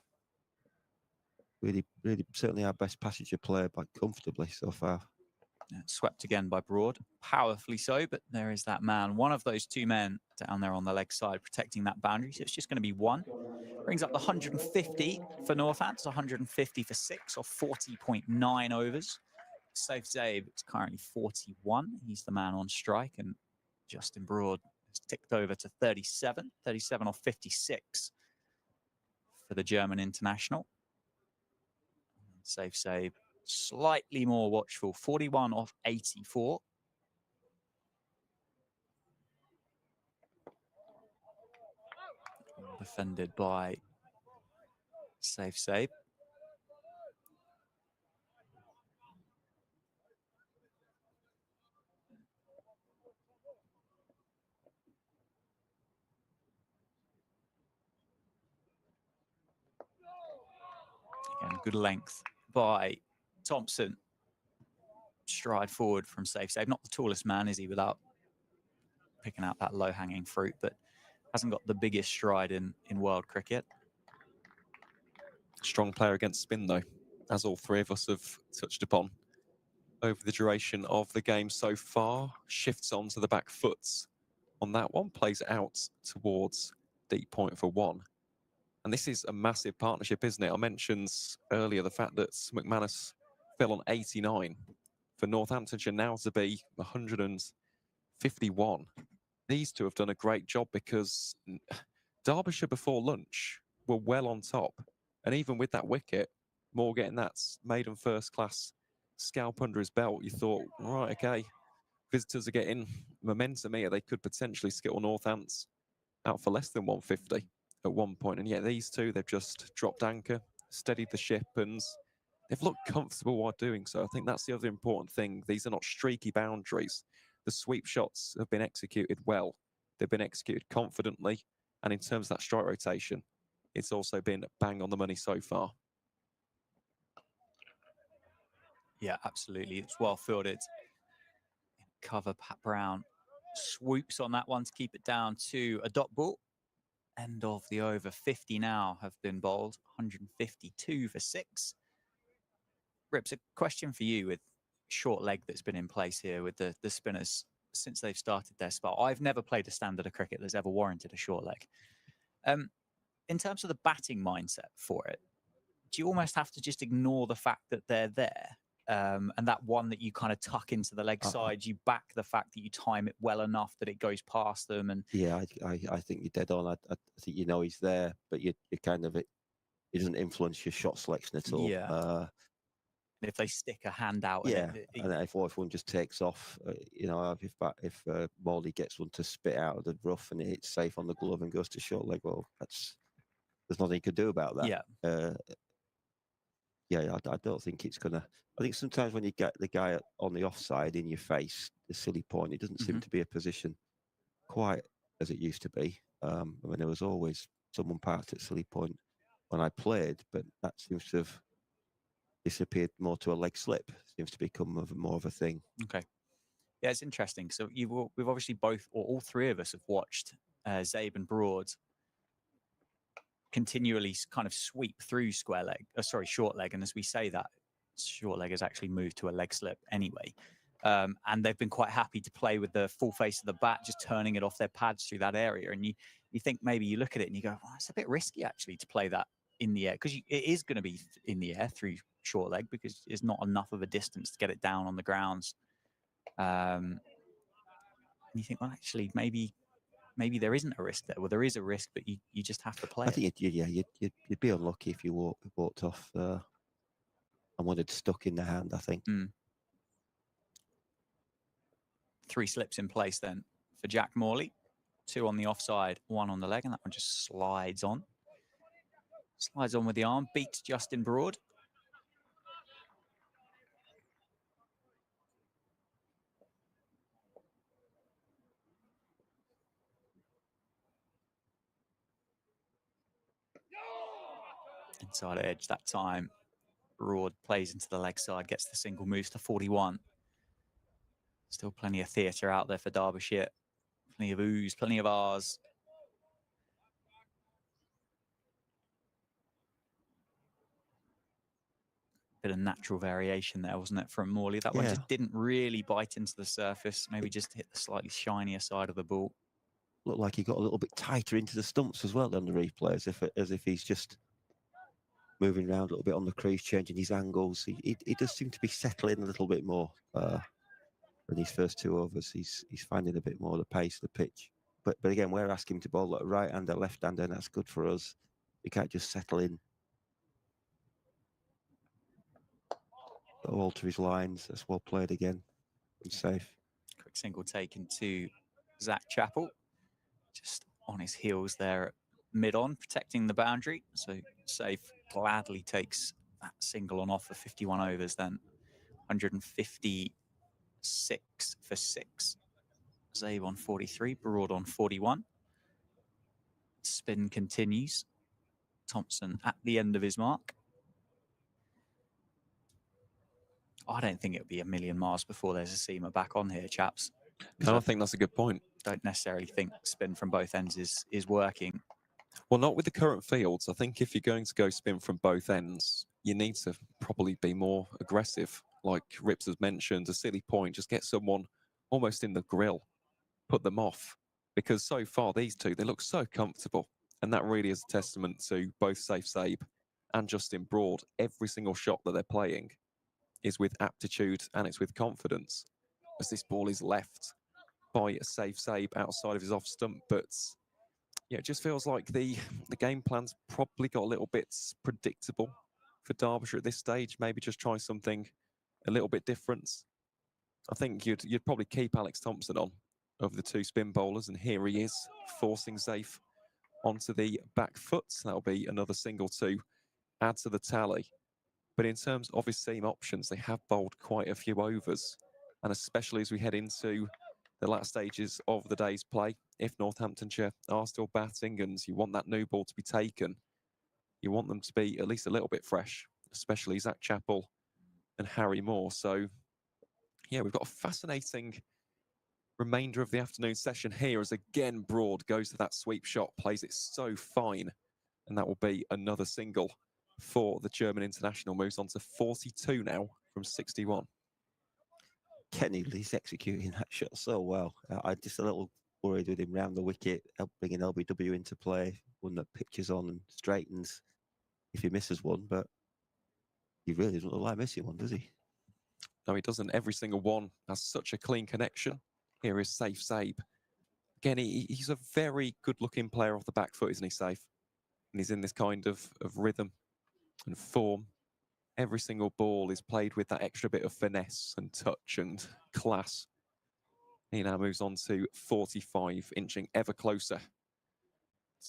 really, really certainly our best passage of play, but comfortably so far. Swept again by Broad, powerfully so, but there is that man, one of those 2 men down there on the leg side protecting that boundary. So it's just going to be 1. Brings up the 150 for Northampton, 150 for 6 or 40.9 overs. Safe save, it's currently 41. He's the man on strike, and Justin Broad has ticked over to 37 or 56 for the German international. Safe save, slightly more watchful, 41 off 84. Defended by Safe save. good length by Thompson. Stride forward from safe save. Not the tallest man, is he, without picking out that low-hanging fruit, but hasn't got the biggest stride in world cricket. Strong player against spin, though, as all three of us have touched upon over the duration of the game so far. Shifts onto the back foot on that one, plays out towards deep point for one. And this is a massive partnership, isn't it? I mentioned earlier the fact that McManus fell on 89 for Northamptonshire now to be 151. These two have done a great job because Derbyshire before lunch were well on top. And even with that wicket, Moore getting that maiden first class scalp under his belt, you thought, right, okay, visitors are getting momentum here. They could potentially skittle Northants out for less than 150 at one point. And yet these two, they've just dropped anchor, steadied the ship, and they've looked comfortable while doing so. I think that's the other important thing. These are not streaky boundaries. The sweep shots have been executed well. They've been executed confidently. And in terms of that strike rotation, it's also been bang on the money so far. Yeah, absolutely. It's well fielded. Cover, Pat Brown swoops on that one to keep it down to a dot ball. End of the over. 50 now have been bowled. 152 for 6. Rips, a question for you with short leg that's been in place here with the spinners since they've started their spell. I've never played a standard of cricket that's ever warranted a short leg. In terms of the batting mindset for it, do you almost have to just ignore the fact that they're there? And that one that you kind of tuck into the leg side, you back the fact that you time it well enough that it goes past them. And yeah, I think you're dead on. I think you know he's there, but you kind of it doesn't influence your shot selection at all. Yeah. If they stick a hand out, yeah, and if one just takes off, you know, if Morley gets one to spit out of the rough and it's safe on the glove and goes to short leg, well, there's nothing you can do about that. Yeah. I don't think it's gonna. I think sometimes when you get the guy on the offside in your face, the silly point, it doesn't seem to be a position quite as it used to be. I mean, there was always someone parked at silly point when I played, but that seems to have disappeared more to a leg slip. Seems to become more of a thing. Okay. Yeah, it's interesting. So we've obviously both, or all three of us, have watched Zabe and Broad continually kind of sweep through short leg. And as we say that, short leg has actually moved to a leg slip anyway. And they've been quite happy to play with the full face of the bat, just turning it off their pads through that area. And you think maybe you look at it and you go, well, it's a bit risky actually to play that in the air, because it is going to be in the air through short leg because it's not enough of a distance to get it down on the grounds. And you think, well, actually, maybe there isn't a risk there. Well, there is a risk, but you just have to play I think you'd be unlucky if you walked off and one had stuck in the hand, I think. 3 slips in place then for Jack Morley. 2 on the offside, 1 on the leg, and that one just slides on. Slides on with the arm, beats Justin Broad. Inside edge that time. Broad plays into the leg side, gets the single, moves to 41. Still plenty of theatre out there for Derbyshire. Plenty of oohs, plenty of ahs. Bit of natural variation there, wasn't it, from Morley? That one just didn't really bite into the surface. Maybe just hit the slightly shinier side of the ball. Looked like he got a little bit tighter into the stumps as well on the replay, as if he's just moving around a little bit on the crease, changing his angles. He does seem to be settling a little bit more in these first 2 overs. He's finding a bit more of the pace of the pitch. But again, we're asking him to bowl at right-hander, left-hander, and that's good for us. You can't just settle in. Alter his lines. That's well played again. And safe. Quick single taken to Zach Chappell. Just on his heels there at mid-on, protecting the boundary. So Safe gladly takes that single on off for 51 overs then. 156 for 6. Zabe on 43, Broad on 41. Spin continues. Thompson at the end of his mark. I don't think it would be a million miles before there's a seamer back on here, chaps. No, I think that's a good point. Don't necessarily think spin from both ends is working. Well, not with the current fields. I think if you're going to go spin from both ends, you need to probably be more aggressive. Like Rips has mentioned, a silly point, just get someone almost in the grill, put them off. Because so far, these two, they look so comfortable. And that really is a testament to both Safe Sabe and Justin Broad. Every single shot that they're playing is with aptitude and it's with confidence. As this ball is left by a Safe Sabe outside of his off stump, but yeah, it just feels like the game plan's probably got a little bit predictable for Derbyshire at this stage. Maybe just try something a little bit different. I think you'd probably keep Alex Thompson on over the two spin bowlers, and here he is forcing Safe onto the back foot. That'll be another single to add to the tally. But in terms of his seam options, they have bowled quite a few overs, and especially as we head into the last stages of the day's play, if Northamptonshire are still batting and you want that new ball to be taken, you want them to be at least a little bit fresh, especially Zach Chappell and Harry Moore. So, yeah, we've got a fascinating remainder of the afternoon session here as again Broad goes to that sweep shot, plays it so fine, and that will be another single for the German international. Moves on to 42 now from 61. Kenny, he's executing that shot so well. I'm just a little worried with him round the wicket, bringing LBW into play, one that pitches on and straightens if he misses one, but he really doesn't look like missing one, does he? No, he doesn't. Every single one has such a clean connection. Here is Safe Sabe. Again, he's a very good-looking player off the back foot, isn't he, Safe? And he's in this kind of rhythm and form. Every single ball is played with that extra bit of finesse and touch and class. He now moves on to 45, inching ever closer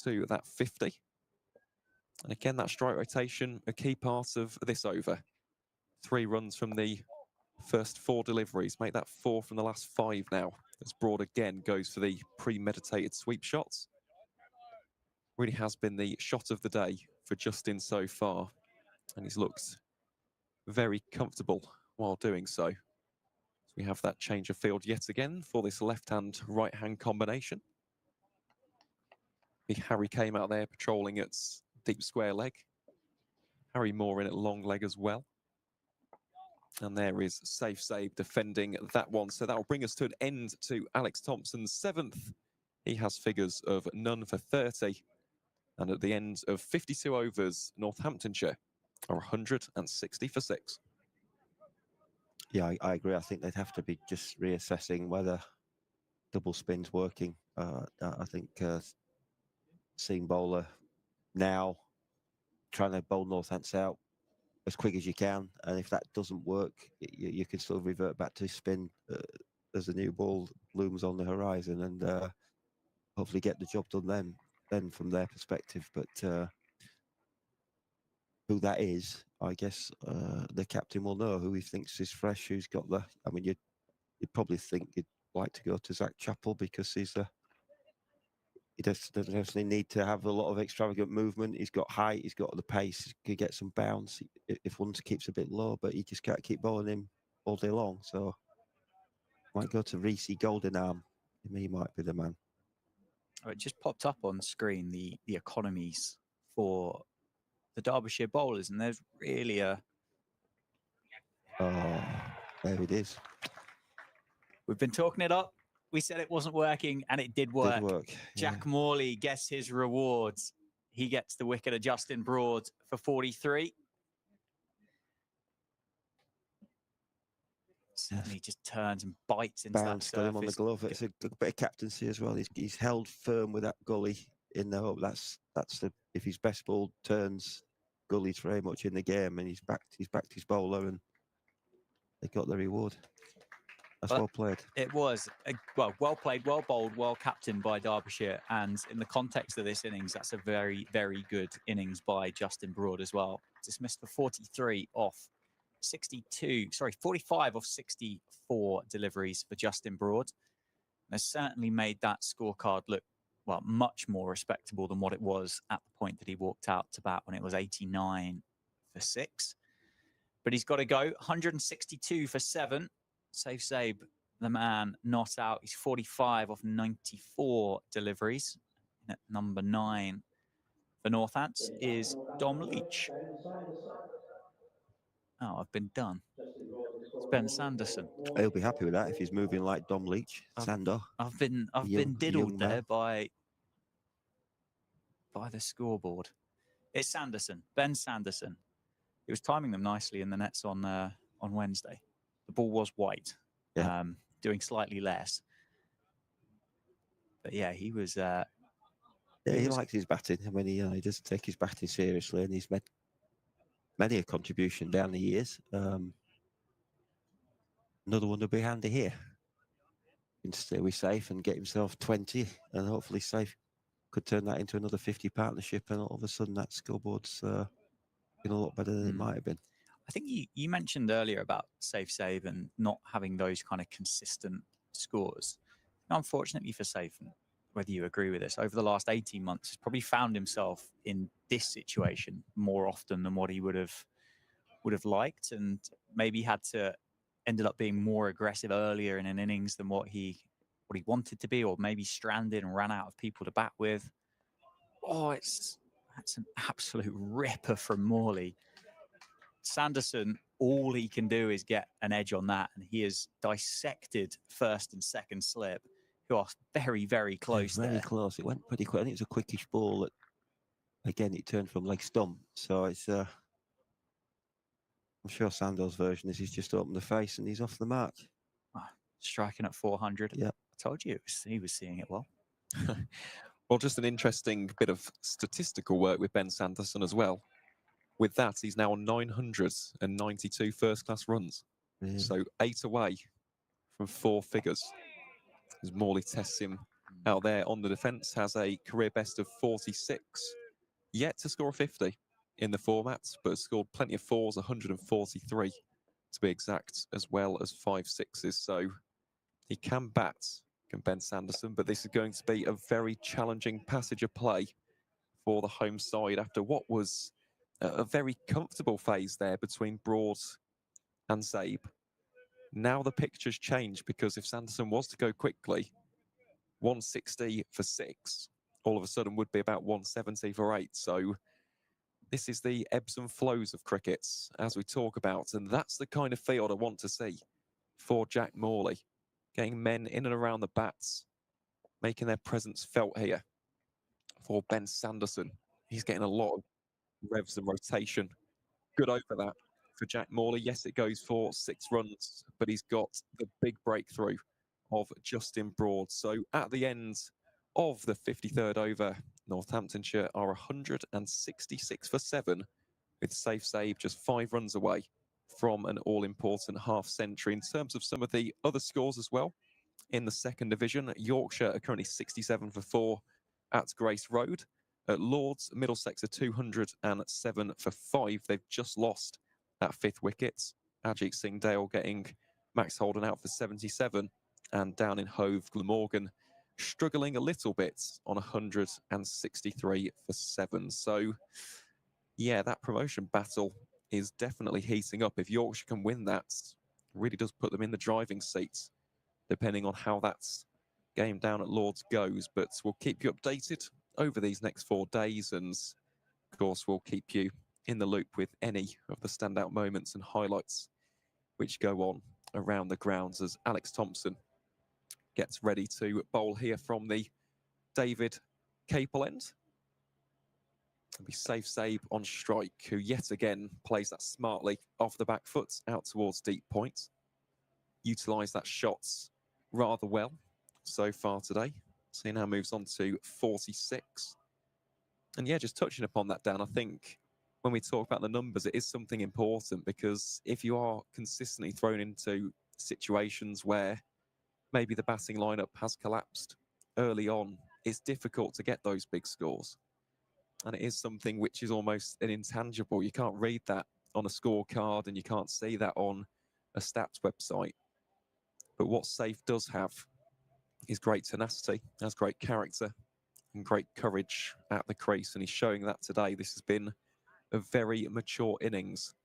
to that 50. And again, that strike rotation, a key part of this over. 3 runs from the first 4 deliveries. Make that 4 from the last 5 now. As Broad again goes for the premeditated sweep shots. Really has been the shot of the day for Justin so far. And he's looked very comfortable while doing so. So we have that change of field yet again for this left-hand, right-hand combination. Big Harry came out there patrolling at deep square leg. Harry Moore in at long leg as well. And there is Safe Sabe defending that one. So that will bring us to an end to Alex Thompson's 7th. He has figures of none for 30. And at the end of 52 overs, Northamptonshire are 160 for 6. Yeah, I agree. I think they'd have to be just reassessing whether double spin's working. I think seeing bowler now trying to bowl Northants out as quick as you can, and if that doesn't work, you can still revert back to spin as a new ball looms on the horizon, and hopefully get the job done then from their perspective. But who that is, I guess the captain will know who he thinks is fresh, who's got the. I mean, you'd probably think you'd like to go to Zach Chappell because he doesn't necessarily need to have a lot of extravagant movement. He's got height, he's got the pace, he could get some bounce if one keeps a bit low, but he just can't keep bowling him all day long. So might go to Reece Goldenarm. He might be the man. Oh, it just popped up on screen, the economies for the Derbyshire bowlers, and there's really a... Oh, there it is. We've been talking it up. We said it wasn't working, and it did work. Jack Morley gets his rewards. He gets the wicket of Justin Broad for 43. Certainly just turns and bites into Bounced that him on the glove. It's a bit of captaincy as well. He's held firm with that gully in the hope. That's the, if his best ball turns, Gully's very much in the game, and he's backed his bowler, and they got the reward. That's well played. It was well played, well bowled, well captained by Derbyshire, and in the context of this innings, that's a very, very good innings by Justin Broad as well. Dismissed for 43 off 45 off 64 deliveries for Justin Broad. And has certainly made that scorecard look much more respectable than what it was at the point that he walked out to bat when it was 89 for 6. But but he's got to go. 162 for 7. Safe Sabe, the man, not out. He's 45 off 94 deliveries. And at number 9 for Northants is Dom Leach. Oh, I've been done. It's Ben Sanderson. He'll be happy with that if he's moving like Dom Leach. Sando. I've been diddled there by the scoreboard. It's Sanderson, Ben Sanderson. He was timing them nicely in the nets on Wednesday. The ball was white, doing slightly less. But yeah, he was. He likes his batting. I mean, he doesn't take his batting seriously, and he's made many a contribution down the years. Another one will be handy here. He can stay away safe and get himself 20, and hopefully Safe could turn that into another 50 partnership, and all of a sudden that scoreboard's been a lot better than it might have been. I think you mentioned earlier about Safe Save and not having those kind of consistent scores. Unfortunately for Safe, whether you agree with this, over the last 18 months, he's probably found himself in this situation more often than what he would have liked, and maybe ended up being more aggressive earlier in an innings than what he wanted to be, or maybe stranded and ran out of people to bat with. Oh, that's an absolute ripper from Morley. Sanderson, all he can do is get an edge on that, and he has dissected first and second slip, who are very, very close. Very close. It went pretty quick. I think it was a quickish ball that, again, it turned from leg stump. So it's, I'm sure Sando's version is he's just opened the face and he's off the mark. Oh, striking at 400. Yeah. I told you he was seeing it well. Well, just an interesting bit of statistical work with Ben Sanderson as well. With that, he's now on 992 first-class runs. Yeah. So 8 away from 4 figures. As Morley tests him out there on the defence, has a career best of 46. Yet to score a 50 in the format, but has scored plenty of 4s, 143 to be exact, as well as 5 6s. So he can bat, can Ben Sanderson, but this is going to be a very challenging passage of play for the home side after what was a very comfortable phase there between Broad and Sabe. Now the picture's changed, because if Sanderson was to go quickly, 160 for 6 all of a sudden would be about 170 for 8. So this is the ebbs and flows of cricket, as we talk about, and that's the kind of field I want to see for Jack Morley, getting men in and around the bats, making their presence felt here. For Ben Sanderson, he's getting a lot of revs and rotation. Good over that for Jack Morley. Yes, it goes for 6 runs, but he's got the big breakthrough of Justin Broad. So at the end of the 53rd over, Northamptonshire are 166 for 7, with Safe Save just 5 runs away from an all-important half-century. In terms of some of the other scores as well, in the second division, Yorkshire are currently 67 for 4 at Grace Road. At Lords, Middlesex are 207 for 5. They've just lost that 5th wicket. Ajit Singh Dale getting Max Holden out for 77. And down in Hove, Glamorgan struggling a little bit on 163 for 7. So, yeah, that promotion battle is definitely heating up. If Yorkshire can win that, really does put them in the driving seat, depending on how that game down at Lords goes. But we'll keep you updated over these next 4 days, and of course we'll keep you in the loop with any of the standout moments and highlights which go on around the grounds as Alex Thompson gets ready to bowl here from the David Capel end. It'll be Safe Sabe on strike, who yet again plays that smartly off the back foot out towards deep point. Utilised that shots rather well so far today. So he now moves on to 46. And yeah, just touching upon that, Dan, I think when we talk about the numbers, it is something important, because if you are consistently thrown into situations where maybe the batting lineup has collapsed early on, it's difficult to get those big scores. And it is something which is almost an intangible. You can't read that on a scorecard, and you can't see that on a stats website. But what Safe does have is great tenacity, has great character and great courage at the crease, and he's showing that today. This has been a very mature innings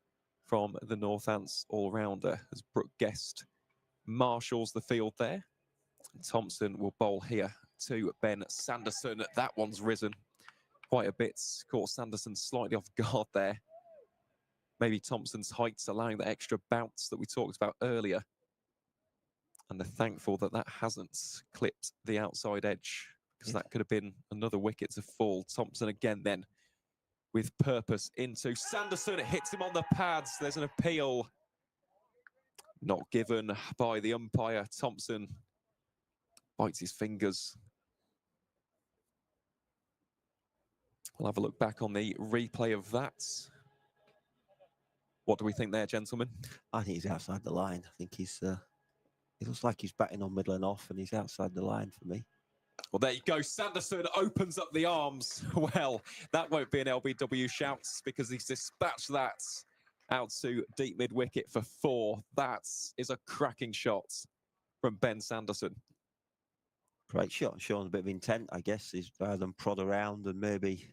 from the Northants all-rounder as Brooke Guest marshals the field there. Thompson will bowl here to Ben Sanderson. That one's risen quite a bit. Caught Sanderson slightly off guard there. Maybe Thompson's height's allowing that extra bounce that we talked about earlier. And they're thankful that that hasn't clipped the outside edge, because that could have been another wicket to fall. Thompson again then with purpose into Sanderson. It hits him on the pads. There's an appeal not given by the umpire. Thompson bites his fingers. We'll have a look back on the replay of that. What do we think there, gentlemen? I think he's outside the line. I think he's. It looks like he's batting on middle and off, and he's outside the line for me. Well, there you go. Sanderson opens up the arms. Well, that won't be an LBW shout because he's dispatched that out to deep mid-wicket for 4. That is a cracking shot from Ben Sanderson. Great shot. Showing a bit of intent, I guess, is rather than prod around, and maybe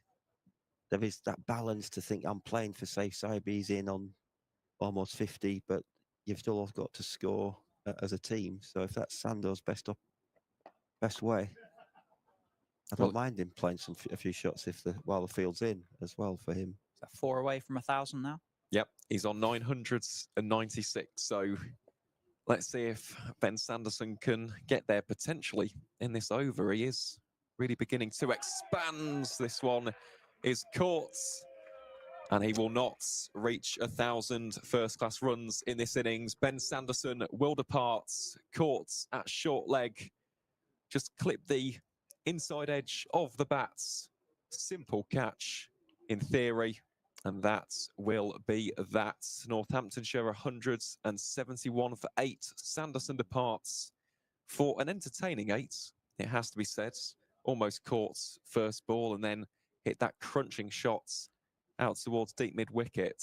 there is that balance to think I'm playing for safe side. He's in on almost 50, but you've still got to score as a team. So if that's Sando's best way, I don't mind him playing a few shots while the field's in as well for him. Is that 4 away from 1,000 now? Yep, he's on 996. So let's see if Ben Sanderson can get there potentially in this over. He is really beginning to expand. This one is caught, and he will not reach 1,000 first-class runs in this innings. Ben Sanderson will depart, caught at short leg, just clipped the inside edge of the bats. Simple catch in theory, and that will be that. Northamptonshire 171 for 8. Sanderson departs for an entertaining 8, it has to be said. Almost caught first ball and then hit that crunching shot out towards deep mid-wicket.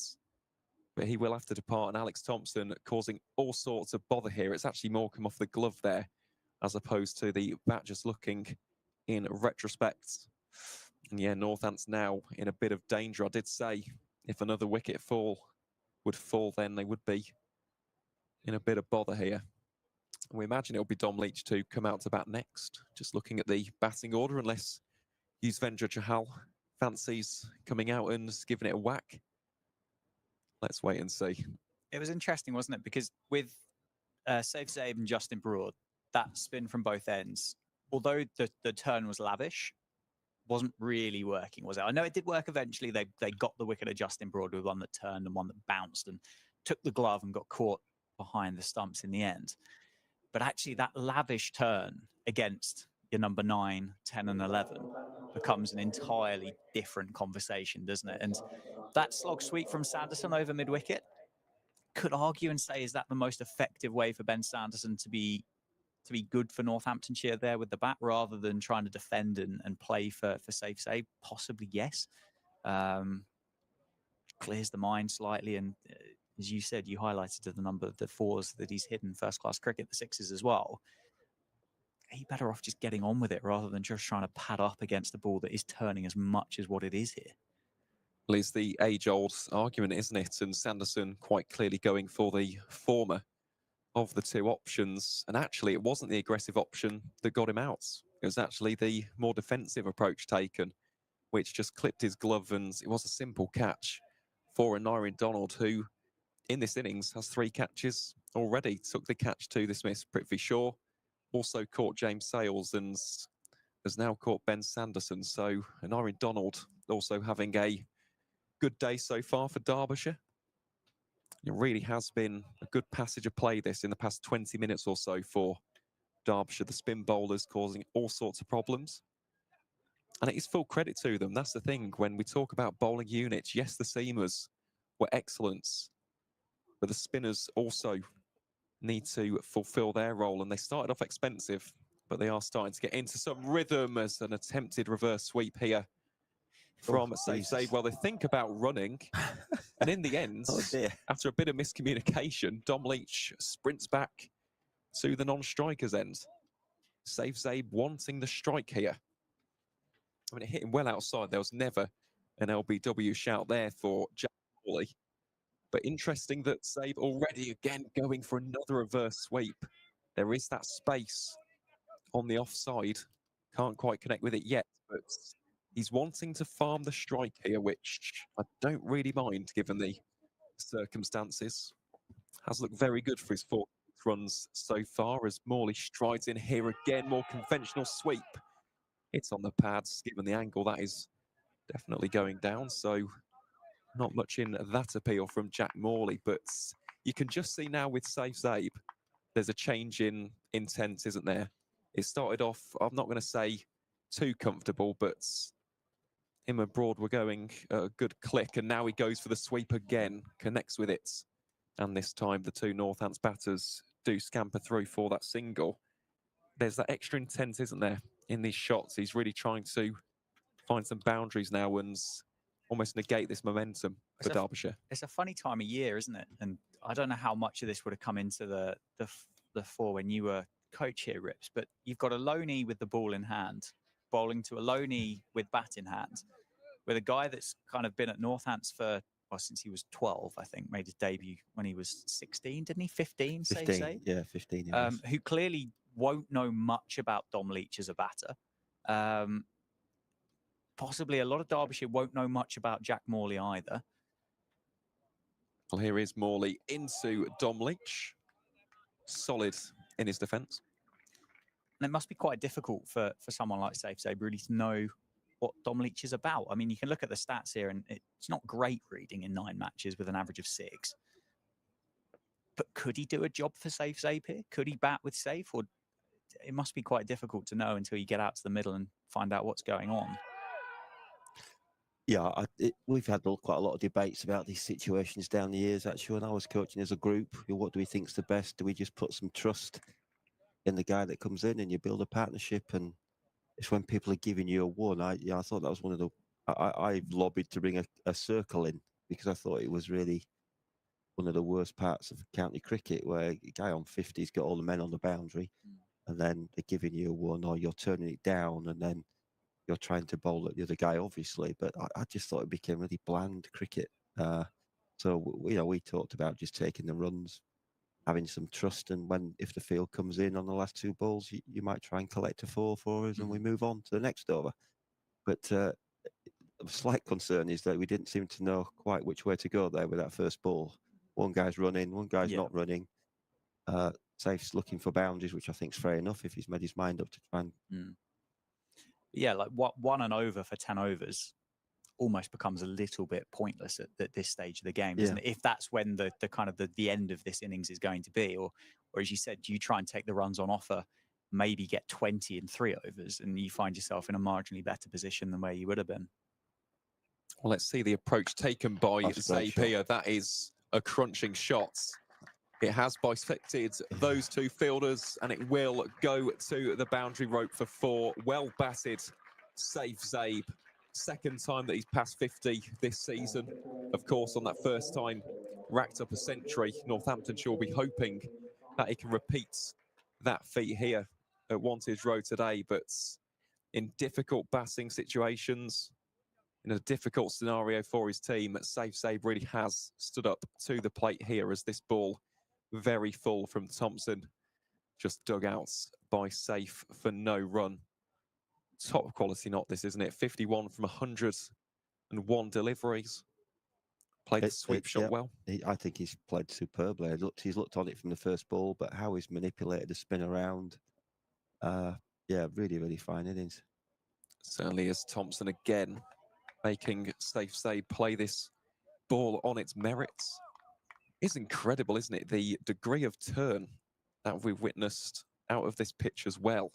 But he will have to depart, and Alex Thompson causing all sorts of bother here. It's actually more come off the glove there, as opposed to the bat just looking in retrospect. And yeah, Northants now in a bit of danger. I did say if another wicket would fall, then they would be in a bit of bother here. We imagine it'll be Dom Leach to come out to bat next. Just looking at the batting order, unless Yuzvendra Chahal fancies coming out and giving it a whack. Let's wait and see. It was interesting, wasn't it? Because with Saif Zaid and Justin Broad, that spin from both ends, although the turn was lavish, wasn't really working, was it? I know it did work eventually. They got the wicket of Justin Broad with one that turned and one that bounced and took the glove and got caught behind the stumps in the end. But actually that lavish turn against your number 9, 10 and 11 becomes an entirely different conversation, doesn't it? And that slog sweep from Sanderson over mid-wicket, could argue and say, is that the most effective way for Ben Sanderson to be good for Northamptonshire there with the bat, rather than trying to defend and play for safe save? Possibly, yes. Clears the mind slightly, and as you said, you highlighted the number of the 4s that he's hit in first-class cricket, the 6s as well. He better off just getting on with it rather than just trying to pad up against the ball that is turning as much as what it is here. Well, it's the age-old argument, isn't it? And Sanderson quite clearly going for the former of the 2 options. And actually, it wasn't the aggressive option that got him out. It was actually the more defensive approach taken, which just clipped his glove, and it was a simple catch for Anarian Donald, who in this innings has 3 catches already. Took the catch to dismiss Prithvi Shaw, also caught James Sales, and has now caught Ben Sanderson. So Anarian Donald also having a good day so far for Derbyshire. It really has been a good passage of play this in the past 20 minutes or so for Derbyshire. The spin bowlers causing all sorts of problems. And it is full credit to them. That's the thing when we talk about bowling units. Yes, the seamers were excellent, but the spinners also need to fulfill their role. And they started off expensive, but they are starting to get into some rhythm as an attempted reverse sweep here from Saif Zaid. Well, they think about running, and in the end, after a bit of miscommunication, Dom Leach sprints back to the non-striker's end. Saif Zaid wanting the strike here. I mean, it hit him well outside. There was never an LBW shout there for Jack Hawley. But interesting that Sabe already again going for another reverse sweep. There is that space on the offside. Can't quite connect with it yet, but he's wanting to farm the strike here, which I don't really mind given the circumstances. Has looked very good for his 4 runs so far as Morley strides in here again. More conventional sweep. It's on the pads, given the angle that is definitely going down. So not much in that appeal from Jack Morley, but you can just see now with Safe Zabe, there's a change in intent, isn't there? It started off, I'm not going to say too comfortable, but him and Broad were going a good click, and now he goes for the sweep again, connects with it. And this time the two Northants batters do scamper through for that single. There's that extra intent, isn't there, in these shots? He's really trying to find some boundaries now and almost negate this momentum for Derbyshire. It's a funny time of year, isn't it? And I don't know how much of this would have come into the fore when you were coach here, Rips, but you've got a Loney with the ball in hand, bowling to a Loney with bat in hand, with a guy that's kind of been at Northants for, well, since he was 12, I think, made his debut when he was 16, didn't he? 15, 15, say? yeah, 15. Who clearly won't know much about Dom Leach as a batter. Possibly a lot of Derbyshire won't know much about Jack Morley either. Well, here is Morley into Dom Leach. Solid in his defence. And it must be quite difficult for someone like Safe Zabe really to know what Dom Leach is about. I mean, you can look at the stats here, and it's not great reading in 9 matches with an average of 6. But could he do a job for Safe Zabe here? Could he bat with Safe? Or it must be quite difficult to know until you get out to the middle and find out what's going on. Yeah, we've had quite a lot of debates about these situations down the years, actually. When I was coaching as a group, what do we think's the best? Do we just put some trust in the guy that comes in and you build a partnership? And it's when people are giving you a one. I thought that was one of the... I've lobbied to bring a circle in because I thought it was really one of the worst parts of county cricket, where a guy on 50's got all the men on the boundary, and then they're giving you a one, or you're turning it down, and then you're trying to bowl at the other guy, obviously. But I just thought it became really bland cricket. So we talked about just taking the runs, having some trust, and if the field comes in on the last 2 balls, you might try and collect a 4 for us, and we move on to the next over. But a slight concern is that we didn't seem to know quite which way to go there with that first ball. One guy's running, one guy's not running. Safe's looking for boundaries, which I think is fair enough if he's made his mind up to try and... Yeah, like one and over for 10 overs almost becomes a little bit pointless at this stage of the game, doesn't it? If that's when the kind of the end of this innings is going to be, or as you said, do you try and take the runs on offer, maybe get 20 in 3 overs, and you find yourself in a marginally better position than where you would have been. Well, let's see the approach taken by Zabe here. That is a crunching shot. It has bisected those 2 fielders, and it will go to the boundary rope for 4. Well batted, Safe Zabe. Second time that he's passed 50 this season. Of course, on that first time, racked up a century. Northamptonshire will be hoping that he can repeat that feat here at Wantage Road today. But in difficult batting situations, in a difficult scenario for his team, Safe Zabe really has stood up to the plate here, as this ball, very full from Thompson, just dug out by Safe for no run. Top quality not this, isn't it? 51 from 101 deliveries. Played the sweep shot well. I think he's played superbly. He's looked on it from the first ball, but how he's manipulated the spin around. Really, really fine innings. Certainly is. Thompson again making Safe Zabe play this ball on its merits. It's incredible, isn't it? The degree of turn that we've witnessed out of this pitch as well,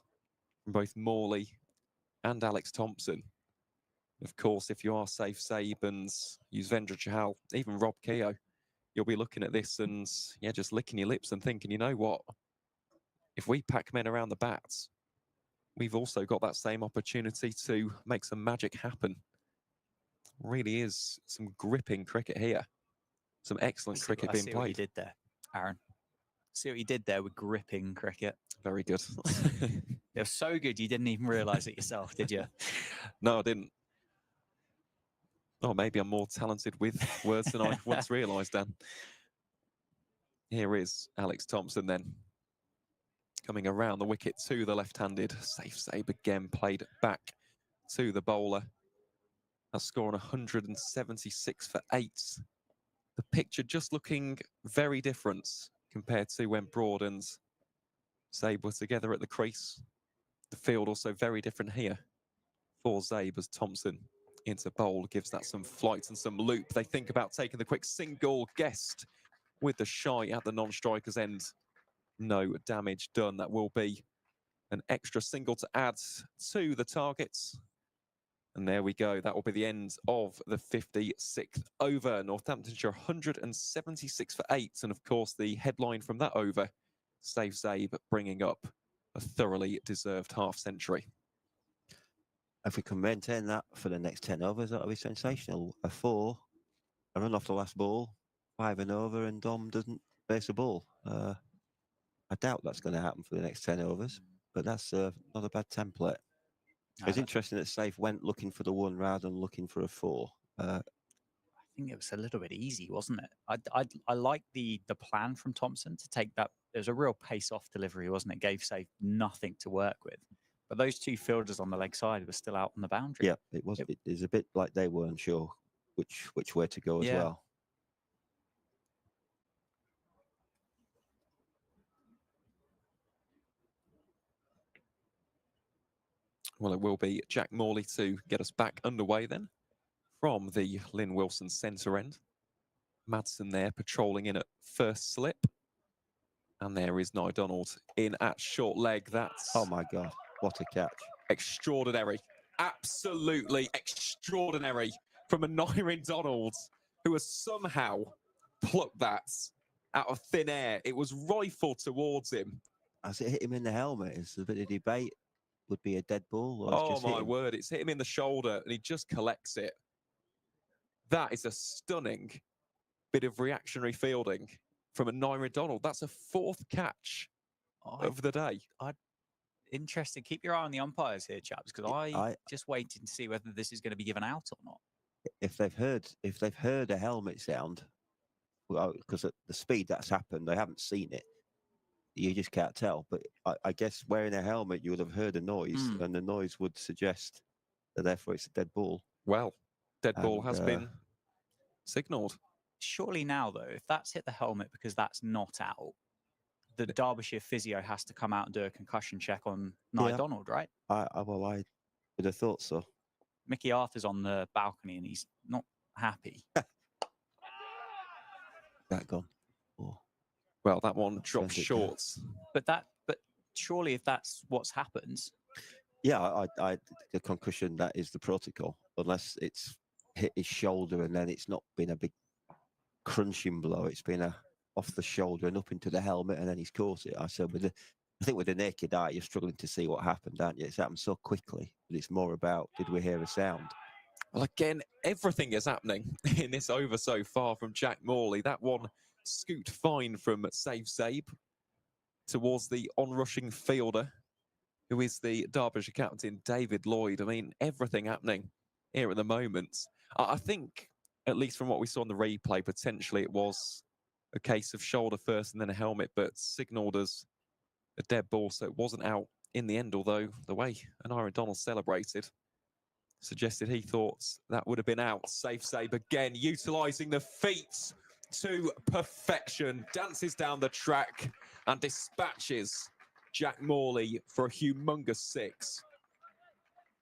from both Morley and Alex Thompson. Of course, if you are Safe Zabe and Yuzvendra Chahal, even Rob Keogh, you'll be looking at this and, just licking your lips and thinking, you know what? If we pack men around the bats, we've also got that same opportunity to make some magic happen. Really is some gripping cricket here. Some excellent cricket being played. See what you did there, Aaron. See what you did there with gripping cricket. Very good. It was so good you didn't even realise it yourself, did you? No, I didn't. Oh, maybe I'm more talented with words than I once realised, Dan. Here is Alex Thompson then. Coming around the wicket to the left-handed. Safe save again, played back to the bowler. That's scoring 176 for 8. The picture just looking very different compared to when Broad and Zabe were together at the crease. The field also very different here for Zabe as Thompson into bowl gives that some flight and some loop. They think about taking the quick single. Guessed with the shy at the non-striker's end. No damage done. That will be an extra single to add to the targets. And there we go. That will be the end of the 56th over. Northamptonshire 176 for 8. And of course, the headline from that over, Safe Zabe bringing up a thoroughly deserved half-century. If we can maintain that for the next 10 overs, that'll be sensational. A 4, a run off the last ball, 5 and over, and Dom doesn't base a ball. I doubt that's going to happen for the next 10 overs, but that's not a bad template. It's interesting that Safe went looking for the 1 rather than looking for a 4. I think it was a little bit easy, wasn't it? I like the plan from Thompson to take that. There's a real pace-off delivery, wasn't it? Gave Safe nothing to work with. But those 2 fielders on the leg side were still out on the boundary. Yeah, it was. It is a bit like they weren't sure which way to go as well. Well, it will be Jack Morley to get us back underway then from the Lynn Wilson centre end. Madsen there patrolling in at first slip. And there is Nye Donald in at short leg. That's... Oh, my God. What a catch. Extraordinary. Absolutely extraordinary from a Nyrin Donald, who has somehow plucked that out of thin air. It was rifled towards him. As it hit him in the helmet, it's a bit of debate. Would be a dead ball. Or Oh, my word. It's hit him in the shoulder and he just collects it. That is a stunning bit of reactionary fielding from a Nyrin Donald. That's a 4th catch of the day. Interesting. Keep your eye on the umpires here, chaps, because I just waiting to see whether this is going to be given out or not. If they've heard a helmet sound, because at the speed that's happened, they haven't seen it. You just can't tell. But I guess wearing a helmet, you would have heard a noise, and the noise would suggest that therefore it's a dead ball. Well, dead ball has been signalled. Surely now, though, if that's hit the helmet because that's not out, the Derbyshire physio has to come out and do a concussion check on Nye Donald, right? I would have thought so. Mickey Arthur's on the balcony and he's not happy. That gone. Oh. Well, that one dropped short. But surely if that's what's happened. Yeah, the concussion, that is the protocol, unless it's hit his shoulder and then it's not been a big crunching blow. It's been a off the shoulder and up into the helmet, and then he's caught it. I think with the naked eye, you're struggling to see what happened, aren't you? It's happened so quickly, but it's more about, did we hear a sound? Well, again, everything is happening in this over so far from Jack Morley. That one scoot fine from Safe Zabe towards the on-rushing fielder, who is the Derbyshire captain, David Lloyd. I mean, everything happening here at the moment. I think, at least from what we saw in the replay, potentially it was a case of shoulder first and then a helmet, but signalled as a dead ball, so it wasn't out in the end, although the way Nyrin Donald celebrated suggested he thought that would have been out. Safe Zabe again, utilising the feet to perfection, dances down the track and dispatches Jack Morley for a humongous 6.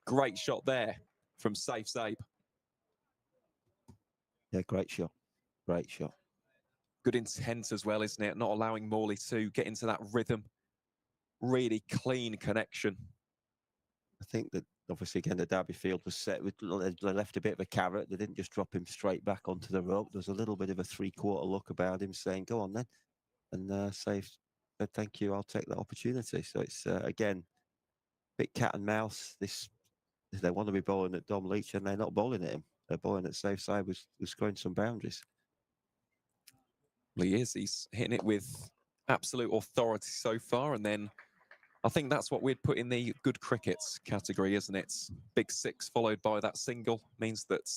Great shot there from Safe Zabe. Yeah, great shot. Great shot. Good intent as well, isn't it? Not allowing Morley to get into that rhythm. Really clean connection. I think that obviously again the Derby field was set with, they left a bit of a carrot. They didn't just drop him straight back onto the rope. There's a little bit of a 3/4 look about him, saying, "Go on then," and Safe said, "Thank you, I'll take that opportunity." So it's again a bit cat and mouse. They want to be bowling at Dom Leach, and they're not bowling at him. They're bowling at Safe Side, who's scoring some boundaries. Well, he is. He's hitting it with absolute authority so far, and then I think that's what we'd put in the good cricket category, isn't it? Big 6 followed by that single means that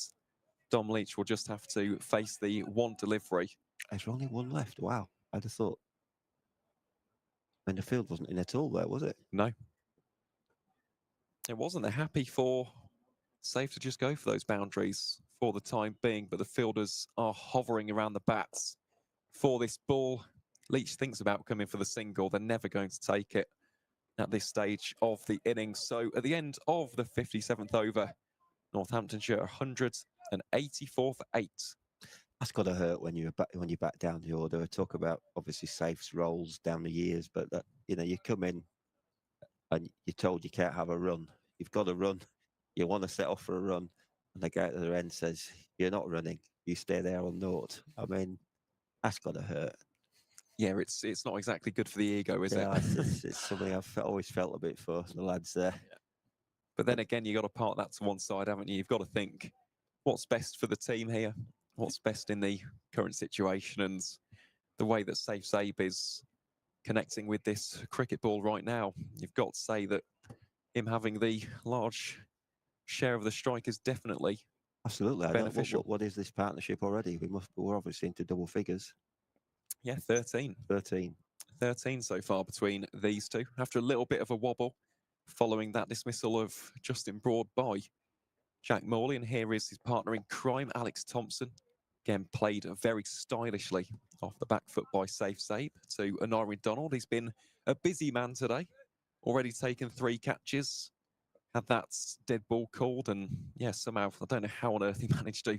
Dom Leach will just have to face the one delivery. There's only one left. Wow. I'd have thought. And the field wasn't in at all there, was it? No. It wasn't. They're happy for Safe to just go for those boundaries for the time being, but the fielders are hovering around the bats for this ball. Leach thinks about coming for the single. They're never going to take it at this stage of the innings. So at the end of the 57th over, Northamptonshire 184 for 8. That's got to hurt when you back down the order. I talk about obviously Safe's roles down the years, but that, you know, you come in and you're told you can't have a run. You've got to run. You want to set off for a run, and the guy at the other end says, "You're not running. You stay there on naught." I mean, that's got to hurt. Yeah, it's not exactly good for the ego, is Yeah, it? it's something I've always felt a bit for the lads there. Yeah. But then again, you've got to part that to one side, haven't you? You've got to think what's best for the team here, what's best in the current situation, and the way that Safe Zabe is connecting with this cricket ball right now. You've got to say that him having the large share of the strike is definitely Absolutely. beneficial. What is this partnership already? We're obviously into double figures. Yeah, 13. 13. 13 so far between these two. After a little bit of a wobble following that dismissal of Justin Broad by Jack Morley. And here is his partner in crime, Alex Thompson. Again, played very stylishly off the back foot by Safe Zabe to Anari Donald. He's been a busy man today. Already taken 3 catches. Had that dead ball called, and yeah, somehow, I don't know how on earth he managed to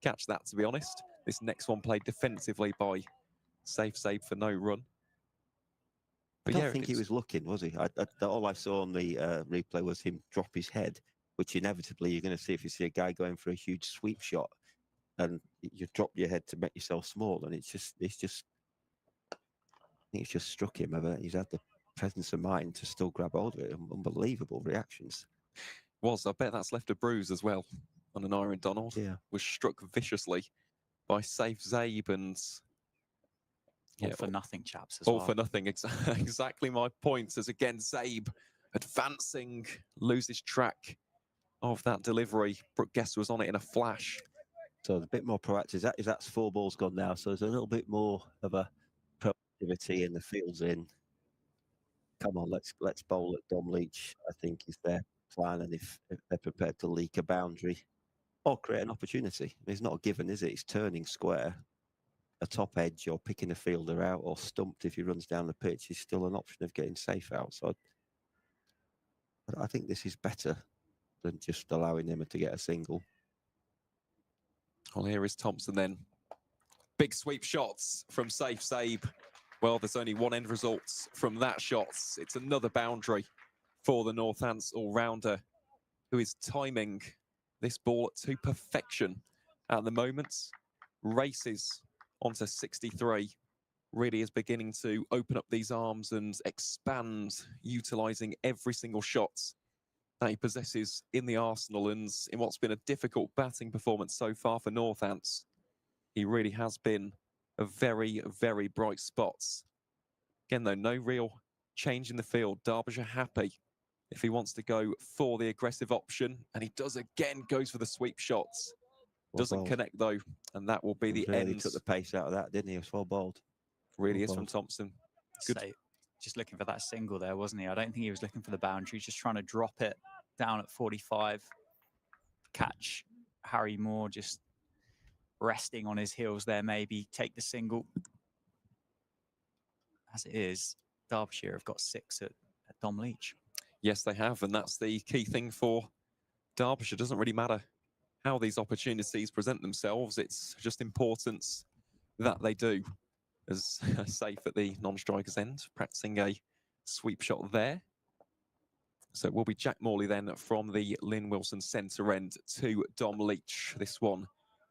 catch that, to be honest. This next one played defensively by Safe Zabe for no run. But I don't think he was looking, was he? All I saw on the replay was him drop his head, which inevitably you're going to see if you see a guy going for a huge sweep shot, and you drop your head to make yourself small, and I think it's just struck him. He's had the presence of mind to still grab hold of it. Unbelievable reactions. I bet that's left a bruise as well on an Iron Donald. Yeah. Was struck viciously by Safe Zabe, and all for nothing, chaps, as all well. for nothing. Exactly my point. As again, Zabe advancing, loses track of that delivery. Brooke Guest was on it in a flash. So a bit more proactive. That's 4 balls gone now. So there's a little bit more of a proactivity in the fields in. Come on, let's bowl at Dom Leach, I think is their plan. And if they're prepared to leak a boundary or create an opportunity, it's not a given, is it? It's turning square, a top edge, or picking a fielder out, or stumped if he runs down the pitch is still an option of getting Safe out. So I think this is better than just allowing him to get a single. Well, here is Thompson then. Big sweep shots from Safe Zabe. Well, there's only one end result from that shot. It's another boundary for the Northants all-rounder, who is timing this ball to perfection at the moment. Races onto 63. Really is beginning to open up these arms and expand, utilising every single shot that he possesses in the arsenal. And in what's been a difficult batting performance so far for Northants, he really has been a very, very bright spot. Again, though, no real change in the field. Derbyshire happy if he wants to go for the aggressive option. And he does again, goes for the sweep shots. Doesn't connect, though, and that will be the end. He took the pace out of that, didn't he? He was well bowled. Really is from Thompson. Good. So, just looking for that single there, wasn't he? I don't think he was looking for the boundary. Just trying to drop it down at 45. Catch Harry Moore just resting on his heels there, maybe take the single. As it is, Derbyshire have got 6 at Dom Leach. Yes, they have, and that's the key thing for Derbyshire. It doesn't really matter how these opportunities present themselves. It's just important that they do. As Safe at the non-striker's end, practicing a sweep shot there. So it will be Jack Morley then from the Lynn Wilson centre end to Dom Leach. This one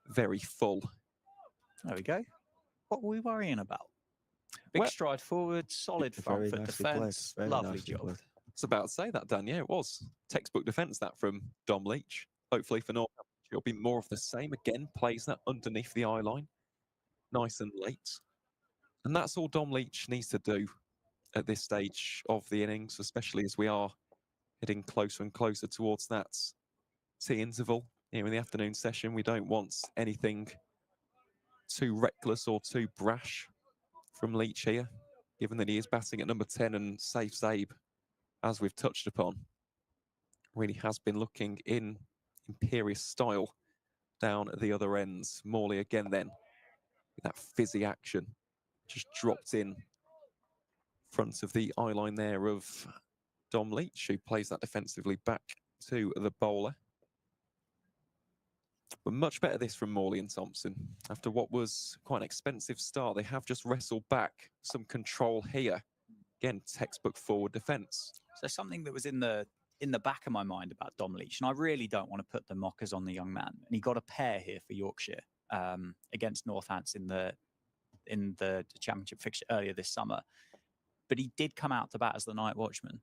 very full. There we go. What were we worrying about? Big stride forward, solid front foot defence. Lovely job. I was about to say that, Dan. Yeah, it was. Textbook defence, that from Dom Leach. Hopefully for Northampton, it'll be more of the same. Again, plays that underneath the eye line. Nice and late. And that's all Dom Leach needs to do at this stage of the innings, especially as we are heading closer and closer towards that tea interval. here in the afternoon session. We don't want anything too reckless or too brash from Leach here, given that he is batting at number 10 and Safe Zabe, as we've touched upon, really has been looking in imperious style down at the other ends. Morley again then, with that fizzy action, just dropped in front of the eye line there of Dom Leach, who plays that defensively back to the bowler. But much better this from Morley and Thompson. After what was quite an expensive start, they have just wrestled back some control here. Again, textbook forward defence. So something that was in the back of my mind about Dom Leach, and I really don't want to put the mockers on the young man. And he got a pair here for Yorkshire against Northampton in the championship fixture earlier this summer. But he did come out to bat as the night watchman.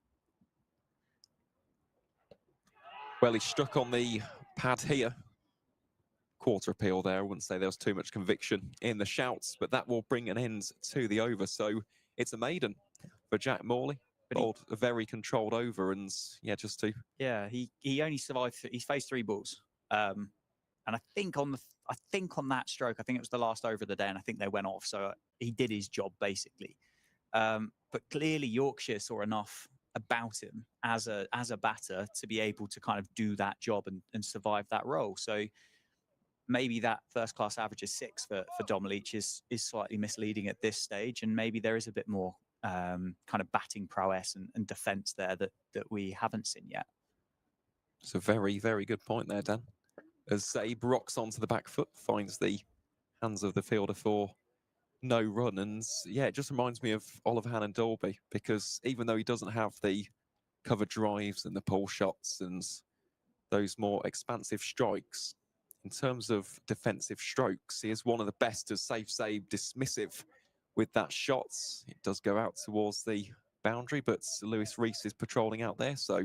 Well, he struck on the pad here. Quarter appeal there. I wouldn't say there was too much conviction in the shouts, but that will bring an end to the over. So it's a maiden for Jack Morley. Bowled a very controlled over, and yeah, just to he only survived. He faced 3 balls, and I think on that stroke, I think it was the last over of the day, and I think they went off. So he did his job basically. But clearly Yorkshire saw enough about him as a batter to be able to kind of do that job and survive that role. So maybe that first class average of 6 for Dom Leach is slightly misleading at this stage, and maybe there is a bit more kind of batting prowess and defence there that we haven't seen yet. It's a very, very good point there, Dan. As Zabe rocks onto the back foot, finds the hands of the fielder for no run. And yeah, it just reminds me of Oliver Hannon Dolby, because even though he doesn't have the cover drives and the pull shots and those more expansive strikes, in terms of defensive strokes, he is one of the best as Safe Zabe dismissive with that shot. It does go out towards the boundary, but Lewis Rees is patrolling out there, so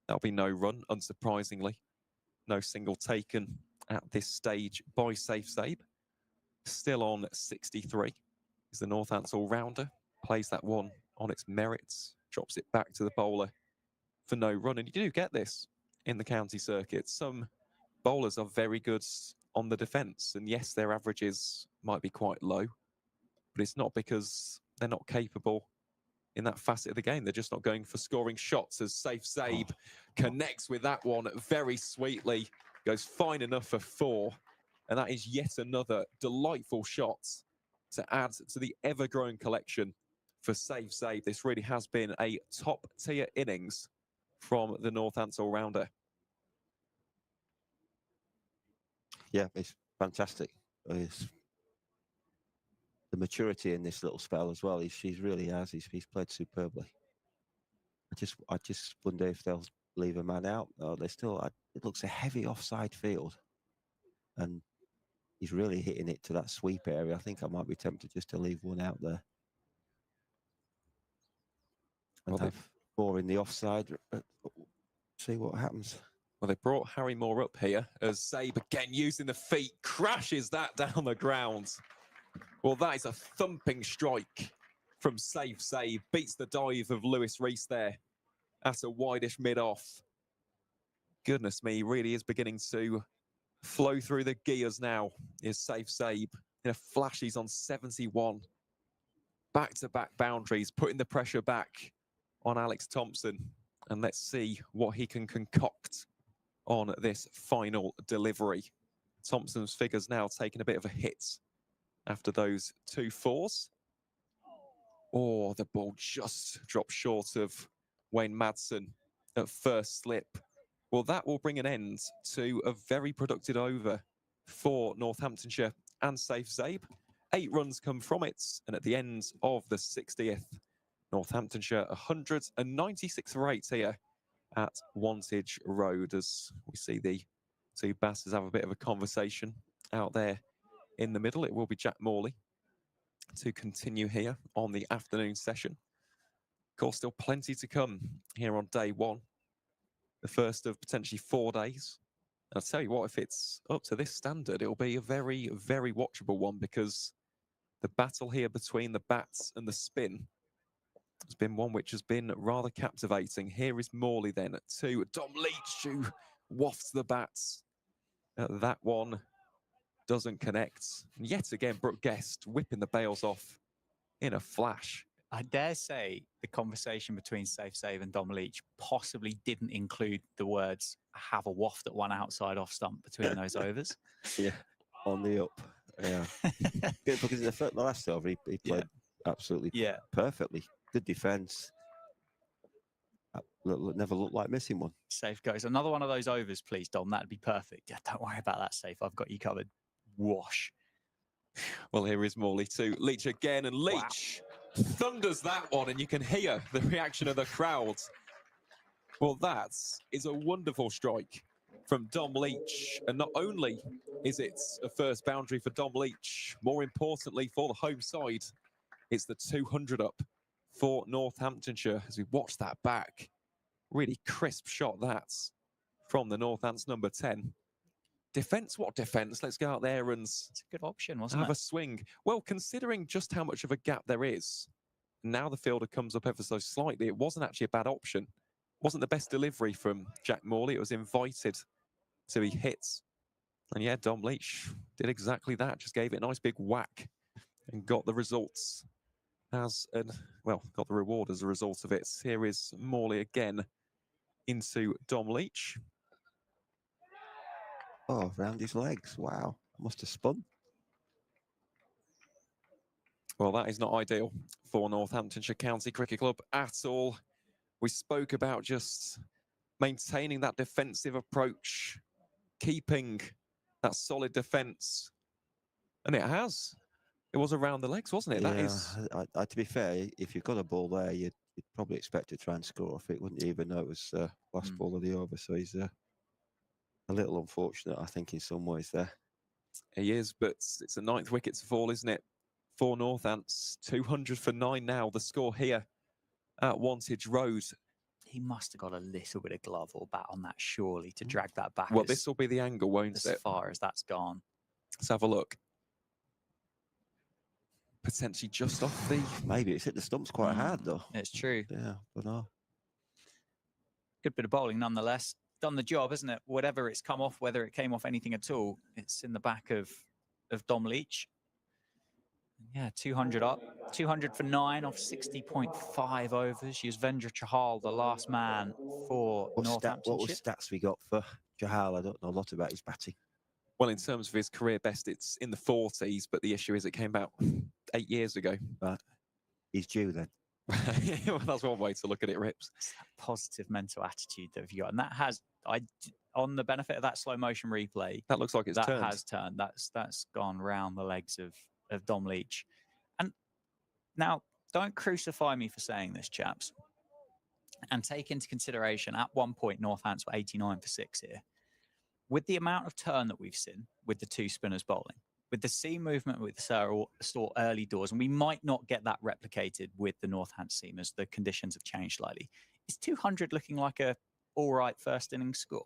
that'll be no run, unsurprisingly. No single taken at this stage by Safe Zabe. Still on 63 is the Northants all-rounder. Plays that one on its merits, drops it back to the bowler for no run. And you do get this in the county circuit. Some bowlers are very good on the defence, and yes, their averages might be quite low, but it's not because they're not capable in that facet of the game. They're just not going for scoring shots, as Safe Zabe connects with that one very sweetly, goes fine enough for 4. And that is yet another delightful shot to add to the ever-growing collection for Safe Zabe. This really has been a top-tier innings from the Northants all-rounder. Yeah, it's fantastic. It's the maturity in this little spell as well. She really has. He's played superbly. I just wonder if they'll leave a man out. Oh, they still. It looks a heavy offside field, and he's really hitting it to that sweep area. I think I might be tempted just to leave one out there and have 4 in the offside. See what happens. Well, they brought Harry Moore up here as Zabe again using the feet crashes that down the ground. Well, that is a thumping strike from Safe Zabe. Beats the dive of Lewis Rees there at a wideish mid-off. Goodness me, he really is beginning to flow through the gears now, is Safe Zabe. In a flash, he's on 71. Back-to-back boundaries, putting the pressure back on Alex Thompson. And let's see what he can concoct on this final delivery. Thompson's figures now taking a bit of a hit after those 2 4s. Oh, the ball just dropped short of Wayne Madsen at first slip. Well, that will bring an end to a very productive over for Northamptonshire and Safe Zabe. 8 runs come from it, and at the end of the 60th, Northamptonshire 196 for 8 here at Wantage Road, as we see the 2 batters have a bit of a conversation out there in the middle. It will be Jack Morley to continue here on the afternoon session. Of course, still plenty to come here on day 1, the first of potentially 4 days. And I'll tell you what, if it's up to this standard, it'll be a very, very watchable one, because the battle here between the bats and the spin has been one which has been rather captivating. Here is Morley then to Dom Leach, who wafts the bats That one doesn't connect. And yet again, Brooke Guest whipping the bails off in a flash. I dare say the conversation between Safe Save and Dom Leach possibly didn't include the words "have a waft at one outside off stump" between those overs. Yeah, on the up. Yeah. Good, because in the last over, he played absolutely perfectly. Good defence. Never looked like missing one. Safe goes. Another one of those overs, please, Dom. That'd be perfect. Yeah, don't worry about that, Safe. I've got you covered. Wash. Well, here is Morley to Leach again, and Leach thunders that one, and you can hear the reaction of the crowd. Well, that is a wonderful strike from Dom Leach, and not only is it a first boundary for Dom Leach, more importantly for the home side, it's the 200 up for Northamptonshire. As we watch that back, really crisp shot that's from the Northants number 10. Defence, what defence? Let's go out there and It's a good option, wasn't have it? a swing. Well, considering just how much of a gap there is, now the fielder comes up ever so slightly. It wasn't actually a bad option. Wasn't the best delivery from Jack Morley. It was invited to be hit. And yeah, Dom Leach did exactly that. Just gave it a nice big whack and got the results got the reward as a result of it. Here is Morley again into Dom Leach. Oh, round his legs. Wow. Must have spun. Well, that is not ideal for Northamptonshire County Cricket Club at all. We spoke about just maintaining that defensive approach, keeping that solid defence. And it has. It was around the legs, wasn't it? Yeah, That is. to be fair, if you've got a ball there, you'd probably expect to try and score off it, wouldn't you? Even though it was last ball of the over. So he's a little unfortunate, I think, in some ways there. He is, but it's a 9th wicket to fall, isn't it? For Northants, 200 for 9 now. The score here at Wantage Road. He must have got a little bit of glove or bat on that, surely, to drag that back. Well, this will be the angle, won't as it? far as that's gone. Let's have a look. Potentially just off the... Maybe it's hit the stumps quite hard, though. It's true. Yeah, I don't know. Good bit of bowling, nonetheless. Done the job, isn't it? Whatever it's come off, whether it came off anything at all, it's in the back of Dom Leach. Yeah, 200 up. 200 for 9 off 60.5 overs. Yuzvendra Chahal, the last man for Northamptonshire. What was stats we got for Chahal? I don't know a lot about his batting. Well, in terms of his career best, it's in the 40s, but the issue is it came about 8 years ago. But he's due then. Well, that's one way to look at it, Rips. It's that positive mental attitude that you've got. And that has, on the benefit of that slow motion replay, That looks like it's that turned. has turned. That's gone round the legs of Dom Leach. And now, don't crucify me for saying this, chaps. And take into consideration, at one point, Northants were 89 for 6 here. With the amount of turn that we've seen with the 2 spinners bowling, with the seam movement with the Store early doors, and we might not get that replicated with the Northants seam as the conditions have changed slightly. Is 200 looking like a all right first innings score?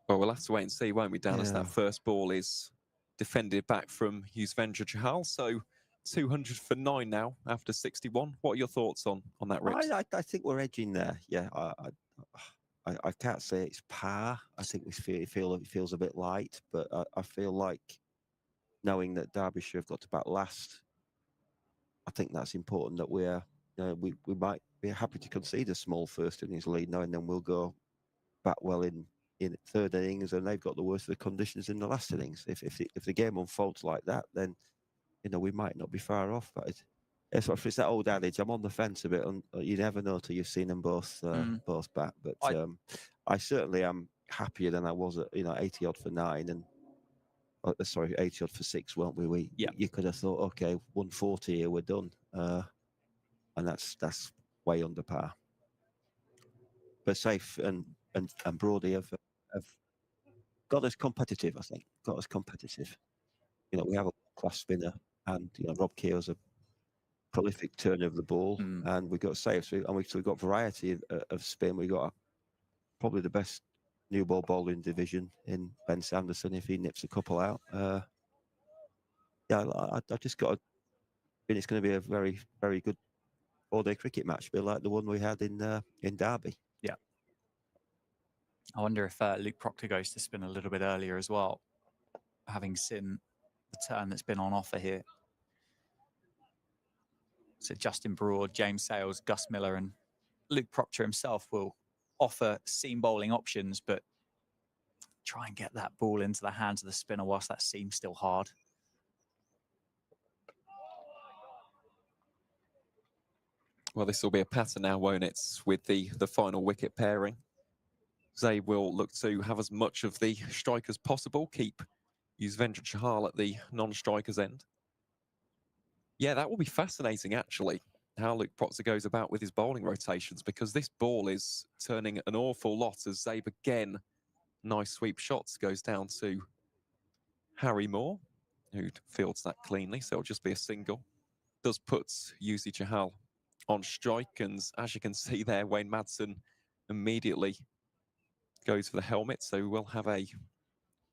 Well, we'll have to wait and see, won't we, Dan, as that first ball is defended back from Yuzvendra Chahal. So 200 for 9 now after 61. What are your thoughts on that, Rips? I think we're edging there. Yeah, I can't say it's par. I think it feels a bit light, but I feel like knowing that Derbyshire have got to bat last, I think that's important that we might be happy to concede a small first innings lead now, and then we'll go bat well in 3rd innings, and they've got the worst of the conditions in the last innings. If the game unfolds like that, then we might not be far off. But it's that old adage. I'm on the fence a bit, and you never know till you've seen them both bat. But I certainly am happier than I was at 80 odd for 9 and 80 odd for 6, weren't we? You could have thought, okay, 140 here, we're done, and that's way under par. But Safe and Brodie have got us competitive. I think got us competitive. We have a class spinner, and Rob Keogh's a prolific turner of the ball, and we've got Safe, and we've got variety of spin. We've got probably the best new ball bowler in division in Ben Sanderson if he nips a couple out. I just got it's going to be a very, very good all-day cricket match, a bit like the one we had in Derby. Yeah. I wonder if Luke Proctor goes to spin a little bit earlier as well, having seen the turn that's been on offer here. So Justin Broad, James Sales, Gus Miller, and Luke Proctor himself will offer seam bowling options, but try and get that ball into the hands of the spinner whilst that seam's still hard. Well, this will be a pattern now, won't it, with the final wicket pairing. They will look to have as much of the strike as possible, keep Yuzvendra Chahal at the non-striker's end. Yeah, that will be fascinating, actually, how Luke Proctor goes about with his bowling rotations, because this ball is turning an awful lot as Zabe again, nice sweep shots, goes down to Harry Moore, who fields that cleanly, so it'll just be a single. Does put Yuzi Chahal on strike, and as you can see there, Wayne Madsen immediately goes for the helmet, so we'll have a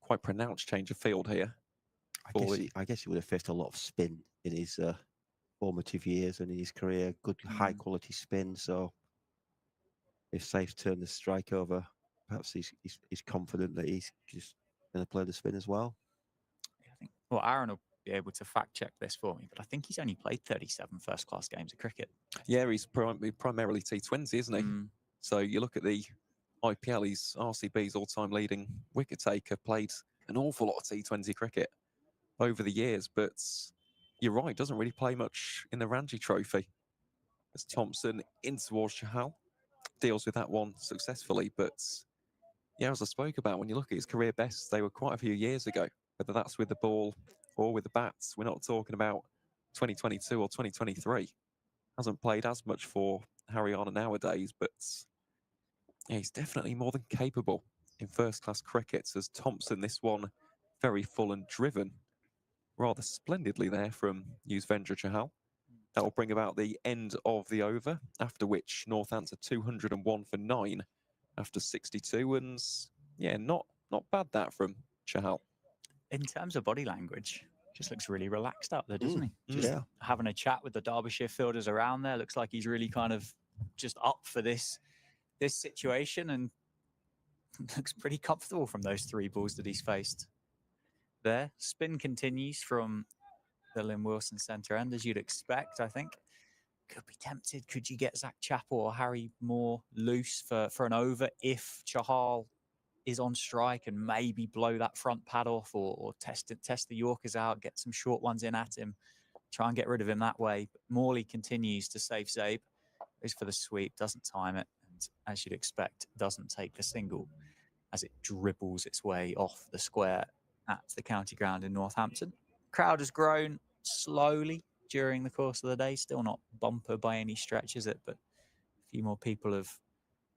quite pronounced change of field here. I guess he would have faced a lot of spin in his formative years and in his career. Good high quality spin. So if Safe's turned the strike over, perhaps he's confident that he's just going to play the spin as well. I think, well, Aaron will be able to fact check this for me, but I think he's only played 37 first-class games of cricket. Yeah, he's primarily T20, isn't he? So you look at the IPL, he's RCB's all-time leading wicket taker, played an awful lot of T20 cricket over the years, but you're right, doesn't really play much in the Ranji Trophy. As Thompson in towards Chahal, deals with that one successfully, but yeah, as I spoke about, when you look at his career bests, they were quite a few years ago, whether that's with the ball or with the bats. We're not talking about 2022 or 2023. Hasn't played as much for Haryana nowadays, but yeah, he's definitely more than capable in first-class cricket. As Thompson, this one very full and driven rather splendidly there from Yuzvendra Chahal. That will bring about the end of the over, after which Northampton 201 for 9 after 62, and yeah, not bad that from Chahal. In terms of body language, just looks really relaxed out there, doesn't he? Just having a chat with the Derbyshire fielders around there. Looks like he's really kind of just up for this situation, and looks pretty comfortable from those 3 balls that he's faced. There, spin continues from the Lynn Wilson centre end, as you'd expect, I think. Could be tempted. Could you get Zach Chappell or Harry Moore loose for an over if Chahal is on strike and maybe blow that front pad off, or test the Yorkers out, get some short ones in at him, try and get rid of him that way. But Morley continues to save Zabe, goes for the sweep, doesn't time it, and as you'd expect, doesn't take the single as it dribbles its way off the square at the county ground in Northampton. Crowd has grown slowly during the course of the day, still not bumper by any stretch, is it? But a few more people have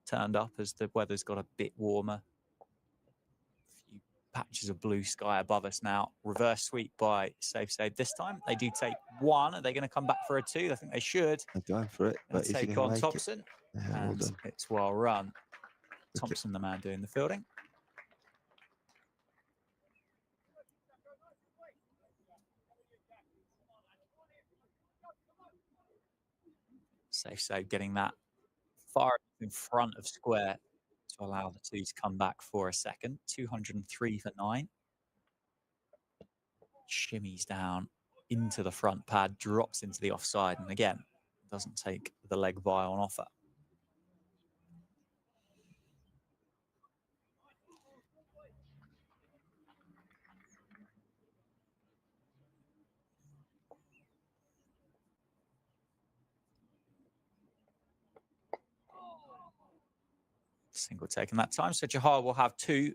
turned up as the weather's got a bit warmer. A few patches of blue sky above us now. Reverse sweep by Save. This time they do take 1. Are they going to come back for a 2? I think they should. I'm going for it. But take on Thompson. Yeah, well done. It's well run. Thompson, the man doing the fielding. Safe getting that far in front of square to allow the 2 to come back for a second. 203 for 9. Shimmies down into the front pad, drops into the offside, and again, doesn't take the leg bye on offer. Single taken that time. So Chahal will have 2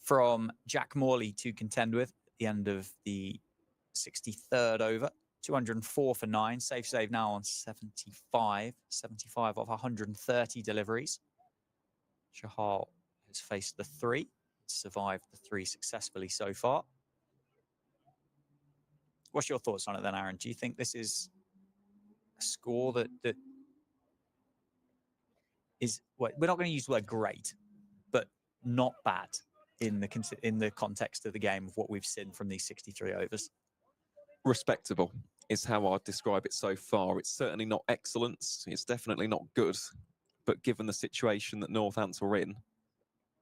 from Jack Morley to contend with at the end of the 63rd over. 204 for 9. Save now on 75 of 130 deliveries. Chahal has faced the 3, survived the 3 successfully so far. What's your thoughts on it then, Aaron? Do you think this is a score that is, well, we're not going to use the word great, but not bad in the context of the game of what we've seen from these 63 overs? Respectable is how I'd describe it so far. It's certainly not excellent. It's definitely not good. But given the situation that Northampton were in,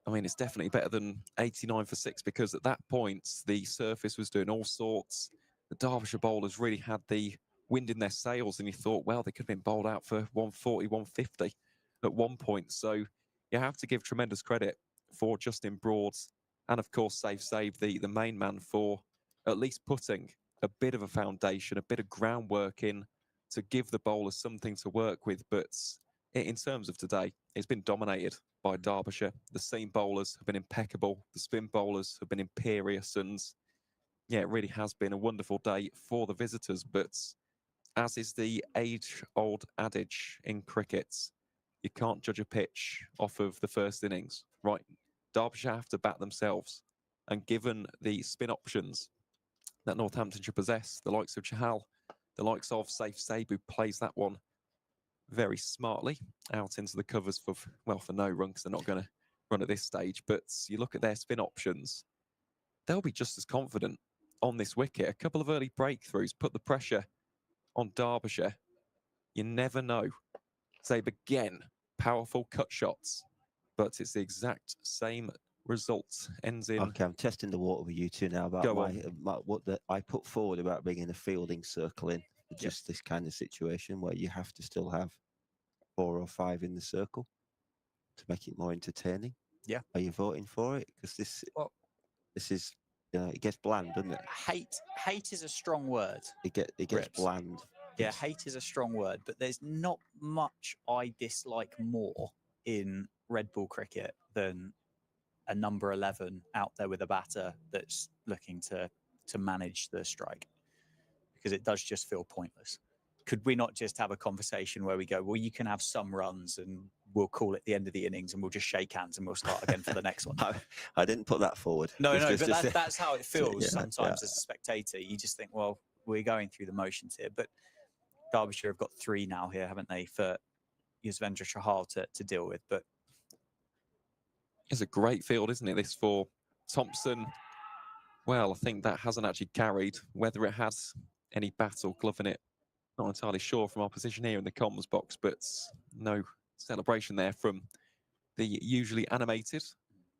I mean, it's definitely better than 89 for 6 because at that point, the surface was doing all sorts. The Derbyshire bowlers really had the wind in their sails, and you thought, well, they could have been bowled out for 140, 150 at one point. So you have to give tremendous credit for Justin Broad and, of course, Save, the main man, for at least putting a bit of a foundation, a bit of groundwork in to give the bowlers something to work with. But in terms of today, it's been dominated by Derbyshire. The seam bowlers have been impeccable. The spin bowlers have been imperious. And yeah, it really has been a wonderful day for the visitors. But as is the age-old adage in cricket, you can't judge a pitch off of the first innings, right? Derbyshire have to bat themselves. And given the spin options that Northamptonshire possess, the likes of Chahal, the likes of Safe, who plays that one very smartly out into the covers for no run, because they're not going to run at this stage. But you look at their spin options, they'll be just as confident on this wicket. A couple of early breakthroughs put the pressure on Derbyshire. You never know. Save again, powerful cut shots, but it's the exact same result. Ends in. Okay, I'm testing the water with you two now about what I put forward about bringing a fielding circle in for just this kind of situation where you have to still have 4 or 5 in the circle to make it more entertaining. Yeah. Are you voting for it? Because this is, it gets bland, doesn't it? Hate is a strong word. It gets bland. Yeah, hate is a strong word, but there's not much I dislike more in red ball cricket than a number 11 out there with a batter that's looking to manage the strike, because it does just feel pointless. Could we not just have a conversation where we go, well, you can have some runs and we'll call it the end of the innings and we'll just shake hands and we'll start again for the next one? I didn't put that forward. No, but that's how it feels sometimes as a spectator. You just think, well, we're going through the motions here. But Derbyshire have got 3 now here, haven't they, for Yuzvendra Chahal to deal with. But it's a great field, isn't it, this for Thompson? Well, I think that hasn't actually carried. Whether it has any battle glove in it, not entirely sure from our position here in the comms box, but no celebration there from the usually animated.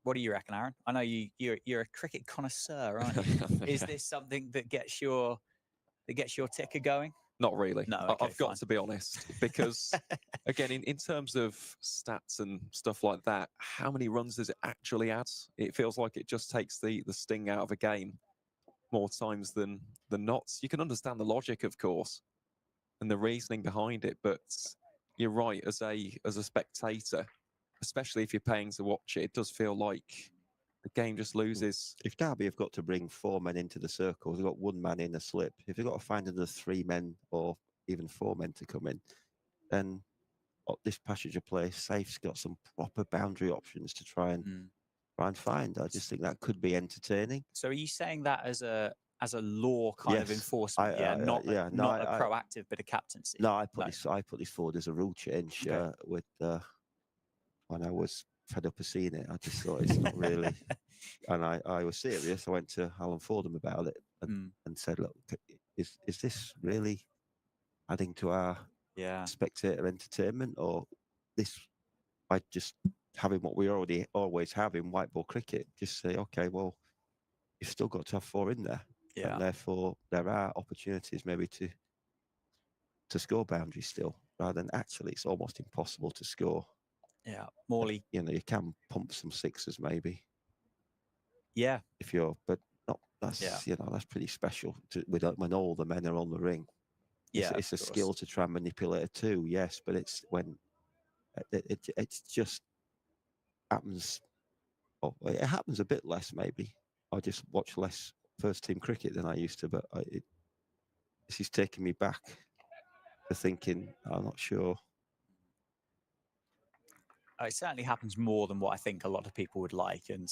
What do you reckon, Aaron? I know you're a cricket connoisseur, aren't you? Is this something that gets your ticker going? Not really. No, okay, I've got to be honest, because again, in terms of stats and stuff like that, how many runs does it actually add? It feels like it just takes the sting out of a game more times than not. You can understand the logic, of course, and the reasoning behind it, but you're right, as a spectator, especially if you're paying to watch it, it does feel like the game just loses. If Derby have got to bring 4 men into the circle, they've got 1 man in a slip. If they've got to find another 3 men or even 4 men to come in, then this passage of play, Safe's got some proper boundary options to try and find. I just think that could be entertaining. So are you saying that as a law kind of enforcement? Not a proactive bit of captaincy. No, I put this forward as a rule change with when I was fed up of seeing it. I just thought it's not really, and I was serious. I went to Alan Fordham about it and said, look, is this really adding to our spectator entertainment, or this by just having what we always have in white ball cricket? Just say, okay, well, you've still got to have 4 in there. Yeah. And therefore, there are opportunities maybe to score boundaries still, rather than actually it's almost impossible to score. Yeah, Morley. You can pump some 6s maybe. Yeah. But not that's that's pretty special when all the men are on the ring. Yeah, it's a skill to try and manipulate a 2, yes, but it's when it just happens. Oh, it happens a bit less maybe. I just watch less first team cricket than I used to, but this is taking me back to thinking, I'm not sure. It certainly happens more than what I think a lot of people would like. And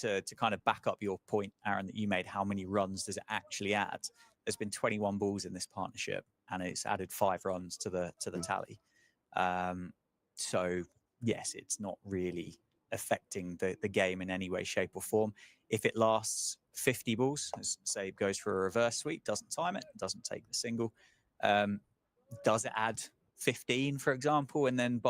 to kind of back up your point, Aaron, that you made, how many runs does it actually add? There's been 21 balls in this partnership, and it's added 5 runs to the tally. So yes, it's not really affecting the game in any way, shape or form. If it lasts 50 balls, as say goes for a reverse sweep, doesn't time it, doesn't take the single, does it add 15, for example, and then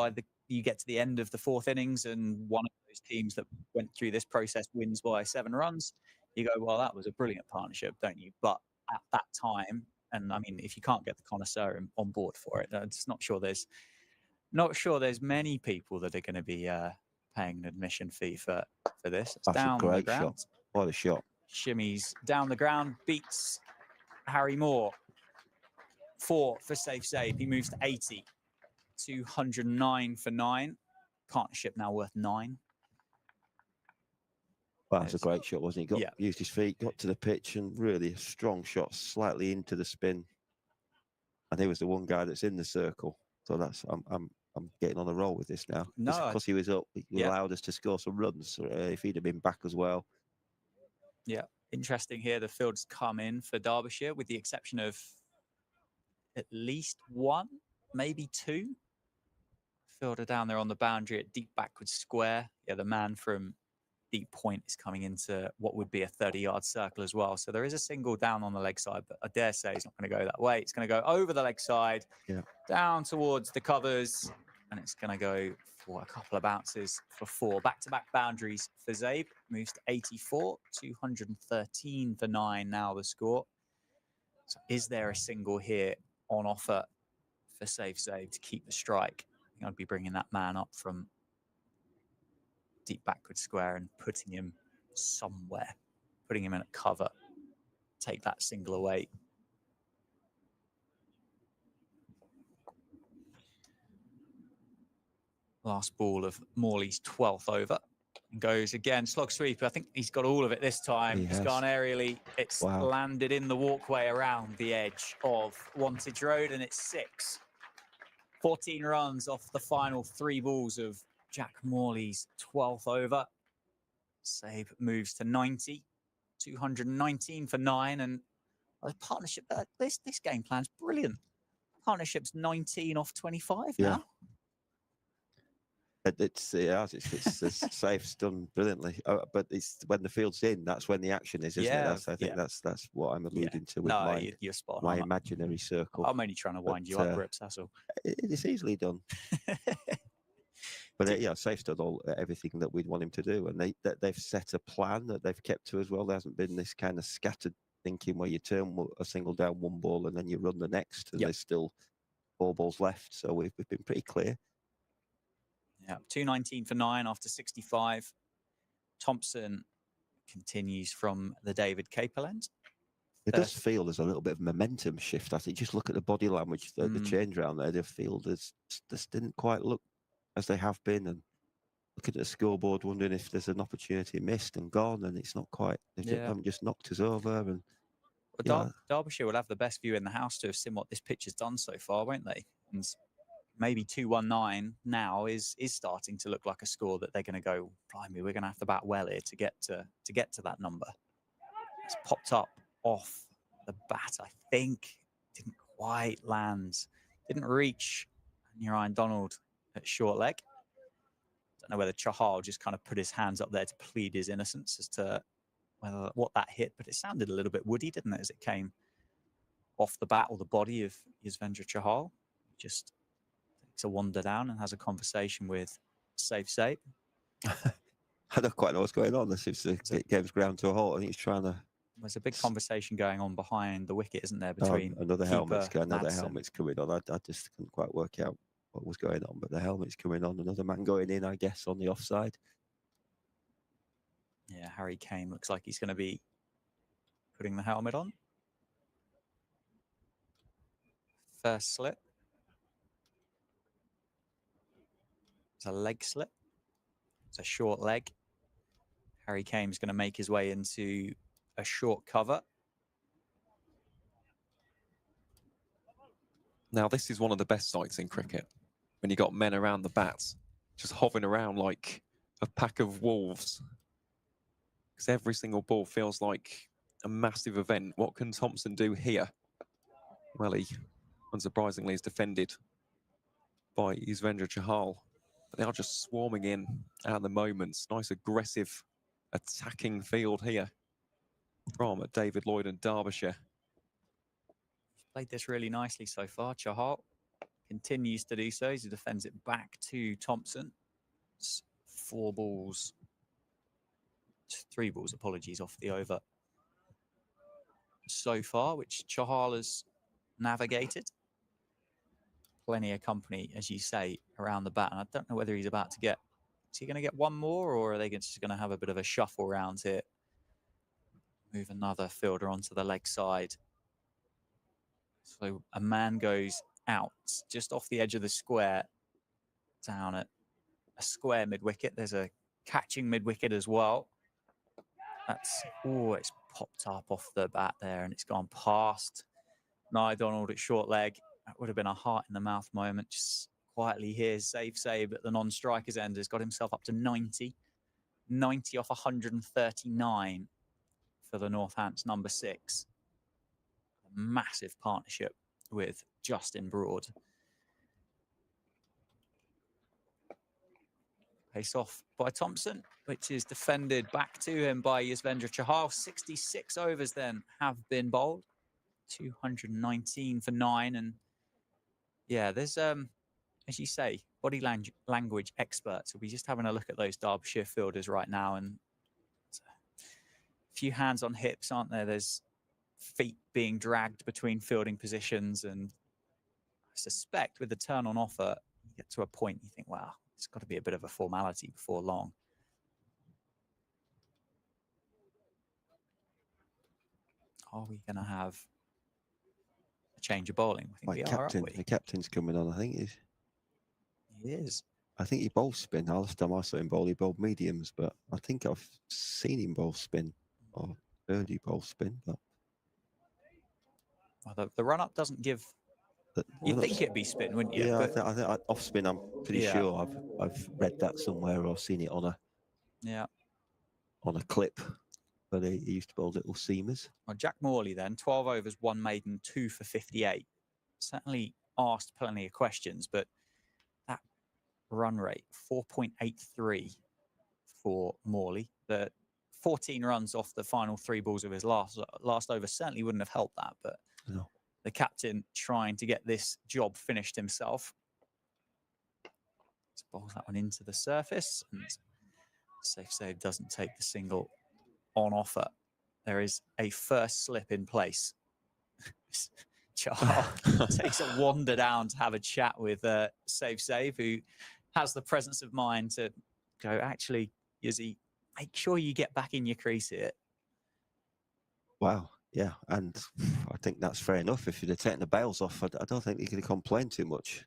you get to the end of the 4th innings and one of those teams that went through this process wins by 7 runs, you go, well, that was a brilliant partnership, don't you? But at that time, and I mean, if you can't get the connoisseur on board for it, I'm just not sure there's many people that are going to be paying an admission fee for this. It's That's down a great the ground. shot. What a shot. Shimmies down the ground, beats Harry Moore. 4 for safe save. He moves to 80. 209 for 9. Partnership now worth 9. Well, that's a great shot, wasn't he? Yeah. Used his feet, got to the pitch, and really a strong shot, slightly into the spin. And he was the one guy that's in the circle. So that's I'm getting on a roll with this now. No, Because he was up, he allowed us to score some runs. If he'd have been back as well. Yeah, interesting here. The field's come in for Derbyshire, with the exception of at least 1, maybe 2. Fielder down there on the boundary at deep backward square. Yeah, the man from deep point is coming into what would be a 30-yard circle as well. So there is a single down on the leg side, but I dare say it's not going to go that way. It's going to go over the leg side, down towards the covers, and it's going to go for a couple of bounces for 4. Back-to-back boundaries for Zabe. Moves to 84, 213 for 9 now the score. So is there a single here on offer for safe save to keep the strike? I think I'd be bringing that man up from deep backward square and putting him somewhere, putting him in a cover. Take that single away. Last ball of Morley's 12th over. Goes again, slog sweep. I think he's got all of it this time. He's gone aerially. It's landed in the walkway around the edge of Wantage Road, and it's 6. 14 runs off the final 3 balls of Jack Morley's 12th over. Save moves to 90. 219 for 9, and the partnership. This game plan's brilliant. Partnership's 19 off 25 now. It's Safe's done brilliantly, but it's when the field's in, that's when the action is, isn't it? I think that's what I'm alluding to with you're spot my on. imaginary circle. I'm only trying to wind you up, Rips, that's all. It's easily done. But Safe's done everything that we'd want him to do, and they've set a plan that they've kept to as well. There hasn't been this kind of scattered thinking where you turn a single down 1 ball and then you run the next, and there's still 4 balls left. So we've been pretty clear. Yeah, 219 for 9 after 65. Thompson continues from the David Capel end. It does feel there's a little bit of momentum shift. I think just look at the body language, the change around there. The fielders just didn't quite look as they have been, and looking at the scoreboard, wondering if there's an opportunity missed and gone, and it's not quite. They haven't just knocked us over. And Derbyshire will have the best view in the house to have seen what this pitch has done so far, won't they? And maybe 219 now is starting to look like a score that they're going to go, blimey, we're going to have to bat well here to get to that number. It's popped up off the bat, I think. Didn't quite land. Didn't reach Nurian Donald at short leg. Don't know whether Chahal just kind of put his hands up there to plead his innocence as to what that hit, but it sounded a little bit woody, didn't it, as it came off the bat or the body of Yuzvendra Chahal. Just takes a wander down and has a conversation with Safe Save. I don't quite know what's going on. This is the game's ground to a halt. I think he's trying to. There's a big conversation going on behind the wicket, isn't there? Between another helmet's coming on. I just couldn't quite work out what was going on, but the helmet's coming on. Another man going in, I guess, on the offside. Yeah, Harry Kane looks like he's going to be putting the helmet on. First slip. It's a leg slip. It's a short leg. Harry Kane's going to make his way into a short cover. Now, this is one of the best sights in cricket, when you got men around the bats, just hovering around like a pack of wolves. Because every single ball feels like a massive event. What can Thompson do here? Well, he, unsurprisingly, is defended by Yuzvendra Chahal. But they are just swarming in at the moments. Nice, aggressive, attacking field here from David Lloyd and Derbyshire. Played this really nicely so far. Chahal continues to do so as he defends it back to Thompson. It's 3 balls, apologies, off the over so far, which Chahal has navigated. Plenty of company, as you say, around the bat. And I don't know whether he's about to get, is he going to get one more, or are they just going to have a bit of a shuffle round here? Move another fielder onto the leg side. So a man goes out just off the edge of the square, down at a square mid-wicket. There's a catching mid-wicket as well. That's, oh, it's popped up off the bat there and it's gone past Nye Donald at short leg. That would have been a heart in the mouth moment. Just quietly here, save at the non-striker's end has got himself up to 90. 90 off 139 for the Northants, number 6. A massive partnership with Justin Broad. Pace off by Thompson, which is defended back to him by Yuzvendra Chahal. 66 overs then have been bowled. 219 for 9. And yeah, there's, as you say, body language experts. We'll be just having a look at those Derbyshire fielders right now. And a few hands on hips, aren't there? There's feet being dragged between fielding positions. And I suspect with the turn on offer, you get to a point you think, wow, it's got to be a bit of a formality before long. Are we going to have a change of bowling? I think we are, aren't we? The captain's coming on, I think. He is. I think he bowls spin. Last time I saw him bowl, he bowled mediums, but I think I've seen him bowl spin or early bowl spin. But Well, the run-up doesn't give... You'd think it'd be spin, wouldn't you? Yeah, But I think off spin. I'm pretty sure I've read that somewhere or seen it on a clip. But he used to bowl little seamers. Well, Jack Morley then, 12 overs, 1 maiden, 2 for 58. Certainly asked plenty of questions, but that run rate, 4.83 for Morley. The 14 runs off the final 3 balls of his last over certainly wouldn't have helped that, but no. The captain trying to get this job finished himself. Let's bowl that one into the surface. And safe save doesn't take the single on offer. There is a first slip in place. Chahal takes a wander down to have a chat with Save, who has the presence of mind to go, actually, Yuzzy, make sure you get back in your crease here. Wow. Yeah, and I think that's fair enough. If you'd have taken the bails off, I don't think he could have complained too much.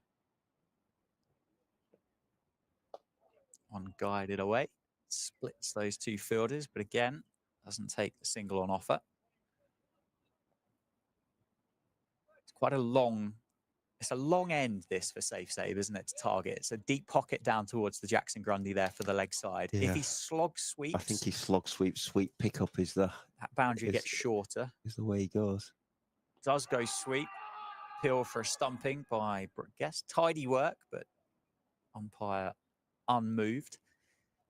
One guided away, splits those 2 fielders, but again, doesn't take the single on offer. It's quite a long, it's a long end this for Safe Save, isn't it, to target? It's a deep pocket down towards the Jackson Grundy there for the leg side. Yeah. If he slog sweeps... I think he slog sweep pickup is the... That boundary gets shorter. Is the way he goes. Does go sweep. Appeal for a stumping by Brooke Guest. Tidy work, but umpire unmoved.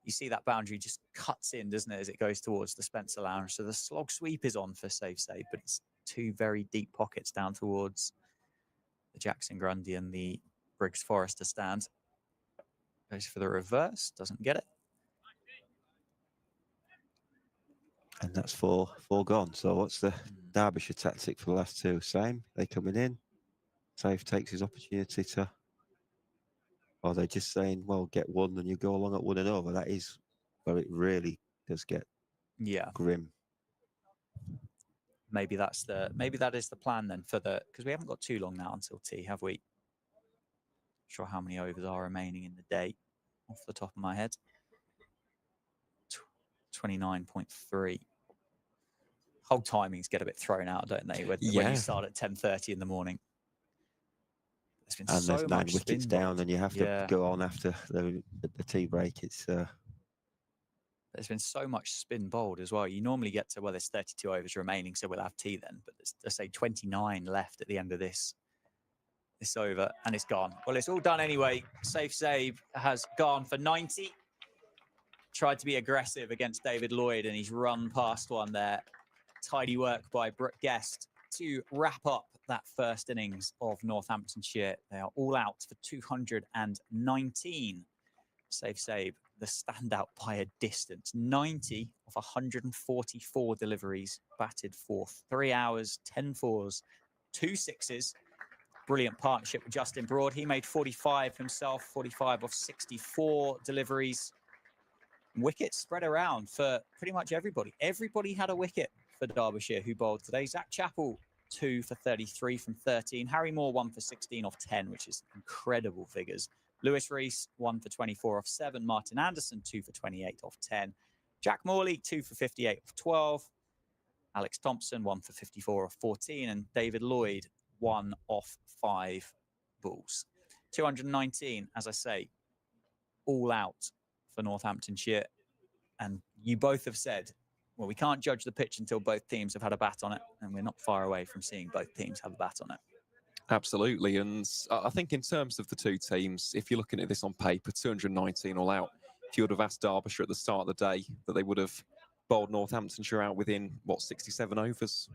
You see that boundary just cuts in, doesn't it, as it goes towards the Spencer Lounge. So the slog sweep is on for Safe Save, but it's 2 very deep pockets down towards the Jackson Grundy and the Briggs Forrester stand. Goes for the reverse, doesn't get it. And that's 4 gone. So what's the Derbyshire tactic for the last 2? Same, they coming in. Safe takes his opportunity to... Or they're just saying, well, get 1 and you go along at 1 and over. That is where it really does get grim. Maybe that is the plan then for the, because we haven't got too long now until tea, have we? Not sure how many overs are remaining in the day off the top of my head. 29.3. Whole timings get a bit thrown out, don't they? When you start at 10:30 in the morning. There's been so there's much 9 wickets down, and you have to go on after the tea break. It's there's been so much spin bowled as well. You normally get to, well, there's 32 overs remaining, so we'll have tea then. But there's, let's say, 29 left at the end of this over, and it's gone. Well, it's all done anyway. Safe Save has gone for 90. Tried to be aggressive against David Lloyd, and he's run past one there. Tidy work by Brooke Guest to wrap up that first innings of Northamptonshire. They are all out for 219. Safe Save the standout by a distance. 90 of 144 deliveries batted for 3 hours, 10 fours, 2 sixes. Brilliant partnership with Justin Broad. He made 45 himself, 45 of 64 deliveries. Wickets spread around for pretty much everybody. Everybody had a wicket for Derbyshire who bowled today. Zach Chappell, 2 for 33 from 13. Harry Moore, 1 for 16 off 10, which is incredible figures. Lewis Rees, 1 for 24 off 7. Martin Anderson, 2 for 28 off 10. Jack Morley, 2 for 58 off 12. Alex Thompson, 1 for 54 off 14. And David Lloyd, 1 off 5 balls. 219, as I say, all out for Northamptonshire. And you both have said, well, we can't judge the pitch until both teams have had a bat on it. And we're not far away from seeing both teams have a bat on it. Absolutely. And I think in terms of the two teams, if you're looking at this on paper, 219 all out, if you would have asked Derbyshire at the start of the day that they would have bowled Northamptonshire out within, 67 overs,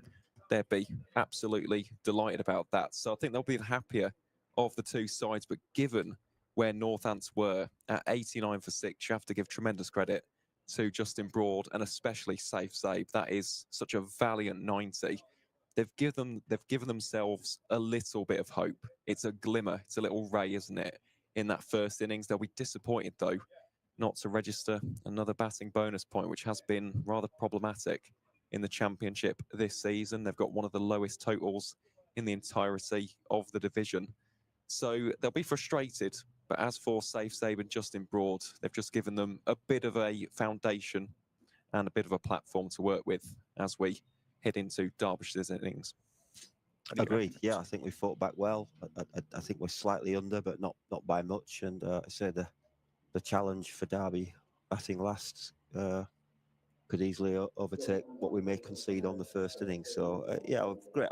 they'd be absolutely delighted about that. So I think they'll be the happier of the two sides. But given where Northants were at 89 for 6, you have to give tremendous credit to Justin Broad and especially Safe Save. That is such a valiant 90. They've given themselves a little bit of hope. It's a glimmer, it's a little ray, isn't it, in that first innings. They'll be disappointed, though, not to register another batting bonus point, which has been rather problematic in the Championship this season. They've got one of the lowest totals in the entirety of the division. So they'll be frustrated. But as for Safe Save and Justin Broad, they've just given them a bit of a foundation and a bit of a platform to work with as we head into Derbyshire's innings. Agreed. Yeah, I think we fought back well. I think we're slightly under, but not by much. And I say the challenge for Derby batting last could easily overtake what we may concede on the first innings. So yeah, great.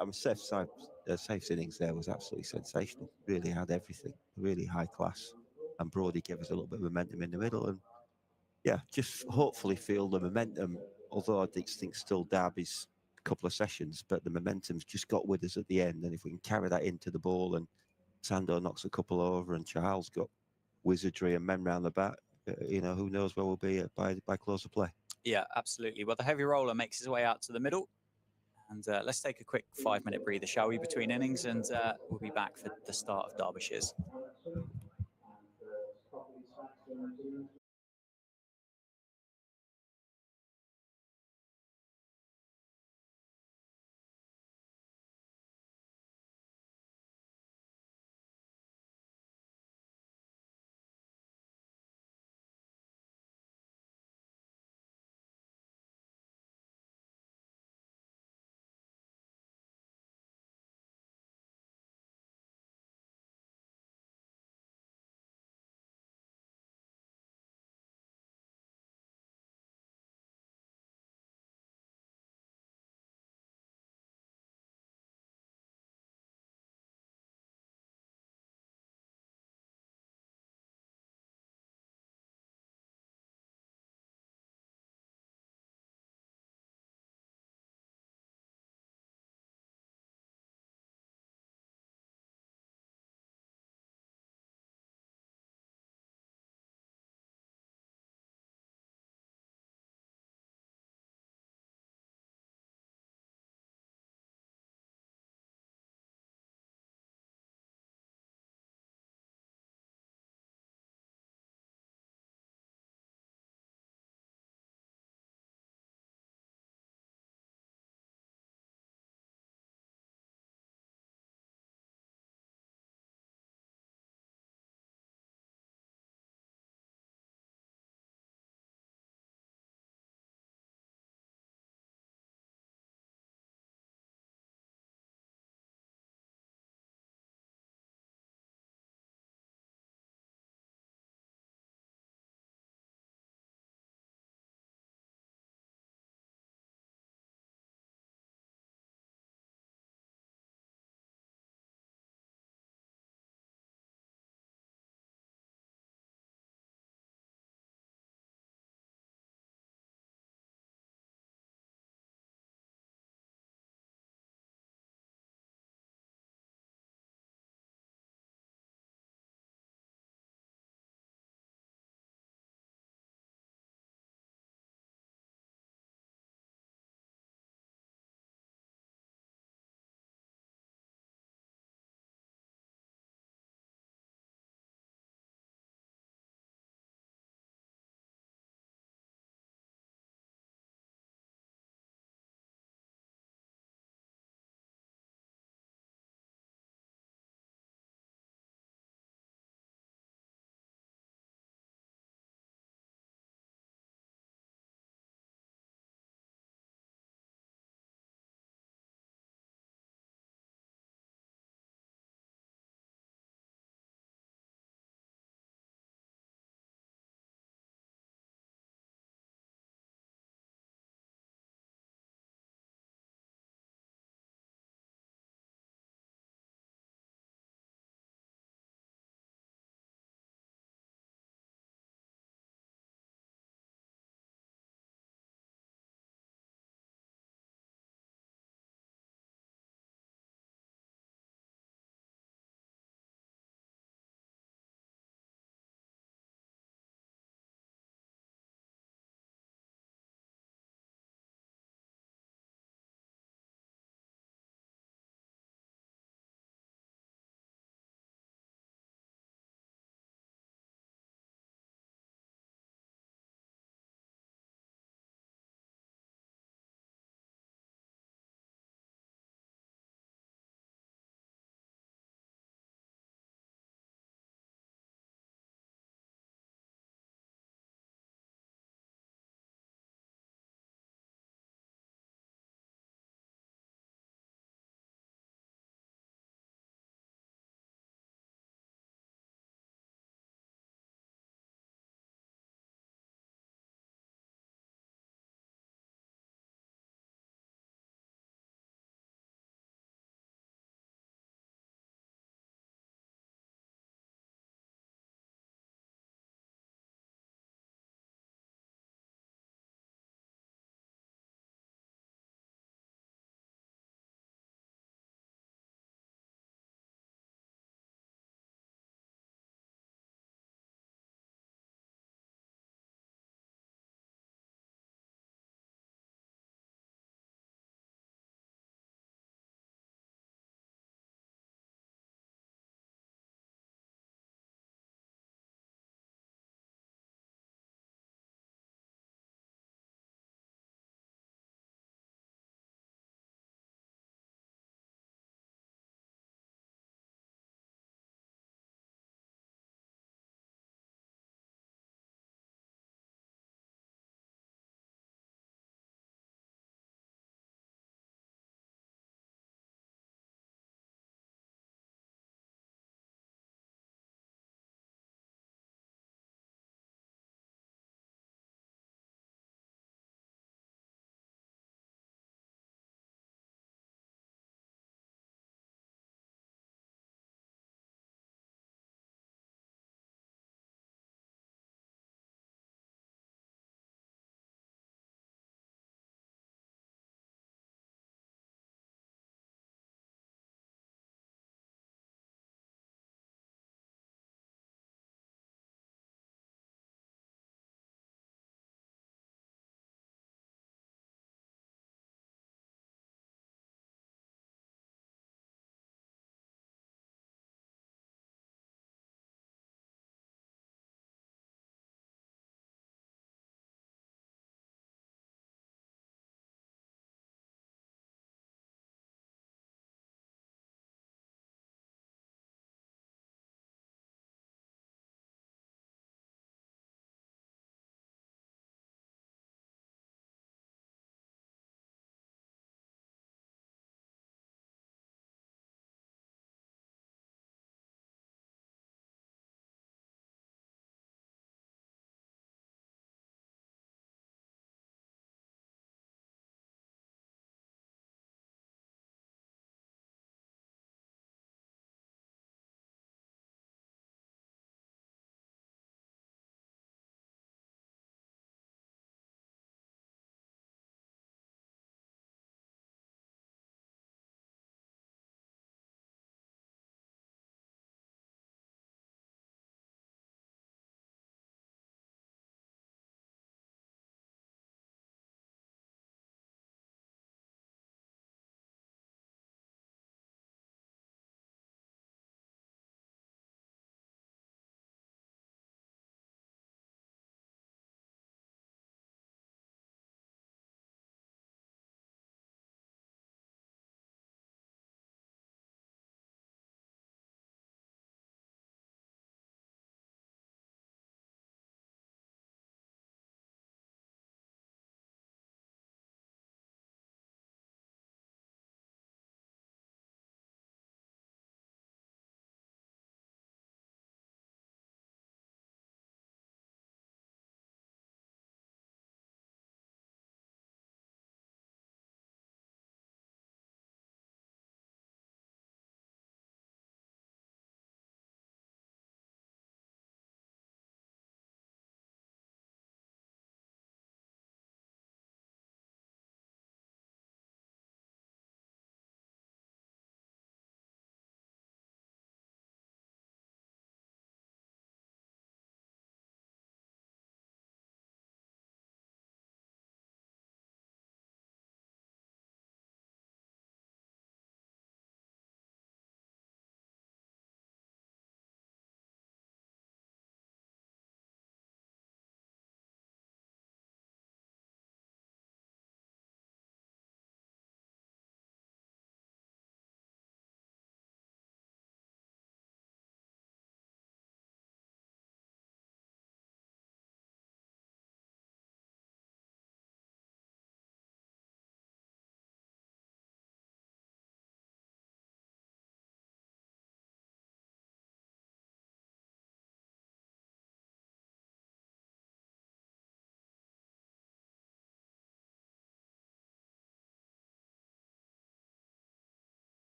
Safe's innings there was absolutely sensational. Really had everything. Really high class. And Brody gave us a little bit of momentum in the middle. And yeah, just hopefully feel the momentum. Although I think still Derby's couple of sessions, but the momentum's just got with us at the end. And if we can carry that into the ball, and Sando knocks a couple over, and Charles got wizardry and men round the bat, who knows where we'll be by close of play. Yeah, absolutely. Well, the heavy roller makes his way out to the middle. And let's take a quick 5-minute breather, shall we, between innings, and we'll be back for the start of Derbyshire's.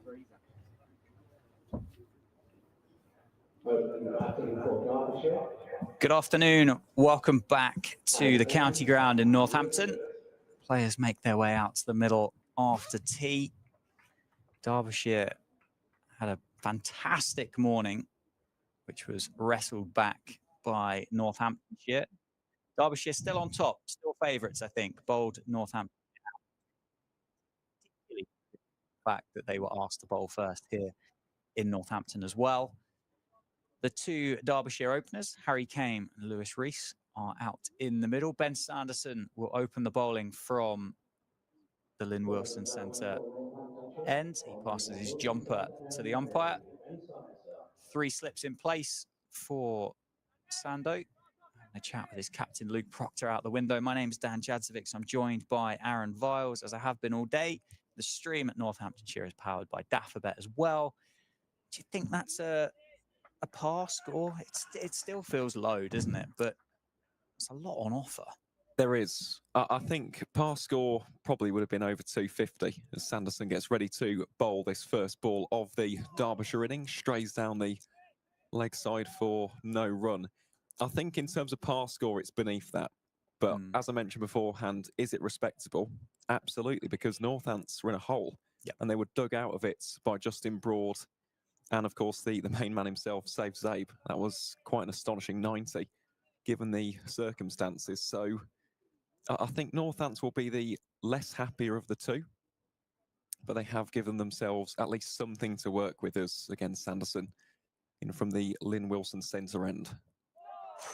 Batting for Derbyshire. Good afternoon. Welcome back to the county ground in Northampton. Players make their way out to the middle after tea. Derbyshire had a fantastic morning, which was wrestled back by Northamptonshire. Derbyshire still on top, still favourites, I think. Bowled Northampton. Particularly the fact that they were asked to bowl first here in Northampton as well. The two Derbyshire openers, Harry Kane and Lewis Rees, are out in the middle. Ben Sanderson will open the bowling from the Lynn Wilson Centre end. He passes his jumper to the umpire. 3 slips in place for Sando. Having a chat with his captain, Luke Proctor, out the window. My name is Dan Jadzovic. I'm joined by Aaron Viles, as I have been all day. The stream at Northamptonshire is powered by Daffabet as well. Do you think that's a par score? It still feels low, doesn't it? But it's a lot on offer. There is. I think par score probably would have been over 250 as Sanderson gets ready to bowl this first ball of the Derbyshire innings, strays down the leg side for no run. I think in terms of par score, it's beneath that. But as I mentioned beforehand, is it respectable? Absolutely, because Northants were in a hole and they were dug out of it by Justin Broad. And of course, the main man himself saved Zabe. That was quite an astonishing 90, given the circumstances. So I think Northants will be the less happier of the two, but they have given themselves at least something to work with as against Sanderson in from the Lynn Wilson centre end.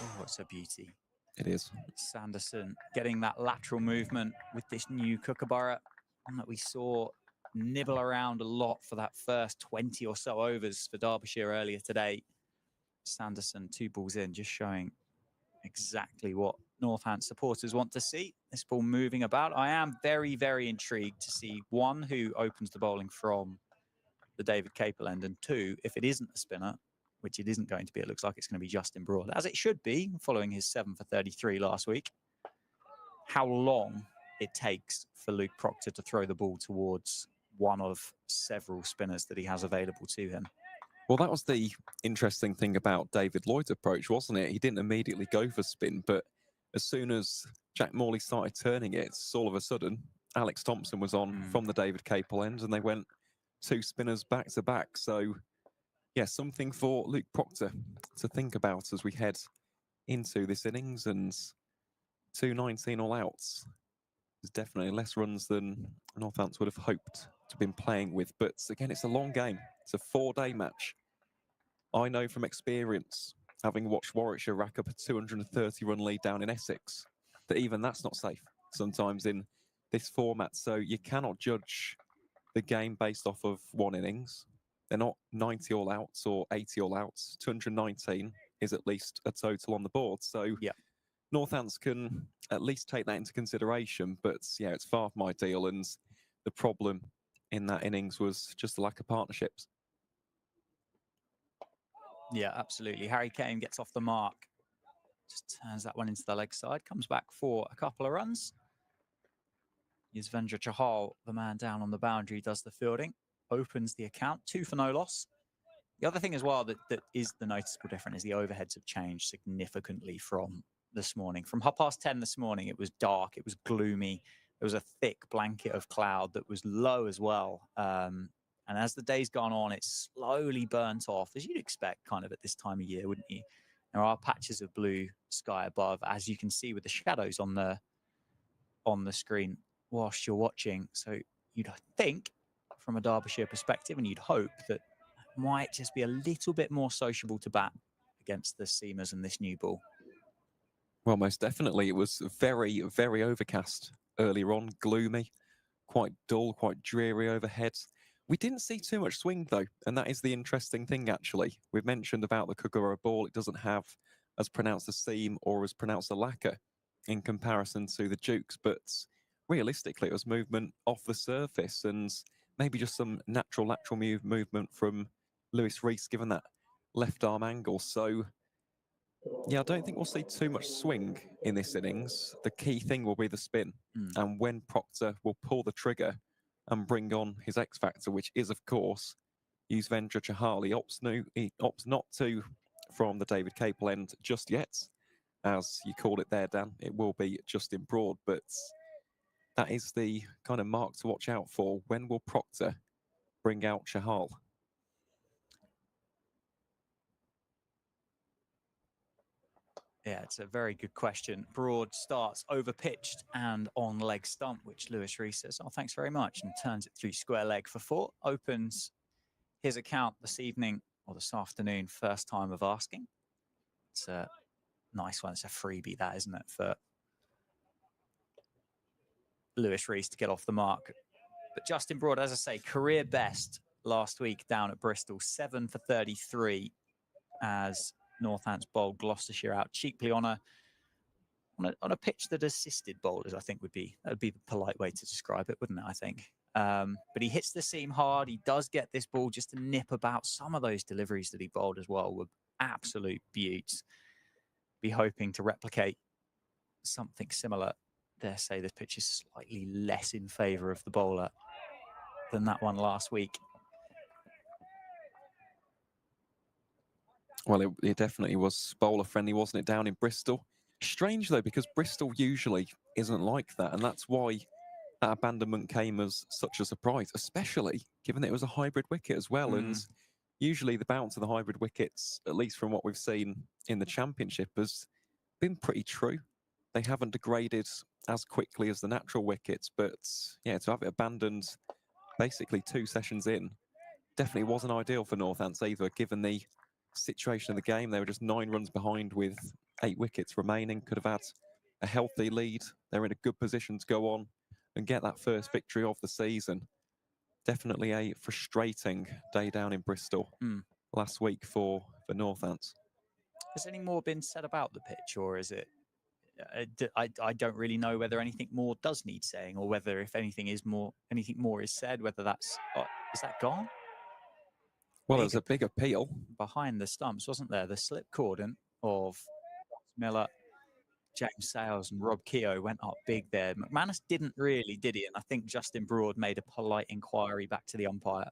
Oh, it's a beauty. It is. Sanderson getting that lateral movement with this new Kookaburra, one that we saw nibble around a lot for that first 20 or so overs for Derbyshire earlier today. Sanderson, 2 balls in, just showing exactly what Northants supporters want to see. This ball moving about. I am very, very intrigued to see, 1, who opens the bowling from the David Capel end, and 2, if it isn't a spinner, which it isn't going to be, it looks like it's going to be Justin Broad, as it should be, following his 7 for 33 last week. How long it takes for Luke Proctor to throw the ball towards one of several spinners that he has available to him. Well, that was the interesting thing about David Lloyd's approach, wasn't it? He didn't immediately go for spin, but as soon as Jack Morley started turning it, all of a sudden, Alex Thompson was on from the David Capel end, and they went 2 spinners back to back. So, yeah, something for Luke Proctor to think about as we head into this innings, and 219 all outs. There's definitely less runs than Northants would have hoped to have been playing with. But again, it's a long game. It's a 4-day match. I know from experience, having watched Warwickshire rack up a 230-run lead down in Essex, that even that's not safe sometimes in this format. So you cannot judge the game based off of 1 innings. They're not 90 all outs or 80 all outs. 219 is at least a total on the board. So Northants can at least take that into consideration. But yeah, it's far from ideal. And the problem in that innings was just the lack of partnerships. Yeah, absolutely. Harry Kane gets off the mark. Just turns that one into the leg side. Comes back for a couple of runs. Yuzvendra Chahal, the man down on the boundary, does the fielding. Opens the account. 2 for no loss. The other thing as well that is the noticeable difference is the overheads have changed significantly from this morning. From 10:30 this morning, it was dark. It was gloomy. There was a thick blanket of cloud that was low as well. And as the day's gone on, it's slowly burnt off, as you'd expect kind of at this time of year, wouldn't you? There are patches of blue sky above, as you can see with the shadows on the screen whilst you're watching. So you'd think, from a Derbyshire perspective, and you'd hope that might just be a little bit more sociable to bat against the seamers and this new ball. Well, most definitely. It was very, very overcast earlier on, gloomy, quite dull, quite dreary overhead. We didn't see too much swing, though, and that is the interesting thing, actually. We've mentioned about the Kookaburra ball. It doesn't have as pronounced a seam or as pronounced a lacquer in comparison to the Dukes, but realistically, it was movement off the surface and maybe just some natural lateral movement from Lewis Rees, given that left arm angle. So, yeah, I don't think we'll see too much swing in this innings. The key thing will be the spin, and when Proctor will pull the trigger and bring on his X factor, which is, of course, Yuzvendra Chahal. He opts not to from the David Capel end just yet, as you called it there, Dan. It will be Justin Broad, but that is the kind of mark to watch out for. When will Proctor bring out Chahal? Yeah, it's a very good question. Broad starts over pitched and on leg stump, which Lewis Rees says, oh, thanks very much, and turns it through square leg for 4. Opens his account this evening or this afternoon, first time of asking. It's a nice one. It's a freebie, that, isn't it, for Lewis Rees to get off the mark. But Justin Broad, as I say, career best last week down at Bristol, 7 for 33 as Northants bowled Gloucestershire out cheaply on a pitch that assisted bowlers, I think would be the polite way to describe it, wouldn't it? I think. But he hits the seam hard. He does get this ball just to nip about. Some of those deliveries that he bowled as well were absolute beauts. Be hoping to replicate something similar. Dare say this pitch is slightly less in favour of the bowler than that one last week. Well, it definitely was bowler friendly, wasn't it, down in Bristol? Strange, though, because Bristol usually isn't like that, and that's why that abandonment came as such a surprise, especially given that it was a hybrid wicket as well. And usually the bounce of the hybrid wickets, at least from what we've seen in the Championship, has been pretty true. They haven't degraded as quickly as the natural wickets, but yeah, to have it abandoned basically 2 sessions in definitely wasn't ideal for Northants either, given the situation of the game. They were just 9 runs behind with 8 wickets remaining, could have had a healthy lead. They're in a good position to go on and get that first victory of the season. Definitely a frustrating day down in Bristol last week for Northants. Has any more been said about the pitch, or is it? I don't really know whether anything more does need saying, or whether if anything more is said. Whether that's is that gone? Well, there's a big appeal behind the stumps, wasn't there? The slip cordon of Miller, James Sales, and Rob Keogh went up big there. McManus didn't really, did he? And I think Justin Broad made a polite inquiry back to the umpire.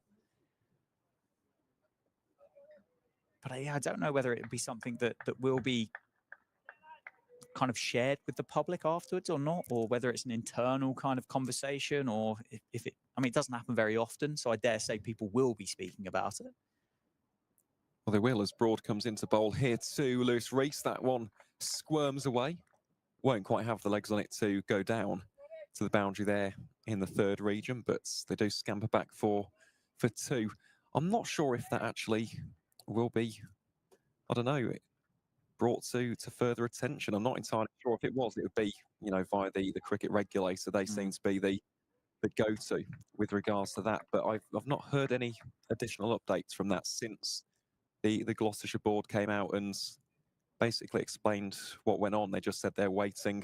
But I don't know whether it would be something that will be kind of shared with the public afterwards or not, or whether it's an internal kind of conversation, or if it, I mean, it doesn't happen very often, so I dare say people will be speaking about it. Well, they will, as Broad comes into bowl here too. Lewis Rees, that one squirms away. Won't quite have the legs on it to go down to the boundary there in the 3rd region, but they do scamper back for 2. I'm not sure if that actually will be, I don't know, brought to further attention. I'm not entirely sure if it was. It would be, you know, via the cricket regulator. They seem to be the go-to with regards to that. But I've not heard any additional updates from that since the Gloucestershire board came out and basically explained what went on. They just said they're waiting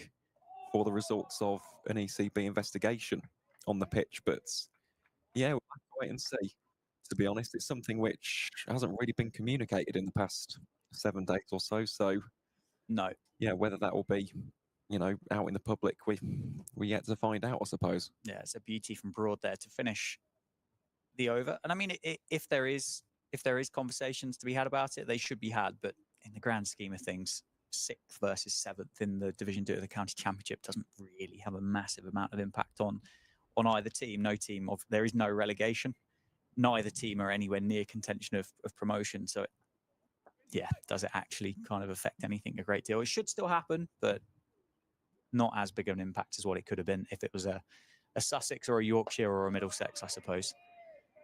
for the results of an ECB investigation on the pitch. But yeah, we'll have to wait and see. To be honest, it's something which hasn't really been communicated in the past 7 days or so. So no, yeah, whether that will be, you know, out in the public, we yet to find out, I suppose. Yeah, it's a beauty from Broad there to finish the over. And I mean, if there is conversations to be had about it, they should be had. But in the grand scheme of things, 6th versus 7th in the Division 2 of the County Championship doesn't really have a massive amount of impact on either team. No team there is no relegation. Neither team are anywhere near contention of promotion. So, yeah, does it actually kind of affect anything a great deal? It should still happen, but not as big of an impact as what it could have been if it was a Sussex or a Yorkshire or a Middlesex, I suppose.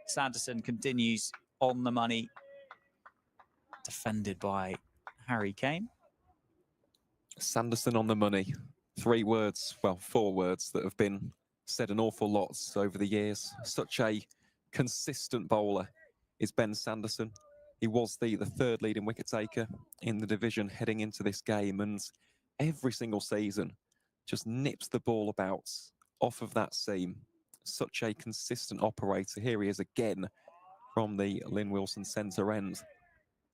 Sanderson continues on the money, defended by Harry Kane. Sanderson on the money. 3 words, well, 4 words that have been said an awful lot over the years. Such a consistent bowler is Ben Sanderson. He was the 3rd leading wicket taker in the division heading into this game, and every single season just nips the ball about off of that seam. Such a consistent operator. Here he is again from the Lynn Wilson centre end.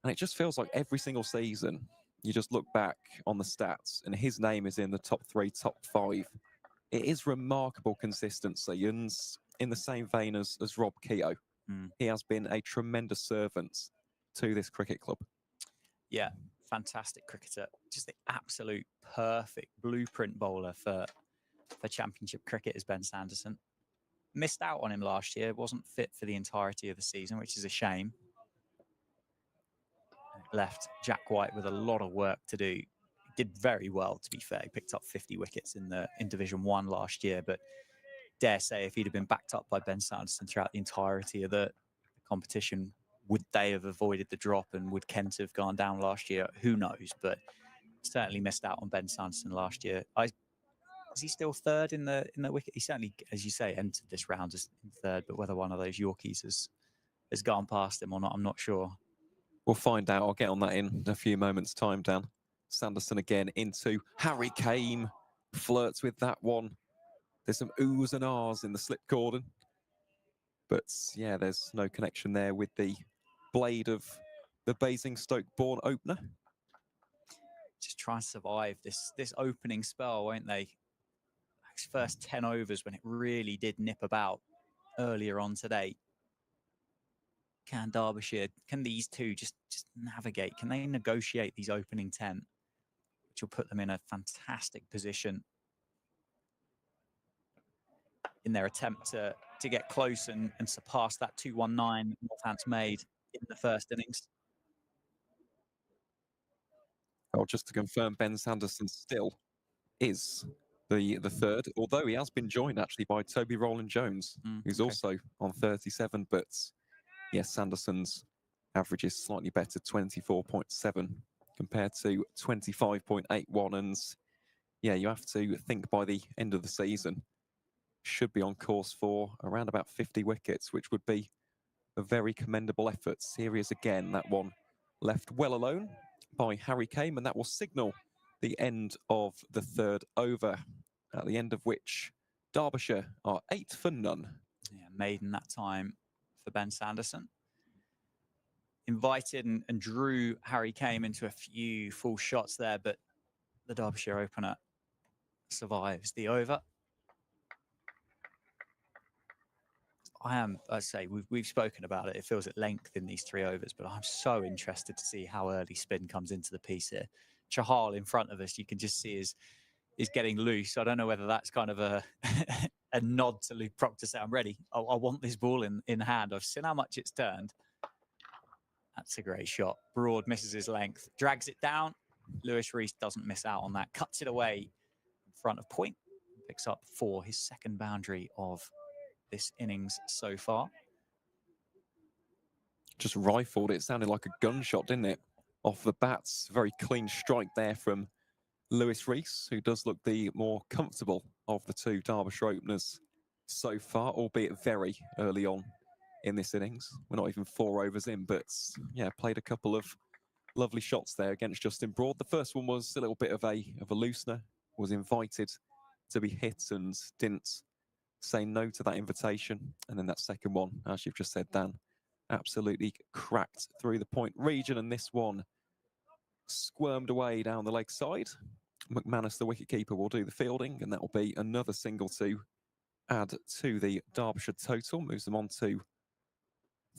And it just feels like every single season, you just look back on the stats and his name is in the top 3, top 5. It is remarkable consistency, and in the same vein as Rob Keogh. He has been a tremendous servant to this cricket club. Yeah, fantastic cricketer. Just the absolute perfect blueprint bowler for Championship cricket is Ben Sanderson. Missed out on him last year. Wasn't fit for the entirety of the season, which is a shame. Left Jack White with a lot of work to do. Did very well, to be fair. He picked up 50 wickets in Division 1 last year, but dare say if he'd have been backed up by Ben Sanderson throughout the entirety of the competition, would they have avoided the drop, and would Kent have gone down last year? Who knows, but certainly missed out on Ben Sanderson last year. Is he still third in the wicket? He certainly, as you say, entered this round as third, but whether one of those Yorkies has gone past him or not, I'm not sure. We'll find out. I'll get on that in a few moments' time, Dan. Sanderson again into Harry Kane. Flirts with that one. There's some oohs and ahs in the slip cordon. But yeah, there's no connection there with the blade of the Basingstoke-born opener. Just try and survive this opening spell, won't they? His first 10 overs when it really did nip about earlier on today. Can Derbyshire, can these two just navigate? Can they negotiate these opening 10, which will put them in a fantastic position in their attempt to get close and surpass that 219 Northampton made in the first innings? Well, just to confirm, Ben Sanderson still is the third, although he has been joined actually by Toby Rowland-Jones, who's also on 37, but yes, Sanderson's average is slightly better, 24.7 compared to 25.81. And yeah, you have to think by the end of the season, should be on course for around about 50 wickets, which would be a very commendable effort. Here he is again, that one left well alone by Harry Kane, and that will signal the end of the third over, at the end of which Derbyshire are 8 for none. Yeah, maiden that time for Ben Sanderson. Invited and drew Harry Kane into a few full shots there, but the Derbyshire opener survives the over. I'd say we've spoken about it. It feels at length in these 3 overs, but I'm so interested to see how early spin comes into the piece here. Chahal in front of us, you can just see is getting loose. I don't know whether that's kind of a a nod to Luke Proctor to say, I'm ready. I want this ball in hand. I've seen how much it's turned. That's a great shot. Broad misses his length, drags it down. Lewis Rees doesn't miss out on that. Cuts it away in front of point. Picks up 4, his second boundary of this innings so far. Just rifled. It sounded like a gunshot, didn't it? Off the bats. Very clean strike there from Lewis Rees, who does look the more comfortable of the 2 Derbyshire openers so far, albeit very early on in this innings. We're not even 4 overs in, but yeah, played a couple of lovely shots there against Justin Broad. The first one was a little bit of a loosener, was invited to be hit and didn't say no to that invitation. And then that second one, as you've just said, Dan, absolutely cracked through the point region, and this one squirmed away down the leg side. McManus, the wicketkeeper, will do the fielding, and that will be another single to add to the Derbyshire total. Moves them on to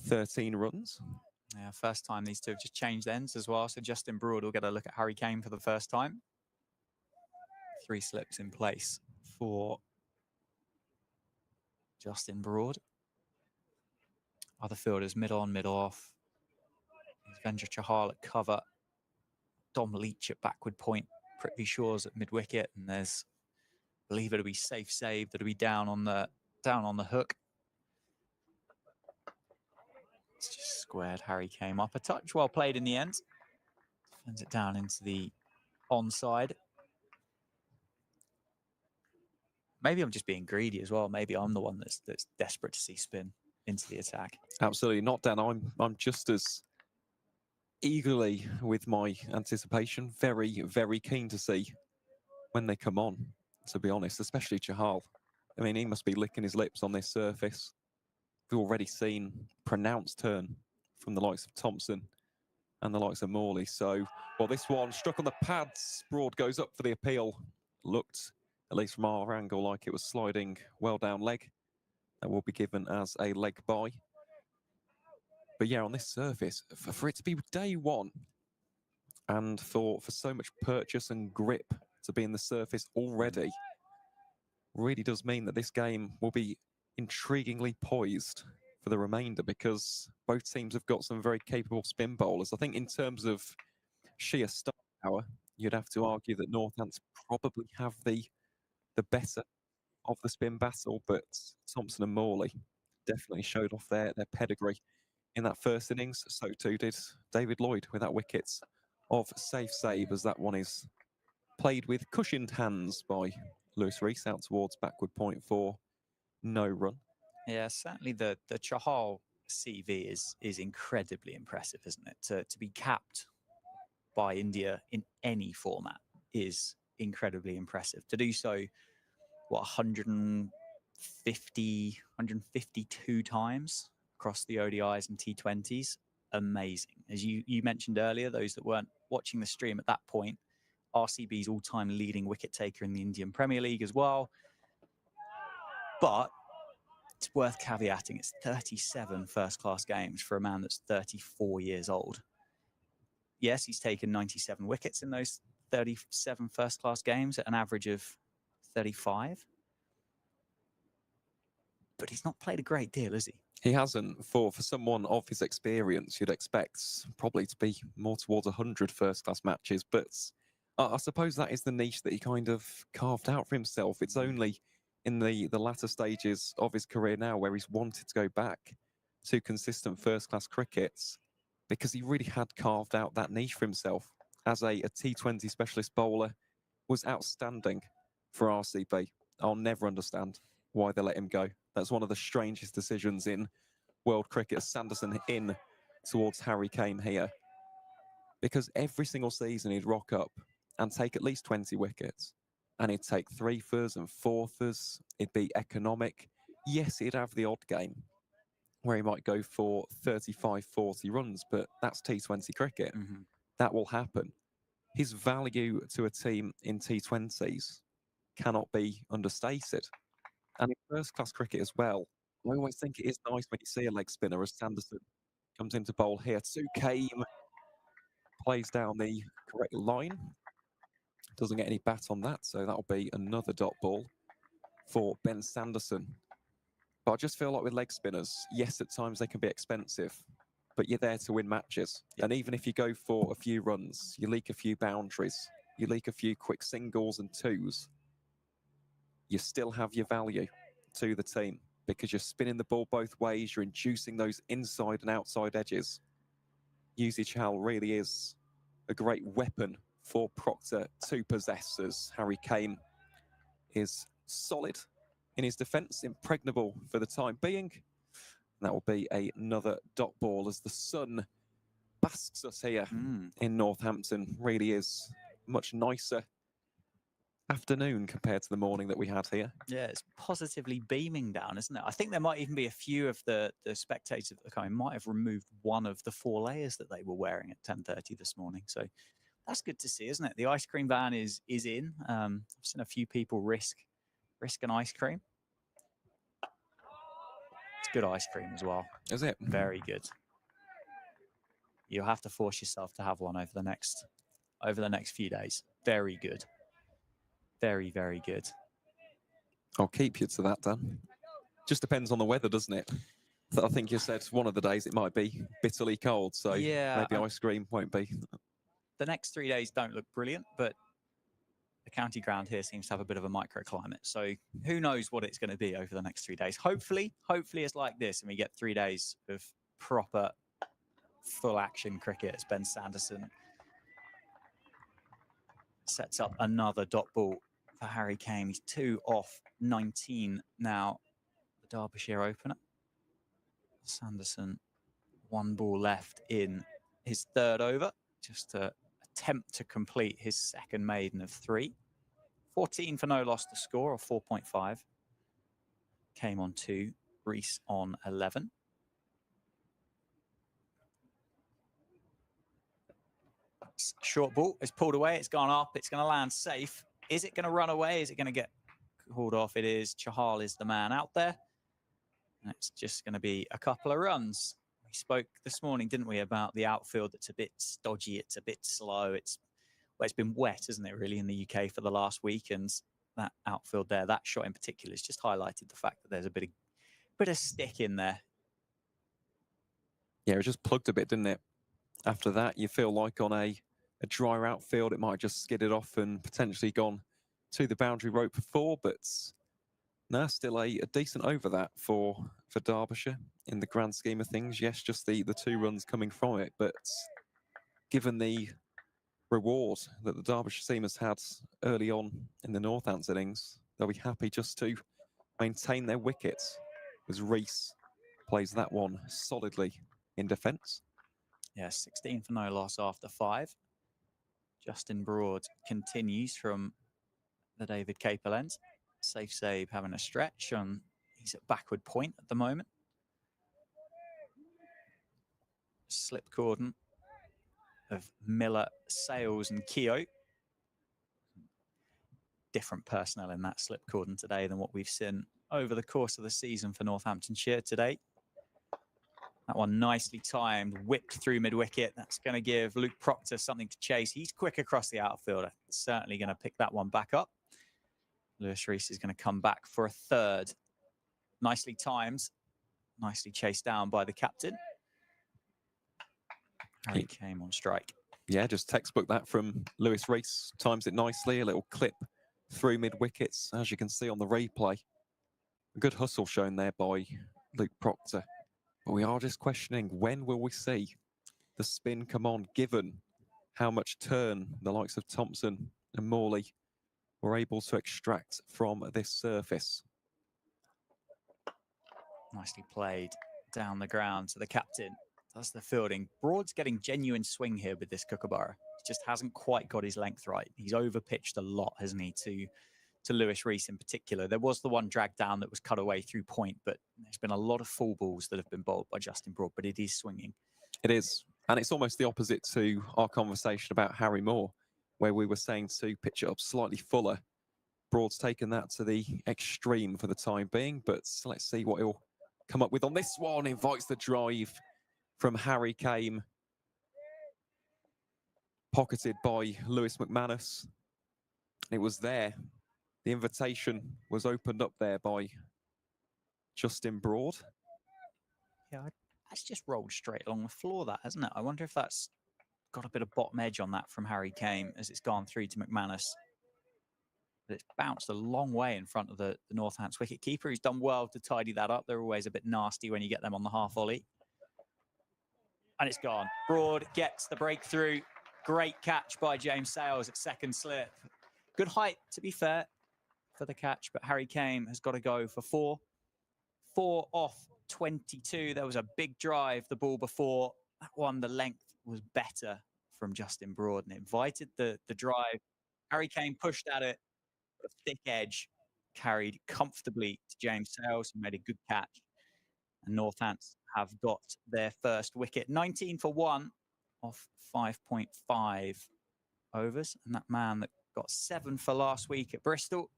13 runs. Yeah, first time these two have just changed ends as well. So Justin Broad will get a look at Harry Kane for the first time. 3 slips in place for Justin Broad. Other fielders middle on, middle off. Vendra Chahal at cover. Dom Leach at backward point. Prithvi Shaw's at mid-wicket. And there's, I believe it'll be safe save. That'll be down on the hook. It's just squared. Harry came up a touch. Well played in the end. Sends it down into the onside. Maybe I'm just being greedy as well. Maybe I'm the one that's desperate to see spin into the attack. Absolutely not, Dan. I'm just as eagerly with my anticipation. Very, very keen to see when they come on, to be honest, especially Chahal. I mean, he must be licking his lips on this surface. We've already seen pronounced turn from the likes of Thompson and the likes of Morley. So, well, this one struck on the pads. Broad goes up for the appeal. Looked, at least from our angle, like it was sliding well down leg. That will be given as a leg bye. But yeah, on this surface, for it to be day one and for so much purchase and grip to be in the surface already, really does mean that this game will be intriguingly poised for the remainder, because both teams have got some very capable spin bowlers. I think in terms of sheer star power, you'd have to argue that Northants probably have the better of the spin battle, but Thompson and Morley definitely showed off their pedigree in that first innings. So too did David Lloyd with that wicket of safe save, as that one is played with cushioned hands by Lewis Rees out towards backward point for no run. Yeah, certainly the Chahal CV is incredibly impressive, isn't it? To be capped by India in any format is incredibly impressive. To do so, what, 152 times across the ODIs and T20s, amazing. As you mentioned earlier, those that weren't watching the stream at that point, RCB's all-time leading wicket taker in the Indian Premier League as well. But it's worth caveating, it's 37 first-class games for a man that's 34 years old. Yes, he's taken 97 wickets in those 37 first-class games at an average of 35. But he's not played a great deal, has he? He hasn't. For someone of his experience, you'd expect probably to be more towards 100 first-class matches. But I suppose that is the niche that he kind of carved out for himself. It's only in the latter stages of his career now where he's wanted to go back to consistent first-class cricket, because he really had carved out that niche for himself as a T20 specialist bowler. Was outstanding for RCB. I'll never understand why they let him go. That's one of the strangest decisions in world cricket. Sanderson in towards Harry Kane here, because every single season he'd rock up and take at least 20 wickets, and he'd take 3-fers and 4-fers. It'd be economic. Yes, he'd have the odd game where he might go for 35, 40 runs, but that's T20 cricket. That will happen. His value to a team in T20s cannot be understated. And in first-class cricket as well, I always think it is nice when you see a leg spinner as Sanderson comes into bowl here. Kame plays down the correct line. Doesn't get any bat on that, so that'll be another dot ball for Ben Sanderson. But I just feel like with leg spinners, yes, at times they can be expensive, but you're there to win matches. And even if you go for a few runs, you leak a few boundaries, you leak a few quick singles and twos, you still have your value to the team, because you're spinning the ball both ways, you're inducing those inside and outside edges. Yuzi Chahal really is a great weapon for Proctor to possess, as Harry Kane is solid in his defence, impregnable for the time being. And that will be another dot ball as the sun basks us here in Northampton. Really is much nicer afternoon compared to the morning that we had here. Yeah, it's positively beaming down, isn't it? I think there might even be a few of the spectators that kind of might have removed one of the 4 layers that they were wearing at 10:30 this morning. So that's good to see, isn't it? The ice cream van is in. I've seen a few people risk an ice cream. It's good ice cream as well. Is it? Very good. You'll have to force yourself to have one over the next few days. Very good. Very, very good. I'll keep you to that, Dan. Just depends on the weather, doesn't it? I think you said one of the days it might be bitterly cold, so yeah, maybe ice cream won't be. The next 3 days don't look brilliant, but the county ground here seems to have a bit of a microclimate. So who knows what it's going to be over the next 3 days. Hopefully it's like this and we get 3 days of proper full action cricket as Ben Sanderson sets up another dot ball for Harry Kane. He's 2 off 19 now, the Derbyshire opener. Sanderson, 1 ball left in his 3rd over, just to attempt to complete his 2nd maiden of 3. 14 for no loss to score, or 4.5. Came on 2, Rees on 11. Short ball is pulled away, it's gone up, it's going to land safe. Is it going to run away? Is it going to get hauled off? It is. Chahal is the man out there. And it's just going to be a couple of runs. We spoke this morning, didn't we, about the outfield that's a bit stodgy, it's a bit slow. It's been wet, isn't it, really, in the UK for the last week? And that outfield there, that shot in particular, has just highlighted the fact that there's a bit of stick in there. Yeah, it just plugged a bit, didn't it? After that, you feel like on a drier outfield, it might have just skidded off and potentially gone to the boundary rope before, but no, still a decent over that for Derbyshire in the grand scheme of things. Yes, just the 2 runs coming from it, but given the reward that the Derbyshire team has had early on in the Northampton innings, they'll be happy just to maintain their wickets as Rees plays that one solidly in defence. Yeah, 16 for no loss after 5. Justin Broad continues from the David Capel end. Safe save having a stretch on. He's at backward point at the moment. Slip cordon of Miller, Sales and Keogh. Different personnel in that slip cordon today than what we've seen over the course of the season for Northamptonshire today. That one nicely timed, whipped through mid-wicket. That's going to give Luke Proctor something to chase. He's quick across the outfield. Certainly going to pick that one back up. Lewis Rees is going to come back for a 3rd. Nicely timed, nicely chased down by the captain. Harry came on strike. Yeah, just textbook that from Lewis Rees. Times it nicely, a little clip through mid-wickets, as you can see on the replay. A good hustle shown there by Luke Proctor. But we are just questioning, when will we see the spin come on, given how much turn the likes of Thompson and Morley were able to extract from this surface. Nicely played down the ground to the captain. Does the fielding. Broad's getting genuine swing here with this Kookaburra. He just hasn't quite got his length right. He's overpitched a lot, hasn't he, to Lewis Rees in particular. There was the one drag down that was cut away through point, but there's been a lot of full balls that have been bowled by Justin Broad, but it is swinging. It is. And it's almost the opposite to our conversation about Harry Moore, where we were saying to pitch it up slightly fuller. Broad's taken that to the extreme for the time being, but let's see what he'll come up with on this one. Invites the drive from Harry Kame. Pocketed by Lewis McManus. It was there. The invitation was opened up there by Justin Broad. Yeah, that's just rolled straight along the floor, that, hasn't it? I wonder if that's got a bit of bottom edge on that from Harry Kame as it's gone through to McManus. But it's bounced a long way in front of the Northampton wicket keeper. He's done well to tidy that up. They're always a bit nasty when you get them on the half volley. And it's gone. Broad gets the breakthrough. Great catch by James Sales at second slip. Good height, to be fair, for the catch, but Harry Kame has got to go for 4. 4 off 22. There was a big drive the ball before. That one, the length was better from Justin Broad and invited the drive. Harry Kame pushed at it, a thick edge, carried comfortably to James Sales, who made a good catch. And Northampton have got their first wicket. 19 for 1 off 5.5 overs. And that man that got 7 for last week at Bristol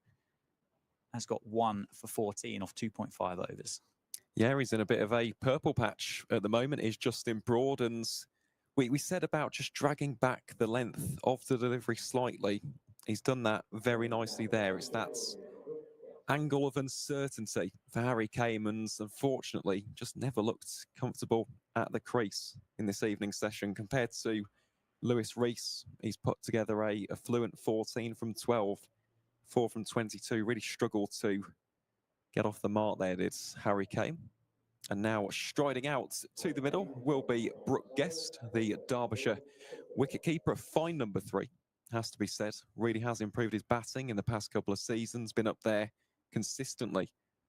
has got 1 for 14 off 2.5 overs. Yeah, he's in a bit of a purple patch at the moment, is Justin Broad. And we said about just dragging back the length of the delivery slightly. He's done that very nicely there. It's that angle of uncertainty for Harry Kame, and unfortunately just never looked comfortable at the crease in this evening session compared to Lewis Rees. He's put together a fluent 14 from 12, 4 from 22. Really struggled to get off the mark there, did Harry Kame. And now striding out to the middle will be Brooke Guest, the Derbyshire wicketkeeper. Fine number 3, has to be said. Really has improved his batting in the past couple of seasons. Been up there consistently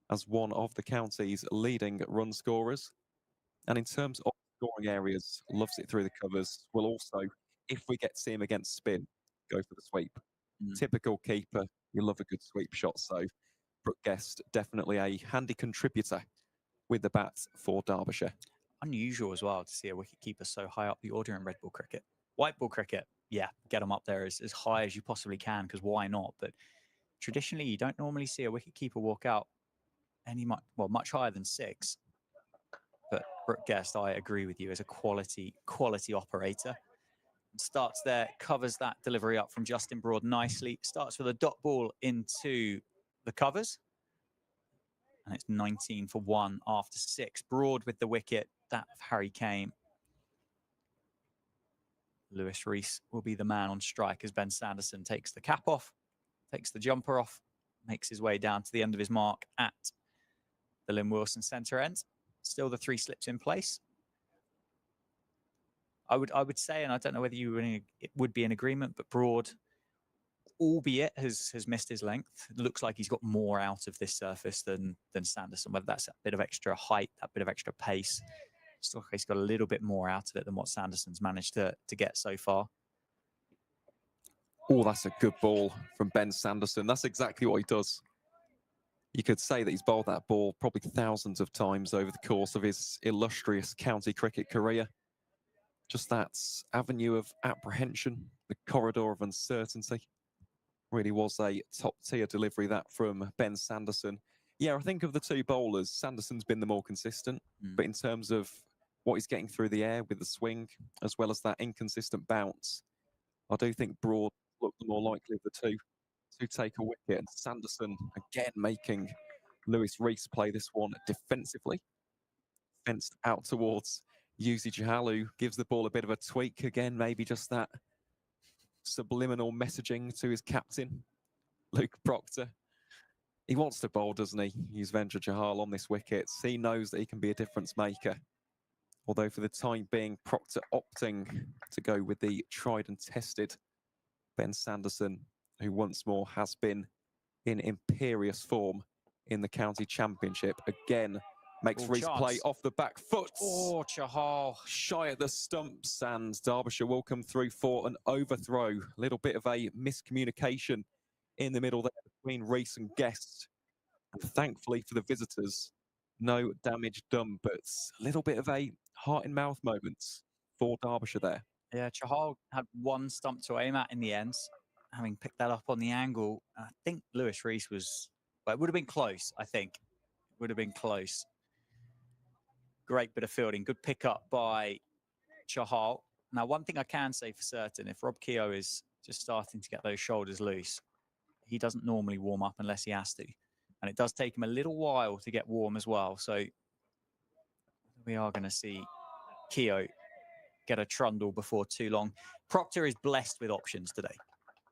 as one of the county's leading run scorers. And in terms of scoring areas, loves it through the covers. Will also, if we get to see him against spin, go for the sweep. Typical keeper, you love a good sweep shot. So Brooke Guest, definitely a handy contributor with the bat for Derbyshire. Unusual as well to see a wicketkeeper so high up the order in red ball cricket. White ball cricket, yeah, get them up there as high as you possibly can, because why not? But traditionally, you don't normally see a wicketkeeper walk out much higher than 6. But Brooke Guest, I agree with you, is a quality operator. Starts there, covers that delivery up from Justin Broad nicely. Starts with a dot ball into the covers. And it's 19 for 1 after 6. Broad with the wicket. That of Harry Kane. Lewis Rees will be the man on strike as Ben Sanderson takes the cap off, takes the jumper off, makes his way down to the end of his mark at the Lynn Wilson centre end. Still the 3 slips in place. I would say, and I don't know whether it would be in agreement, but Broad, albeit has missed his length, looks like he's got more out of this surface than Sanderson. Whether that's a bit of extra height, that bit of extra pace, still he's got a little bit more out of it than what Sanderson's managed to get so far. Oh, that's a good ball from Ben Sanderson. That's exactly what he does. You could say that he's bowled that ball probably thousands of times over the course of his illustrious county cricket career. Just that avenue of apprehension, the corridor of uncertainty. Really was a top-tier delivery, that from Ben Sanderson. Yeah, I think of the 2 bowlers, Sanderson's been the more consistent, but in terms of what he's getting through the air with the swing, as well as that inconsistent bounce, I do think Broad looked the more likely of the 2 to take a wicket. And Sanderson, again, making Lewis Rees play this one defensively. Fenced out towards Yuzi Chahal, who gives the ball a bit of a tweak again, maybe just that subliminal messaging to his captain, Luke Proctor. He wants to bowl, doesn't he? Yuzvendra Chahal on this wicket. He knows that he can be a difference maker. Although for the time being, Proctor opting to go with the tried and tested Ben Sanderson, who once more has been in imperious form in the county championship. Again, makes Rees play off the back foot. Oh, Chahal. Shy at the stumps, and Derbyshire will come through for an overthrow. A little bit of a miscommunication in the middle there between Rees and Guest. And thankfully for the visitors, no damage done, but a little bit of a heart-in-mouth moment for Derbyshire there. Yeah, Chahal had 1 stump to aim at in the end, having picked that up on the angle. I think Lewis Rees was, well, it would have been close, I think. It would have been close. Great bit of fielding. Good pick up by Chahal. Now, one thing I can say for certain, if Rob Keogh is just starting to get those shoulders loose, he doesn't normally warm up unless he has to. And it does take him a little while to get warm as well. So we are going to see Keogh get a trundle before too long. Proctor is blessed with options today.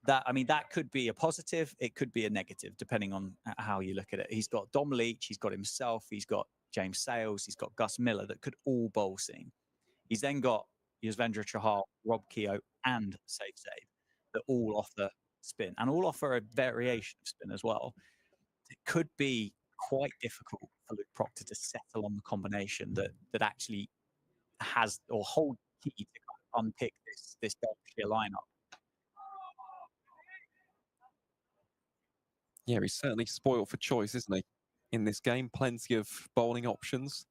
That could be a positive. It could be a negative, depending on how you look at it. He's got Dom Leach. He's got himself. He's got James Sales. He's got Gus Miller that could all bowl seam. He's then got Yuzvendra Chahal, Rob Keogh, and Save that all offer spin and all offer a variation of spin as well. It could be quite difficult for Luke Proctor to settle on the combination that actually has or hold key to kind of unpick this Derbyshire lineup. Yeah, he's certainly spoiled for choice, isn't he? In this game, plenty of bowling options.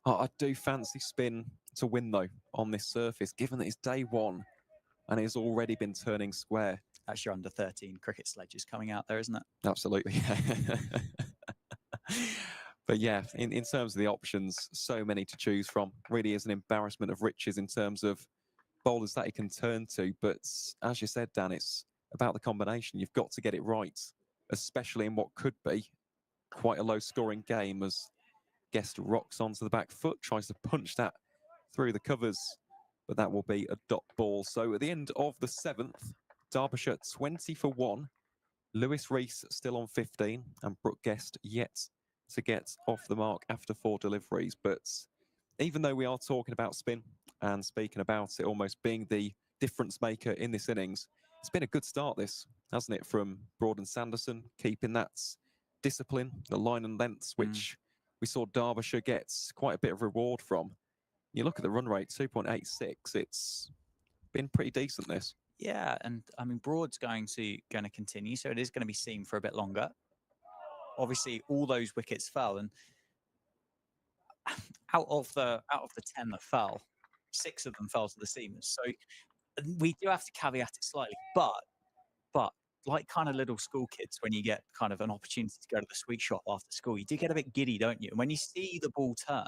I do fancy spin to win, though, on this surface, given that it's day 1 and it's already been turning square. That's your under-13 cricket sledges coming out there, isn't it? Absolutely. But yeah, in terms of the options, so many to choose from. Really is an embarrassment of riches in terms of bowlers that he can turn to. But as you said, Dan, it's about the combination. You've got to get it right, especially in what could be quite a low-scoring game as Guest rocks onto the back foot, tries to punch that through the covers, but that will be a dot ball. So at the end of the 7th, Derbyshire 20 for 1. Lewis Rees still on 15, and Brooke Guest yet to get off the mark after 4 deliveries. But even though we are talking about spin and speaking about it almost being the difference maker in this innings, it's been a good start, this, hasn't it, from Broad and Sanderson, keeping that discipline, the line and lengths, which we saw Derbyshire get quite a bit of reward from. You look at the run rate, 2.86, it's been pretty decent, this. Yeah, and I mean, Broad's going to continue, so it is going to be seen for a bit longer. Obviously, all those wickets fell, and out of the 10 that fell, 6 of them fell to the seamers. So we do have to caveat it slightly, but like kind of little school kids when you get kind of an opportunity to go to the sweet shop after school. You do get a bit giddy, don't you? And when you see the ball turn,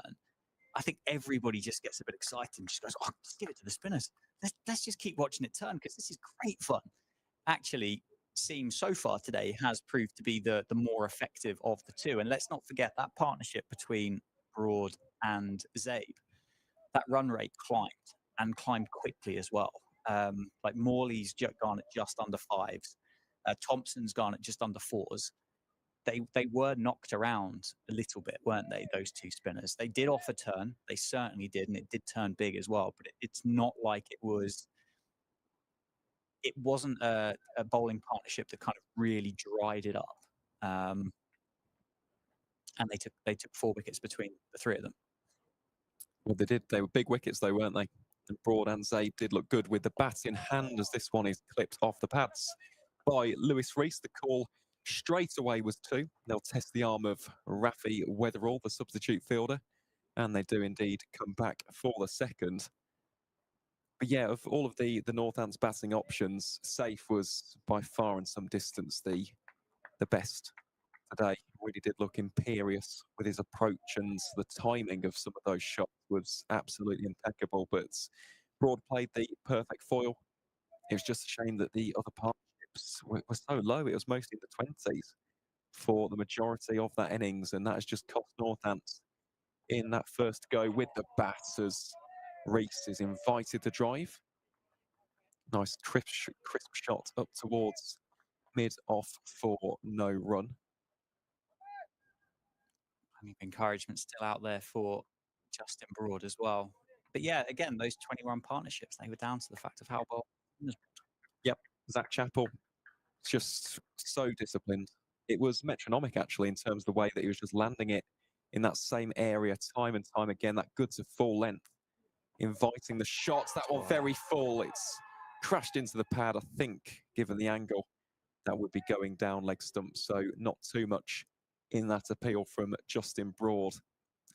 I think everybody just gets a bit excited and just goes, "Oh, just give it to the spinners. Let's just keep watching it turn because this is great fun." Actually, seems so far today has proved to be the more effective of the two. And let's not forget that partnership between Broad and Zabe. That run rate climbed and climbed quickly as well. Like Morley's gone at just under fives. Thompson's gone at just under fours. They were knocked around a little bit, weren't they? Those two spinners. They did off a turn. They certainly did, and it did turn big as well. But it's not like it was. It wasn't a bowling partnership that kind of really dried it up. And they took 4 wickets between the three of them. Well, they did. They were big wickets, though, weren't they? And Broad and Zabe did look good with the bat in hand as this one is clipped off the pads by Lewis Rees. The call straight away was 2. They'll test the arm of Rafi Weatherall, the substitute fielder, and they do indeed come back for the second. But yeah, of all of the Northants batting options, Safe was by far and some distance the best today. Really did look imperious with his approach, and the timing of some of those shots was absolutely impeccable. But Broad played the perfect foil. It was just a shame that the other partnerships were so low. It was mostly in the 20s for the majority of that innings, and that has just cost Northants in that first go with the bat as Rees is invited to drive. Nice crisp shot up towards mid-off for no run. I mean, encouragement still out there for Justin Broad as well. But yeah, again, those 20-run partnerships, they were down to the fact of how well. Yep, Zach Chappell, just so disciplined. It was metronomic, actually, in terms of the way that he was just landing it in that same area time and time again, that good to full length, inviting the shots. That one very full. It's crashed into the pad, I think, given the angle, that would be going down leg stump. So not too much in that appeal from Justin Broad.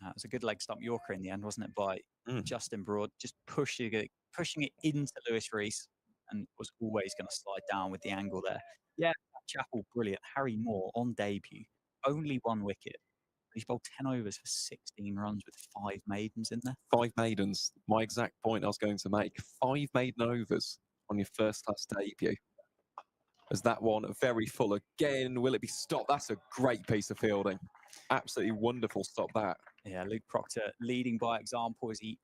It was a good leg stump Yorker in the end, wasn't it, by Justin Broad, just pushing it into Lewis Rees, and was always going to slide down with the angle there. Yeah, Chappell, brilliant. Harry Moore on debut, only 1 wicket. He's bowled 10 overs for 16 runs with 5 maidens in there. 5 maidens. My exact point I was going to make. 5 maiden overs on your first class debut. As that one very full again. Will it be stopped? That's a great piece of fielding. Absolutely wonderful stop that. Yeah, Luke Proctor leading by example as he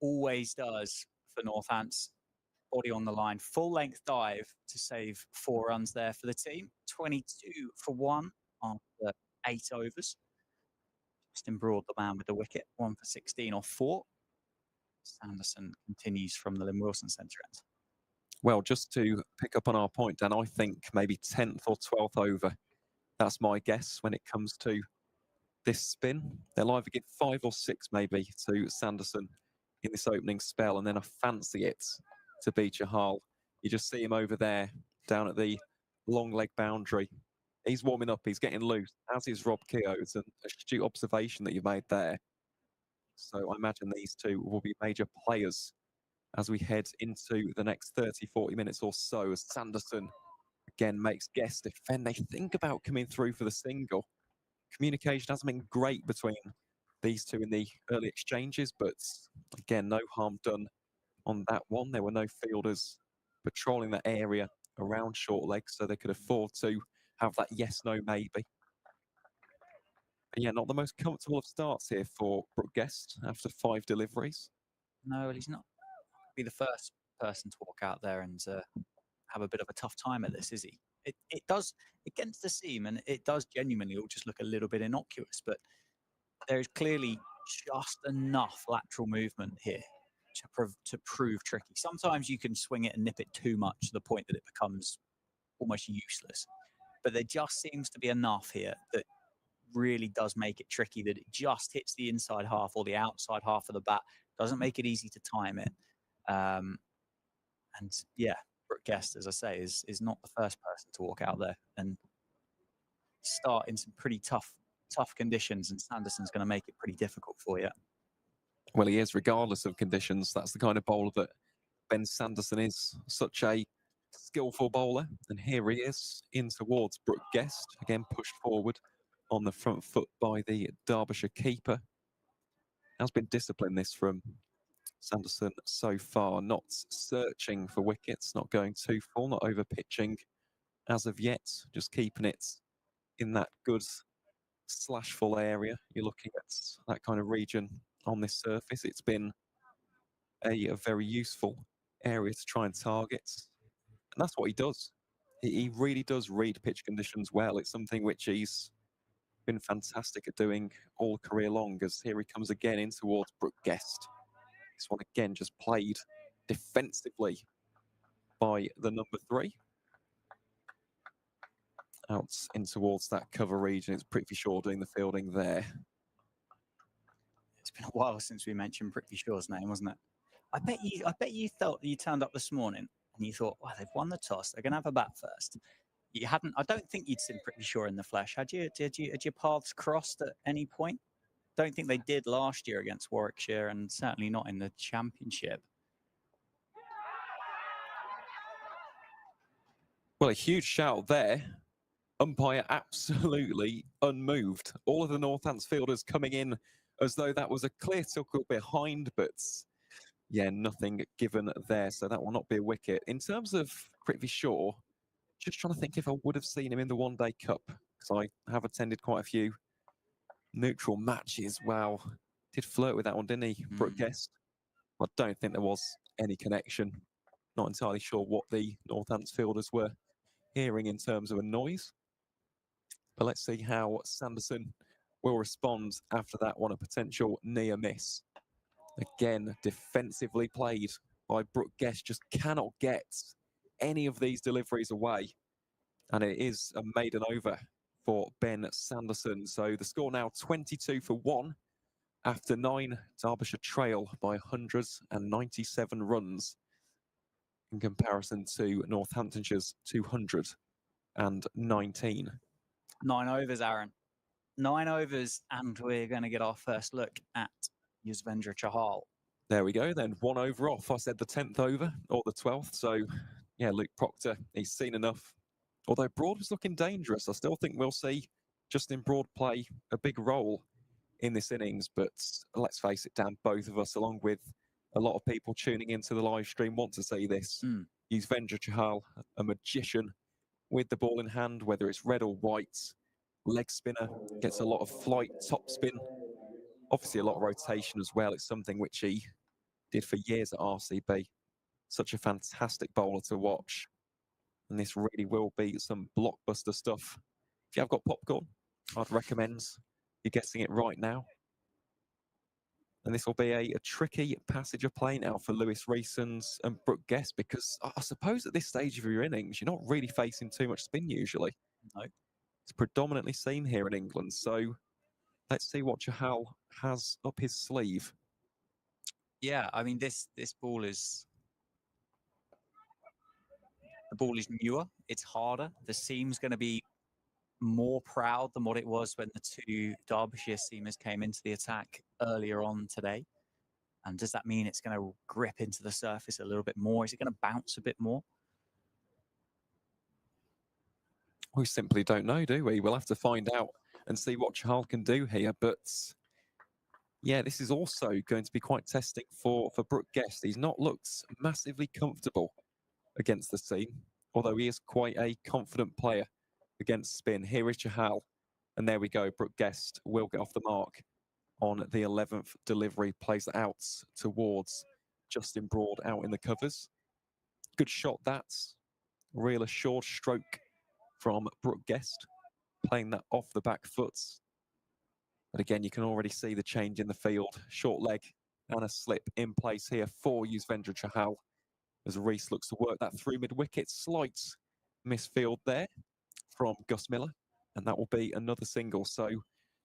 always does for Northants. Body on the line, full length dive to save 4 runs there for the team. 22 for 1 after 8 overs. Justin Broad, the man with the wicket, 1 for 16 off 4. Sanderson continues from the Lynn Wilson centre end. Well, just to pick up on our point, Dan, I think maybe 10th or 12th over. That's my guess when it comes to this spin. They'll either give 5 or 6 maybe to Sanderson in this opening spell, and then I fancy it to be Chahal. You just see him over there down at the long leg boundary. He's warming up, he's getting loose, as is Rob Keogh. It's an astute observation that you've made there. So I imagine these two will be major players as we head into the next 30, 40 minutes or so, as Sanderson again makes guess defend. They think about coming through for the single. Communication hasn't been great between these two in the early exchanges, but again, no harm done on that one. There were no fielders patrolling that area around short legs, so they could afford to have that yes, no, maybe. But yeah, not the most comfortable of starts here for Brooke Guest after 5 deliveries. No, he's not be the first person to walk out there and have a bit of a tough time at this, is he? It does, against the seam, and it does genuinely all just look a little bit innocuous, but there is clearly just enough lateral movement here to prove tricky. Sometimes you can swing it and nip it too much to the point that it becomes almost useless. But there just seems to be enough here that really does make it tricky, that it just hits the inside half or the outside half of the bat. Doesn't make it easy to time it. And yeah, Brooke Guest, as I say, is not the first person to walk out there and start in some pretty tough conditions, and Sanderson's going to make it pretty difficult for you. Well, he is, regardless of conditions. That's the kind of bowler that Ben Sanderson is. Such a skillful bowler. And here he is in towards Brooke Guest. Again, pushed forward on the front foot by the Derbyshire keeper. Has been disciplined this from Sanderson so far, not searching for wickets, not going too full, not over pitching as of yet, just keeping it in that good slash full area. You're looking at that kind of region on this surface. It's been a very useful area to try and target, and that's what he does. He really does read pitch conditions well. It's something which he's been fantastic at doing all career long, as here he comes again in towards Brooke Guest. This one again just played defensively by the number 3. Out in towards that cover region. It's Prithvi Shaw doing the fielding there. It's been a while since we mentioned Prithvi Shaw's name, wasn't it? I bet you thought you turned up this morning and you thought, well, they've won the toss. They're going to have a bat first. You hadn't. I don't think you'd seen Prithvi Shaw in the flesh, had you? Had your paths crossed at any point? Don't think they did last year against Warwickshire, and certainly not in the championship. Well, a huge shout there. Umpire absolutely unmoved. All of the Northants fielders coming in as though that was a clear tuckle behind, but yeah, nothing given there. So that will not be a wicket. In terms of Prithvi Shaw, just trying to think if I would have seen him in the One Day Cup, because I have attended quite a few neutral matches. Wow, did flirt with that one, didn't he, Brooke Guest? I don't think there was any connection. Not entirely sure what the Northants fielders were hearing in terms of a noise. But let's see how Sanderson will respond after that one, a potential near miss. Again, defensively played by Brooke Guest, just cannot get any of these deliveries away. And it is a maiden over for Ben Sanderson. So the score now 22 for 1 after 9. Derbyshire trail by 197 runs in comparison to Northamptonshire's 219. 9 overs, Aaron. 9 overs, and we're going to get our first look at Yuzvendra Chahal. There we go then. 1 over off. I said the 10th over or the 12th. So yeah, Luke Proctor, he's seen enough. Although Broad was looking dangerous, I still think we'll see Justin Broad play a big role in this innings. But let's face it, Dan, both of us, along with a lot of people tuning into the live stream, want to see this. Yuzvendra Chahal, a magician with the ball in hand, whether it's red or white. Leg spinner, gets a lot of flight, top spin. Obviously a lot of rotation as well. It's something which he did for years at RCB. Such a fantastic bowler to watch. And this really will be some blockbuster stuff. If you have got popcorn, I'd recommend you're getting it right now. And this will be a tricky passage of play now for Lewis Reesons and Brooke Guest, because I suppose at this stage of your innings, you're not really facing too much spin usually. No. It's predominantly seen here in England. So let's see what Chahal has up his sleeve. Yeah, I mean, this ball is... The ball is newer. It's harder. The seam's going to be more proud than what it was when the 2 Derbyshire seamers came into the attack earlier on today. And does that mean it's going to grip into the surface a little bit more? Is it going to bounce a bit more? We simply don't know, do we? We'll have to find out and see what Chahal can do here. But yeah, this is also going to be quite testing for Brooke Guest. He's not looked massively comfortable against the seam, although he is quite a confident player against spin. Here is Chahal, and there we go. Brooke Guest will get off the mark on the 11th delivery, plays it out towards Justin Broad out in the covers. Good shot, that's real assured stroke from Brooke Guest, playing that off the back foot. But again, you can already see the change in the field. Short leg and a slip in place here for Yuzvendra Chahal as Rees looks to work that through mid-wicket. Slight misfield there from Gus Miller, and that will be another single. So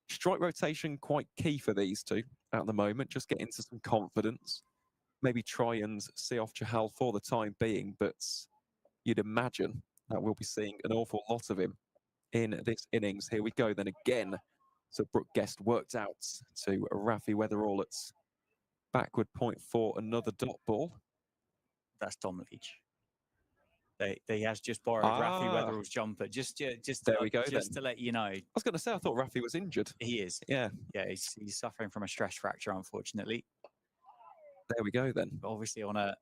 strike rotation quite key for these two at the moment. Just get into some confidence. Maybe try and see off Chahal for the time being, but you'd imagine that we'll be seeing an awful lot of him in this innings. Here we go then again. So Brooke Guest worked out to Rafi Weatherall at backward point for another dot ball. That's Tom Leach. They has just borrowed Rafi Ah. Weatherall's jumper. Just There we go just then. to let you know, I was going to say, I thought Rafi was injured. he is. Yeah, Yeah, he's suffering from a stress fracture, unfortunately. there we go then. But obviously, on a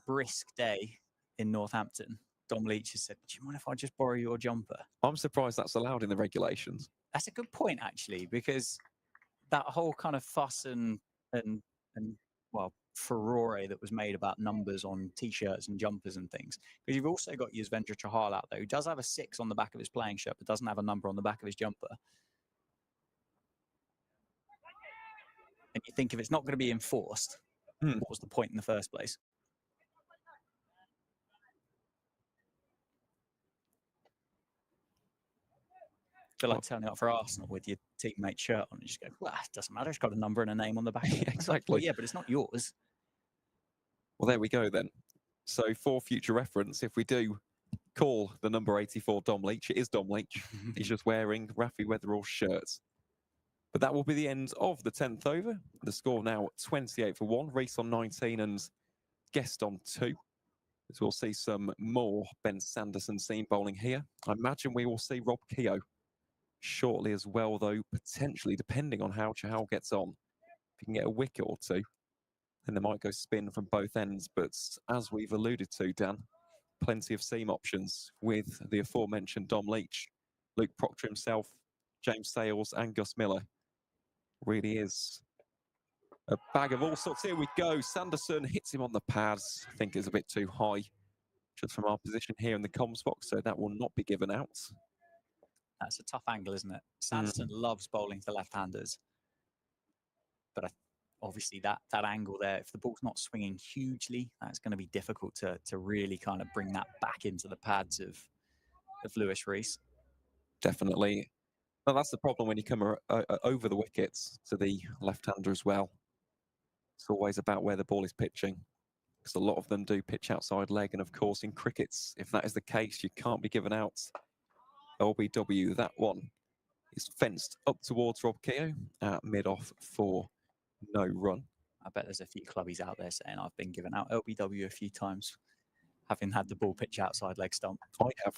brisk day in Northampton, Dom Leach has said, "Do you mind if I just borrow your jumper?" I'm surprised that's allowed in the regulations. That's a good point, actually, because that whole kind of fuss and well, furore that was made about numbers on t-shirts and jumpers and things. Because you've also got Yuzvendra Chahal out there who does have a 6 on the back of his playing shirt, but doesn't have a number on the back of his jumper. And you think if it's not going to be enforced, what was the point in the first place? I feel like turning up for Arsenal with your teammate's shirt on and just go, well, it doesn't matter. It's got a number and a name on the back. Yeah, exactly. Well, yeah, but it's not yours. Well, there we go then. So for future reference, if we do call the number 84 Dom Leach, it is Dom Leach. He's just wearing Rafi Weatherall's shirt. But that will be the end of the 10th over. The score now 28-1. Reese on 19 and Guest on 2. As we'll see some more Ben Sanderson seam bowling here. I imagine we will see Rob Keogh shortly as well, though, potentially, depending on how Chahal gets on. If he can get a wicket or two, then they might go spin from both ends. But as we've alluded to, Dan, plenty of seam options with the aforementioned Dom Leach, Luke Proctor himself, James Sales and Gus Miller. Really is a bag of all sorts. Here we go. Sanderson hits him on the pads. I think it's a bit too high just from our position here in the comms box, so that will not be given out. That's a tough angle, isn't it? Sanderson loves bowling to left-handers. But obviously that angle there, if the ball's not swinging hugely, that's going to be difficult to really kind of bring that back into the pads of Lewis Rees. Definitely. But that's the problem when you come over the wickets to the left-hander as well. It's always about where the ball is pitching, because a lot of them do pitch outside leg. And of course, in crickets, if that is the case, you can't be given out. LBW, that one is fenced up towards Rob Keogh at mid-off for no run. I bet there's a few clubbies out there saying I've been given out LBW a few times, having had the ball pitch outside leg stump. I have.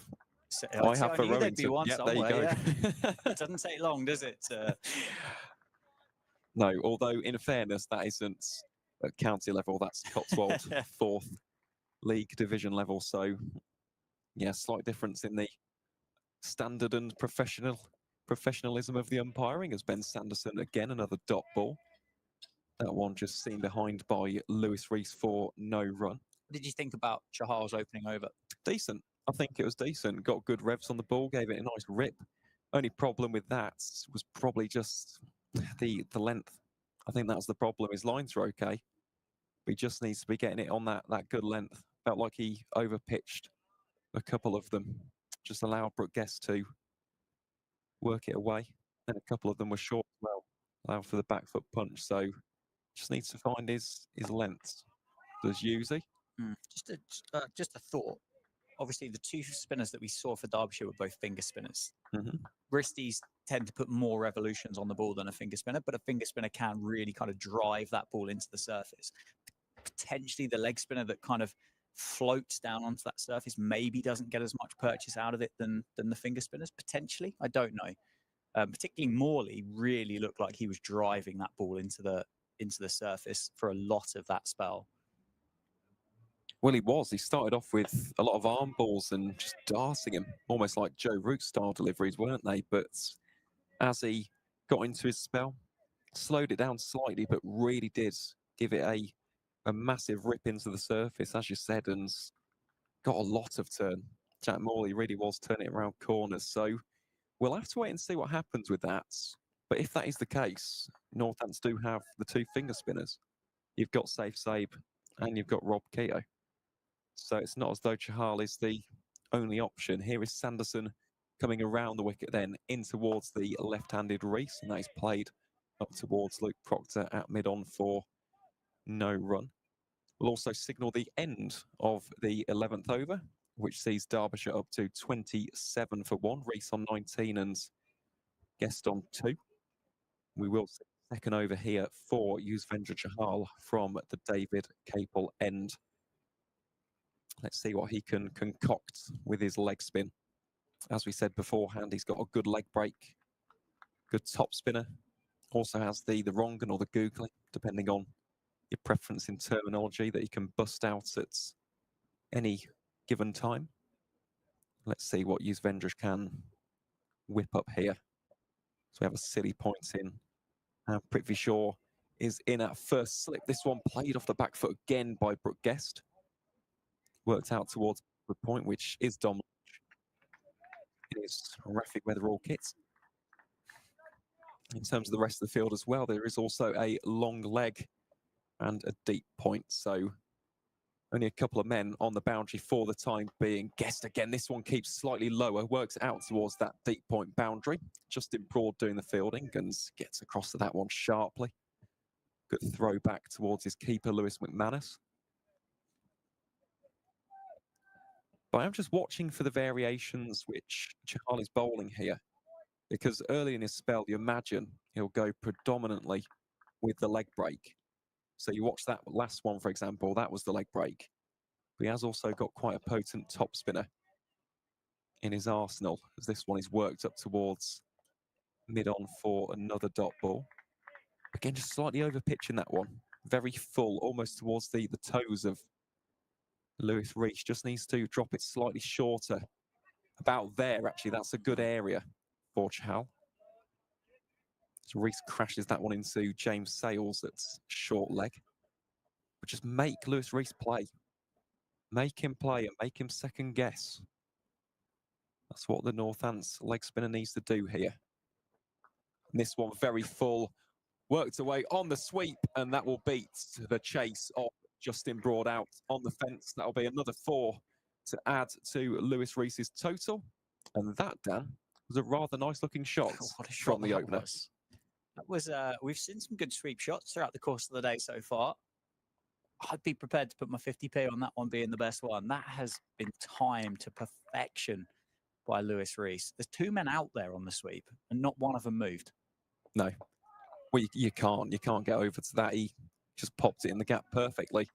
So, I have for there'd be Rowington. one Yep, there you somewhere, go. yeah. It doesn't take long, does it? No, although in fairness, that isn't at county level. That's Cotswold 4th League Division level. So, yeah, slight difference in the standard and professionalism of the umpiring as Ben Sanderson, again, another dot ball. That one just seen behind by Lewis Rees for no run. What did you think about Chahal's opening over? Decent. I think it was decent. Got good revs on the ball, gave it a nice rip. Only problem with that was probably just the length. I think that's the problem. His lines are okay, but he just needs to be getting it on that good length. Felt like he overpitched a couple of them. Just allowed Brooke Guest to work it away. And a couple of them were short as well. Allowed for the back foot punch. So just needs to find his lengths. Does Yuzi? Just a thought. Obviously, the two spinners that we saw for Derbyshire were both finger spinners. Mm-hmm. Wristies tend to put more revolutions on the ball than a finger spinner, but a finger spinner can really kind of drive that ball into the surface. Potentially the leg spinner that kind of floats down onto that surface maybe doesn't get as much purchase out of it than the finger spinners, potentially. I don't know. Particularly Morley really looked like he was driving that ball into the surface for a lot of that spell. Well, he was. He started off with a lot of arm balls and just darting him, almost like Joe Root style deliveries, weren't they? But as he got into his spell, slowed it down slightly, but really did give it a massive rip into the surface, as you said, and got a lot of turn. Jack Morley really was turning it around corners. So we'll have to wait and see what happens with that. But if that is the case, Northants do have the two finger spinners. You've got Safe Sabe and you've got Rob Keogh. So it's not as though Chahal is the only option. Here is Sanderson coming around the wicket then in towards the left-handed Rees, and that is played up towards Luke Proctor at mid-on for no run. We'll also signal the end of the 11th over, which sees Derbyshire up to 27-1. Rees on 19 and Guest on 2. We will see the second over here for Yuzvendra Chahal from the David Capel end. Let's see what he can concoct with his leg spin. As we said beforehand, he's got a good leg break, good top spinner. Also has the Rongan or the googly, depending on your preference in terminology, that he can bust out at any given time. Let's see what Yuzvendra can whip up here. So we have a silly point in. And Prithvi Shaw is in at first slip. This one played off the back foot again by Brooke Guest. Worked out towards the point, which is Dom in his Rafiq Weatherall kit. In terms of the rest of the field as well, there is also a long leg and a deep point. So only a couple of men on the boundary for the time being. Guest again, this one keeps slightly lower, works out towards that deep point boundary. Justin Broad doing the fielding and gets across to that one sharply. Good throw back towards his keeper, Lewis McManus. But I'm just watching for the variations which Chahal is bowling here, because early in his spell, you imagine he'll go predominantly with the leg break. So you watch that last one, for example, that was the leg break. But he has also got quite a potent top spinner in his arsenal, as this one is worked up towards mid-on for another dot ball. Again, just slightly over pitching that one. Very full, almost towards the toes of Lewis Rees. Just needs to drop it slightly shorter. About there, actually, that's a good area for Chahal. So Rees crashes that one into James Sales at short leg. But just make Lewis Rees play. Make him play and make him second guess. That's what the Northants leg spinner needs to do here. And this one very full. Worked away on the sweep, and that will beat the chase of Justin Broad out on the fence. That'll be another 4 to add to Lewis Rees's total. And that, Dan, was a rather nice looking shot, What a shot from the that opener. was. That was, we've seen some good sweep shots throughout the course of the day so far. I'd be prepared to put my 50p on that one being the best one. That has been timed to perfection by Lewis Rees. There's 2 men out there on the sweep, and not one of them moved. No. Well, you can't get over to that. He just popped it in the gap perfectly.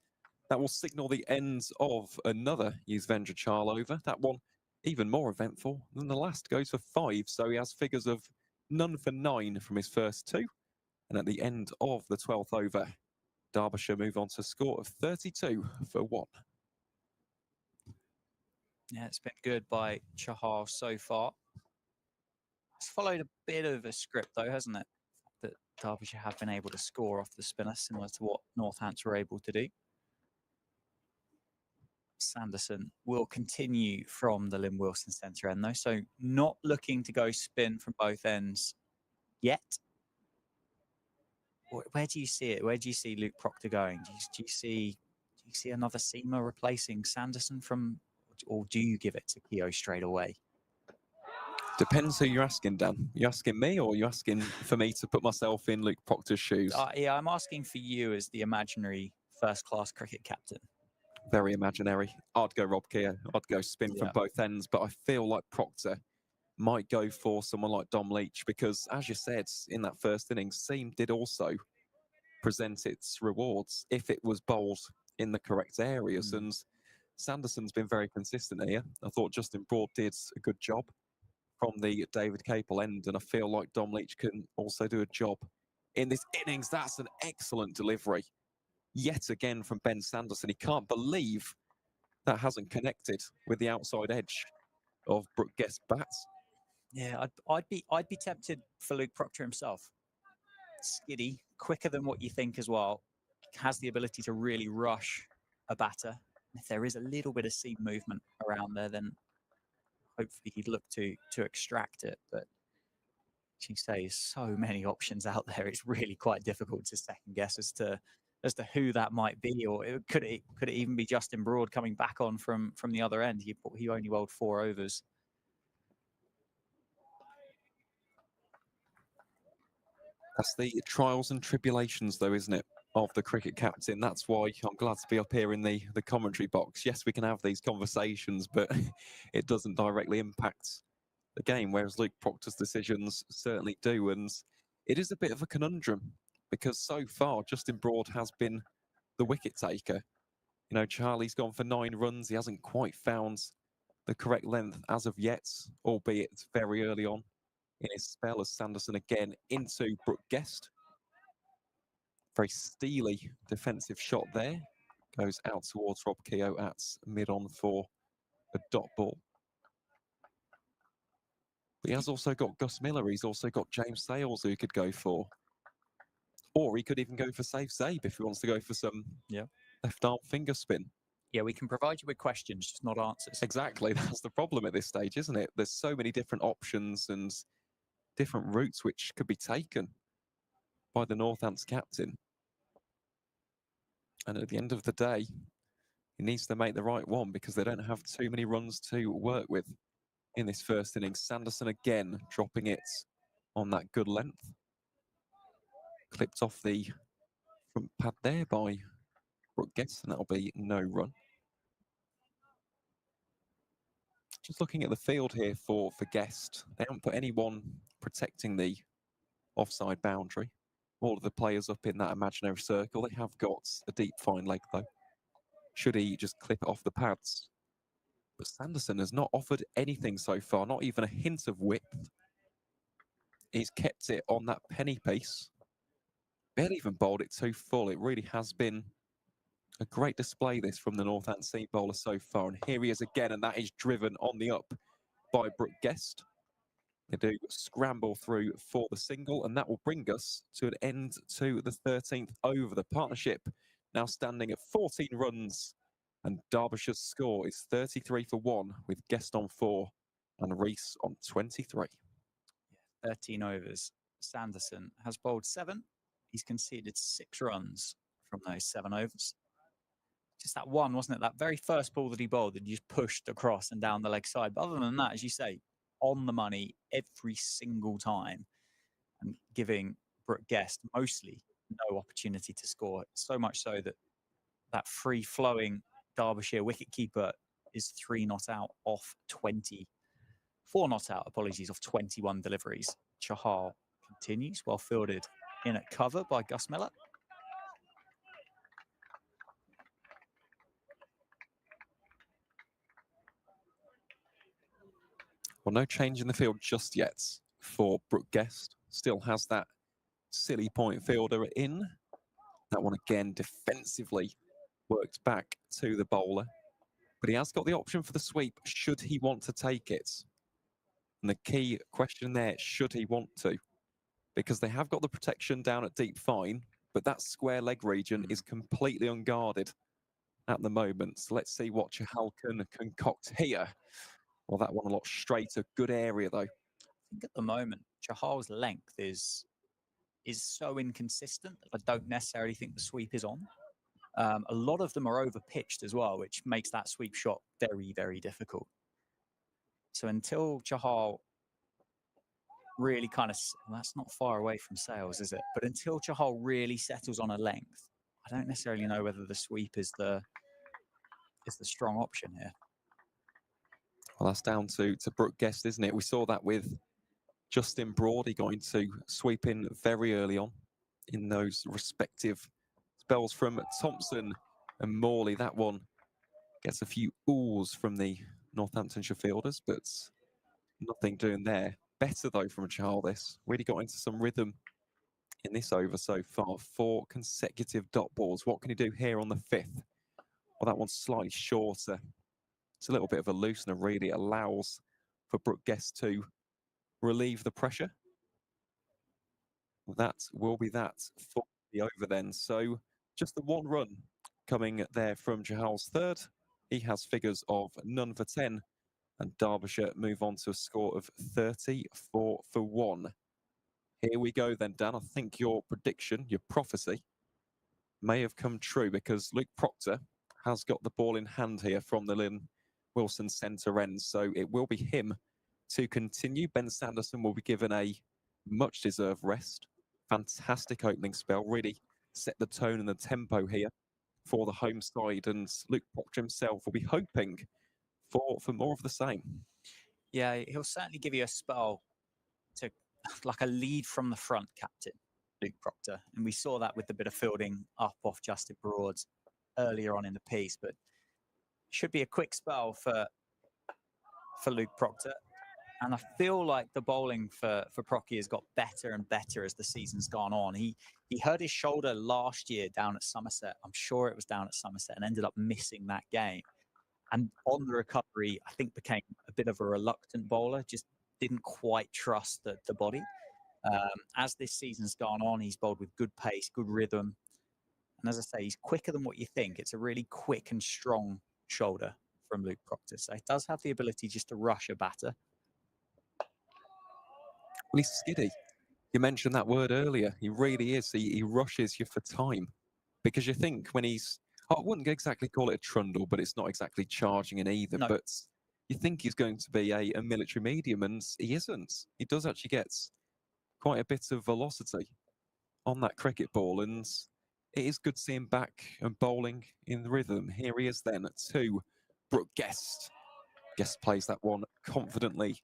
That will signal the end of another Yuzvendra Chahal over. That one even more eventful than the last. Goes for 5, so he has figures of none for 9 from his first 2. And at the end of the 12th over, Derbyshire move on to a score of 32 for 1. Yeah, it's been good by Chahal so far. It's followed a bit of a script though, hasn't it? That Derbyshire have been able to score off the spinner, similar to what Northants were able to do. Sanderson will continue from the Lynn Wilson centre end though, so not looking to go spin from both ends yet. Where do you see it? Where do you see Luke Proctor going? Do you see another seamer replacing Sanderson from, or do you give it to Keogh straight away? Depends who you're asking, Dan. You asking me, or you asking for me to put myself in Luke Proctor's shoes? Yeah, I'm asking for you as the imaginary first-class cricket captain. Very imaginary. I'd go Rob Keogh. I'd go spin from both ends, but I feel like Proctor might go for someone like Dom Leach, because, as you said, in that first innings, seam did also present its rewards if it was bowled in the correct areas. And Sanderson's been very consistent here. I thought Justin Broad did a good job from the David Capel end, and I feel like Dom Leach can also do a job in this innings. That's an excellent delivery yet again from Ben Sanderson. He can't believe that hasn't connected with the outside edge of Brooke Guest's bats. Yeah, I'd be tempted for Luke Proctor himself. Skiddy, quicker than what you think as well. Has the ability to really rush a batter. If there is a little bit of seam movement around there, then hopefully he'd look to extract it. But as you say, so many options out there. It's really quite difficult to second guess as to who that might be, or could it even be Justin Broad coming back on from the other end? He only bowled 4 overs. That's the trials and tribulations, though, isn't it, of the cricket captain? That's why I'm glad to be up here in the commentary box. Yes, we can have these conversations, but it doesn't directly impact the game, whereas Luke Proctor's decisions certainly do. And it is a bit of a conundrum, because so far Justin Broad has been the wicket taker You know, Charlie's gone for 9 runs. He hasn't quite found the correct length as of yet, albeit it's very early on in his spell as Sanderson again into Brooke Guest. Very steely defensive shot there. Goes out towards Rob Keogh at mid-on for a dot ball. But he has also got Gus Miller. He's also got James Sales who he could go for. Or he could even go for Safe Zabe if he wants to go for some left arm finger spin. Yeah, we can provide you with questions, just not answers. Exactly. That's the problem at this stage, isn't it? There's so many different options and different routes which could be taken by the Northants captain. And at the end of the day, he needs to make the right one because they don't have too many runs to work with in this first innings. Sanderson again dropping it on that good length. Clipped off the front pad there by Brooke Guest, and that'll be no run. Just looking at the field here for Guest, they haven't put anyone protecting the offside boundary. All of the players up in that imaginary circle. They have got a deep fine leg though. Should he just clip it off the pads? But Sanderson has not offered anything so far, not even a hint of width. He's kept it on that penny piece. Barely even bowled it too full. It really has been a great display this from the Northants seam bowler so far. And here he is again, and that is driven on the up by Brooke Guest. They do scramble through for the single, and that will bring us to an end to the 13th over. The partnership now standing at 14 runs, and Derbyshire's score is 33 for 1 with Guest on 4 and Rees on 23. 13 overs. Sanderson has bowled 7. He's conceded 6 runs from those 7 overs. Just that one, wasn't it? That very first ball that he bowled that he just pushed across and down the leg side. But other than that, as you say, on the money every single time and giving Brooke Guest mostly no opportunity to score. So much so that that free-flowing Derbyshire wicketkeeper is 3 not out off 20. 4 not out, apologies, off 21 deliveries. Chahal continues, well fielded in at cover by Gus Miller. Well, no change in the field just yet for Brooke Guest. Still has that silly point fielder in. That one again defensively worked back to the bowler. But he has got the option for the sweep should he want to take it. And the key question there, should he want to? Because they have got the protection down at deep fine, but that square leg region is completely unguarded at the moment. So let's see what Chahal can concoct here. Well, that one a lot straighter. Good area, though. I think at the moment, Chahal's length is so inconsistent that I don't necessarily think the sweep is on. A lot of them are over pitched as well, which makes that sweep shot very, very difficult. So until Chahal really kind of, well, that's not far away from Sales, is it? But until Chahal really settles on a length, I don't necessarily know whether the sweep is the strong option here. Well, that's down to Brooke Guest, isn't it? We saw that with Justin Broad. He got into sweep in very early on in those respective spells from Thompson and Morley. That one gets a few oohs from the Northamptonshire fielders, but nothing doing there. Better, though, from Chahal this. Really got into some rhythm in this over so far. 4 consecutive dot balls. What can he do here on the 5th? Well, that one's slightly shorter. It's a little bit of a loosener, really. It allows for Brooke Guest to relieve the pressure. That will be that for the over then. So just the 1 run coming there from Chahal's 3rd. He has figures of none for 10. And Derbyshire move on to a score of 34 for 1. Here we go then, Dan. I think your prediction, your prophecy, may have come true because Luke Proctor has got the ball in hand here from the Lynn Wilson centre end. So it will be him to continue. Ben Sanderson will be given a much-deserved rest. Fantastic opening spell. Really set the tone and the tempo here for the home side. And Luke Proctor himself will be hoping for more of the same. Yeah, he'll certainly give you a spell to like a lead from the front captain, Luke Proctor. And we saw that with the bit of fielding up off Justin Broad earlier on in the piece, but should be a quick spell for Luke Proctor. And I feel like the bowling for Procky has got better and better as the season's gone on. He hurt his shoulder last year down at Somerset. I'm sure it was down at Somerset, and ended up missing that game. And on the recovery, I think became a bit of a reluctant bowler, just didn't quite trust the body. As this season's gone on, he's bowled with good pace, good rhythm. And as I say, he's quicker than what you think. It's a really quick and strong shoulder from Luke Proctor. So he does have the ability just to rush a batter. Well, he's skiddy. You mentioned that word earlier. He really is. He rushes you for time. Because you think when he's, I wouldn't exactly call it a trundle, but it's not exactly charging in either. No. But you think he's going to be a military medium, and he isn't. He does actually get quite a bit of velocity on that cricket ball, and it is good to see him back and bowling in rhythm. Here he is then to Brooke Guest. Guest plays that one confidently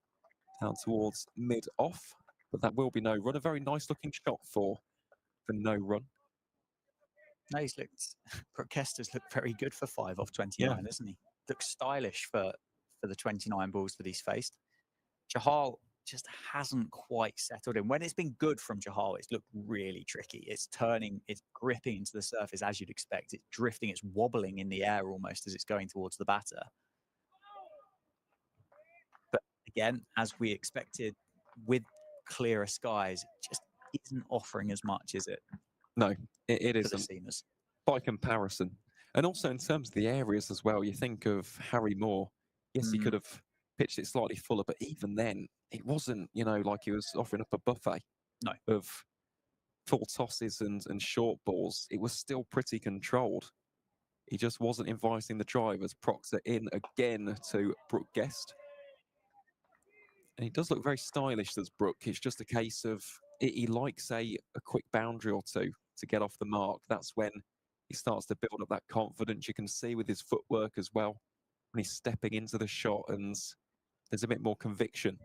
down towards mid-off, but that will be no run. A very nice looking shot for no run. No, he's looked, Brooke Kester's looked very good for 5 off 29, isn't he? Looks stylish for the 29 balls that he's faced. Chahal just hasn't quite settled in. When it's been good from Chahal, it's looked really tricky. It's turning, it's gripping into the surface as you'd expect. It's drifting, it's wobbling in the air almost as it's going towards the batter. But again, as we expected, with clearer skies, it just isn't offering as much, is it? No, it For the isn't. seamers. By comparison. And also in terms of the areas as well, you think of Harry Moore. Yes, he could have pitched it slightly fuller, but even then, it wasn't, you know, like he was offering up a buffet of full tosses and short balls. It was still pretty controlled. He just wasn't inviting the drivers. Proctor in again to Brooke Guest. And he does look very stylish, does Brooke. It's just a case of, he likes a quick boundary or two to get off the mark. That's when he starts to build up that confidence. You can see with his footwork as well, when he's stepping into the shot, and there's a bit more conviction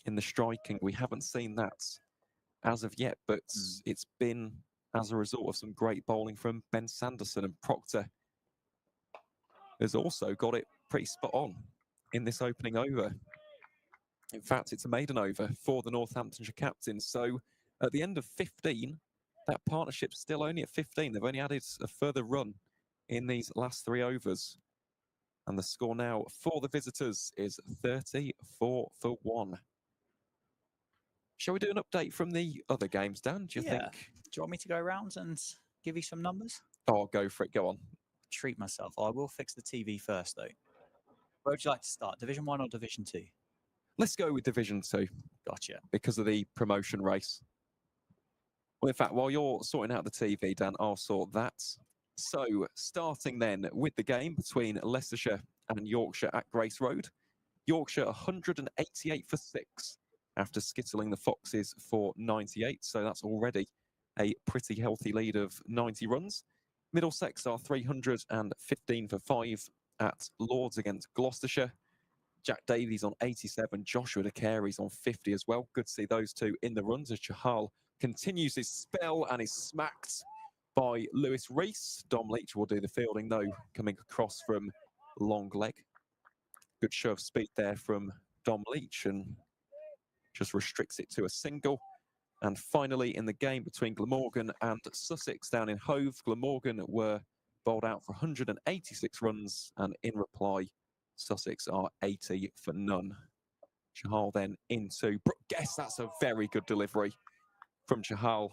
in the striking. We haven't seen that as of yet, but it's been as a result of some great bowling from Ben Sanderson, and Proctor has also got it pretty spot on in this opening over. In fact, it's a maiden over for the Northamptonshire captain. So at the end of 15, that partnership's still only at 15. They've only added a further run in these last 3 overs. And the score now for the visitors is 34 for 1. Shall we do an update from the other games, Dan? Do you think? Do you want me to go around and give you some numbers? Oh, I'll go for it. Go on. Treat myself. I will fix the TV first, though. Where would you like to start? Division 1 or Division 2? Let's go with Division 2. Gotcha. Because of the promotion race. Well, in fact, while you're sorting out the TV, Dan, I'll sort that. So, starting then with the game between Leicestershire and Yorkshire at Grace Road. Yorkshire 188 for 6 after skittling the Foxes for 98. So that's already a pretty healthy lead of 90 runs. Middlesex are 315 for 5 at Lords against Gloucestershire. Jack Davies on 87, Joshua De Carey's on 50 as well. Good to see those two in the runs as Chahal continues his spell and is smacked by Lewis Rees. Dom Leach will do the fielding though, coming across from long leg. Good show of speed there from Dom Leach and just restricts it to a single. And finally in the game between Glamorgan and Sussex down in Hove, Glamorgan were bowled out for 186 runs, and in reply Sussex are 80 for none. Chahal then into Brooke Guest. That's a very good delivery from Chahal.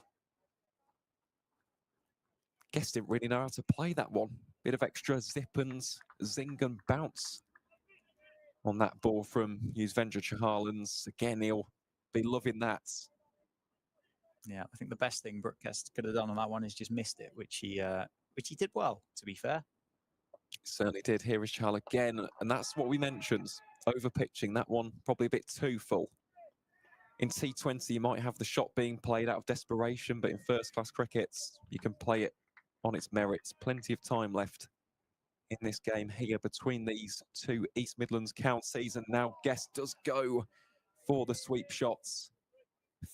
Guest didn't really know how to play that one. Bit of extra zip and zing and bounce on that ball from Yuzvendra Chahal, and again he'll be loving that. Yeah, I think the best thing Brooke Guest could have done on that one is just missed it, which he did well, to be fair. Certainly did. Here is Chahal again, and that's what we mentioned. Over pitching, that one probably a bit too full. In T20, you might have the shot being played out of desperation, but in first-class cricket, you can play it on its merits. Plenty of time left in this game here between these two East Midlands counties, and now Guest does go for the sweep shots,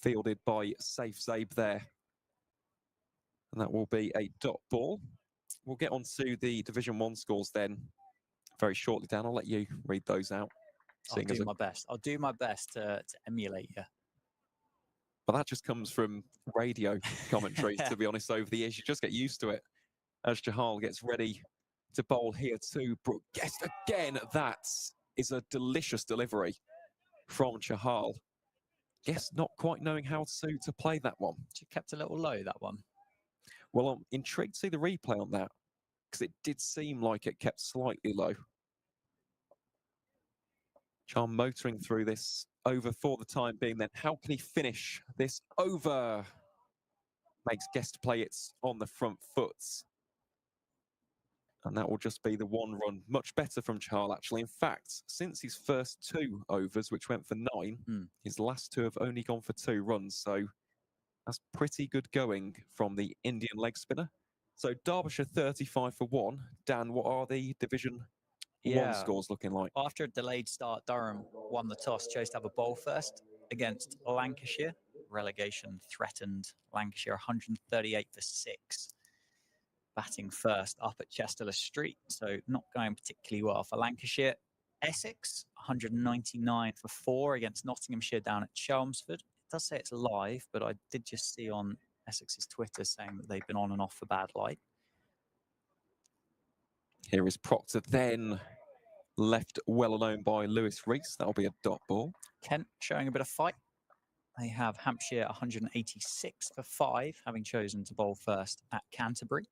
fielded by Safe Zabe there. And that will be a dot ball. we'll get on to the Division 1 scores then very shortly, Dan. I'll let you read those out. I'll do my best. I'll do my best to emulate you. But that just comes from radio commentary, to be honest, over the years. You just get used to it as Chahal gets ready to bowl here too. Brooke Guest again. That is a delicious delivery from Chahal. Guess not quite knowing how to play that one. She kept a little low, that one. Well, I'm intrigued to see the replay on that because it did seem like it kept slightly low. Chahal motoring through this over for the time being then. How can he finish this over? Makes Guest play it on the front foot. And that will just be the one run. Much better from Chahal, actually. In fact, since his first 2 overs, which went for 9, his last 2 have only gone for 2 runs. So that's pretty good going from the Indian leg spinner. So Derbyshire 35 for 1. Dan, what are the Division 1 scores looking like? After a delayed start, Durham won the toss, chose to have a bowl first against Lancashire. Relegation threatened Lancashire 138 for 6. Batting first up at Chesterless Street, so not going particularly well for Lancashire. Essex 199 for 4 against Nottinghamshire down at Chelmsford. It does say it's live, but I did just see on Essex's Twitter saying that they've been on and off for bad light. Here is Proctor then left well alone by Lewis Rees. That'll be a dot ball. Kent showing a bit of fight. They have Hampshire 186 for 5, having chosen to bowl first at Canterbury.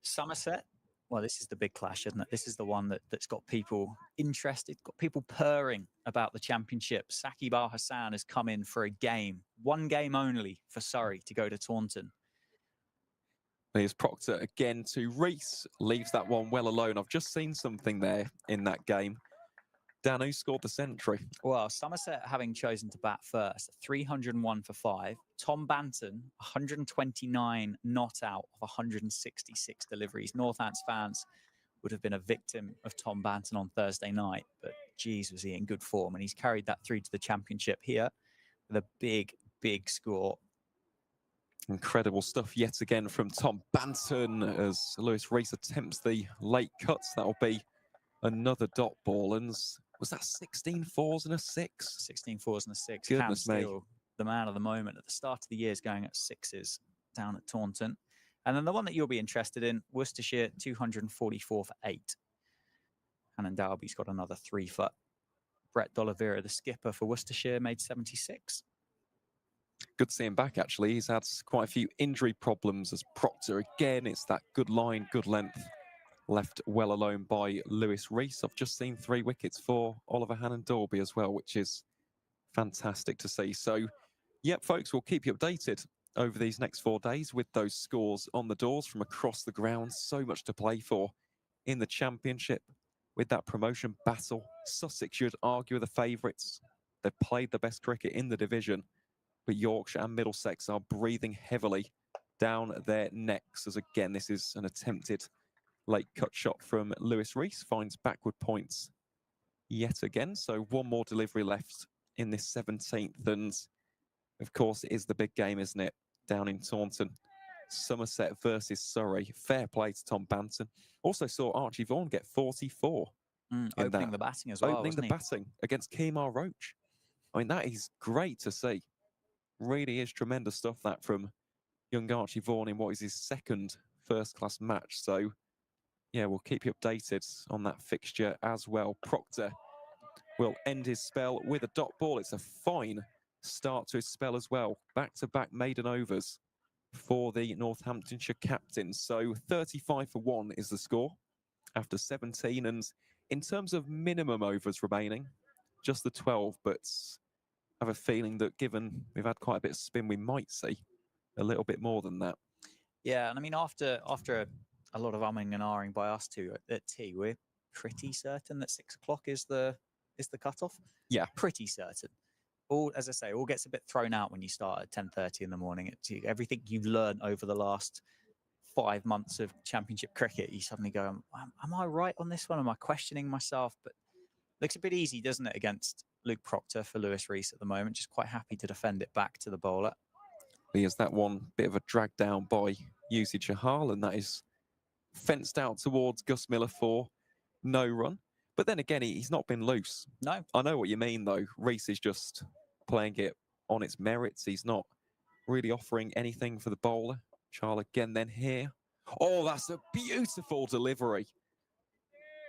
Somerset, well, this is the big clash, isn't it? This is the one that's got people interested, got people purring about the championship. Saqib Al Hassan has come in for a game, 1 game only for Surrey to go to Taunton. Here's Proctor again to Rees, leaves that one well alone. I've just seen something there in that game. Dan, who scored the century? Well, Somerset having chosen to bat first, 301 for 5. Tom Banton, 129 not out of 166 deliveries. Northants fans would have been a victim of Tom Banton on Thursday night, but geez, was he in good form. And he's carried that through to the championship here with a big, big score. Incredible stuff yet again from Tom Banton as Lewis Rees attempts the late cuts. That'll be another dot ball. And was that 16 fours and a 6? 16 fours and a 6. Goodness me. The man of the moment at the start of the year is going at 6s down at Taunton. And then the one that you'll be interested in, Worcestershire, 244 for 8. Hannon Dalby's got another 3 foot. Brett D'Oliveira, the skipper for Worcestershire, made 76. Good to see him back, actually. He's had quite a few injury problems as Proctor. Again, it's that good line, good length. Left well alone by Lewis Rees. I've just seen 3 wickets for Oliver Hannon Dalby as well, which is fantastic to see. So, yep, folks, we'll keep you updated over these next 4 days with those scores on the doors from across the ground. So much to play for in the championship with that promotion battle. Sussex, you'd argue, are the favourites. They've played the best cricket in the division, but Yorkshire and Middlesex are breathing heavily down their necks as, again, this is an attempted late cut shot from Lewis Rees, finds backward points yet again. So 1 more delivery left in this 17th. And of course, it is the big game, isn't it? Down in Taunton. Somerset versus Surrey. Fair play to Tom Banton. Also saw Archie Vaughan get 44. Opening the batting as well. Opening the batting against Kemar Roach. I mean, that is great to see. Really is tremendous stuff, that from young Archie Vaughan in what is his 2nd first-class match. So, yeah, we'll keep you updated on that fixture as well. Proctor will end his spell with a dot ball. It's a fine start to his spell as well. Back-to-back maiden overs for the Northamptonshire captain. So 35 for 1 is the score after 17. And in terms of minimum overs remaining, just the 12. But I have a feeling that given we've had quite a bit of spin, we might see a little bit more than that. Yeah, and I mean, after a lot of umming and ahhing by us two at tea, we're pretty certain that 6 o'clock is the cutoff. Yeah, pretty certain. All, as I say, all gets a bit thrown out when you start at 10:30 in the morning. Everything you've learned over the last 5 months of Championship cricket, you suddenly go, "Am I right on this one? Am I questioning myself?" But it looks a bit easy, doesn't it, against Luke Proctor for Lewis Rees at the moment? Just quite happy to defend it back to the bowler. He has that one bit of a drag down by Yuzi Chahal, and that is fenced out towards Gus Miller for no run. But then again, he's not been loose. No. I know what you mean, though. Reese is just playing it on its merits. He's not really offering anything for the bowler. Charl again then here. Oh, that's a beautiful delivery.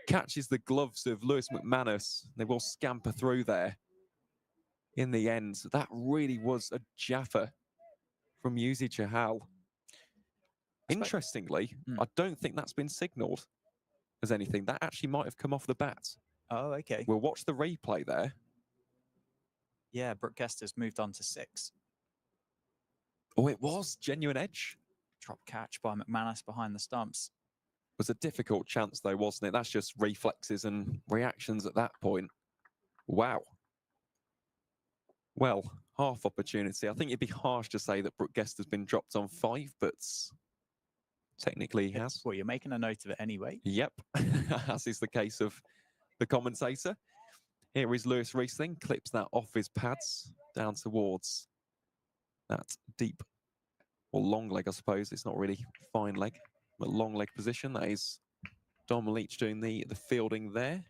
Catches the gloves of Lewis McManus. They will scamper through there. In the end, that really was a jaffa from Yuzi Chahal. Interestingly, I don't think that's been signalled as anything. That actually might have come off the bat. Oh, okay. We'll watch the replay there. Yeah, Brooke Guester's moved on to 6. Oh, it was genuine edge. Drop catch by McManus behind the stumps. Was a difficult chance, though, wasn't it? That's just reflexes and reactions at that point. Wow. Well, half opportunity. I think it'd be harsh to say that Brooke Guester's been dropped on 5, but technically he has. Well, you're making a note of it anyway. Yep, as is the case of the commentator. Here is Lewis Reese then, clips that off his pads down towards that deep or long leg, I suppose. It's not really fine leg, but long leg position. That is Dom Leach doing the fielding there.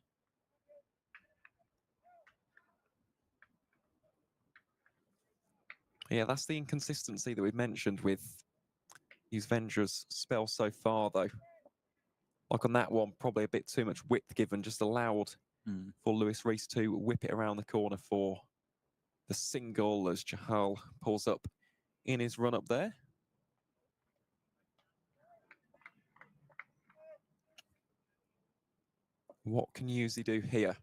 Yeah, that's the inconsistency that we've mentioned with Yuzvendra's spell so far, though. Like on that one, probably a bit too much width given, just allowed for Lewis Reese to whip it around the corner for the single as Chahal pulls up in his run up there. What can Yuzi do here?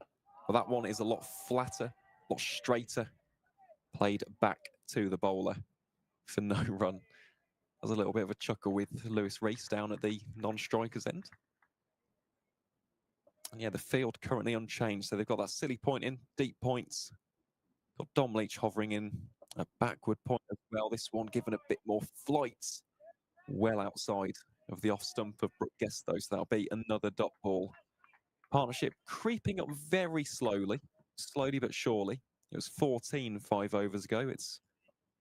Well, that one is a lot flatter, a lot straighter. Played back to the bowler for no run. There's a little bit of a chuckle with Lewis Reese down at the non-striker's end. And yeah, the field currently unchanged. So they've got that silly point in, deep points. Got Dom Leach hovering in a backward point as well. This one given a bit more flight. Well outside of the off stump of Brooke Guesto. So that'll be another dot ball. Partnership creeping up very slowly but surely. It was 14 5 overs ago. It's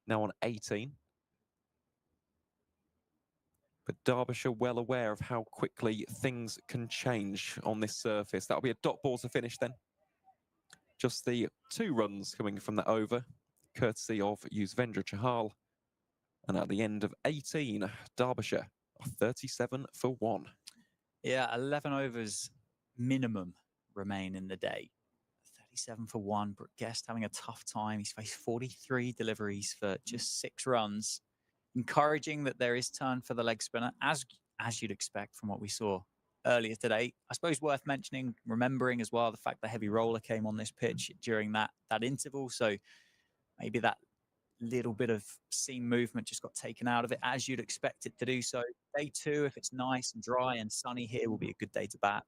now on 18. But Derbyshire well aware of how quickly things can change on this surface. That'll be a dot ball to finish then. Just the 2 runs coming from that over, courtesy of Yuzvendra Chahal. And at the end of 18, Derbyshire are 37 for 1. Yeah, 11 overs minimum remain in the day. 37 for 1. Brooke Guest having a tough time. He's faced 43 deliveries for just 6 runs. Encouraging that there is turn for the leg spinner, as you'd expect from what we saw earlier today. I suppose worth mentioning, remembering as well, the fact the heavy roller came on this pitch during that interval. So maybe that little bit of seam movement just got taken out of it, as you'd expect it to do so. Day 2, if it's nice and dry and sunny here, will be a good day to bat.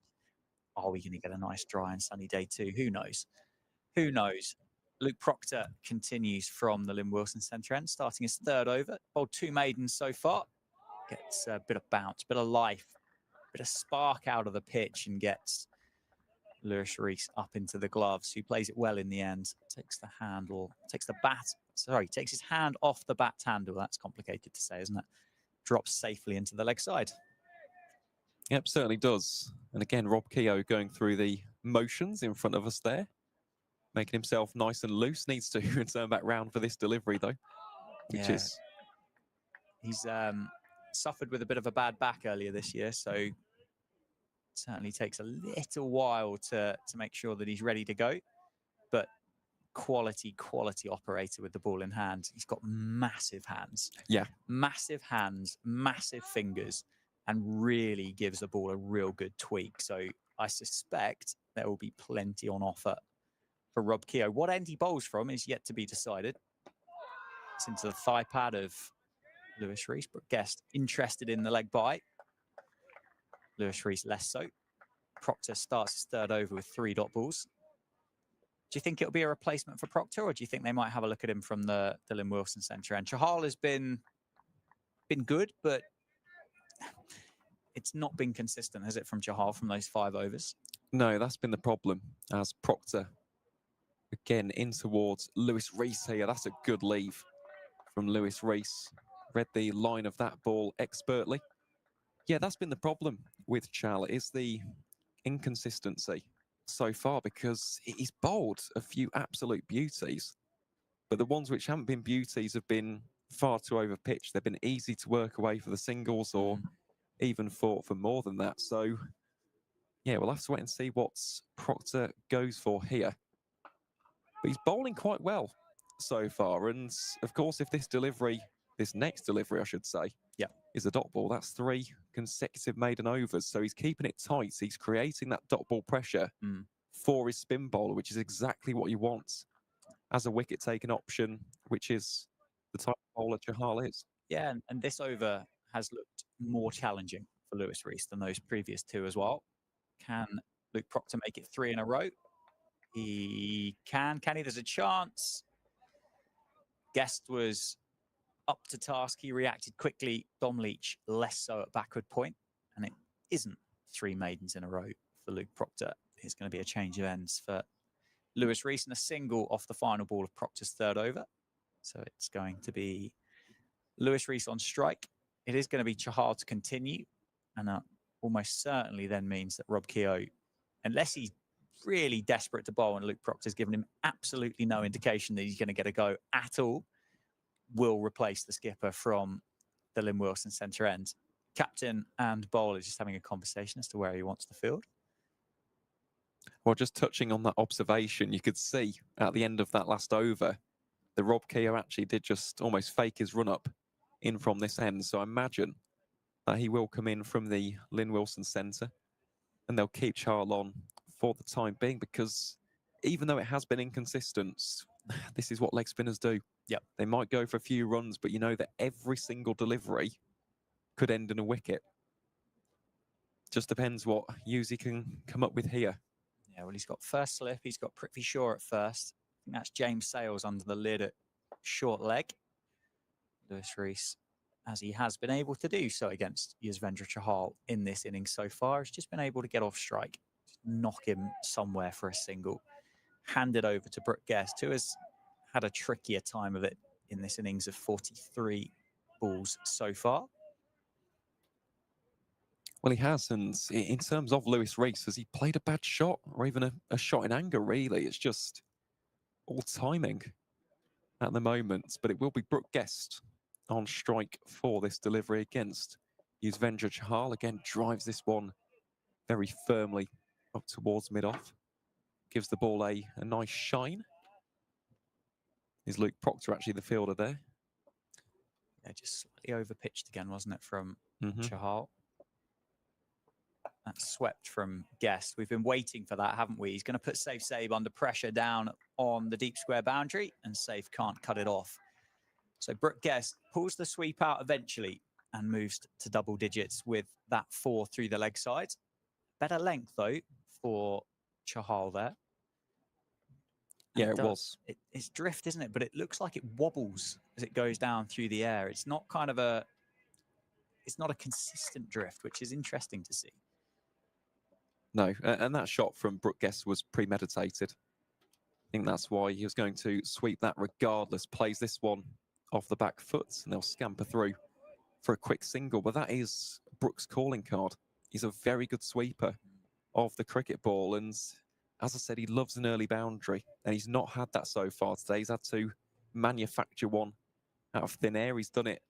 Are we going to get a nice dry and sunny day 2? Who knows? Who knows? Luke Proctor continues from the Lynn Wilson centre end, starting his 3rd over. Bowled 2 maidens so far. Gets a bit of bounce, bit of life, bit of spark out of the pitch and gets Lewis Reese up into the gloves, who plays it well in the end. Takes the handle, takes his hand off the bat handle. That's complicated to say, isn't it? Drops safely into the leg side. Yep, certainly does. And again, Rob Keogh going through the motions in front of us there. Making himself nice and loose. Needs to turn back round for this delivery, though. Which is... He's suffered with a bit of a bad back earlier this year, so it certainly takes a little while to make sure that he's ready to go. But quality operator with the ball in hand. He's got massive hands. Yeah. Massive hands, massive fingers, and really gives the ball a real good tweak. So I suspect there will be plenty on offer for Rob Keogh. What end he bowls from is yet to be decided. It's into the thigh pad of Lewis Reese, but Guest interested in the leg bite. Lewis Reese less so. Proctor starts his 3rd over with 3 dot balls. Do you think it'll be a replacement for Proctor, or do you think they might have a look at him from the Lynn Wilson centre end? Chahal has been good, but it's not been consistent, has it, from Chahal from those 5 overs? No, that's been the problem, as Proctor again in towards Lewis Reese here. That's a good leave from Lewis Reese. Read the line of that ball expertly. Yeah, that's been the problem with Chal, is the inconsistency so far, because he's bowled a few absolute beauties, but the ones which haven't been beauties have been far too over pitched. They've been easy to work away for the singles or even for more than that. So, yeah, we'll have to wait and see what Proctor goes for here. But he's bowling quite well so far. And, of course, if this next delivery, I should say, is a dot ball, that's 3 consecutive maiden overs. So he's keeping it tight. He's creating that dot ball pressure for his spin bowler, which is exactly what you want as a wicket-taking option, which is the type of bowler Chahal is. Yeah, and this over has looked more challenging for Lewis Rees than those previous 2 as well. Can Luke Proctor make it 3 in a row? He can. Can he? There's a chance. Guest was up to task. He reacted quickly. Dom Leach less so at backward point. And it isn't 3 maidens in a row for Luke Proctor. It's going to be a change of ends for Lewis Rees and a single off the final ball of Proctor's 3rd over. So it's going to be Lewis Rees on strike. It is going to be Chahal to continue. And that almost certainly then means that Rob Keogh, unless he's really desperate to bowl and Luke Proctor's given him absolutely no indication that he's going to get a go at all, will replace the skipper from the Lynn Wilson centre end. Captain and bowler just having a conversation as to where he wants the field. Well, just touching on that observation, you could see at the end of that last over, the Rob Keogh actually did just almost fake his run-up in from this end. So I imagine that he will come in from the Lynn Wilson centre and they'll keep Chahal on for the time being, because even though it has been inconsistent, this is what leg spinners do. Yep. They might go for a few runs, but you know that every single delivery could end in a wicket. Just depends what Yuzi can come up with here. Yeah, well, he's got first slip. He's got Prithvi Shaw at first. I think that's James Sales under the lid at short leg. Lewis Rees, as he has been able to do so against Yuzvendra Chahal in this innings so far, has just been able to get off strike, knock him somewhere for a single, hand it over to Brooke Guest, who has had a trickier time of it in this innings of 43 balls so far. Well, he has, and in terms of Lewis Rees, has he played a bad shot or even a shot in anger, really? It's just all timing at the moment, but it will be Brooke Guest on strike for this delivery against Yuzvendra Chahal. Again, drives this one very firmly up towards mid-off. Gives the ball a nice shine. Is Luke Proctor actually the fielder there? Yeah, just slightly over-pitched again, wasn't it, from Chahal? That's swept from Guest. We've been waiting for that, haven't we? He's going to put Saib under pressure down on the deep square boundary, and Saib can't cut it off. So Brooke Guest pulls the sweep out eventually and moves to double digits with that 4 through the leg side. Better length, though, for Chahal there. Yeah, it was. It's drift, isn't it? But it looks like it wobbles as it goes down through the air. It's not kind of it's not a consistent drift, which is interesting to see. No, and that shot from Brooke Guest was premeditated. I think that's why he was going to sweep that regardless. Plays this one off the back foot, and they'll scamper through for a quick single. But that is Brooke's calling card. He's a very good sweeper of the cricket ball, and as I said, he loves an early boundary, and he's not had that so far today. He's had to manufacture one out of thin air. He's done it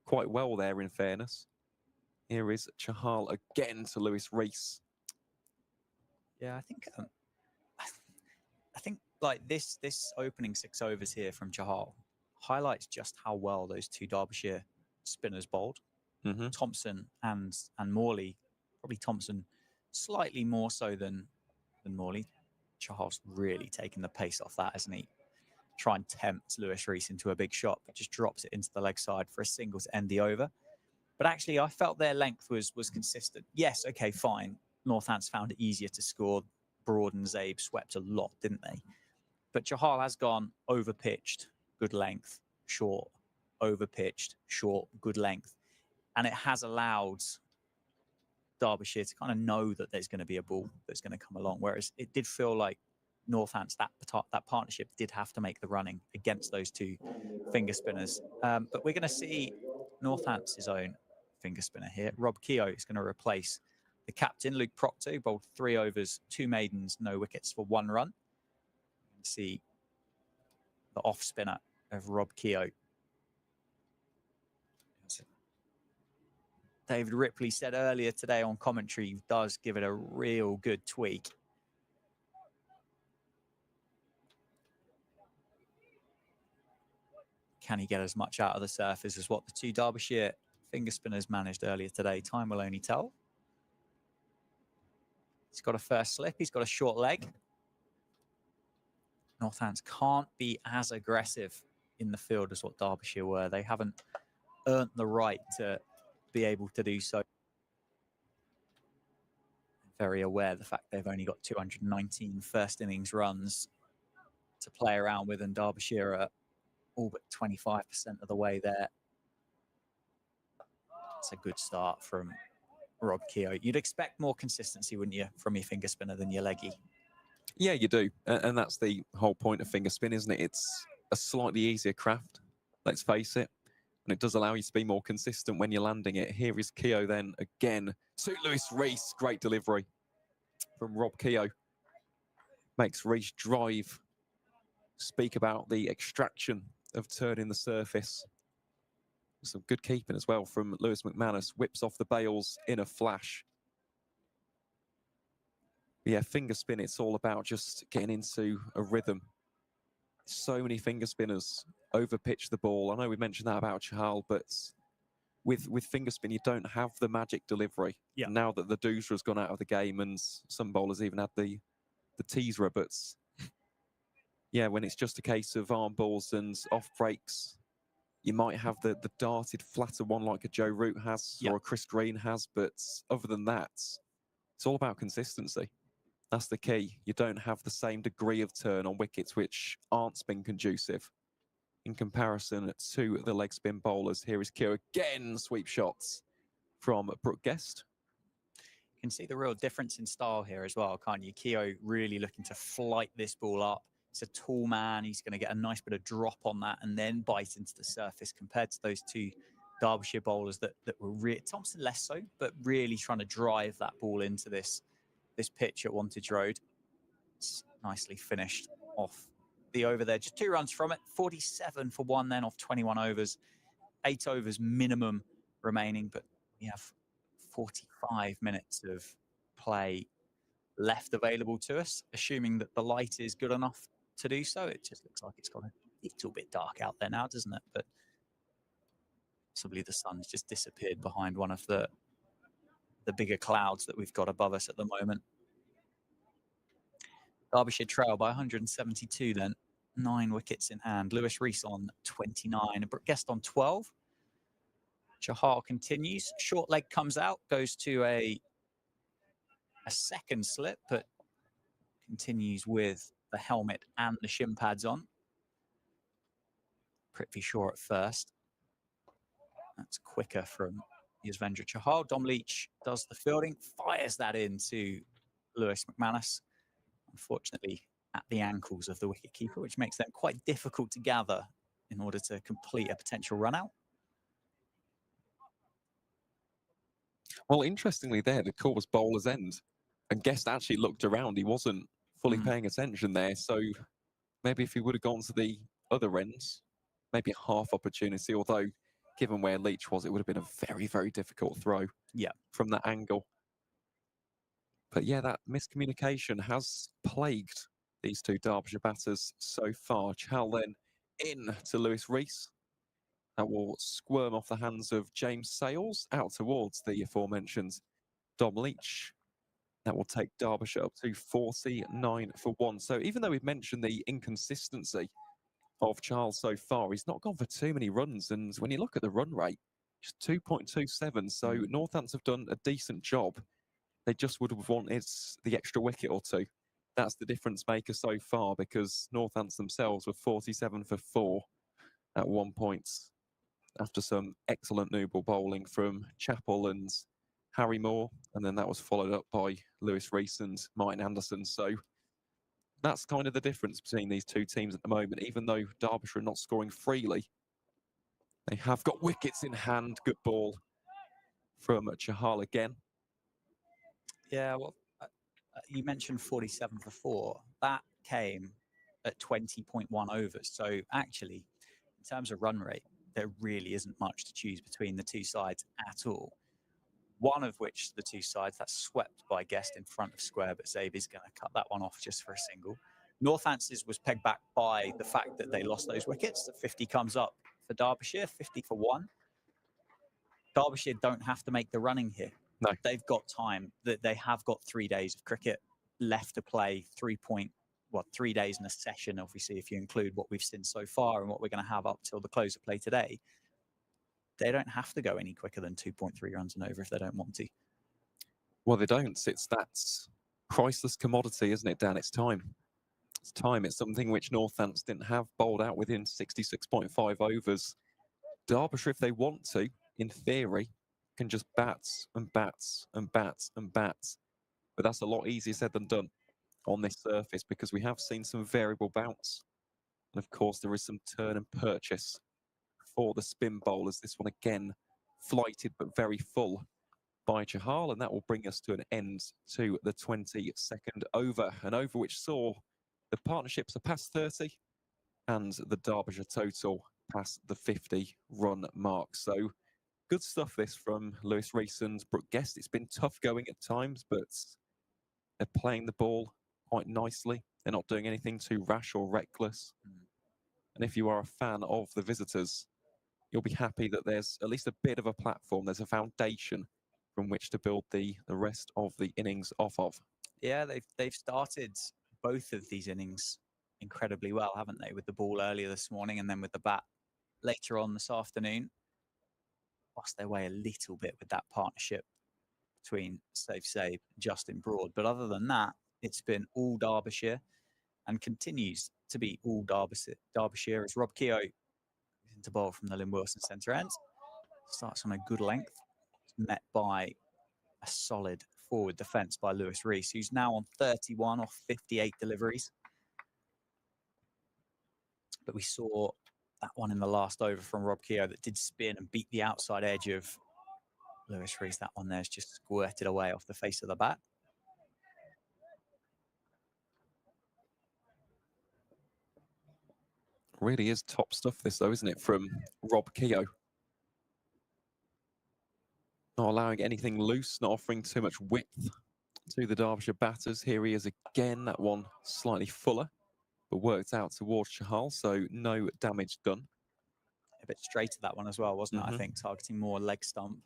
quite well there, in fairness. Here is Chahal again to Lewis Rees. Yeah, I think like this opening 6 overs here from Chahal highlights just how well those 2 Derbyshire spinners bowled. Thompson and Morley, probably Thompson slightly more so than Morley. Chahal's really taken the pace off that, hasn't he? Try and tempt Lewis Rees into a big shot, but just drops it into the leg side for a single to end the over. But actually, I felt their length was consistent. Yes, okay, fine. Northants found it easier to score. Broad and Zabe swept a lot, didn't they? But Chahal has gone over-pitched, good length, short, over-pitched, short, good length. And it has allowed Derbyshire to kind of know that there's going to be a ball that's going to come along. Whereas it did feel like Northants, that partnership did have to make the running against those 2 finger spinners. But we're going to see Northants' own finger spinner here. Rob Keogh is going to replace the captain, Luke Proctor, who bowled 3 overs, 2 maidens, no wickets for 1 run. You can see the off spinner of Rob Keogh. David Ripley said earlier today on commentary, he does give it a real good tweak. Can he get as much out of the surface as what the 2 Derbyshire finger spinners managed earlier today? Time will only tell. He's got a first slip. He's got a short leg. Northants can't be as aggressive in the field as what Derbyshire were. They haven't earned the right to be able to do so. Very aware of the fact they've only got 219 first innings runs to play around with, and Derbyshire are all but 25% of the way there. It's a good start from Rob Keogh. You'd expect more consistency, wouldn't you, from your finger spinner than your leggy? Yeah, you do. And that's the whole point of finger spin, isn't it? It's a slightly easier craft, let's face it. And it does allow you to be more consistent when you're landing it. Here is Keogh then again to Lewis Rees. Great delivery from Rob Keogh. Makes Rees drive. Speak about the extraction of turning the surface. Some good keeping as well from Lewis McManus. Whips off the bails in a flash. Yeah, finger spin, it's all about just getting into a rhythm. So many finger spinners overpitch the ball. I know we mentioned that about Chahal, but with finger spin, you don't have the magic delivery. Yeah. Now that the Doosra has gone out of the game and some bowlers even had the teaser, but yeah, when it's just a case of arm balls and off breaks, you might have the darted flatter one like a Joe Root has or a Chris Green has, but other than that, it's all about consistency. That's the key. You don't have the same degree of turn on wickets which aren't spin conducive in comparison to the leg spin bowlers. Here is Keogh again, sweep shots from Brooke Guest. You can see the real difference in style here as well, can't you? Keogh really looking to flight this ball up. He's a tall man. He's going to get a nice bit of drop on that and then bite into the surface compared to those 2 Derbyshire bowlers that were Thompson less so, but really trying to drive that ball into this pitch at Wantage Road. It's nicely finished off the over there. Just 2 runs from it. 47 for 1 then off 21 overs. 8 overs minimum remaining, but we have 45 minutes of play left available to us, assuming that the light is good enough to do so. It just looks like it's got a little bit dark out there now, doesn't it? But possibly the sun's just disappeared behind one of the bigger clouds that we've got above us at the moment. Derbyshire trail by 172 then. 9 wickets in hand. Lewis Rees on 29. Brooke Guest on 12. Chahal continues. Short leg comes out. Goes to a second slip, but continues with the helmet and the shin pads on. Prithvi Shaw at first. That's quicker from Yuzvendra Chahal. Dom Leach does the fielding, fires that into Lewis McManus. Unfortunately, at the ankles of the wicketkeeper, which makes them quite difficult to gather in order to complete a potential run out. Well, interestingly there, the call was bowler's end. And Guest actually looked around. He wasn't fully paying attention there. So maybe if he would have gone to the other ends, maybe a half opportunity, although given where Leach was, it would have been a very, very difficult throw from that angle. But yeah, that miscommunication has plagued these 2 Derbyshire batters so far. Chahal then in to Lewis Rees. That will squirm off the hands of James Sales out towards the aforementioned Dom Leach. That will take Derbyshire up to 49 for 1. So even though we've mentioned the inconsistency of Chahal so far, he's not gone for too many runs. And when you look at the run rate, it's 2.27. So Northants have done a decent job. They just would have wanted the extra wicket or 2. That's the difference maker so far, because Northants themselves were 47 for 4 at one point after some excellent new ball bowling from Chappell and Harry Moore, and then that was followed up by Lewis Rees and Martin Anderson. So that's kind of the difference between these 2 teams at the moment. Even though Derbyshire are not scoring freely, they have got wickets in hand. Good ball from Chahal again. Yeah, well, you mentioned 47 for 4. That came at 20.1 overs. So actually, in terms of run rate, there really isn't much to choose between the two sides at all. One of which, the two sides, that's swept by Guest in front of square, but Zabe is going to cut that one off just for a single. Northamptonshire was pegged back by the fact that they lost those wickets. The 50 comes up for Derbyshire, 50 for 1. Derbyshire don't have to make the running here. No. They've got time. That they have got 3 days of cricket left to play. 3 days in a session, obviously, if you include what we've seen so far and what we're going to have up till the close of play today. They don't have to go any quicker than 2.3 runs and over if they don't want to. Well, they don't. That's priceless commodity, isn't it, Dan? It's time. It's time. It's something which Northants didn't have, bowled out within 66.5 overs. Derbyshire, if they want to, in theory, can just bats and bats and bats and bats. But that's a lot easier said than done on this surface because we have seen some variable bounce. And of course, there is some turn and purchase for the spin bowlers. This one again, flighted but very full by Chahal, and that will bring us to an end to the 22nd over, an over which saw the partnerships surpass 30 and the Derbyshire total past the 50 run mark. So good stuff this from Lewis Rees and Brooke Guest. It's been tough going at times, but they're playing the ball quite nicely. They're not doing anything too rash or reckless. And if you are a fan of the visitors, you'll be happy that there's at least a bit of a platform. There's a foundation from which to build the rest of the innings off of. Yeah, they've started both of these innings incredibly well, haven't they? With the ball earlier this morning and then with the bat later on this afternoon. Lost their way a little bit with that partnership between Safe and Justin Broad. But other than that, it's been all Derbyshire and continues to be all Derbyshire as Rob Keogh into bowl from the Lynn Wilson centre end. Starts on a good length. It's met by a solid forward defence by Lewis Rees, who's now on 31 off 58 deliveries. But we saw that one in the last over from Rob Keogh that did spin and beat the outside edge of Lewis Rees. That one there's just squirted away off the face of the bat. Really is top stuff this though, isn't it, from Rob Keogh? Not allowing anything loose, not offering too much width to the Derbyshire batters. Here he is again, that one slightly fuller, but worked out towards Chahal, so no damage done. A bit straighter that one as well, wasn't it? I think targeting more leg stump.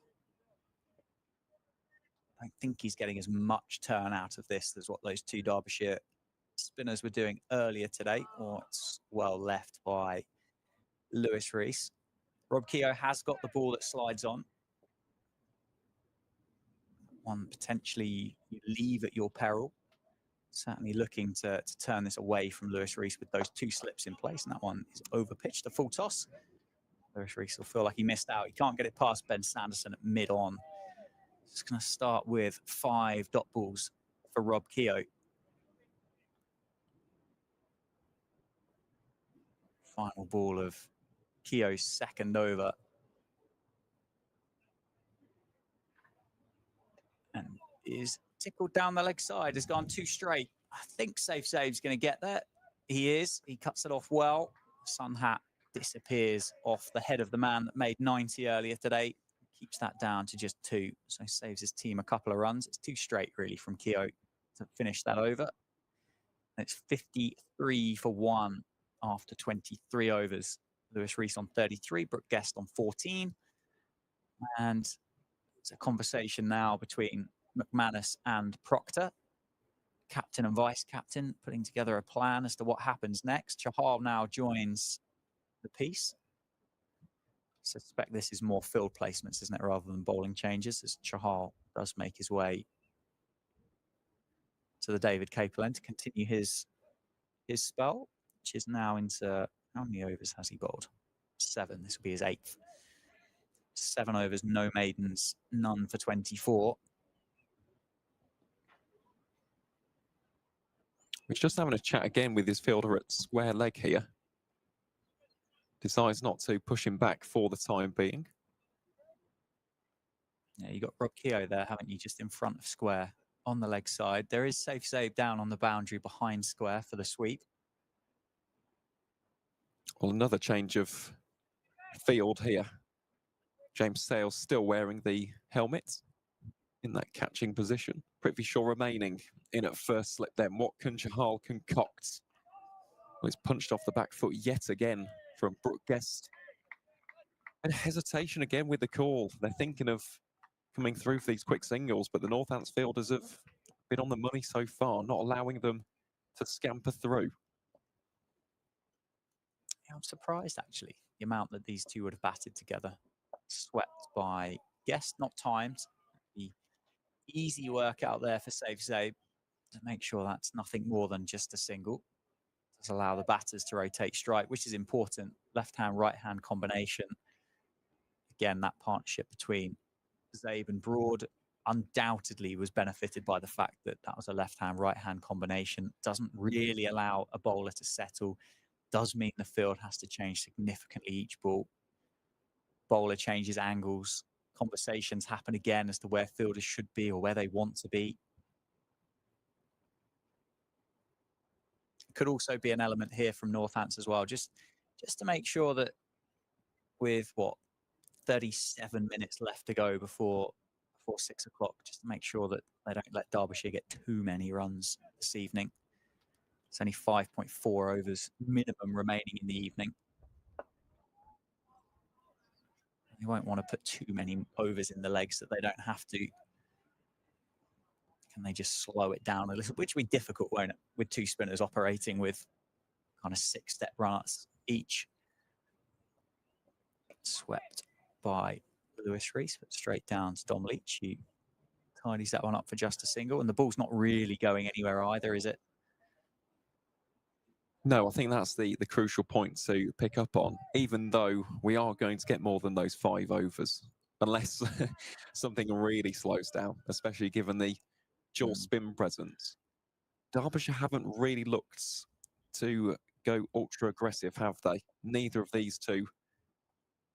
I don't think he's getting as much turn out of this as what those two Derbyshire spinners were doing earlier today, or it's well left by Lewis Rees. Rob Keogh has got the ball that slides on. One potentially you leave at your peril. Certainly looking to turn this away from Lewis Rees with those two slips in place, and that one is overpitched, a full toss. Lewis Rees will feel like he missed out. He can't get it past Ben Sanderson at mid-on. Just going to start with 5 dot balls for Rob Keogh. Final ball of Keogh's second over. And is tickled down the leg side, has gone too straight. I think Save's going to get there. He is. He cuts it off well. Sun hat disappears off the head of the man that made 90 earlier today. Keeps that down to just 2. So saves his team a couple of runs. It's too straight, really, from Keogh to finish that over. And it's 53 for 1 after 23 overs. Lewis Rees on 33, Brooke Guest on 14. And it's a conversation now between McManus and Proctor, captain and vice captain, putting together a plan as to what happens next. Chahal now joins the piece. I suspect this is more field placements, isn't it, rather than bowling changes, as Chahal does make his way to the David Capel end to continue his spell, which is now into, how many overs has he bowled? 7. This will be his 8th. 7 overs, no maidens, none for 24. He's just having a chat again with his fielder at square leg here. Decides not to push him back for the time being. Yeah, you got Rob Keogh there, haven't you, just in front of square on the leg side. There is safe save down on the boundary behind square for the sweep. Well, another change of field here. James Sales still wearing the helmet in that catching position. Prithvishaw remaining in at first slip then. What can Jahal concoct? Well, it's punched off the back foot yet again from Brooke Guest. And hesitation again with the call. They're thinking of coming through for these quick singles, but the Northants fielders have been on the money so far, not allowing them to scamper through. Yeah, I'm surprised, actually, the amount that these two would have batted together. Swept by Guest, not timed. The easy work out there for safe save to make sure that's nothing more than just a single. Does allow the batters to rotate strike, which is important. Left-hand, right-hand combination. Again, that partnership between Zabe and Broad undoubtedly was benefited by the fact that that was a left-hand, right-hand combination. Doesn't really allow a bowler to settle. Does mean the field has to change significantly each ball. Bowler changes angles. Conversations happen again as to where fielders should be or where they want to be. Could also be an element here from Northants as well, just to make sure that with 37 minutes left to go before 6 o'clock, just to make sure that they don't let Derbyshire get too many runs this evening. It's only 5.4 overs minimum remaining in the evening. They won't want to put too many overs in the legs that they don't have to. Can they just slow it down a little, which will be difficult, won't it, with two spinners operating with kind of 6-step runners each. Swept by Lewis Rees, but straight down to Dom Leach, who tidies that one up for just a single. And the ball's not really going anywhere either, is it? No, I think that's the crucial point to pick up on, even though we are going to get more than those 5 overs, unless something really slows down, especially given the dual spin presence. Derbyshire haven't really looked to go ultra aggressive, have they? Neither of these two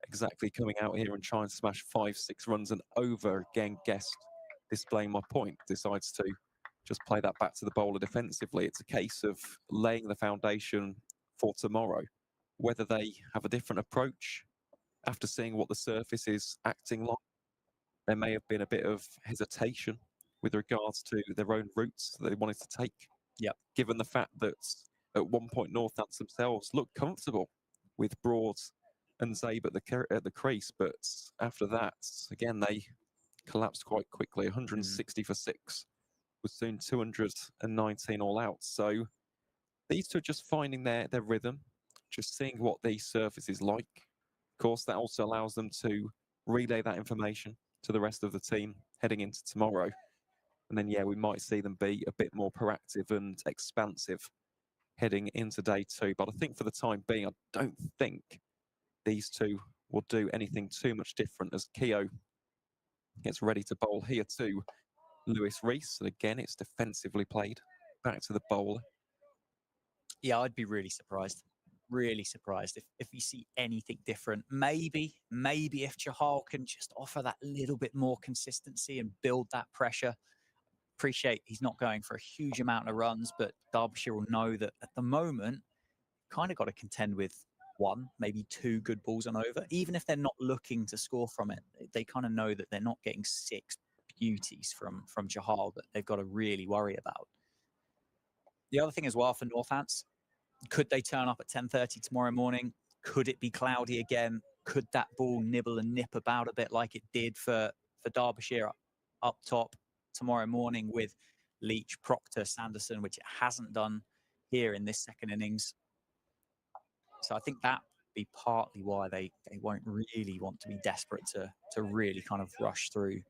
exactly coming out here and trying to smash 5-6 runs and over. Again, Guest, displaying my point, decides to just play that back to the bowler defensively. It's a case of laying the foundation for tomorrow. Whether they have a different approach after seeing what the surface is acting like, there may have been a bit of hesitation with regards to their own routes that they wanted to take. Yep. Given the fact that at one point Northants themselves looked comfortable with Broad and Zabe at the crease, but after that, again, they collapsed quite quickly. 160 for 6 was soon 219 all out. So these two are just finding their rhythm, just seeing what the surface is like. Of course, that also allows them to relay that information to the rest of the team heading into tomorrow. And then, yeah, we might see them be a bit more proactive and expansive heading into day 2. But I think for the time being, I don't think these two will do anything too much different as Keogh gets ready to bowl here too. Lewis Rees, and again, it's defensively played back to the bowler. Yeah, I'd be really surprised if you see anything different. Maybe if Jahal can just offer that little bit more consistency and build that pressure. Appreciate he's not going for a huge amount of runs, but Derbyshire will know that at the moment, kind of got to contend with 1, maybe 2 good balls and over. Even if they're not looking to score from it, they kind of know that they're not getting 6 beauties from Jahal that they've got to really worry about. The other thing as well for Northants, could they turn up at 10:30 tomorrow morning? Could it be cloudy again? Could that ball nibble and nip about a bit like it did for Derbyshire up top tomorrow morning with Leach, Proctor, Sanderson, which it hasn't done here in this second innings? So I think that would be partly why they won't really want to be desperate to really kind of rush through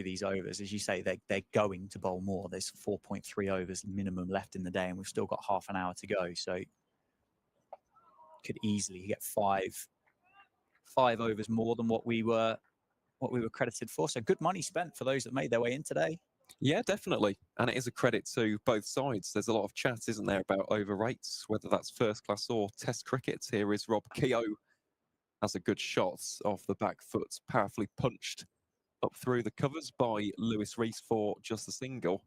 these overs. As you say, they're going to bowl more. There's 4.3 overs minimum left in the day, and we've still got half an hour to go. So could easily get five overs more than what we were credited for. So good money spent for those that made their way in today. Yeah, definitely. And it is a credit to both sides. There's a lot of chat, isn't there, about over rates, whether that's first class or test cricket. Here is Rob Keogh has a good shot off the back foot, powerfully punched up through the covers by Lewis Rees for just a single.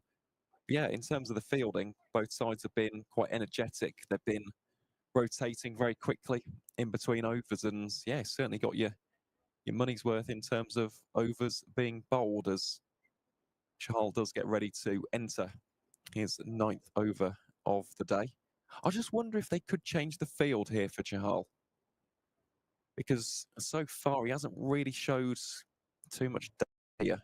Yeah, in terms of the fielding, both sides have been quite energetic. They've been rotating very quickly in between overs, and yeah, certainly got your money's worth in terms of overs being bowled as Chahal does get ready to enter his 9th over of the day. I just wonder if they could change the field here for Chahal, because so far he hasn't really showed too much data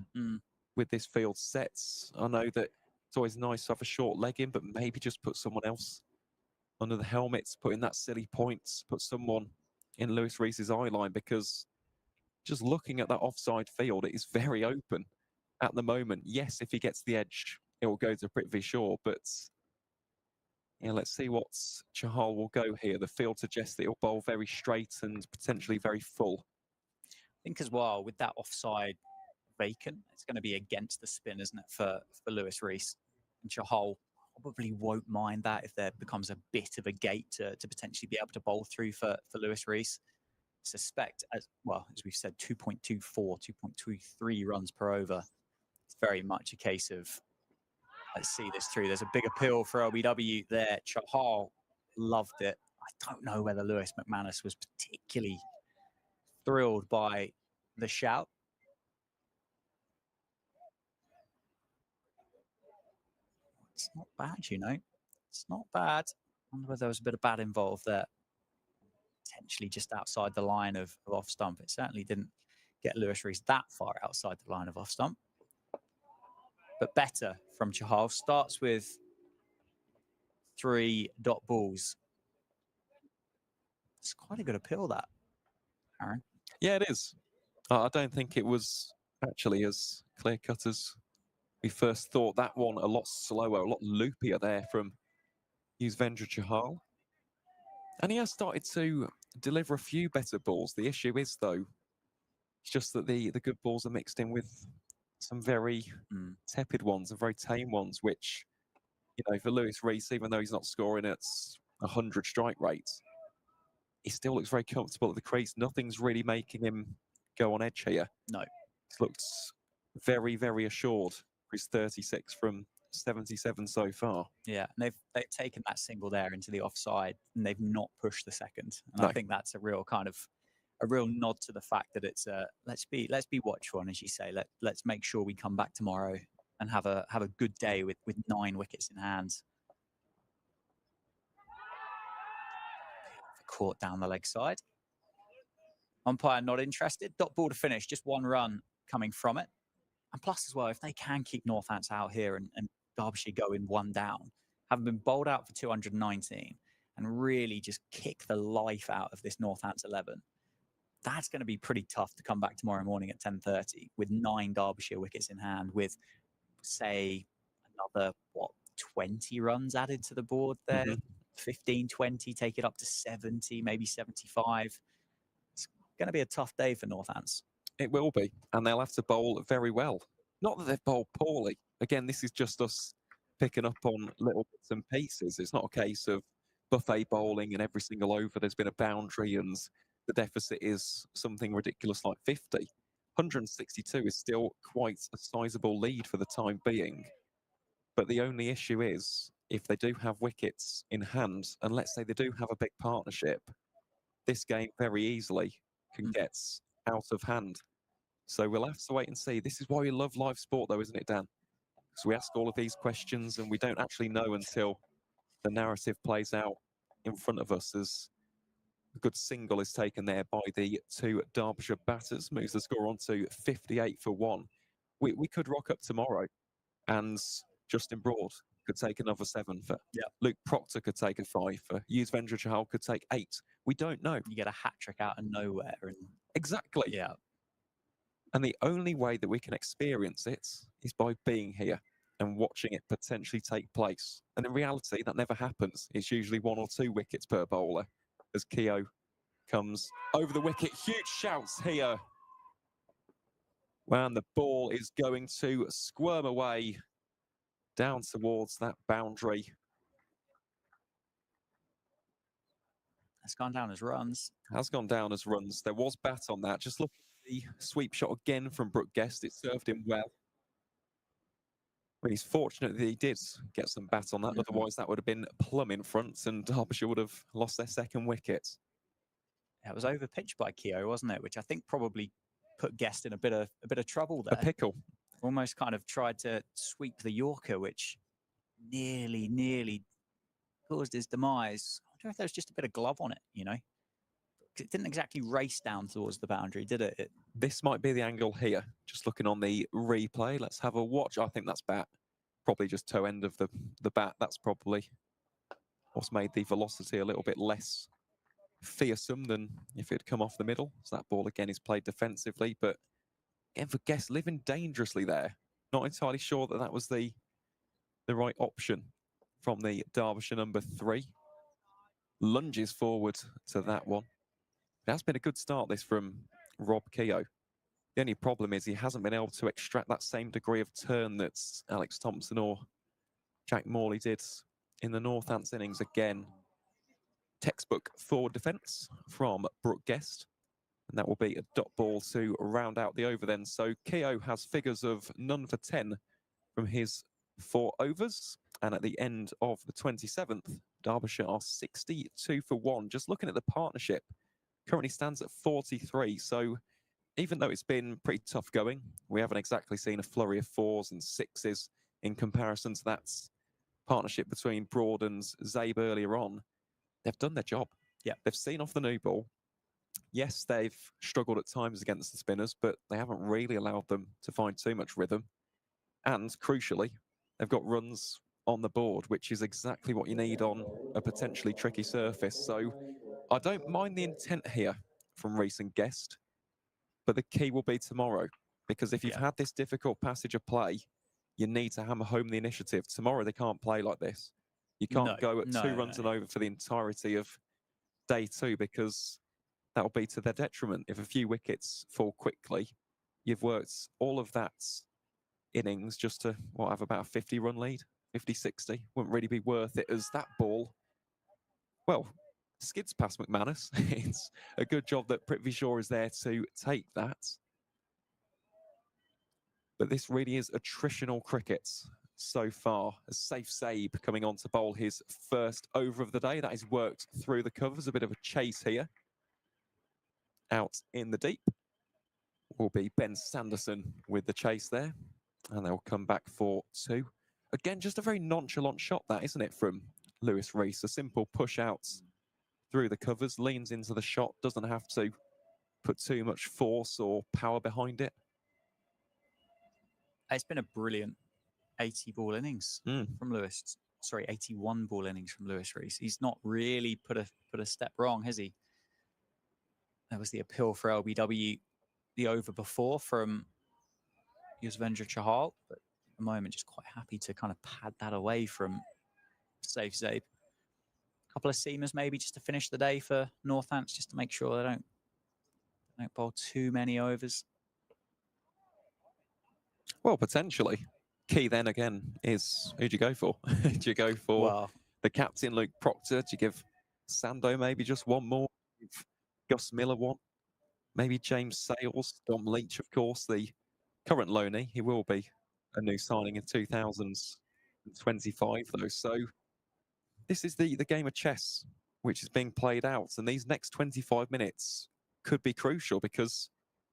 with this field sets. I know that it's always nice to have a short leg in, but maybe just put someone else under the helmets, put in that silly points, put someone in Lewis Rees's eye line, because just looking at that offside field, it is very open at the moment. Yes, if he gets the edge, it will go to Prithvi Shaw, but yeah, let's see what Chahal will go here. The field suggests that he'll bowl very straight and potentially very full. I think as well, with that offside vacant, it's going to be against the spin, isn't it, for Lewis Rees? And Chahal probably won't mind that if there becomes a bit of a gate to potentially be able to bowl through for Lewis Rees. Suspect, as well, as we've said, 2.24, 2.23 runs per over. It's very much a case of, let's see this through. There's a big appeal for LBW there. Chahal loved it. I don't know whether Lewis McManus was particularly thrilled by the shout. It's not bad, you know. It's not bad. I wonder whether there was a bit of bad involved there. Potentially just outside the line of off stump. It certainly didn't get Lewis Rees that far outside the line of off stump. But better from Chahal. Starts with 3 dot balls. It's quite a good appeal, that, Aaron. Yeah, it is. I don't think it was actually as clear-cut as we first thought. That one a lot slower, a lot loopier there from Yuzvendra Chahal. And he has started to deliver a few better balls. The issue is, though, it's just that the good balls are mixed in with some very tepid ones and very tame ones, which, you know, for Lewis Rees, even though he's not scoring at 100 strike rates, he still looks very comfortable at the crease. Nothing's really making him go on edge here. No. He looks very, very assured for his 36 from 77 so far. Yeah, and they've taken that single there into the offside, and they've not pushed the second. And No. I think that's a real nod to the fact that it's let's be watchful, and as you say, let's make sure we come back tomorrow and have a good day with 9 wickets in hand. Caught down the leg side. Umpire not interested. Dot ball to finish, just 1 run coming from it. And plus as well, if they can keep Northampton out here and Derbyshire going 1 down, having been bowled out for 219 and really just kick the life out of this Northampton 11, that's going to be pretty tough to come back tomorrow morning at 10:30 with 9 Derbyshire wickets in hand, with, say, another, 20 runs added to the board there. 15, 20, take it up to 70, maybe 75. It's going to be a tough day for Northants. It will be, and they'll have to bowl very well. Not that they've bowled poorly. Again, this is just us picking up on little bits and pieces. It's not a case of buffet bowling and every single over there's been a boundary and the deficit is something ridiculous like 50. 162 is still quite a sizable lead for the time being. But the only issue is, if they do have wickets in hand, and let's say they do have a big partnership, this game very easily can get out of hand. So we'll have to wait and see. This is why we love live sport, though, isn't it, Dan? Because we ask all of these questions and we don't actually know until the narrative plays out in front of us, as a good single is taken there by the 2 Derbyshire batters, moves the score on to 58 for 1. We could rock up tomorrow and Justin Broad could take another 7 for. Yeah. Luke Proctor could take a 5 for. Yuzvendra Chahal could take 8. We don't know. You get a hat trick out of nowhere. And exactly. Yeah. And the only way that we can experience it is by being here and watching it potentially take place. And in reality, that never happens. It's usually 1 or 2 wickets per bowler as Keogh comes over the wicket. Huge shouts here. And the ball is going to squirm away down towards that boundary. That's gone down as runs. Has gone down as runs. There was bat on that. Just look at the sweep shot again from Brooke Guest. It served him well. Well, he's fortunate that he did get some bat on that. Otherwise, that would have been plumb in front, and Derbyshire would have lost their second wicket. It was overpitched by Keogh, wasn't it? Which I think probably put Guest in a bit of trouble there. A pickle. Almost kind of tried to sweep the Yorker, which nearly caused his demise. I wonder if there was just a bit of glove on it, you know? It didn't exactly race down towards the boundary, did it? This might be the angle here. Just looking on the replay. Let's have a watch. I think that's bat. Probably just toe end of the bat. That's probably what's made the velocity a little bit less fearsome than if it had come off the middle. So that ball again is played defensively, but again for Guest living dangerously there. Not entirely sure that that was the right option from the Derbyshire number 3. Lunges forward to that one. It has been a good start, this, from Rob Keogh. The only problem is he hasn't been able to extract that same degree of turn that Alex Thompson or Jack Morley did in the Northants innings. Again, textbook forward defence from Brooke Guest. And that will be a dot ball to round out the over then. So Keogh has figures of none for 10 from his 4 overs. And at the end of the 27th, Derbyshire are 62 for 1. Just looking at the partnership, currently stands at 43. So even though it's been pretty tough going, we haven't exactly seen a flurry of 4s and 6s in comparison to that partnership between Broad and Zabe earlier on. They've done their job. Yeah. They've seen off the new ball. Yes, they've struggled at times against the spinners, but they haven't really allowed them to find too much rhythm. And crucially, they've got runs on the board, which is exactly what you need on a potentially tricky surface. So I don't mind the intent here from Reese and Guest, but the key will be tomorrow, because if you've had this difficult passage of play, you need to hammer home the initiative. Tomorrow, they can't play like this. You can't go at 2 runs and over for the entirety of day 2, because that'll be to their detriment. If a few wickets fall quickly, you've worked all of that innings just to, have about a 50-run lead, 50, 60. Wouldn't really be worth it, as that ball, skids past McManus. It's a good job that Prithvi Shaw is there to take that. But this really is attritional cricket so far. A Safe Zabe coming on to bowl his first over of the day. That is worked through the covers. A bit of a chase here. Out in the deep will be Ben Sanderson with the chase there. And they'll come back for 2. Again, just a very nonchalant shot that, isn't it, from Lewis Reese? A simple push out through the covers, leans into the shot, doesn't have to put too much force or power behind it. It's been a brilliant 80-ball innings from Lewis. Sorry, 81-ball innings from Lewis Reese. He's not really put a step wrong, has he? That was the appeal for LBW the over before from Yuzvendra Chahal, but at the moment just quite happy to kind of pad that away from Safe Zabe. A couple of seamers maybe just to finish the day for Northants, just to make sure they don't bowl too many overs. Well, potentially. Key then again is, who do you go for? Do you go for the captain, Luke Proctor? Do you give Sando maybe just one more? Give Gus Miller one? Maybe James Sales, Dom Leach, of course, the current loanee. He will be a new signing in 2025, though. So this is the game of chess, which is being played out. And these next 25 minutes could be crucial, because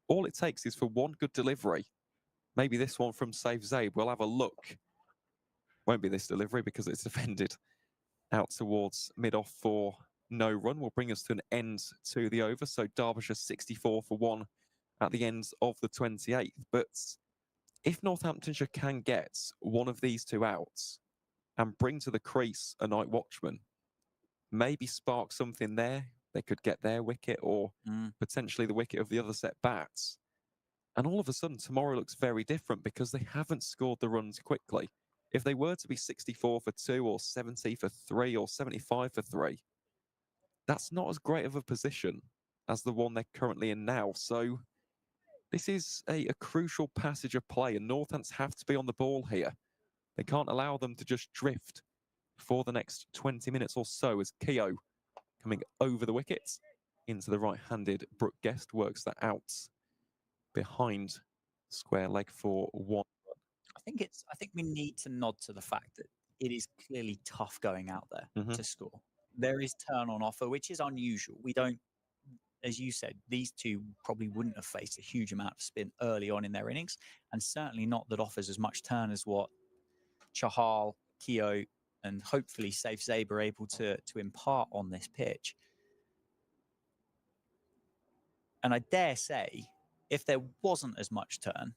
all it takes is for one good delivery. Maybe this one from Safe Zabe. We'll have a look. Won't be this delivery because it's defended out towards mid-off for no run. Will bring us to an end to the over. So Derbyshire 64 for 1 at the end of the 28th. But if Northamptonshire can get one of these 2 outs and bring to the crease a night watchman, maybe spark something there. They could get their wicket or potentially the wicket of the other set bats. And all of a sudden, tomorrow looks very different, because they haven't scored the runs quickly. If they were to be 64 for 2 or 70 for 3 or 75 for 3, that's not as great of a position as the one they're currently in now. So this is a crucial passage of play, and Northants have to be on the ball here. They can't allow them to just drift for the next 20 minutes or so, as Keogh coming over the wickets into the right-handed Brooke Guest, works that out behind square leg for 1. I think we need to nod to the fact that it is clearly tough going out there Mhm. to score. There is turn on offer, which is unusual. We don't, as you said, these two probably wouldn't have faced a huge amount of spin early on in their innings, and certainly not that offers as much turn as what Chahal, Keogh, and hopefully Safe Zabe are able to impart on this pitch. And I dare say, if there wasn't as much turn,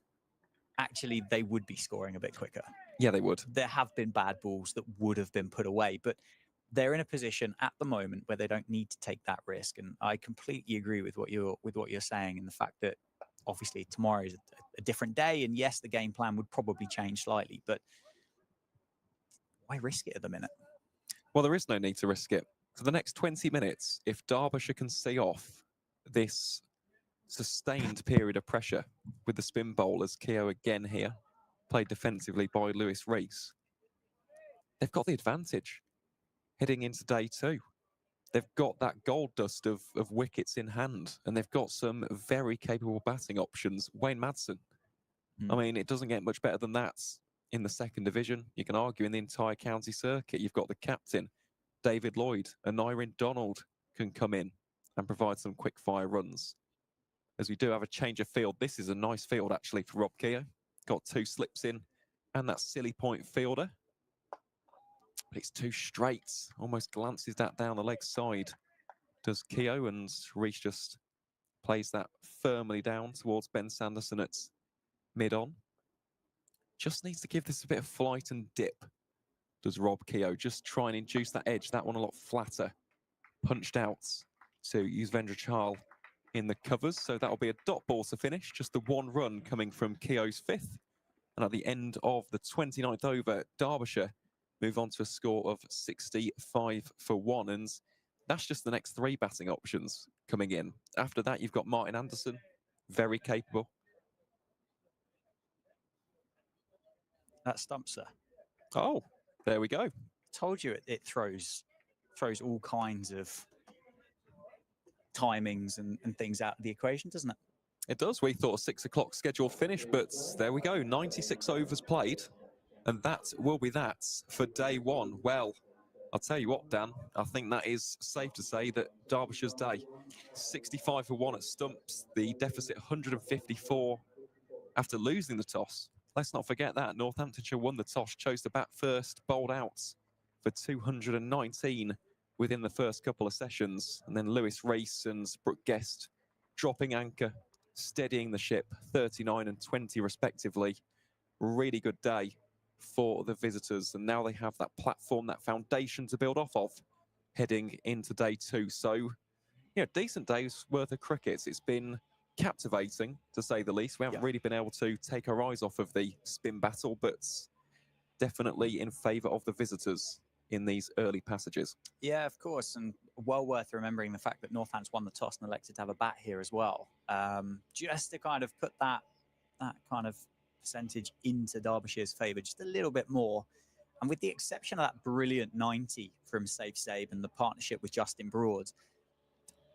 actually they would be scoring a bit quicker. Yeah, they would. There have been bad balls that would have been put away, but they're in a position at the moment where they don't need to take that risk. And I completely agree with what you're saying, and the fact that obviously tomorrow is a different day, and yes, the game plan would probably change slightly, but why risk it at the minute? Well, there is no need to risk it. For the next 20 minutes, if Derbyshire can see off this sustained period of pressure with the spin bowlers, Keogh again here, played defensively by Lewis Rees, they've got the advantage heading into day 2. They've got that gold dust of wickets in hand, and they've got some very capable batting options. Wayne Madsen, I mean, it doesn't get much better than that in the 2nd division. You can argue in the entire county circuit. You've got the captain, David Lloyd, and Nyrin Donald can come in and provide some quick fire runs. As we do have a change of field. This is a nice field actually for Rob Keogh. Got 2 slips in and that silly point fielder. But it's too straight. Almost glances that down the leg side. Does Keogh, and Rees just plays that firmly down towards Ben Sanderson at mid-on. Just needs to give this a bit of flight and dip. Does Rob Keogh just try and induce that edge? That one a lot flatter. Punched out to Yuzvendra Chahal in the covers, so that'll be a dot ball to finish. Just the 1 run coming from Keogh's 5th. And at the end of the 29th over, Derbyshire move on to a score of 65 for 1. And that's just the next 3 batting options coming in. After that, you've got Martin Anderson, very capable. That stumps her. Oh, there we go. Told you it throws all kinds of timings and things out of the equation, doesn't it? It does. We thought a 6 o'clock scheduled finish, but there we go. 96 overs played. And that will be that for day 1. Well, I'll tell you what, Dan, I think that is safe to say that Derbyshire's day. 65 for 1 at stumps, the deficit 154 after losing the toss. Let's not forget that. Northamptonshire won the toss, chose to bat first, bowled out for 219 within the first couple of sessions. And then Lewis Rees and Brooke Guest dropping anchor, steadying the ship, 39 and 20 respectively. Really good day for the visitors. And now they have that platform, that foundation to build off of heading into day 2. So, decent day's worth of cricket. It's been captivating, to say the least. We haven't really been able to take our eyes off of the spin battle, but definitely in favour of the visitors in these early passages. Yeah, of course, and well worth remembering the fact that Northants won the toss and elected to have a bat here as well, just to kind of put that kind of percentage into Derbyshire's favour just a little bit more. And with the exception of that brilliant 90 from Safe Zabe and the partnership with Justin Broad,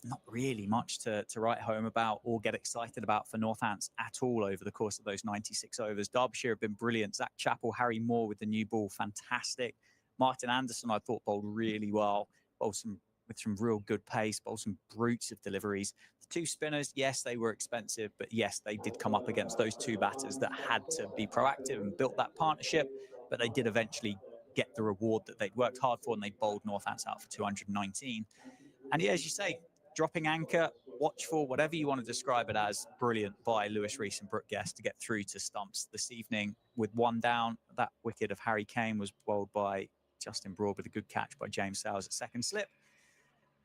not really much to write home about or get excited about for Northants at all over the course of those 96 overs. Derbyshire have been brilliant. Zach Chappell, Harry Moore with the new ball, fantastic. Martin Anderson, I thought, bowled really well, bowled with some real good pace, bowled some brutes of deliveries. The 2 spinners, yes, they were expensive, but yes, they did come up against those 2 batters that had to be proactive and built that partnership, but they did eventually get the reward that they'd worked hard for, and they bowled Northants out for 219. And yeah, as you say, dropping anchor, watchful, whatever you want to describe it as, brilliant by Lewis Rees and Brooke Guest to get through to stumps this evening with 1 down. That wicket of Harry Kane was bowled by Justin Broad with a good catch by James Sowers at second slip.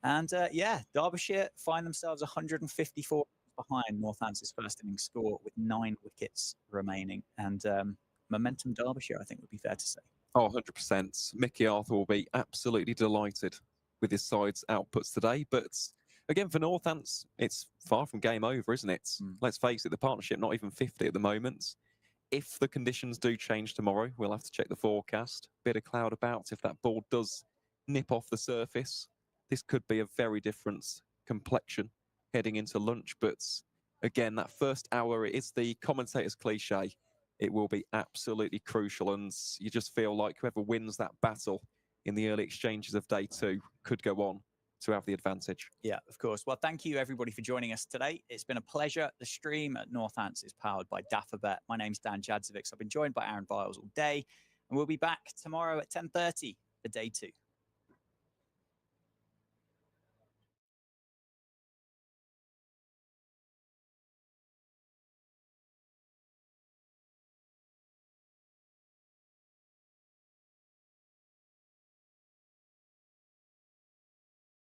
And Derbyshire find themselves 154 behind Northampton's first innings score with 9 wickets remaining. And momentum Derbyshire, I think, would be fair to say. Oh, 100%. Mickey Arthur will be absolutely delighted with his side's outputs today. But again, for Northants, it's far from game over, isn't it? Let's face it, the partnership not even 50 at the moment. If the conditions do change tomorrow, we'll have to check the forecast. Bit of cloud about if that ball does nip off the surface. this could be a very different complexion heading into lunch. But again, that first hour, it is the commentator's cliche. It will be absolutely crucial, and you just feel like whoever wins that battle in the early exchanges of day 2 could go on to have the advantage. Yeah, of course. Well, thank you everybody for joining us today. It's been a pleasure. The stream at Northants is powered by Daffabet. My name's Dan Jadzovic. I've been joined by Aaron Viles all day, and we'll be back tomorrow at 10:30 for day 2.